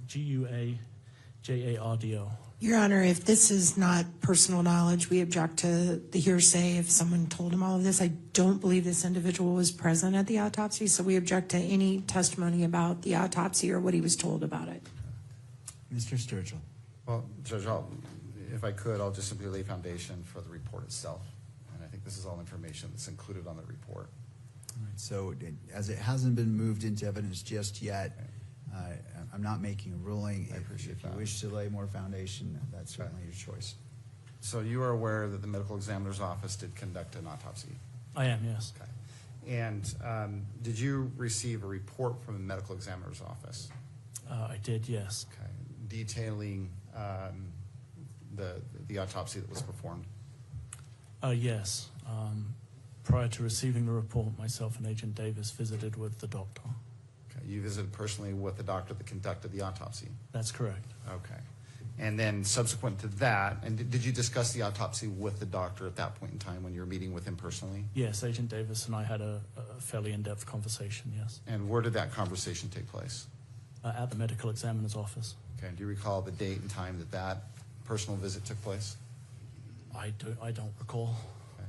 Guajado. Your Honor, if this is not personal knowledge, we object to the hearsay if someone told him all of this. I don't believe this individual was present at the autopsy, so we object to any testimony about the autopsy or what he was told about it. Mr. Sturgill. Well, Judge, if I could, I'll just simply lay foundation for the report itself. And I think this is all information that's included on the report. All right, so as it hasn't been moved into evidence just yet, I'm not making a ruling. I appreciate that. If you wish to lay more foundation, that's certainly your choice. So you are aware that the medical examiner's office did conduct an autopsy? I am, yes. Okay. And did you receive a report from the medical examiner's office? I did, yes. Okay. Detailing the autopsy that was performed? Yes. Prior to receiving the report, myself and Agent Davis visited with the doctor. Okay. You visited personally with the doctor that conducted the autopsy? That's correct. Okay. And then subsequent to that, and did you discuss the autopsy with the doctor at that point in time when you were meeting with him personally? Yes, Agent Davis and I had a fairly in-depth conversation, yes. And where did that conversation take place? At the medical examiner's office. Okay. Do you recall the date and time that personal visit took place? I don't recall. Okay.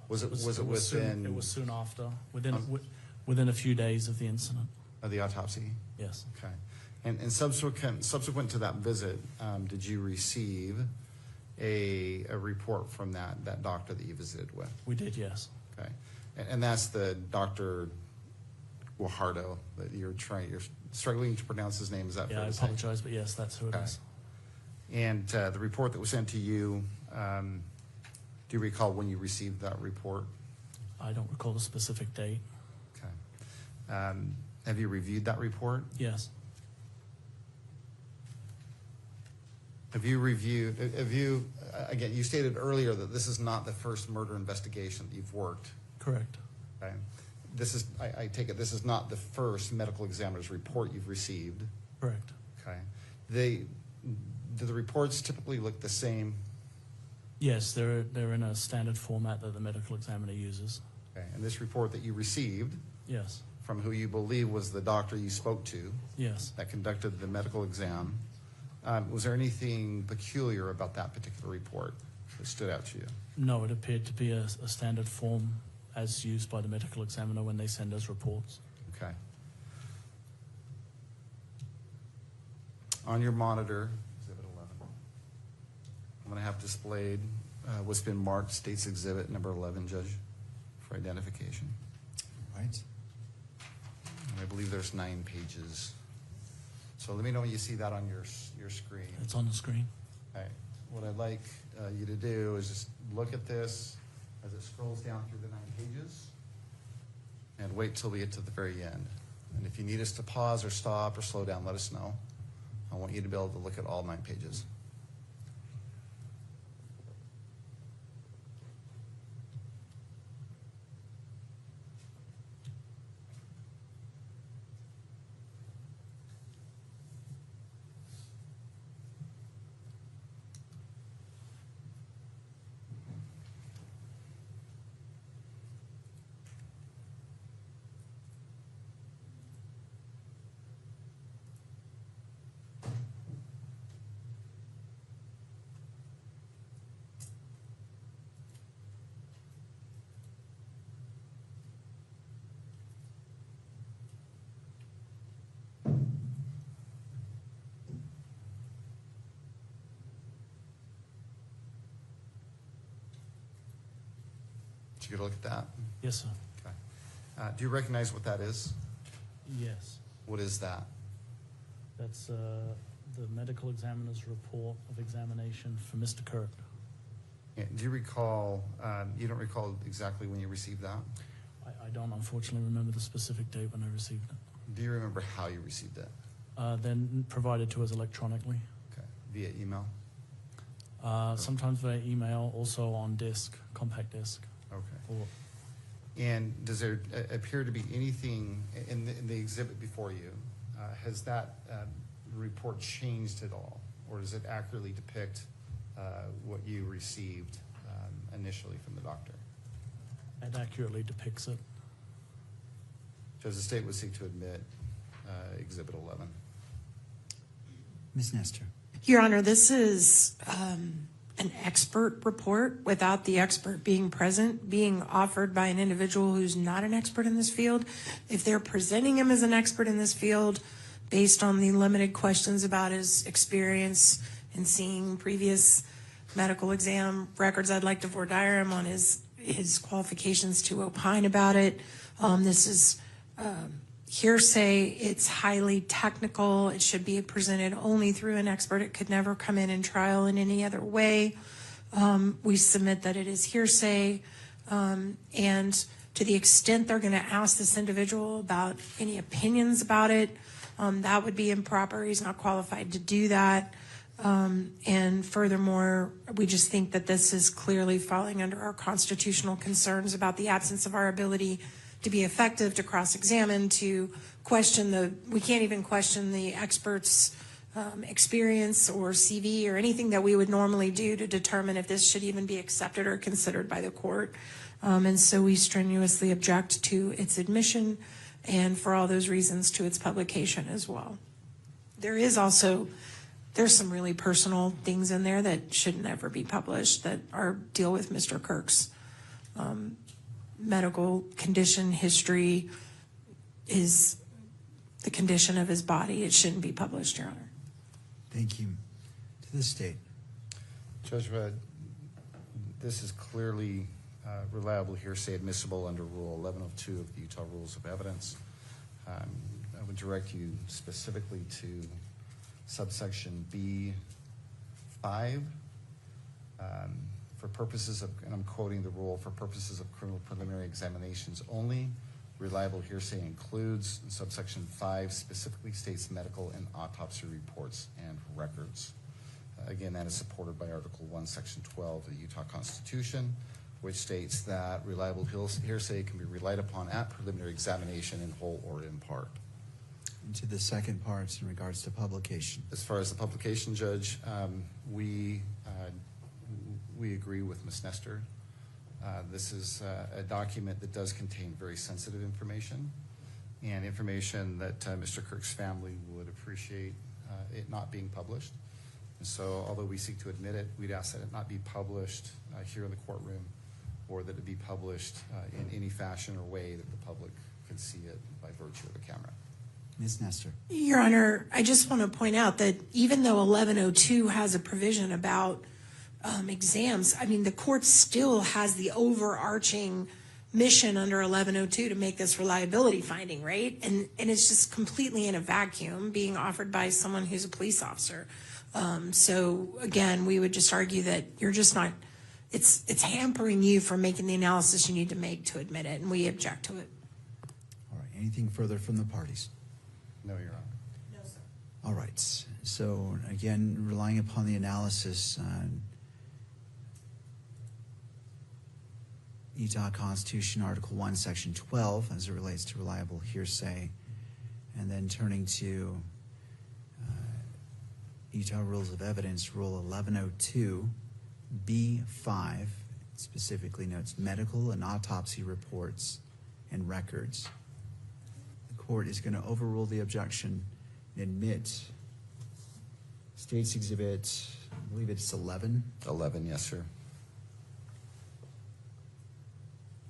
Was it It was soon after, within a few days of the incident. Of the autopsy? Yes. Okay. And subsequent to that visit, did you receive a report from that doctor that you visited with? We did, yes. Okay. And that's the Dr. Guajardo that you're struggling to pronounce his name. Is that fair to say? I apologize, but yes, that's who it is. And the report that was sent to you, do you recall when you received that report? I don't recall the specific date. Okay. Have you reviewed that report? Yes. Have you, again, you stated earlier that this is not the first murder investigation that you've worked. Correct. Okay. This is, I take it, this is not the first medical examiner's report you've received. Correct. Okay. Do the reports typically look the same? Yes, they're in a standard format that the medical examiner uses. Okay. And this report that you received, Yes. from who you believe was the doctor you spoke to, Yes. that conducted the medical exam, was there anything peculiar about that particular report that stood out to you? No, it appeared to be a standard form as used by the medical examiner when they send us reports. Okay. On your monitor, Exhibit 11, I'm going to have displayed what's been marked State's Exhibit number 11, Judge, for identification. Right. And I believe there's 9 pages. So let me know when you see that on your screen. It's on the screen. Okay. What I'd like you to do is just look at this as it scrolls down through the 9 pages and wait till we get to the very end. And if you need us to pause or stop or slow down, let us know. I want you to be able to look at all 9 pages. Did you get a look at that? Yes, sir. Okay. Do you recognize what that is? Yes. What is that? That's the medical examiner's report of examination for Mr. Kirk. Yeah, do you recall, you don't recall exactly when you received that? I don't unfortunately remember the specific date when I received it. Do you remember how you received it? Then provided to us electronically. Okay. Via email? Sometimes via email, also on disk, compact disk. Okay. And does there appear to be anything in the exhibit before you? Has that report changed at all? Or does it accurately depict what you received initially from the doctor? It accurately depicts it. Does the state would seek to admit Exhibit 11? Ms. Nestor. Your Honor, this is an expert report without the expert being present, being offered by an individual who's not an expert in this field. If they're presenting him as an expert in this field based on the limited questions about his experience in seeing previous medical exam records, I'd like to voir dire him on his qualifications to opine about it. This is hearsay. It's highly technical. It should be presented only through an expert. It could never come in trial in any other way. We submit that it is hearsay, and to the extent they're going to ask this individual about any opinions about it, that would be improper. He's not qualified to do that. And furthermore, we just think that this is clearly falling under our constitutional concerns about the absence of our ability to be effective, to cross-examine, to question we can't even question the expert's experience or CV or anything that we would normally do to determine if this should even be accepted or considered by the court. And so we strenuously object to its admission and for all those reasons to its publication as well. There's some really personal things in there that should never be published that deal with Mr. Kirk's medical condition, history, is the condition of his body. It shouldn't be published, Your Honor. Thank you. To the state. Judge, this is clearly reliable hearsay admissible under Rule 1102 of the Utah Rules of Evidence. I would direct you specifically to subsection B5 for for purposes of, and I'm quoting the rule, for purposes of criminal preliminary examinations only, reliable hearsay includes, and subsection 5 specifically states medical and autopsy reports and records. Again, that is supported by Article 1, Section 12 of the Utah Constitution, which states that reliable hearsay can be relied upon at preliminary examination in whole or in part. And to the second part in regards to publication. As far as the publication, Judge, we agree with Ms. Nestor. This is a document that does contain very sensitive information and information that Mr. Kirk's family would appreciate it not being published. And so although we seek to admit it, we'd ask that it not be published here in the courtroom, or that it be published in any fashion or way that the public can see it by virtue of the camera. Ms. Nestor. Your Honor, I just want to point out that even though 1102 has a provision about exams, I mean, the court still has the overarching mission under 1102 to make this reliability finding, right? And it's just completely in a vacuum being offered by someone who's a police officer. So again, we would just argue that you're just not, it's hampering you from making the analysis you need to make to admit it, and we object to it. All right, anything further from the parties? No, Your Honor. No, sir. All right, so again, relying upon the analysis on Utah Constitution, Article 1, Section 12, as it relates to reliable hearsay, and then turning to Utah Rules of Evidence, Rule 1102, B5, specifically notes medical and autopsy reports and records. The court is going to overrule the objection and admit State's Exhibit, I believe it's 11. 11, yes, sir.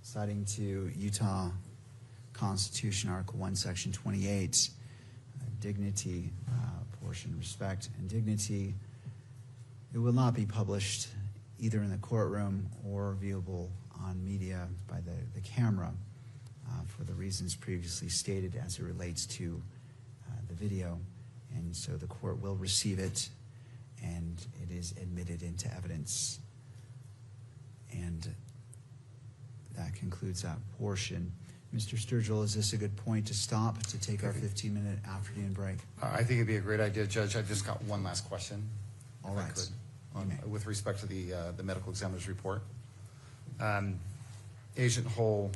Citing to Utah Constitution, Article 1, Section 28, dignity, portion, respect, and dignity. It will not be published either in the courtroom or viewable on media by the camera for the reasons previously stated as it relates to the video. And so the court will receive it, and it is admitted into evidence. And that concludes that portion. Mr. Sturgill, is this a good point to stop to take our 15-minute afternoon break? I think it'd be a great idea, Judge. I've just got one last question. All if I right. could, with respect to the medical examiner's report. Agent Hull,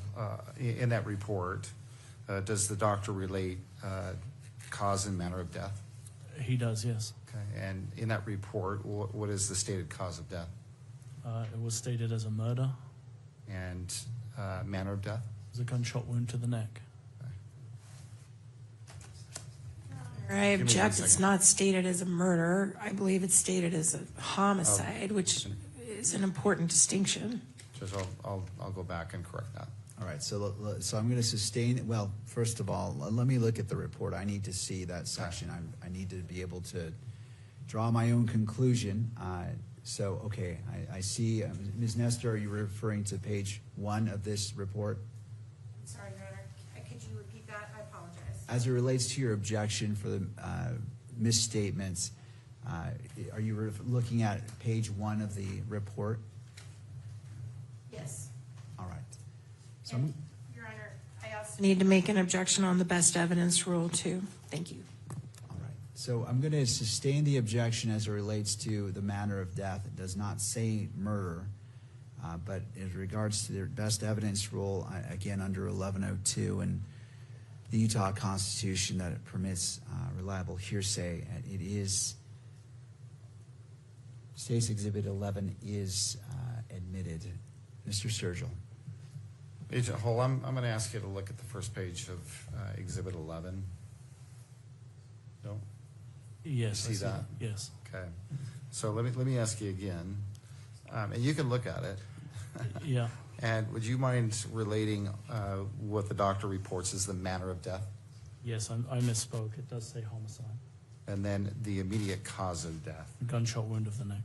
in that report, does the doctor relate cause and manner of death? He does, yes. Okay. And in that report, what is the stated cause of death? It was stated as a murder. And manner of death? It was a gunshot wound to the neck. I object. It's not stated as a murder. I believe it's stated as a homicide, which is an important distinction. Judge, I'll go back and correct that. All right, so I'm going to sustain, well, first of all, let me look at the report. I need to see that section. I need to be able to draw my own conclusion. So, okay, I see, Ms. Nestor, are you referring to page 1 of this report? I'm sorry, Your Honor. Could you repeat that? I apologize. As it relates to your objection for the misstatements, are you looking at page 1 of the report? Yes. All right. So And, Your Honor, I also need to make an objection on the best evidence rule, too. Thank you. All right. So I'm going to sustain the objection as it relates to the manner of death. It does not say murder, but in regards to the best evidence rule, again, under 1102 and the Utah Constitution, that it permits reliable hearsay, and it is, State's Exhibit 11 is admitted. Mr. Sturgill. Agent Hull, I'm going to ask you to look at the first page of Exhibit 11. No? Yes. You see that? Yes. Okay. So let me ask you again, and you can look at it. Yeah. And would you mind relating what the doctor reports as the manner of death? Yes, I misspoke. It does say homicide. And then the immediate cause of death? Gunshot wound of the neck.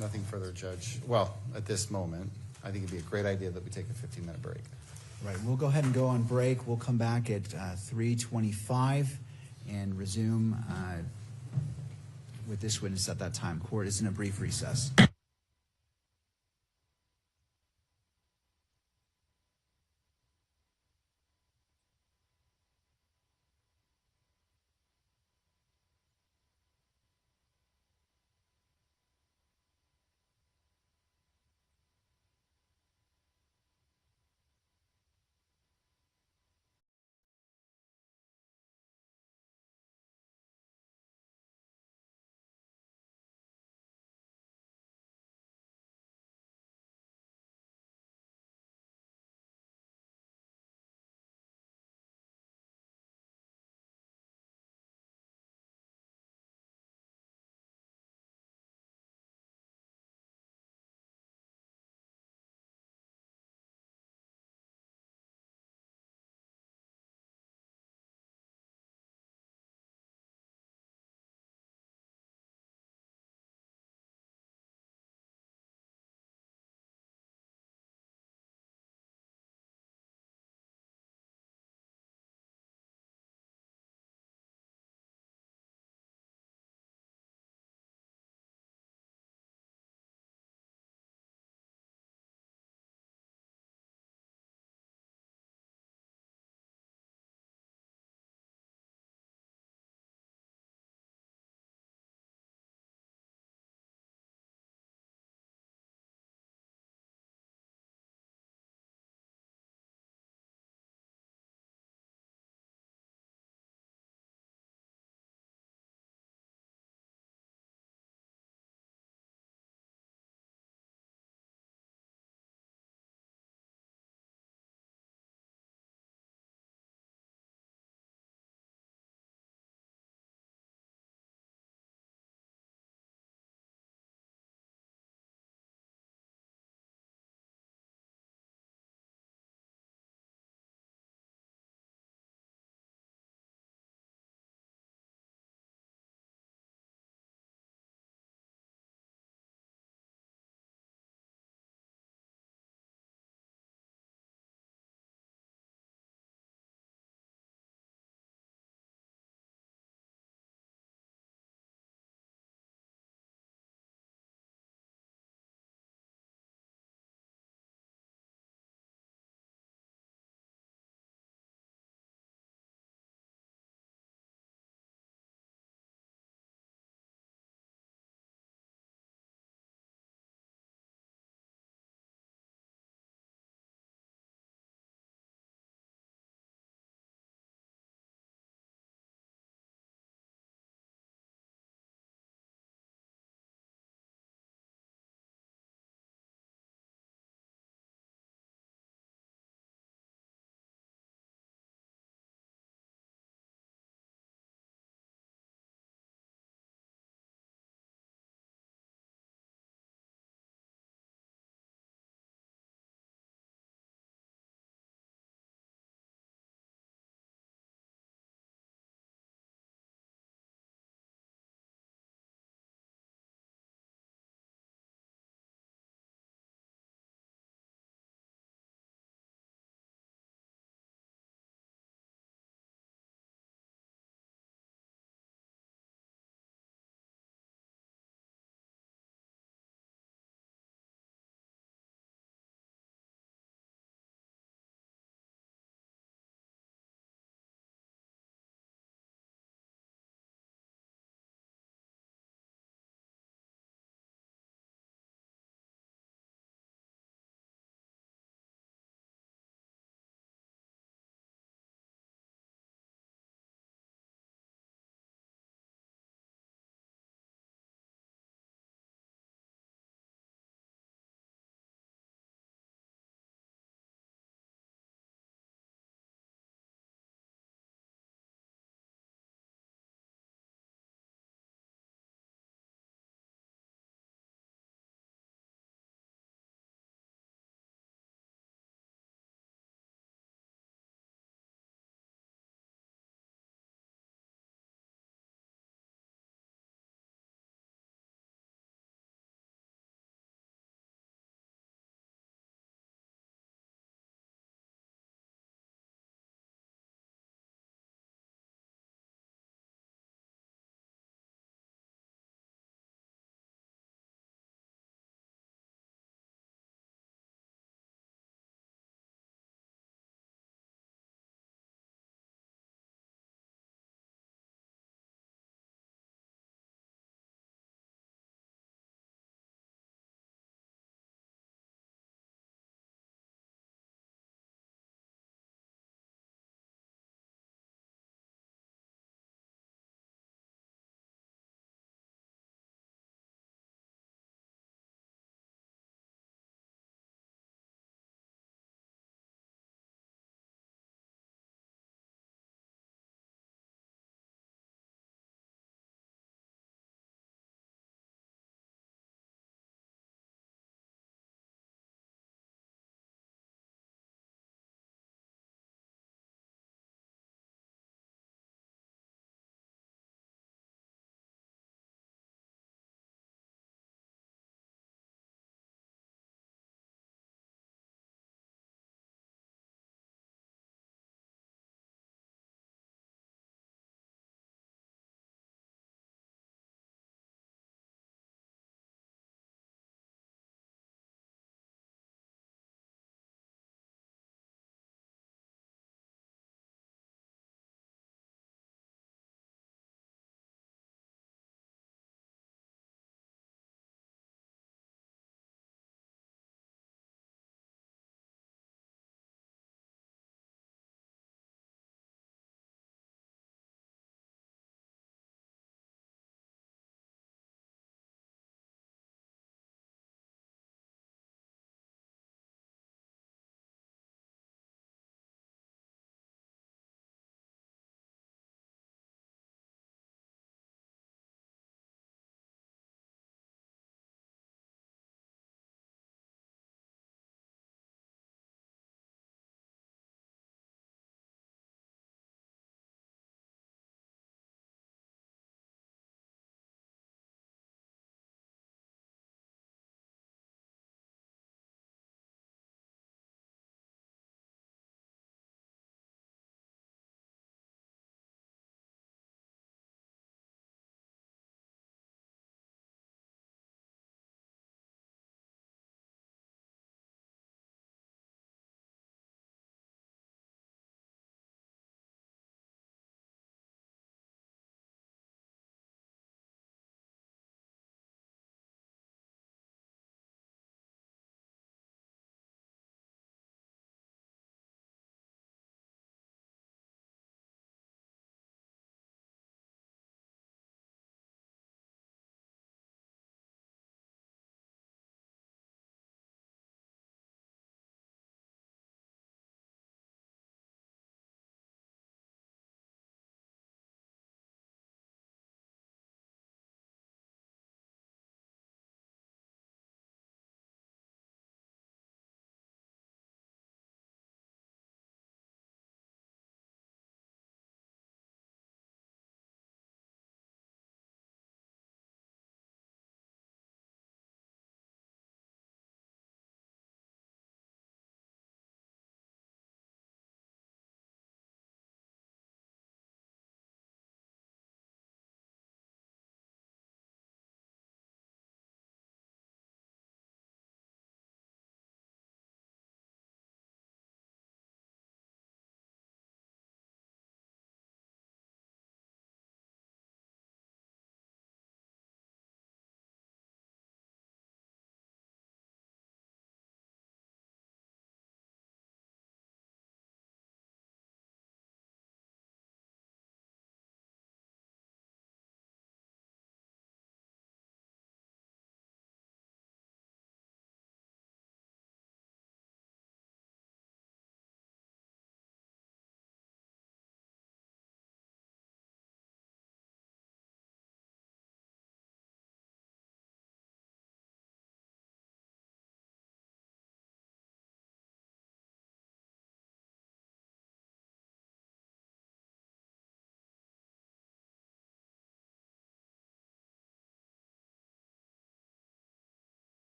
Nothing further, Judge. Well, at this moment, I think it'd be a great idea that we take a 15-minute break. Right, we'll go ahead and go on break. We'll come back at 3:25 and resume with this witness at that time. Court is in a brief recess.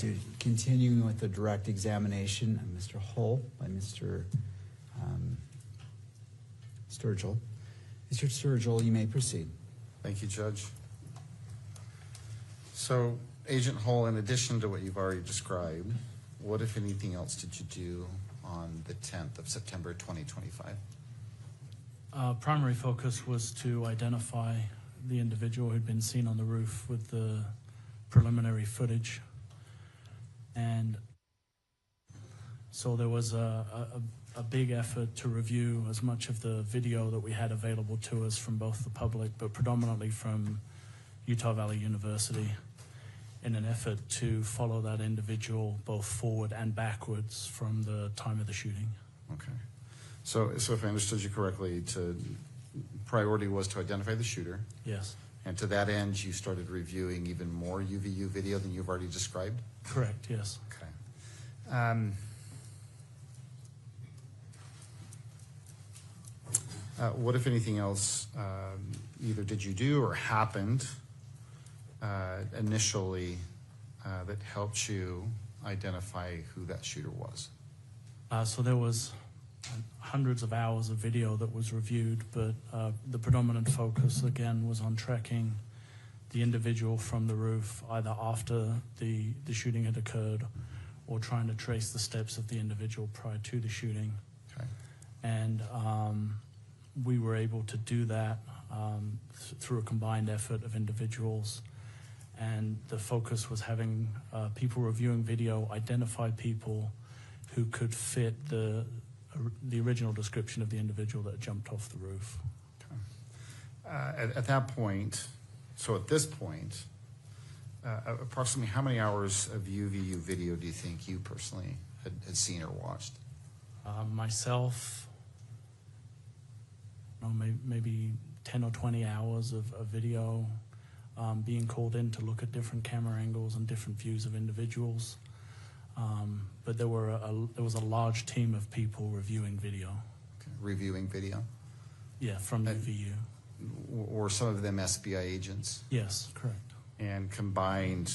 To continuing with the direct examination of Mr. Hull by Mr. Sturgill. Mr. Sturgill, you may proceed. Thank you, Judge. So, Agent Hull, in addition to what you've already described, what, if anything else, did you do on the 10th of September 2025? Primary focus was to identify the individual who'd been seen on the roof with the preliminary footage. And so there was a big effort to review as much of the video that we had available to us from both the public, but predominantly from Utah Valley University, in an effort to follow that individual both forward and backwards from the time of the shooting. Okay. So if I understood you correctly, priority was to identify the shooter. Yes. And to that end, you started reviewing even more UVU video than you've already described? Correct, yes. Okay. What, if anything else, either did you do or happened initially that helped you identify who that shooter was? So there was hundreds of hours of video that was reviewed, but the predominant focus, again, was on tracking the individual from the roof, either after the shooting had occurred or trying to trace the steps of the individual prior to the shooting. Okay. And we were able to do that through a combined effort of individuals. And the focus was having people reviewing video identify people who could fit the original description of the individual that jumped off the roof. Okay. At that point, so at this point, approximately how many hours of UVU video do you think you personally had seen or watched? Myself, maybe 10 or 20 hours of video, being called in to look at different camera angles and different views of individuals. But there was a large team of people reviewing video. Okay. Reviewing video? Yeah, from UVU. Were some of them SBI agents? Yes, correct. And combined,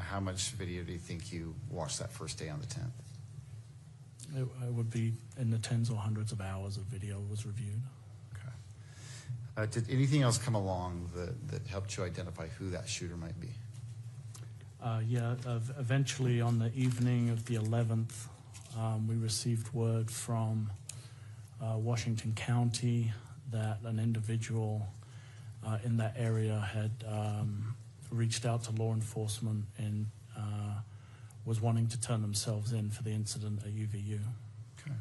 how much video do you think you watched that first day on the 10th? It would be in the tens or hundreds of hours of video was reviewed. Okay. Did anything else come along that helped you identify who that shooter might be? Eventually on the evening of the 11th, we received word from Washington County that an individual in that area had reached out to law enforcement and was wanting to turn themselves in for the incident at UVU. Okay.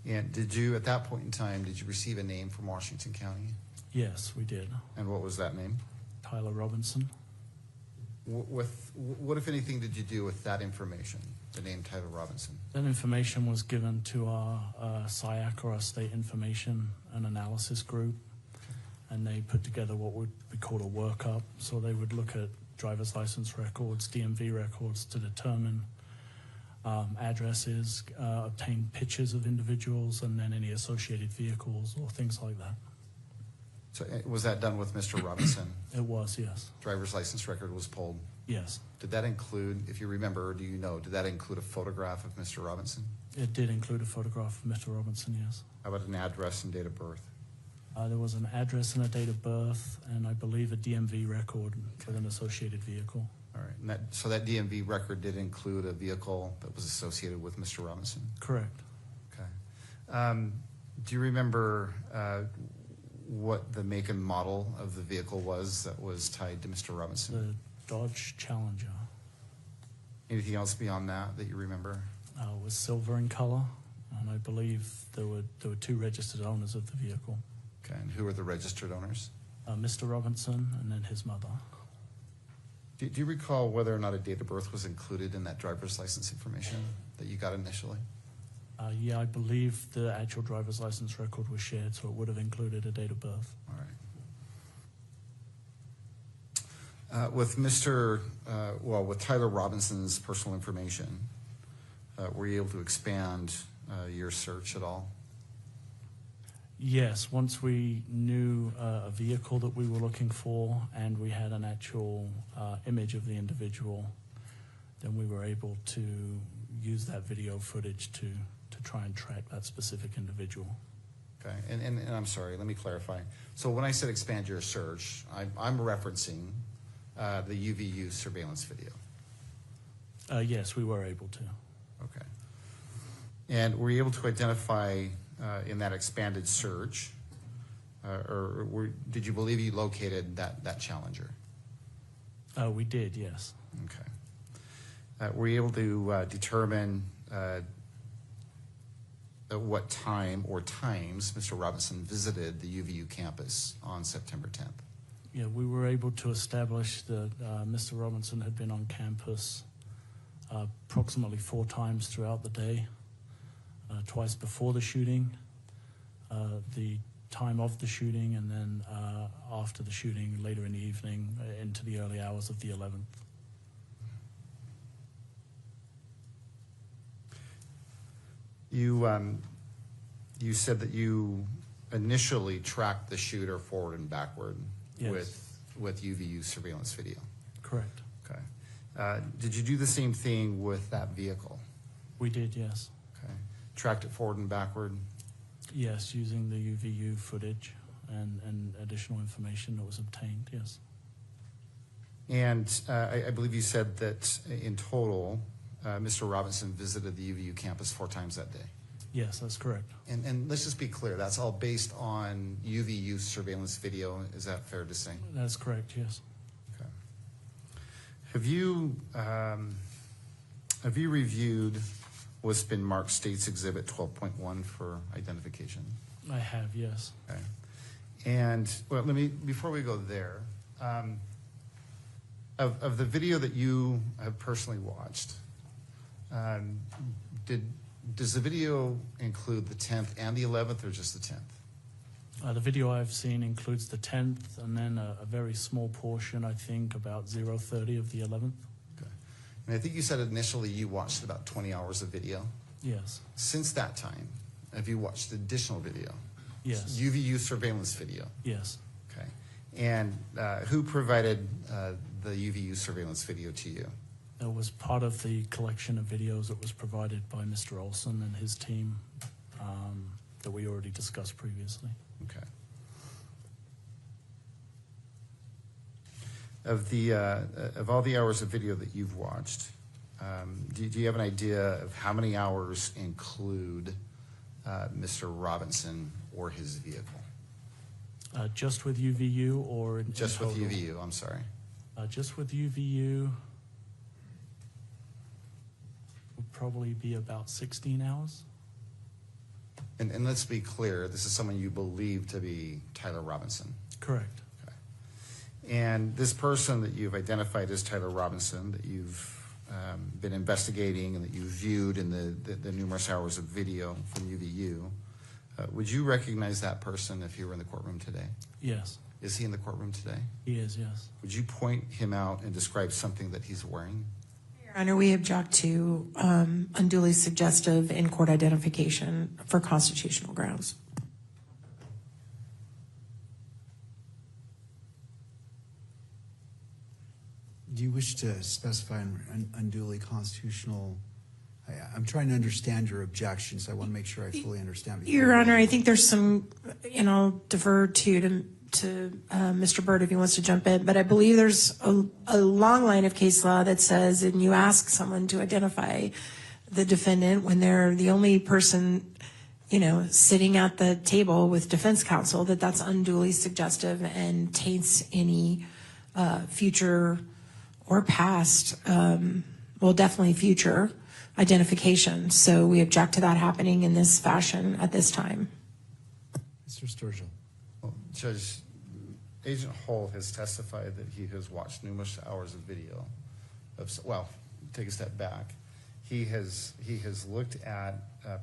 And did you, at that point in time, did you receive a name from Washington County? Yes, we did. And what was that name? Tyler Robinson. What, if anything, did you do with that information, the name Tyler Robinson? That information was given to our SIAC, or our State Information and Analysis Group, and they put together what would be called a workup. So they would look at driver's license records, DMV records to determine addresses, obtain pictures of individuals, and then any associated vehicles or things like that. So was that done with Mr. Robinson? It was, yes. Driver's license record was pulled? Yes. Did that include, if you remember, or do you know, did that include a photograph of Mr. Robinson? It did include a photograph of Mr. Robinson, yes. How about an address and date of birth? There was an address and a date of birth, and I believe a DMV record with an associated vehicle. All right. And so that DMV record did include a vehicle that was associated with Mr. Robinson? Correct. Okay. Do you remember what the make and model of the vehicle was that was tied to Mr. Robinson? The Dodge Challenger. Anything else beyond that you remember? It was silver in color, and I believe there were two registered owners of the vehicle. Okay, and who were the registered owners? Mr. Robinson and then his mother. Do you recall whether or not a date of birth was included in that driver's license information that you got initially? Yeah, I believe the actual driver's license record was shared, so it would have included a date of birth. All right. With with Tyler Robinson's personal information, were you able to expand your search at all? Yes, once we knew a vehicle that we were looking for and we had an actual image of the individual, then we were able to use that video footage to try and track that specific individual. Okay, and I'm sorry, let me clarify. So when I said expand your search, I'm referencing the UVU surveillance video. Yes, we were able to. Okay. And were you able to identify in that expanded search, did you believe you located that challenger? We did, yes. Okay. Were you able to determine at what time or times Mr. Robinson visited the UVU campus on September 10th? Yeah, we were able to establish that Mr. Robinson had been on campus approximately 4 times throughout the day, twice before the shooting, the time of the shooting, and then after the shooting later in the evening into the early hours of the 11th. You said that you initially tracked the shooter forward and backward. Yes. with UVU surveillance video. Correct. Okay. Did you do the same thing with that vehicle? We did, yes. Okay. Tracked it forward and backward? Yes, using the UVU footage and additional information that was obtained, yes. And I believe you said that in total, Mr. Robinson visited the UVU campus 4 times that day. Yes, that's correct. And let's just be clear, that's all based on UVU surveillance video. Is that fair to say? That's correct, yes. Okay. Have you reviewed what's been marked State's Exhibit 12.1 for identification? I have, yes. Okay. And well, before we go there, of the video that you have personally watched, does the video include the 10th and the 11th, or just the 10th? The video I've seen includes the 10th and then a very small portion, I think, about 0:30 of the 11th. Okay. And I think you said initially you watched about 20 hours of video. Yes. Since that time, have you watched additional video? Yes. UVU surveillance video? Yes. Okay. And who provided the UVU surveillance video to you? It was part of the collection of videos that was provided by Mr. Olson and his team that we already discussed previously. Okay. Of all the hours of video that you've watched, do you have an idea of how many hours include Mr. Robinson or his vehicle? Just with UVU or in Just with total? UVU, I'm sorry. Just with UVU would probably be about 16 hours. And let's be clear, this is someone you believe to be Tyler Robinson. Correct. Okay. And this person that you've identified as Tyler Robinson, that you've been investigating and that you've viewed in the numerous hours of video from UVU, would you recognize that person if he were in the courtroom today? Yes. Is he in the courtroom today? He is, yes. Would you point him out and describe something that he's wearing? Your Honor, we object to unduly suggestive in-court identification for constitutional grounds. Do you wish to specify unduly constitutional? I'm trying to understand your objections. I want to make sure I fully understand. Your Honor, I think there's some, and I'll defer to Mr. Byrd if he wants to jump in, but I believe there's a long line of case law that says, and you ask someone to identify the defendant when they're the only person, sitting at the table with defense counsel, that's unduly suggestive and taints any future or past, definitely future identification. So we object to that happening in this fashion at this time. Mr. Sturgill. Well, Judge, Agent Hull has testified that he has watched numerous hours of video. Take a step back. He has looked at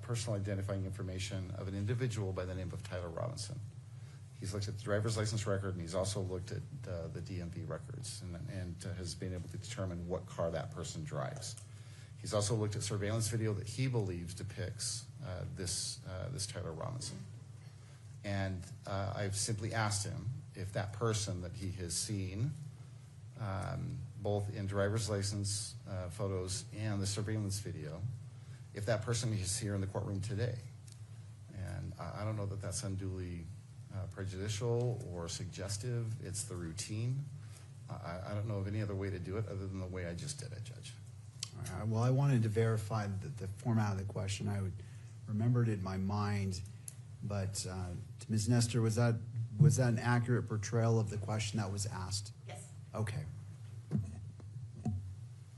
personal identifying information of an individual by the name of Tyler Robinson. He's looked at the driver's license record, and he's also looked at the DMV records and has been able to determine what car that person drives. He's also looked at surveillance video that he believes depicts this Tyler Robinson. And I've simply asked him if that person that he has seen both in driver's license photos and the surveillance video, if that person is here in the courtroom today. And I don't know that that's unduly prejudicial or suggestive. It's the routine. I don't know of any other way to do it other than the way I just did it, Judge. All right, well, I wanted to verify the format of the question. I remembered it in my mind, but to Ms. Nestor, was that an accurate portrayal of the question that was asked? Yes. Okay.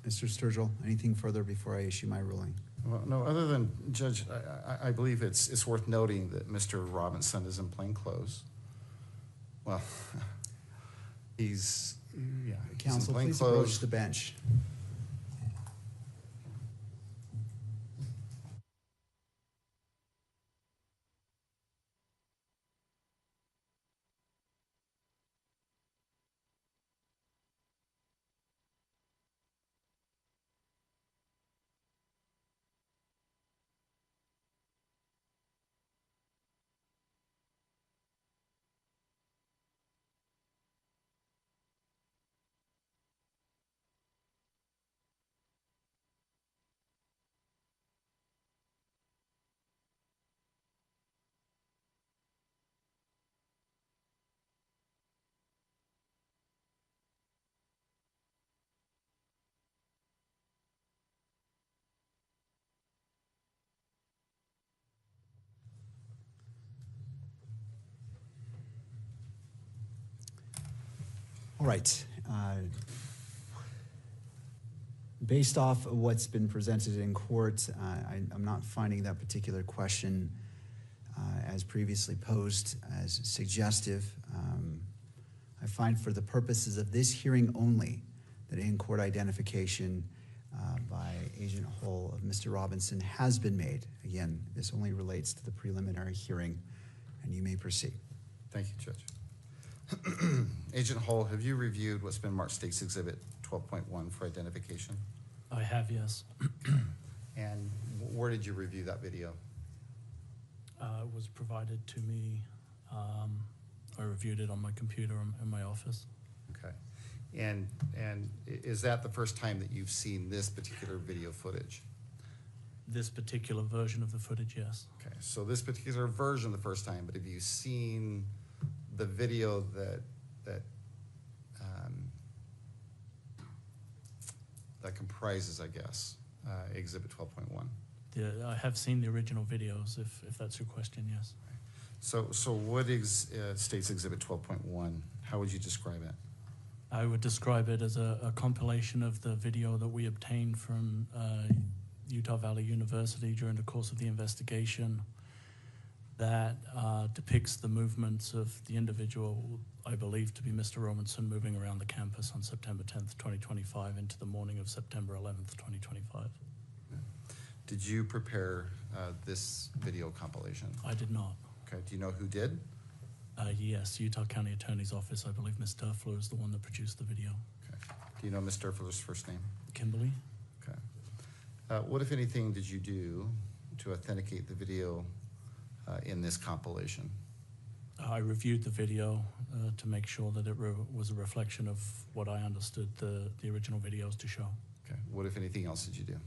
Mr. Sturgill, anything further before I issue my ruling? Well, no, other than, Judge, I believe it's worth noting that Mr. Robinson is in plain clothes. Well, he's in Counsel, plain please clothes. approach the bench. All right. Based off of what's been presented in court, I'm not finding that particular question as previously posed as suggestive. I find for the purposes of this hearing only that in-court identification by Agent Hull of Mr. Robinson has been made. Again, this only relates to the preliminary hearing, and you may proceed. Thank you, Judge. Agent Hull, have you reviewed what's been marked State's Exhibit 12.1 for identification? I have, yes. And where did you review that video? It was provided to me. I reviewed it on my computer in my office. Okay. And is that the first time that you've seen this particular video footage? This particular version of the footage, yes. Okay, so this particular version the first time, but have you seen the video that comprises, I guess, Exhibit 12.1? I have seen the original videos, if that's your question, yes. So what is State's Exhibit 12.1? How would you describe it? I would describe it as a compilation of the video that we obtained from Utah Valley University during the course of the investigation that depicts the movements of the individual I believe to be Mr. Robinson moving around the campus on September 10th, 2025 into the morning of September 11th, 2025. Did you prepare this video compilation? I did not. Okay, do you know who did? Yes, Utah County Attorney's Office. I believe Ms. Durfler is the one that produced the video. Okay. Do you know Ms. Durfler's first name? Kimberly? Okay. What, if anything, did you do to authenticate the video in this compilation? I reviewed the video to make sure that it was a reflection of what I understood the original videos to show. Okay. What, if anything else, did you do?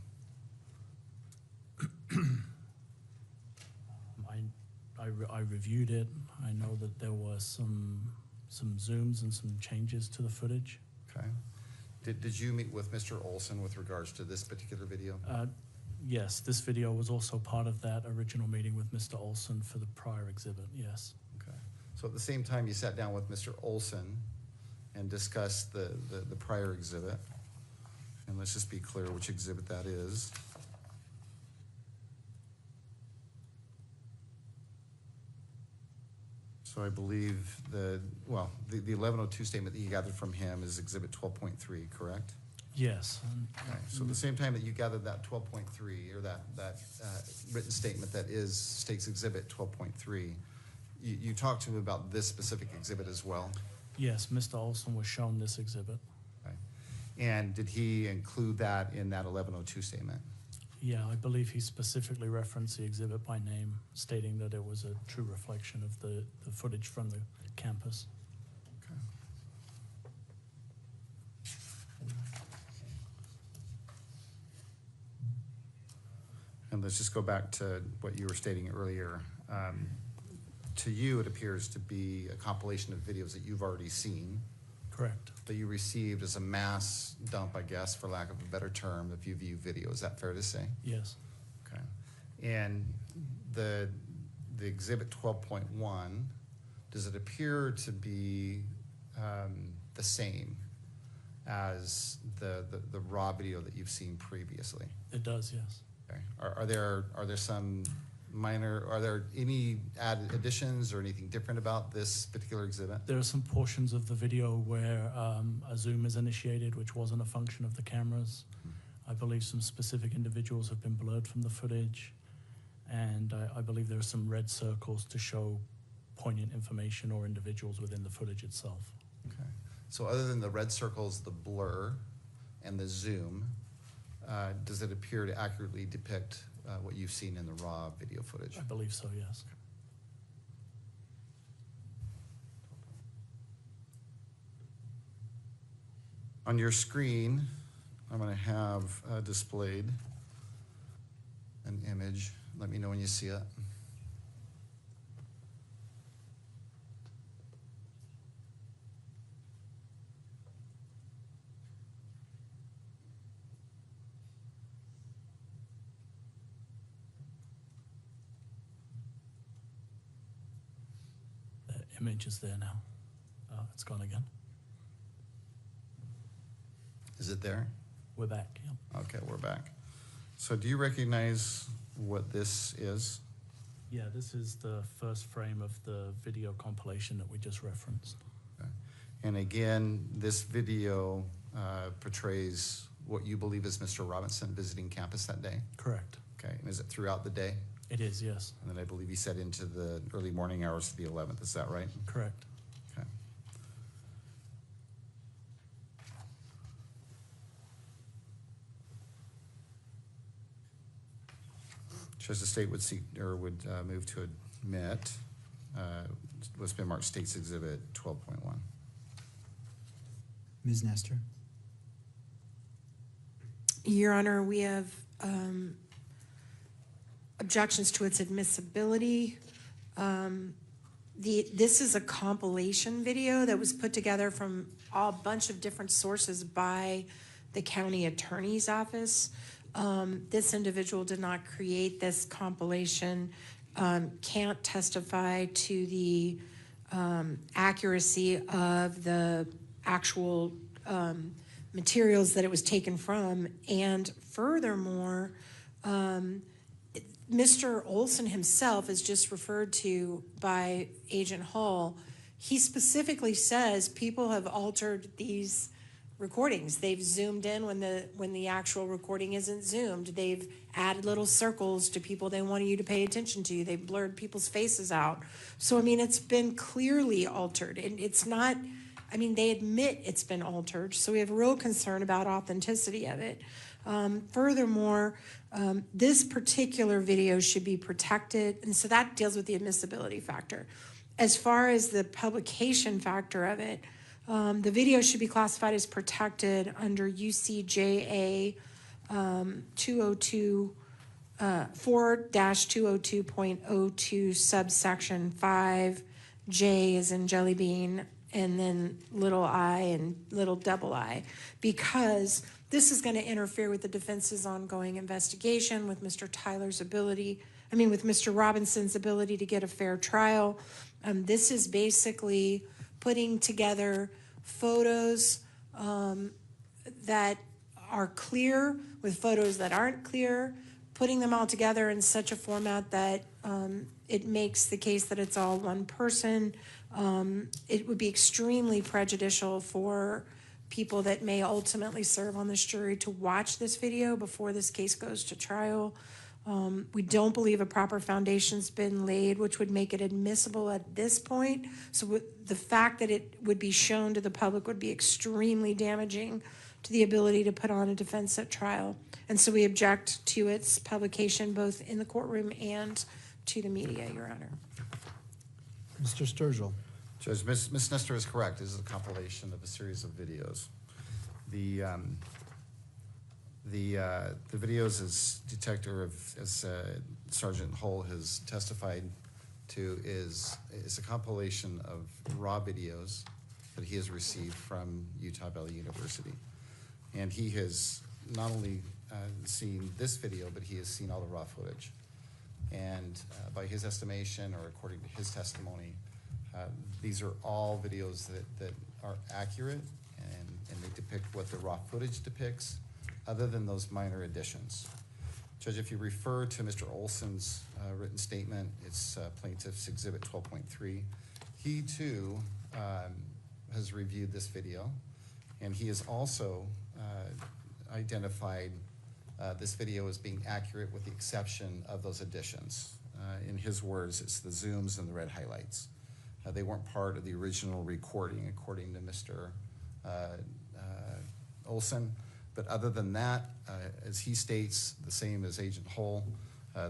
I reviewed it. I know that there was some zooms and some changes to the footage. Okay. Did you meet with Mr. Olson with regards to this particular video? Yes, this video was also part of that original meeting with Mr. Olson for the prior exhibit, yes. Okay. So at the same time, you sat down with Mr. Olson and discussed the prior exhibit. And let's just be clear which exhibit that is. So I believe the 1102 statement that you gathered from him is Exhibit 12.3, correct? Yes. Okay. So at the same time that you gathered that 12.3 or that written statement that is State's Exhibit 12.3, you talked to him about this specific exhibit as well? Yes, Mr. Olson was shown this exhibit. Okay. And did he include that in that 1102 statement? Yeah, I believe he specifically referenced the exhibit by name, stating that it was a true reflection of the footage from the campus. Okay. And let's just go back to what you were stating earlier. To you, it appears to be a compilation of videos that you've already seen, Correct. that you received as a mass dump, I guess, for lack of a better term, of view video. Is that fair to say? Yes. Okay. And the exhibit 12.1, does it appear to be the same as the raw video that you've seen previously? It does, yes. Okay. Are there some minor, are there any added additions or anything different about this particular exhibit? There are some portions of the video where a zoom is initiated, which wasn't a function of the cameras. I believe some specific individuals have been blurred from the footage, and I believe there are some red circles to show poignant information or individuals within the footage itself. Okay. So other than the red circles, the blur, and the zoom, does it appear to accurately depict what you've seen in the raw video footage? I believe so, yes. On your screen, I'm going to have displayed an image. Let me know when you see it. The image is there now. It's gone again. Is it there? We're back, yeah. Okay, we're back. So do you recognize what this is? Yeah, this is the first frame of the video compilation that we just referenced. Okay. And again, this video portrays what you believe is Mr. Robinson visiting campus that day? Correct. Okay, and is it throughout the day? It is, yes. And then I believe he said into the early morning hours of the 11th, is that right? Correct. Okay. As the state would seek, or would move to admit what's been marked State's Exhibit 12.1. Ms. Nestor? Your Honor, we have objections to its admissibility. This is a compilation video that was put together from a bunch of different sources by the county attorney's office. This individual did not create this compilation, can't testify to the accuracy of the actual materials that it was taken from. And furthermore, Mr. Olson himself is just referred to by Agent Hall. He specifically says people have altered these recordings. They've zoomed in when the actual recording isn't zoomed. They've added little circles to people they want you to pay attention to. They've blurred people's faces out. So, I mean, it's been clearly altered. And it's not, I mean, they admit it's been altered. So we have real concern about authenticity of it. Furthermore, this particular video should be protected. And so that deals with the admissibility factor. As far as the publication factor of it, the video should be classified as protected under UCJA 4-202.02 subsection 5. J is in jelly bean, and then little I and little double I, because this is going to interfere with the defense's ongoing investigation, with Mr. Mr. Robinson's ability to get a fair trial. This is basically putting together photos that are clear with photos that aren't clear, putting them all together in such a format that it makes the case that it's all one person. It would be extremely prejudicial for people that may ultimately serve on this jury to watch this video before this case goes to trial. We don't believe a proper foundation's been laid, which would make it admissible at this point. So the fact that it would be shown to the public would be extremely damaging to the ability to put on a defense at trial. And so we object to its publication both in the courtroom and to the media, Your Honor. Mr. Sturgill? Judge, Ms. Nestor is correct. This is a compilation of a series of videos. The The videos, as Sergeant Hull has testified to, is a compilation of raw videos that he has received from Utah Valley University. And he has not only seen this video, but he has seen all the raw footage. And by his estimation, or according to his testimony, these are all videos that are accurate and they depict what the raw footage depicts, other than those minor additions. Judge, if you refer to Mr. Olson's written statement, it's Plaintiff's Exhibit 12.3. He too has reviewed this video, and he has also identified this video as being accurate with the exception of those additions. In his words, it's the zooms and the red highlights. They weren't part of the original recording, according to Mr. Olson. But other than that, as he states, the same as Agent Hull,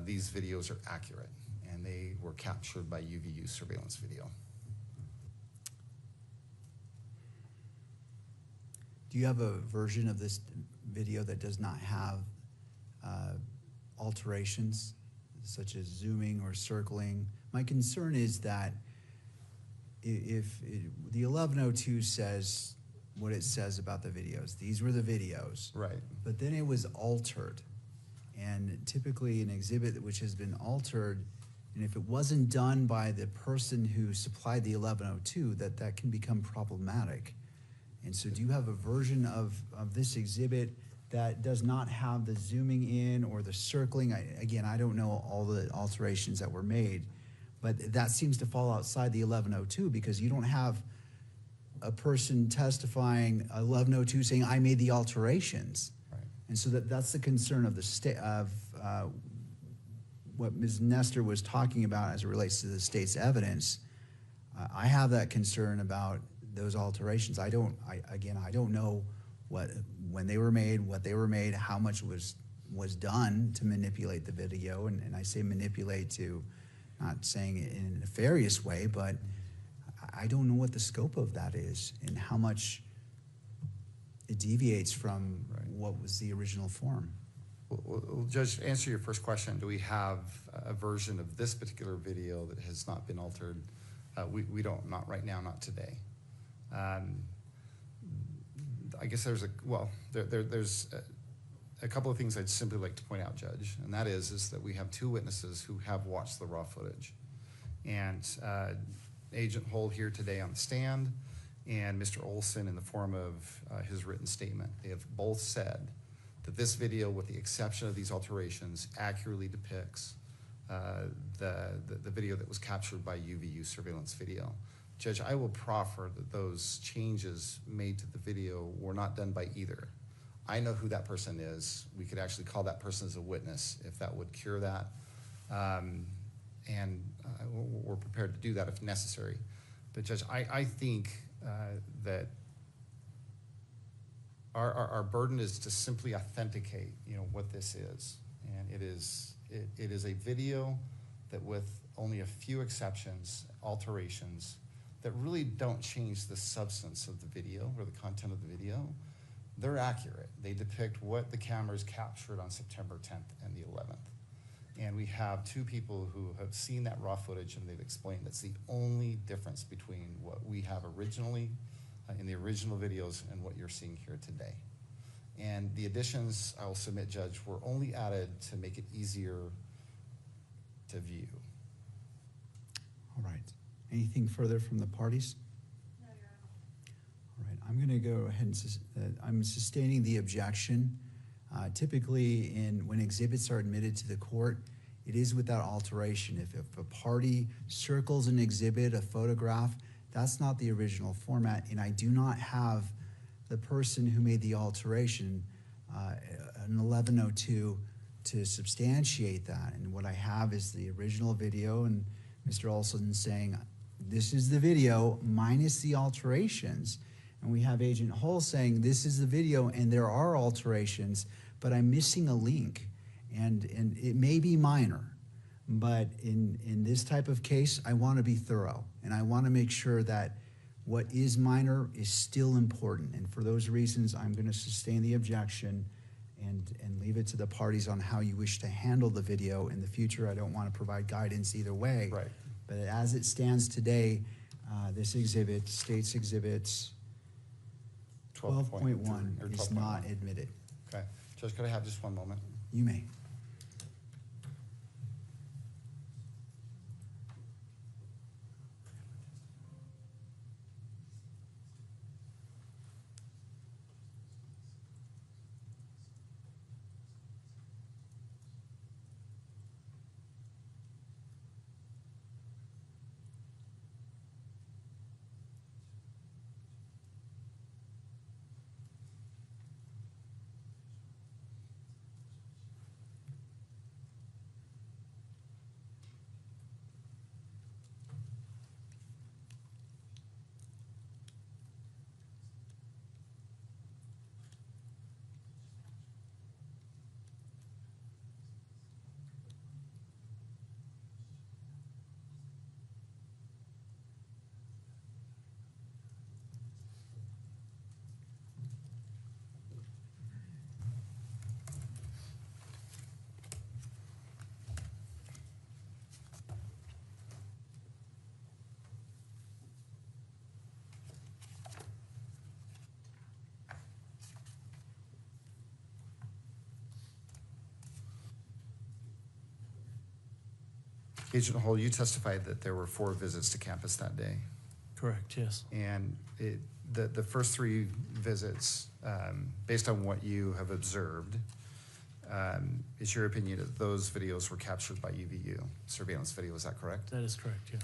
these videos are accurate, and they were captured by UVU surveillance video. Do you have a version of this video that does not have alterations, such as zooming or circling? My concern is that if the 1102 says what it says about the videos, these were the videos, right? But then it was altered, and typically an exhibit which has been altered, and if it wasn't done by the person who supplied the 1102, that can become problematic. And so do you have a version of this exhibit that does not have the zooming in or the circling? Again, I don't know all the alterations that were made, but that seems to fall outside the 1102, because you don't have a person testifying 1102 saying, I made the alterations. Right. And so that's the concern of the state, of what Ms. Nestor was talking about as it relates to the state's evidence. I have that concern about those alterations. I don't know when they were made, what they were made, how much was done to manipulate the video. And I say manipulate to, not saying it in a nefarious way, but I don't know what the scope of that is and how much it deviates from what was the original form. Well, Judge, to answer your first question, do we have a version of this particular video that has not been altered? We don't, not right now, not today. I guess there's a couple of things I'd simply like to point out, Judge, and that is that we have two witnesses who have watched the raw footage. And Agent Hull here today on the stand, and Mr. Olson in the form of his written statement, they have both said that this video, with the exception of these alterations, accurately depicts the video that was captured by UVU surveillance video. Judge, I will proffer that those changes made to the video were not done by either. I know who that person is. We could actually call that person as a witness if that would cure that. And we're prepared to do that if necessary. But Judge, I think that our burden is to simply authenticate, what this is. And it is a video that, with only a few exceptions, alterations, that really don't change the substance of the video or the content of the video, they're accurate. They depict what the cameras captured on September 10th and the 11th. And we have two people who have seen that raw footage, and they've explained that's the only difference between what we have originally in the original videos and what you're seeing here today. And the additions, I'll submit, Judge, were only added to make it easier to view. All right. Anything further from the parties? No, Your Honor. All right. I'm going to go ahead and I'm sustaining the objection. Typically, when exhibits are admitted to the court, it is without alteration. If a party circles an exhibit, a photograph, that's not the original format, and I do not have the person who made the alteration, an 1102, to substantiate that. And what I have is the original video, and Mr. Olson saying, this is the video minus the alterations. And we have Agent Hull saying, this is the video and there are alterations, but I'm missing a link. And it may be minor, but in this type of case, I want to be thorough. And I want to make sure that what is minor is still important. And for those reasons, I'm going to sustain the objection and leave it to the parties on how you wish to handle the video in the future. I don't want to provide guidance either way. Right. But as it stands today, this exhibit, States Exhibits 12.1 or is 12.1. not admitted. Okay. Judge, could I have just one moment? You may. Agent Hull, you testified that there were 4 visits to campus that day. Correct, yes. And the first 3 visits, based on what you have observed, is your opinion that those videos were captured by UVU surveillance video? Is that correct? That is correct, yes.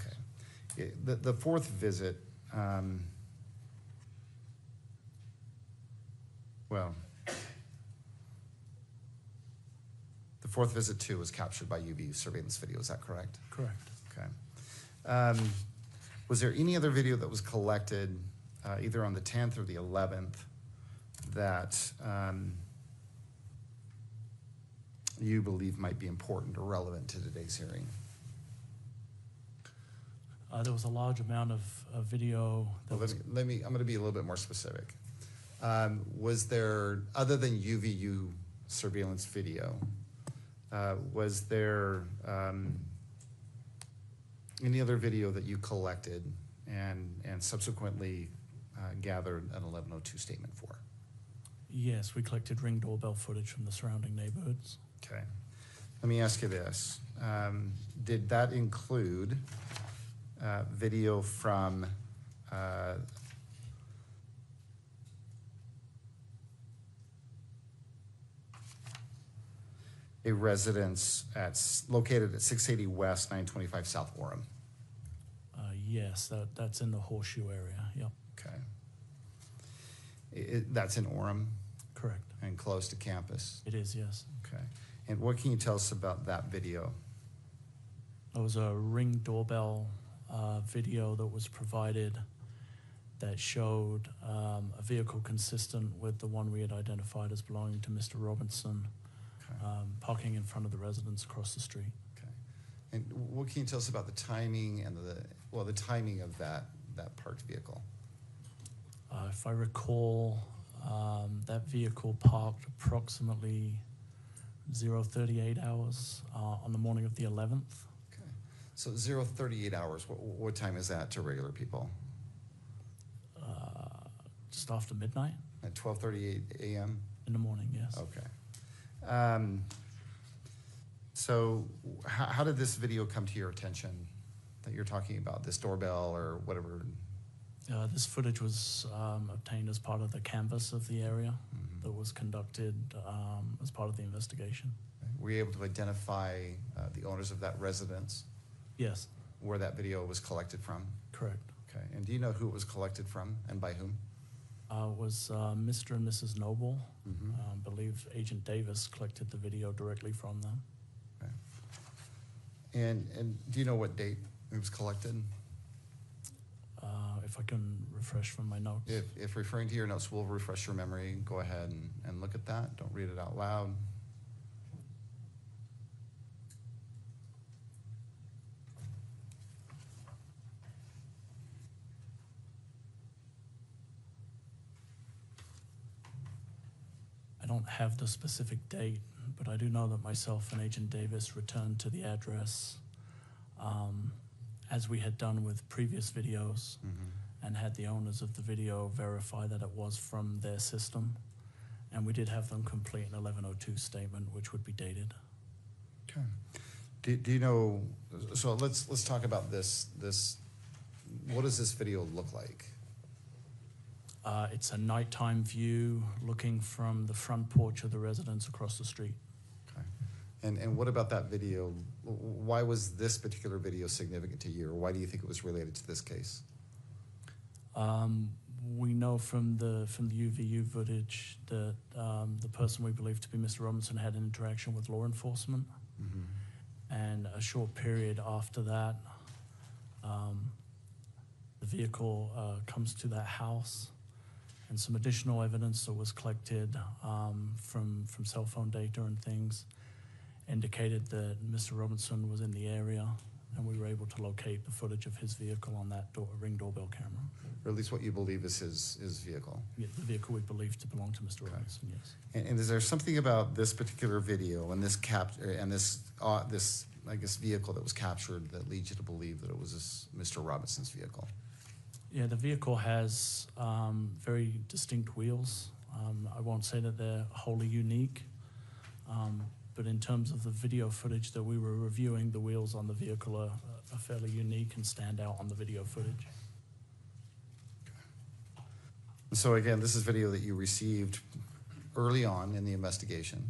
Okay. The 4th visit, well, the 4th visit too was captured by UVU surveillance video. Is that correct? Correct. Okay. Was there any other video that was collected either on the 10th or the 11th that you believe might be important or relevant to today's hearing? There was a large amount of video. Well, I'm going to be a little bit more specific. Was there, other than UVU surveillance video, was there any other video that you collected and subsequently gathered an 1102 statement for? Yes, we collected Ring doorbell footage from the surrounding neighborhoods. Okay. Let me ask you this. Did that include video from a residence located at 680 West, 925 South Orem? Yes, that's in the Horseshoe area, yep. Okay. That's in Orem? Correct. And close to campus? It is, yes. Okay. And what can you tell us about that video? There was a Ring doorbell video that was provided that showed a vehicle consistent with the one we had identified as belonging to Mr. Robinson, parking in front of the residence across the street. Okay. And what can you tell us about the timing and the timing of that parked vehicle? If I recall, that vehicle parked approximately 0:38 hours on the morning of the 11th. Okay. So 0:38 hours, what time is that to regular people? Just after midnight. At 12:38 a.m.? In the morning, yes. Okay. So how did this video come to your attention that you're talking about, this doorbell or whatever? This footage was obtained as part of the canvass of the area that was conducted as part of the investigation. Were you able to identify the owners of that residence? Yes. Where that video was collected from? Correct. Okay. And do you know who it was collected from and by whom? It was Mr. and Mrs. Noble. I believe Agent Davis collected the video directly from them. Okay. And do you know what date it was collected? If I can refresh from my notes. If referring to your notes will refresh your memory, go ahead and look at that. Don't read it out loud. I don't don't have the specific date, but I do know that myself and Agent Davis returned to the address as we had done with previous videos, and had the owners of the video verify that it was from their system. And we did have them complete an 1102 statement, which would be dated. Okay. Do you know, so let's talk about this. What does this video look like? It's a nighttime view looking from the front porch of the residence across the street. Okay. And what about that video? Why was this particular video significant to you, or why do you think it was related to this case? We know from the UVU footage that the person we believe to be Mr. Robinson had an interaction with law enforcement. And a short period after that, the vehicle comes to that house, and some additional evidence that was collected from cell phone data and things indicated that Mr. Robinson was in the area, and we were able to locate the footage of his vehicle on that Ring doorbell camera. Or at least what you believe is his vehicle? Yeah, the vehicle we believe to belong to Mr. Robinson, yes. And is there something about this particular video and this this I guess vehicle that was captured that leads you to believe that it was Mr. Robinson's vehicle? Yeah, the vehicle has very distinct wheels. I won't say that they're wholly unique, but in terms of the video footage that we were reviewing, the wheels on the vehicle are fairly unique and stand out on the video footage. So again, this is video that you received early on in the investigation.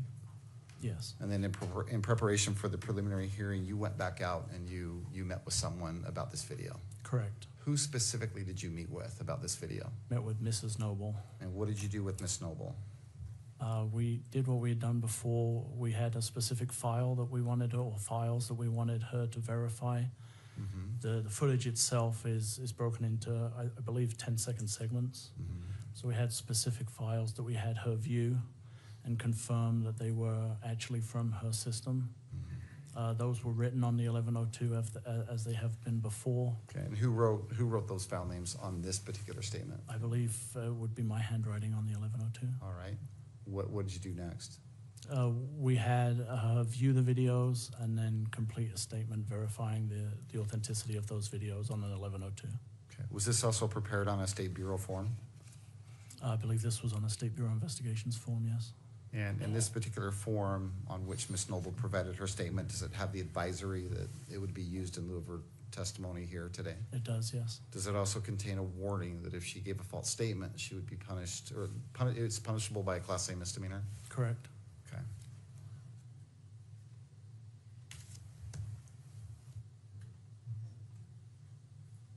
Yes. And then in preparation for the preliminary hearing, you went back out and you met with someone about this video. Correct. Who specifically did you meet with about this video? Met with Mrs. Noble. And what did you do with Miss Noble? We did what we had done before. We had a specific file that we wanted, or files that we wanted her to verify. The footage itself is broken into, I believe, 10-second segments. So we had specific files that we had her view and confirm that they were actually from her system. Those were written on the 1102 as they have been before. Okay, and who wrote those file names on this particular statement? I believe it would be my handwriting on the 1102. All right. What did you do next? We had her view the videos and then complete a statement verifying the authenticity of those videos on an 1102. Okay. Was this also prepared on a State Bureau form? I believe this was on a State Bureau Investigations form, yes. And in this particular form on which Ms. Noble provided her statement, does it have the advisory that it would be used in lieu of her testimony here today? It does, yes. Does it also contain a warning that if she gave a false statement, she would be punished, or it's punishable by a Class A misdemeanor? Correct. Okay.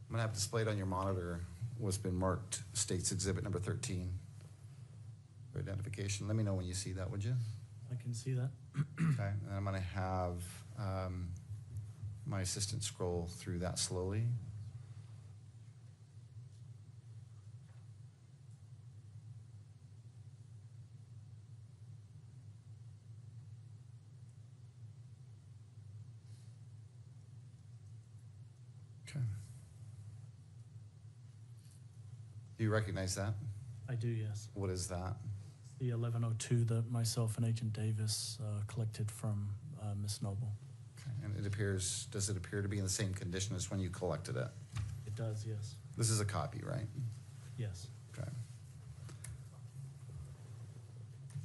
I'm gonna have displayed on your monitor what's been marked State's Exhibit number 13. For identification. Let me know when you see that, would you? I can see that. Okay, and I'm gonna have my assistant scroll through that slowly. Okay. Do you recognize that? I do, yes. What is that? The 1102 that myself and Agent Davis collected from Miss Noble. Okay, and does it appear to be in the same condition as when you collected it? It does, yes. This is a copy, right? Yes. Okay.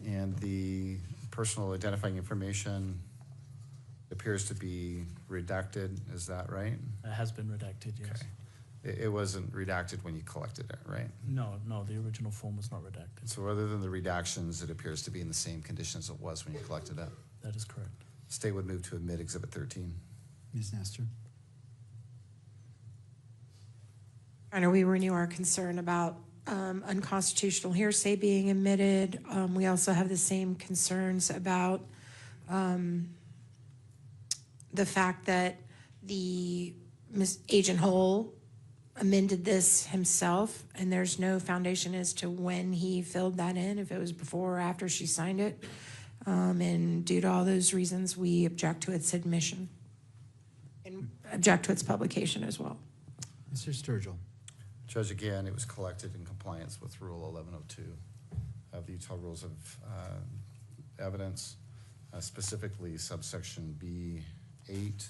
And the personal identifying information appears to be redacted, is that right? It has been redacted, yes. Okay. It wasn't redacted when you collected it, right? No, the original form was not redacted. So other than the redactions, it appears to be in the same condition as it was when you collected it. That is correct. State would move to admit Exhibit 13. Ms. Nestor? I know we renew our concern about unconstitutional hearsay being admitted. We also have the same concerns about the fact that Agent Hull amended this himself, and there's no foundation as to when he filled that in, if it was before or after she signed it. And due to all those reasons, we object to its admission and object to its publication as well. Mr. Sturgill? Judge, again, it was collected in compliance with Rule 1102 of the Utah Rules of evidence, specifically subsection B8.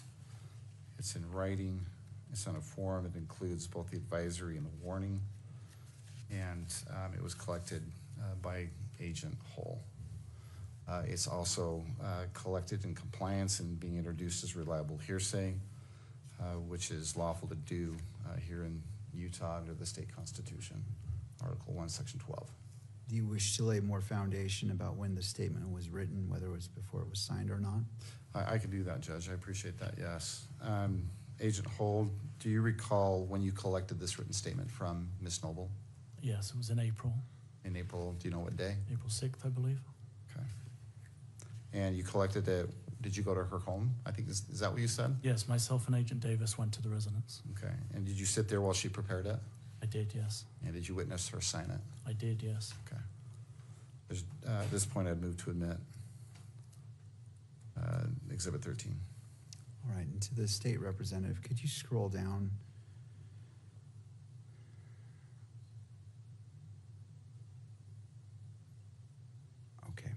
It's in writing, it's on a form, it includes both the advisory and the warning, and it was collected by Agent Hull. It's also collected in compliance and being introduced as reliable hearsay, which is lawful to do here in Utah under the state constitution, Article 1, Section 12. Do you wish to lay more foundation about when the statement was written, whether it was before it was signed or not? I can do that, Judge. I appreciate that, yes. Agent Hull, do you recall when you collected this written statement from Ms. Noble? Yes, it was in April. In April, do you know what day? April 6th, I believe. Okay. And you collected it, did you go to her home? I think, is that what you said? Yes, myself and Agent Davis went to the residence. Okay. And did you sit there while she prepared it? I did, yes. And did you witness her sign it? I did, yes. Okay. At this point, I'd move to admit Exhibit 13. All right, and to the state representative, could you scroll down? Okay.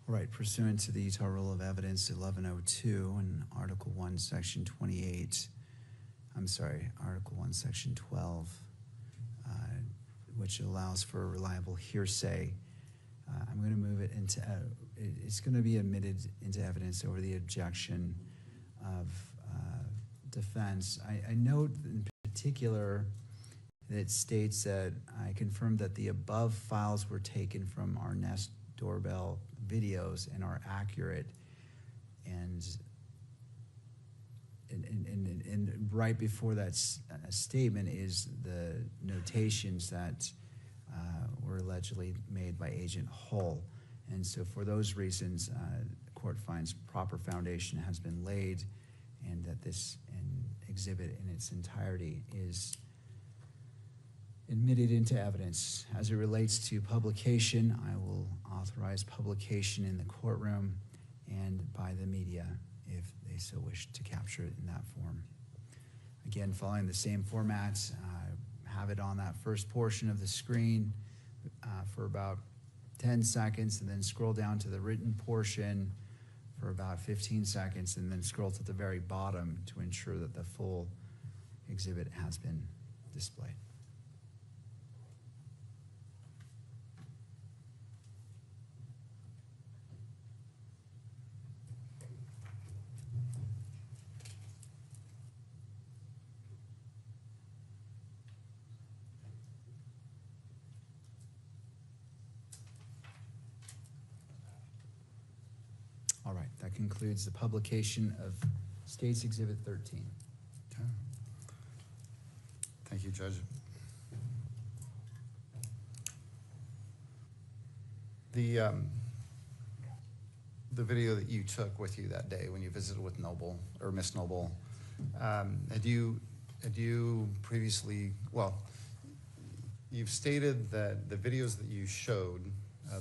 All right, pursuant to the Utah Rule of Evidence 1102 and Article 1, Section 28, Article 1, Section 12, which allows for reliable hearsay, I'm going to move it into, it's going to be admitted into evidence over the objection of defense. I note in particular that it states that I confirm that the above files were taken from our Nest doorbell videos and are accurate, and right before that statement is the notations that were allegedly made by Agent Hull. And so for those reasons, the court finds proper foundation has been laid and that this exhibit in its entirety is admitted into evidence. As it relates to publication, I will authorize publication in the courtroom and by the media if they so wish to capture it in that form. Again, following the same format, have it on that first portion of the screen for about 10 seconds, and then scroll down to the written portion for about 15 seconds, and then scroll to the very bottom to ensure that the full exhibit has been displayed. All right, that concludes the publication of State's Exhibit 13. Okay. Thank you, Judge. The video that you took with you that day when you visited with Noble, or Miss Noble, had you previously, well, you've stated that the videos that you showed,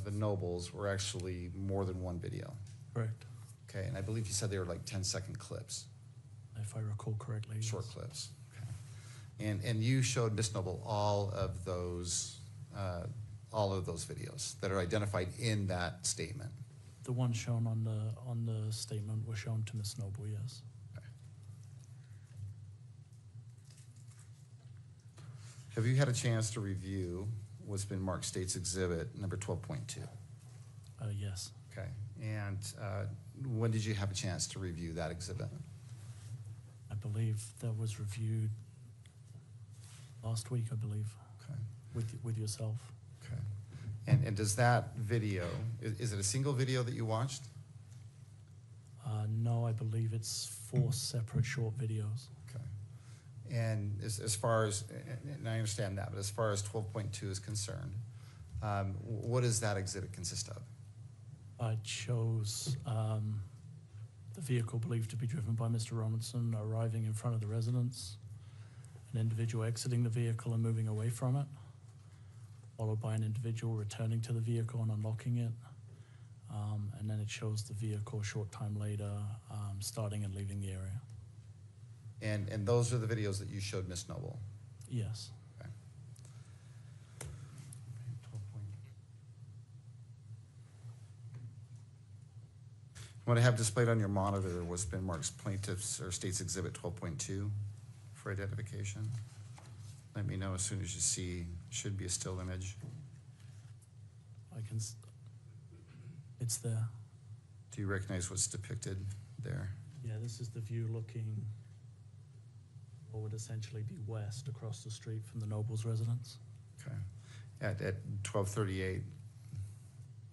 the Nobles, were actually more than one video. Correct. Okay, and I believe you said they were like 10-second clips. If I recall correctly. Short yes. clips. Okay. And you showed Miss Noble all of those videos that are identified in that statement. The ones shown on the statement were shown to Ms. Noble, yes. Okay. Have you had a chance to review what's been marked State's Exhibit number 12.2? Yes. Okay. And when did you have a chance to review that exhibit? I believe that was reviewed last week, I believe. Okay. With yourself. Okay. And does that video, is it a single video that you watched? No, I believe it's 4 separate short videos. Okay. And as far as, and I understand that, but as far as 12.2 is concerned, what does that exhibit consist of? It shows the vehicle believed to be driven by Mr. Robinson arriving in front of the residence, an individual exiting the vehicle and moving away from it, followed by an individual returning to the vehicle and unlocking it, and then it shows the vehicle a short time later starting and leaving the area. And those are the videos that you showed Miss Noble? Yes. Okay. What I have displayed on your monitor was Ben Mark's plaintiff's or state's exhibit 12.2 for identification. Let me know as soon as you see, should be a still image. It's there. Do you recognize what's depicted there? Yeah, this is the view looking what would essentially be west across the street from the Nobles residence. Okay. At 12:38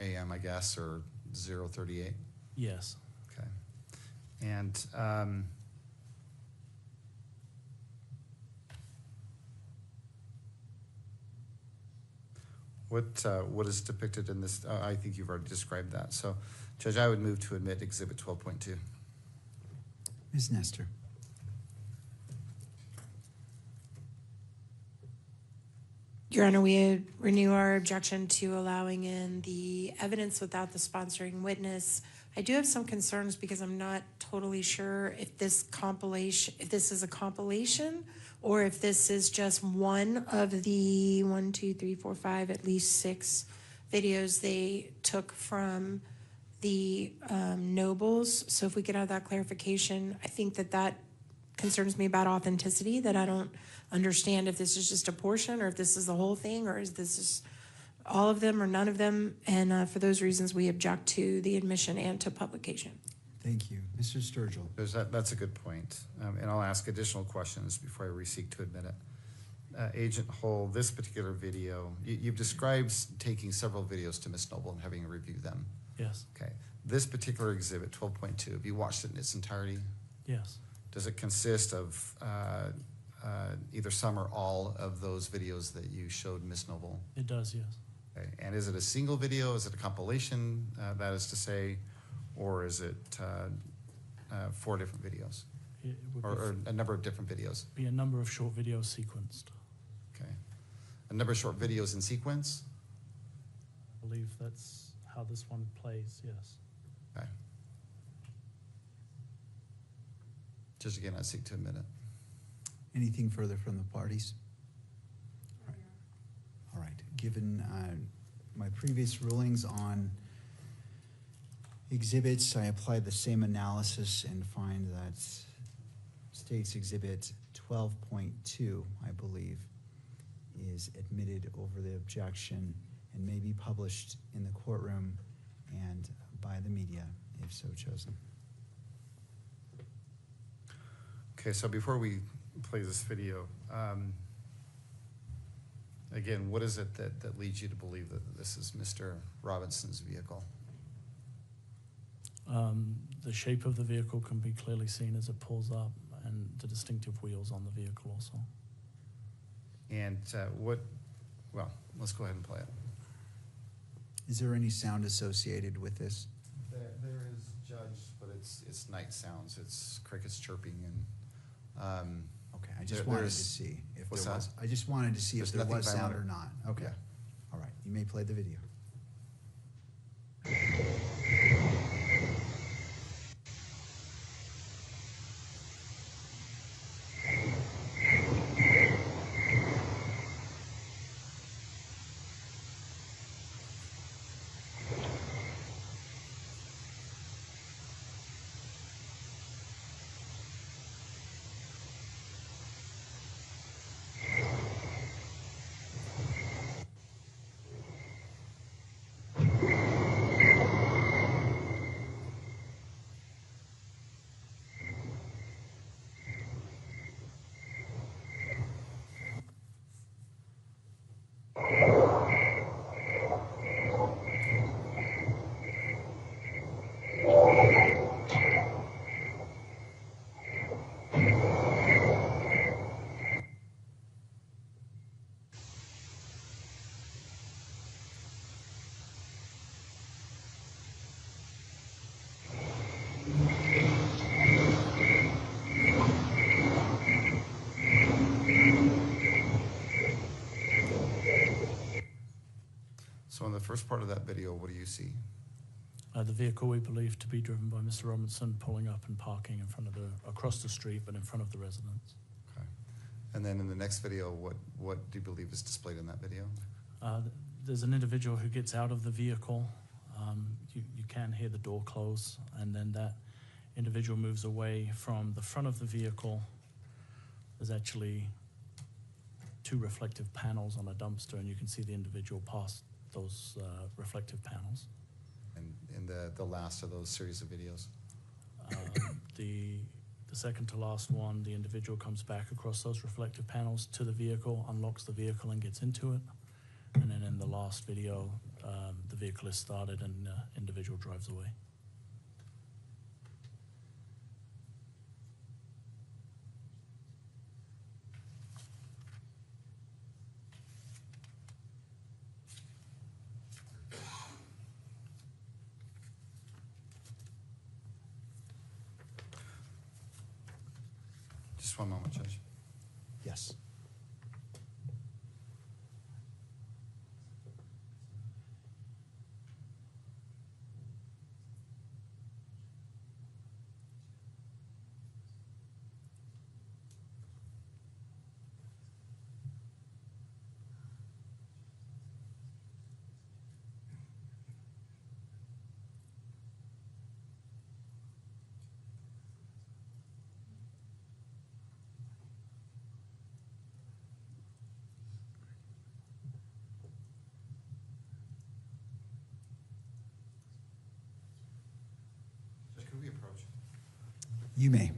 a.m., I guess, or 0:38? Yes. Okay. And what is depicted in this? I think you've already described that. So, Judge, I would move to admit Exhibit 12.2. Ms. Nestor. Your Honor, we renew our objection to allowing in the evidence without the sponsoring witness. I do have some concerns because I'm not totally sure if this is a compilation, or if this is just one of the 1, 2, 3, 4, 5, at least 6 videos they took from the Nobles. So if we could have that clarification, I think that concerns me about authenticity, that I don't understand if this is just a portion or if this is the whole thing, or is this just all of them or none of them. And for those reasons, we object to the admission and to publication. Thank you. Mr. Sturgill. That's a good point. And I'll ask additional questions before I re-seek to admit it. Agent Hull, this particular video, you've described taking several videos to Ms. Noble and having her review them. Yes. Okay. This particular exhibit, 12.2, have you watched it in its entirety? Yes. Does it consist of either some or all of those videos that you showed Ms. Noble? It does, yes. Okay. And is it a single video? Is it a compilation, that is to say, or is it 4 different videos? It would Or a number of different videos? be a number of short videos sequenced. Okay. A number of short videos in sequence? I believe that's how this one plays, yes. Okay. Just again, I seek to admit it. Anything further from the parties? All right. Given my previous rulings on exhibits, I applied the same analysis and find that State's Exhibit 12.2, I believe, is admitted over the objection and may be published in the courtroom and by the media, if so chosen. Okay, so before we play this video, again, what is it that leads you to believe that this is Mr. Robinson's vehicle? The shape of the vehicle can be clearly seen as it pulls up, and the distinctive wheels on the vehicle also. And well, let's go ahead and play it. Is there any sound associated with this? There is, Judge, but it's night sounds. It's crickets chirping and. Okay, I just wanted to see if what's there was. that? I just wanted to see There's if there nothing was sound violent. or not. Okay. Yeah. All right, you may play the video. So in the first part of that video, what do you see? The vehicle we believe to be driven by Mr. Robinson pulling up and parking in front of across the street, but in front of the residence. Okay. And then in the next video, what do you believe is displayed in that video? There's an individual who gets out of the vehicle. You can hear the door close, and then that individual moves away from the front of the vehicle. There's actually 2 reflective panels on a dumpster, and you can see the individual past those reflective panels. And in the last of those series of videos. The second to last one, the individual comes back across those reflective panels to the vehicle, unlocks the vehicle and gets into it. And then in the last video, the vehicle is started and the individual drives away. Just one moment, Judge. Yes. Judge, could we approach? You may.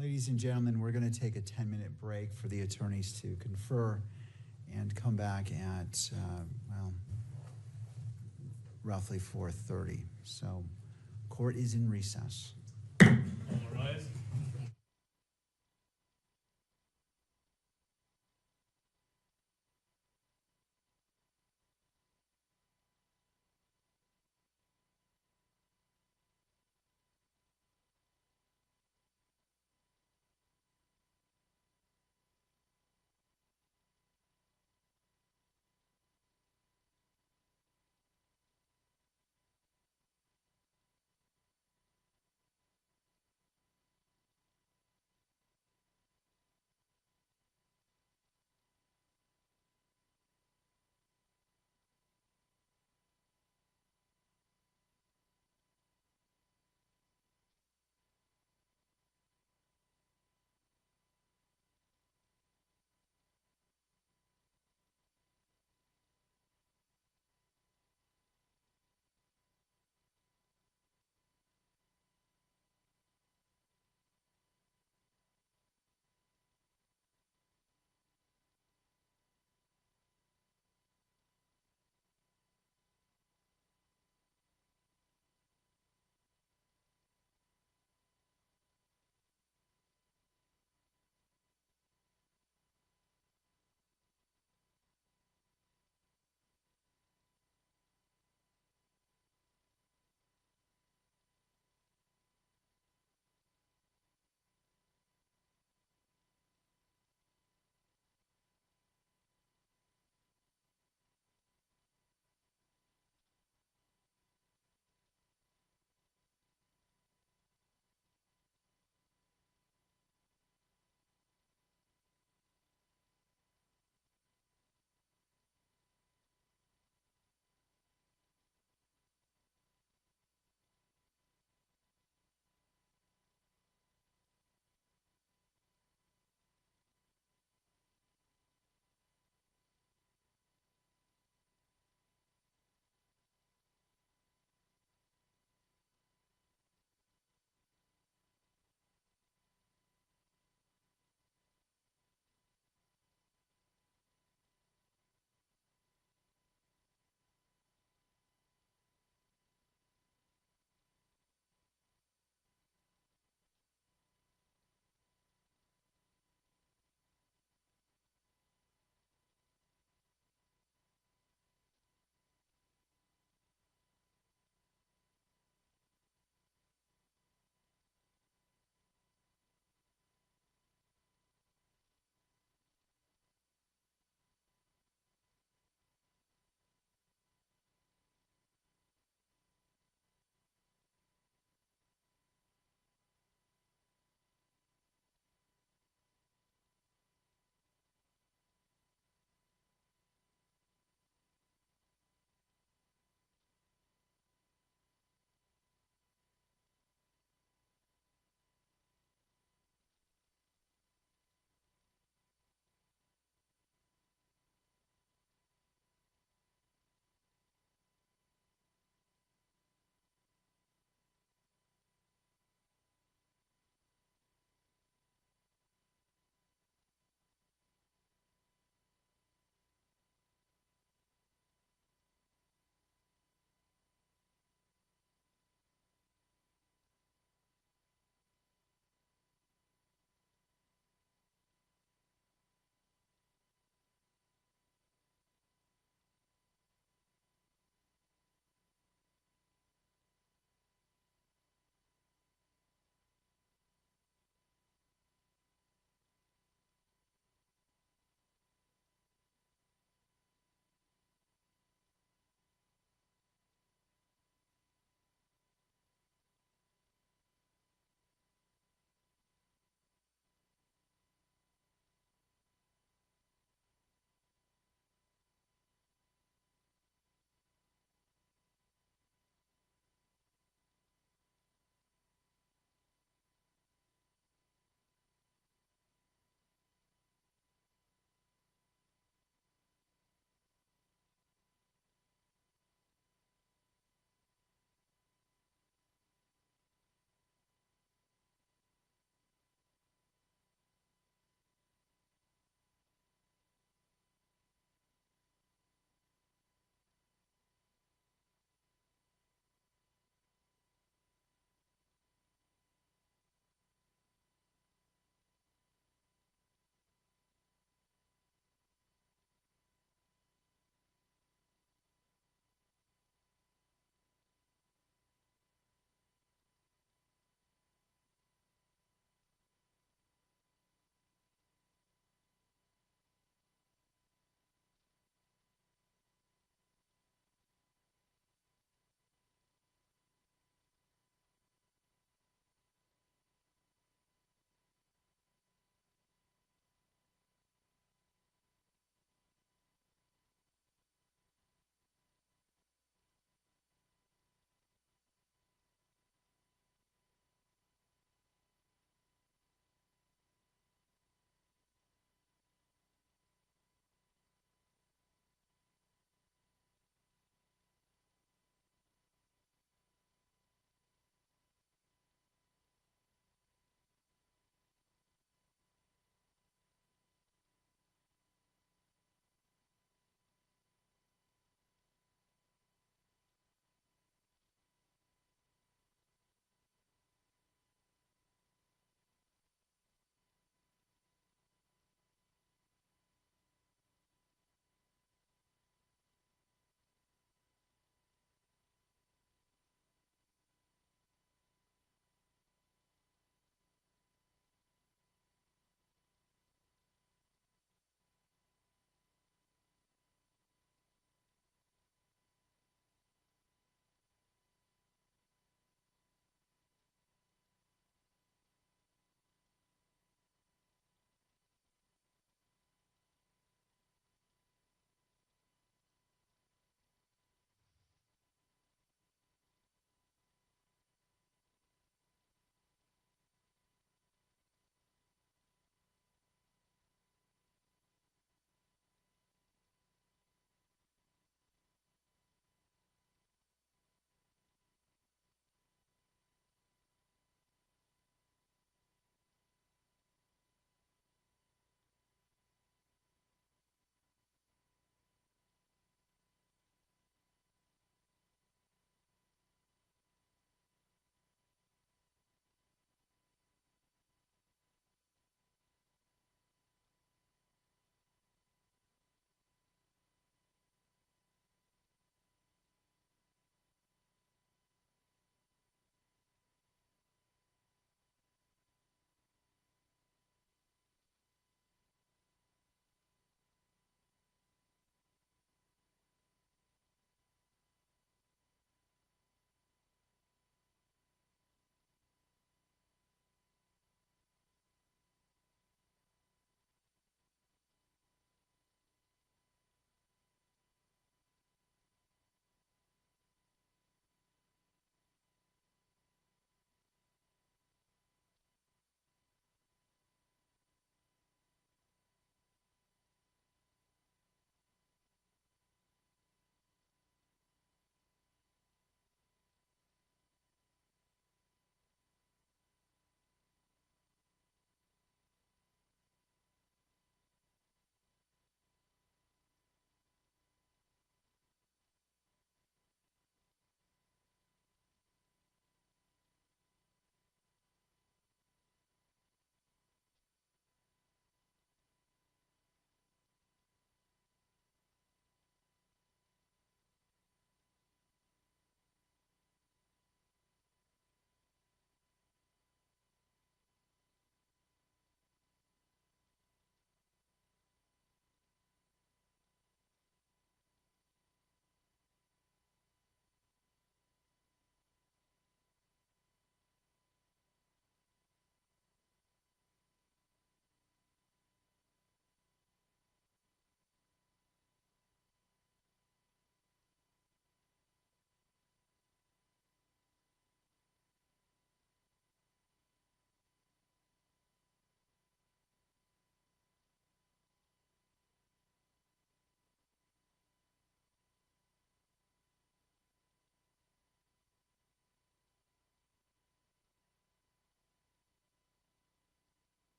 Ladies and gentlemen, we're going to take a 10-minute break for the attorneys to confer and come back at, roughly 4:30. So, court is in recess. All rise.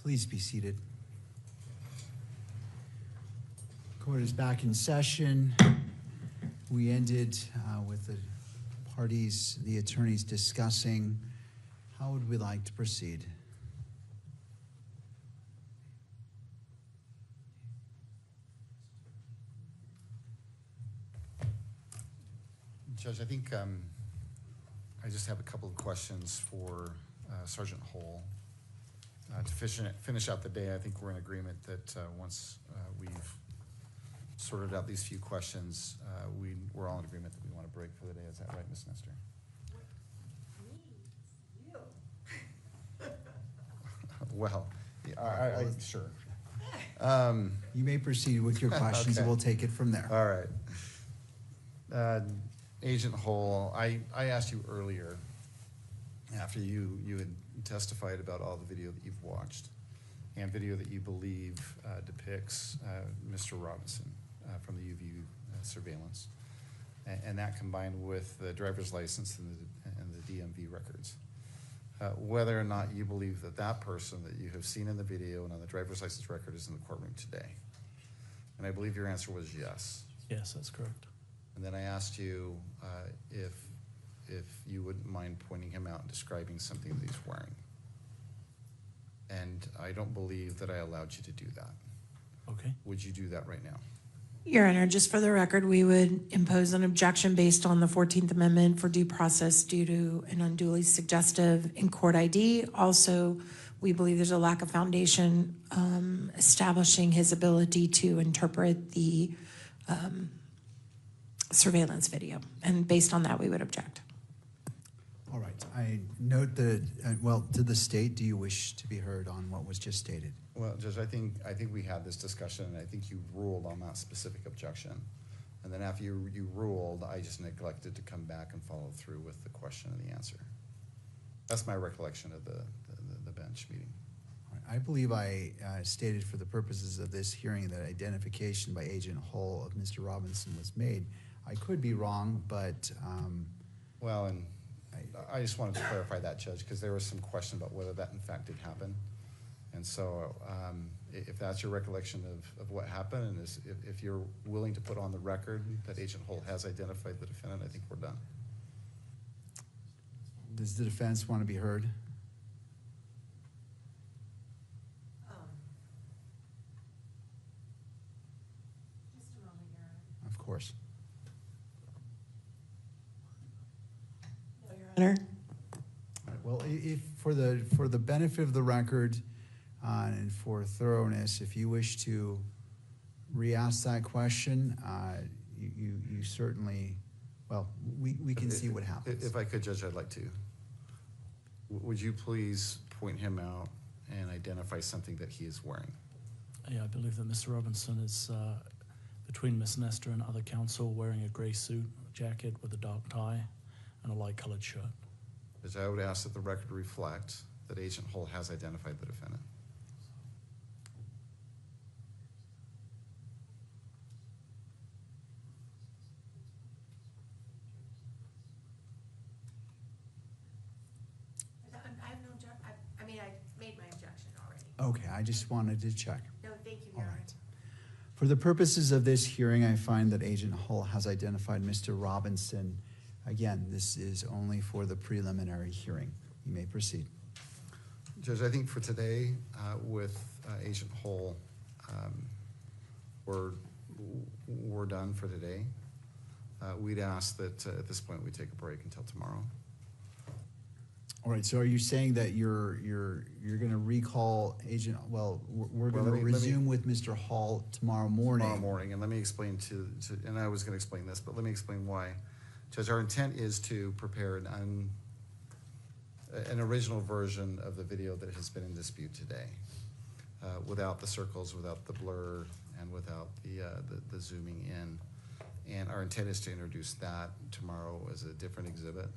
Please be seated. Court is back in session. We ended with the parties, the attorneys discussing. How would we like to proceed? Judge, I think I just have a couple of questions for Sergeant Hull. To finish out the day, I think we're in agreement that once we've sorted out these few questions, we're all in agreement that we want to break for the day. Is that right, Ms. Nestor? Well, yeah, sure. You may proceed with your questions, and Okay. we'll take it from there. All right. Agent Hull, I asked you earlier, after you had testified about all the video that you've watched and video that you believe depicts Mr. Robinson from the UVU surveillance, and that combined with the driver's license and the DMV records, whether or not you believe that that person that you have seen in the video and on the driver's license record is in the courtroom today. And I believe your answer was yes. Yes, that's correct. And then I asked you if you wouldn't mind pointing him out and describing something that he's wearing. And I don't believe that I allowed you to do that. Okay. Would you do that right now? Your Honor, just for the record, we would impose an objection based on the 14th Amendment for due process due to an unduly suggestive in-court ID. Also, we believe there's a lack of foundation establishing his ability to interpret the surveillance video. And based on that, we would object. All right. I note that, well, to the state, do you wish to be heard on what was just stated? Well, Judge, I think we had this discussion, and I think you ruled on that specific objection. And then after you ruled, I just neglected to come back and follow through with the question and the answer. That's my recollection of the bench meeting. All right. I believe I stated for the purposes of this hearing that identification by Agent Hull of Mr. Robinson was made. I could be wrong, but well, and I just wanted to clarify that, Judge, because there was some question about whether that in fact did happen. And so if that's your recollection of what happened, and if you're willing to put on the record that Agent Hull has identified the defendant, I think we're done. does the defense want to be heard? Just a moment, Your Honor. Of course. No, Your Honor. All right, well, if for the benefit of the record and for thoroughness, if you wish to re-ask that question, you certainly, well, we can see what happens. If I could, Judge, I'd like to. Would you please point him out and identify something that he is wearing? Yeah, I believe that Mr. Robinson is between Miss Nestor and other counsel wearing a gray suit, jacket with a dark tie, and a light-colored shirt. Judge, I would ask that the record reflect that Agent Hull has identified the defendant. I have no objection. I mean, I made my objection already. Okay, I just wanted to check. No, thank you, All Your Honor. right. For the purposes of this hearing, I find that Agent Hull has identified Mr. Robinson. Again, this is only for the preliminary hearing. You may proceed. Judge, I think for today, with Agent Hull, we're done for today. We'd ask that at this point we take a break until tomorrow. All right, so are you saying that you're going to recall Agent, well, we're going to resume with Mr. Hall tomorrow morning? Tomorrow morning, and let me explain and I was going to explain this, but let me explain why. Judge, our intent is to prepare an original version of the video that has been in dispute today, without the circles, without the blur, and without the zooming in. And our intent is to introduce that tomorrow as a different exhibit.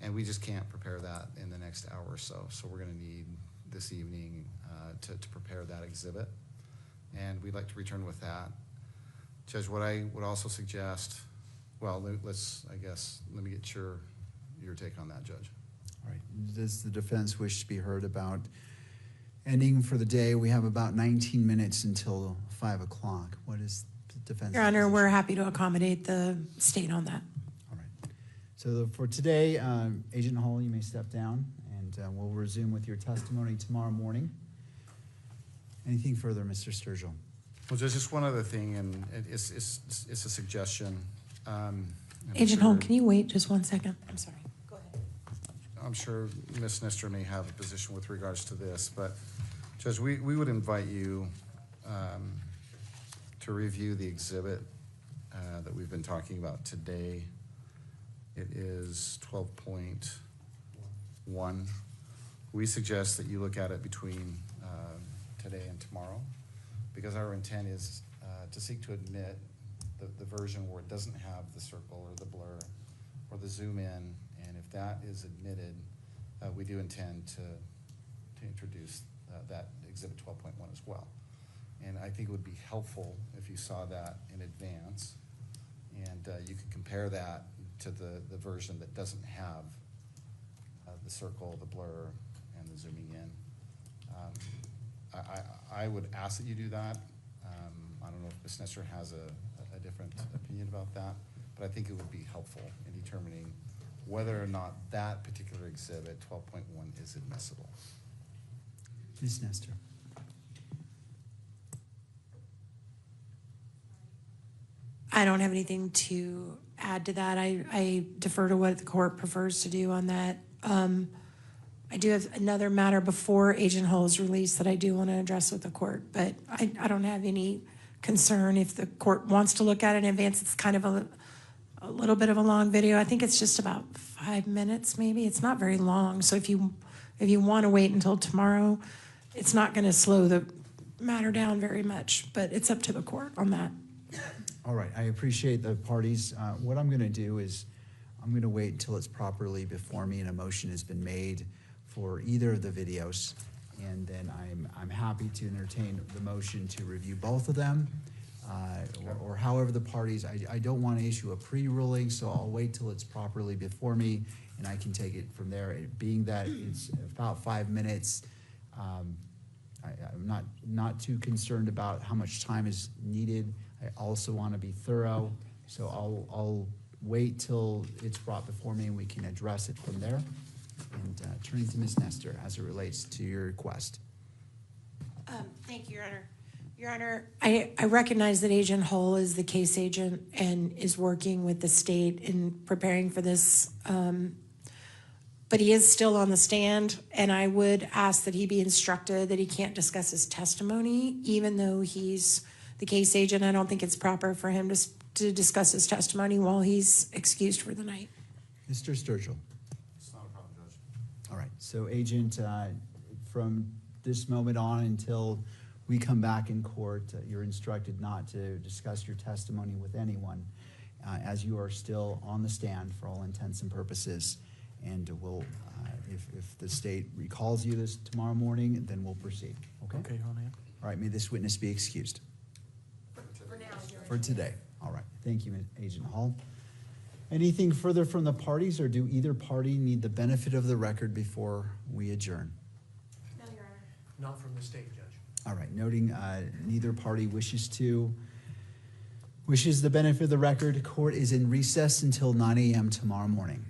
And we just can't prepare that in the next hour or so. So we're going to need this evening to prepare that exhibit. And we'd like to return with that. Judge, what I would also suggest, well, let me get your take on that, Judge. All right. Does the defense wish to be heard about ending for the day? We have about 19 minutes until 5 o'clock. What is the defense? Your Honor, we're happy to accommodate the state on that. All right. So for today, Agent Hall, you may step down, and we'll resume with your testimony tomorrow morning. Anything further, Mr. Sturgill? Well, just one other thing, and it's a suggestion. Agent Hall, can you wait just 1 second? I'm sorry. Go ahead. I'm sure Ms. Nestor may have a position with regards to this, but Judge, we would invite you to review the exhibit that we've been talking about today. It is 12.1. We suggest that you look at it between today and tomorrow, because our intent is to seek to admit the version where it doesn't have the circle or the blur or the zoom in, and if that is admitted, we do intend to introduce that exhibit 12.1 as well. And I think it would be helpful if you saw that in advance, and you could compare that to the version that doesn't have the circle, the blur, and the zooming in. I would ask that you do that. I don't know if Ms. Nestor has a different opinion about that, but I think it would be helpful in determining whether or not that particular exhibit, 12.1, is admissible. Ms. Nestor. I don't have anything to add to that. I defer to what the court prefers to do on that. I do have another matter before Agent Hull is released that I do want to address with the court, but I don't have any concern if the court wants to look at it in advance. It's kind of a little bit of a long video. I think it's just about 5 minutes, maybe. It's not very long. So if you want to wait until tomorrow, it's not going to slow the matter down very much, but it's up to the court on that. All right, I appreciate the parties. What I'm going to do is I'm going to wait until it's properly before me and a motion has been made for either of the videos, and then I'm happy to entertain the motion to review both of them, or however the parties. I don't want to issue a pre-ruling, so I'll wait till it's properly before me, and I can take it from there. Being that it's about 5 minutes, I'm not too concerned about how much time is needed. I also want to be thorough, so I'll wait till it's brought before me and we can address it from there. And turning to Ms. Nestor as it relates to your request. Thank you, Your Honor. Your Honor, I recognize that Agent Hull is the case agent and is working with the state in preparing for this, but he is still on the stand, and I would ask that he be instructed that he can't discuss his testimony, even though he's the case agent. I don't think it's proper for him to discuss his testimony while he's excused for the night. Mr. Sturgill. All right, so Agent, from this moment on until we come back in court, you're instructed not to discuss your testimony with anyone, as you are still on the stand for all intents and purposes. And we'll, if the state recalls you this tomorrow morning, then we'll proceed. Okay? Okay, Your Honor. All right, may this witness be excused. For now, For today. All right, thank you, Agent Hall. Anything further from the parties, or do either party need the benefit of the record before we adjourn? No, Your Honor. Not from the state, Judge. All right, noting neither party wishes the benefit of the record, court is in recess until 9 a.m. tomorrow morning.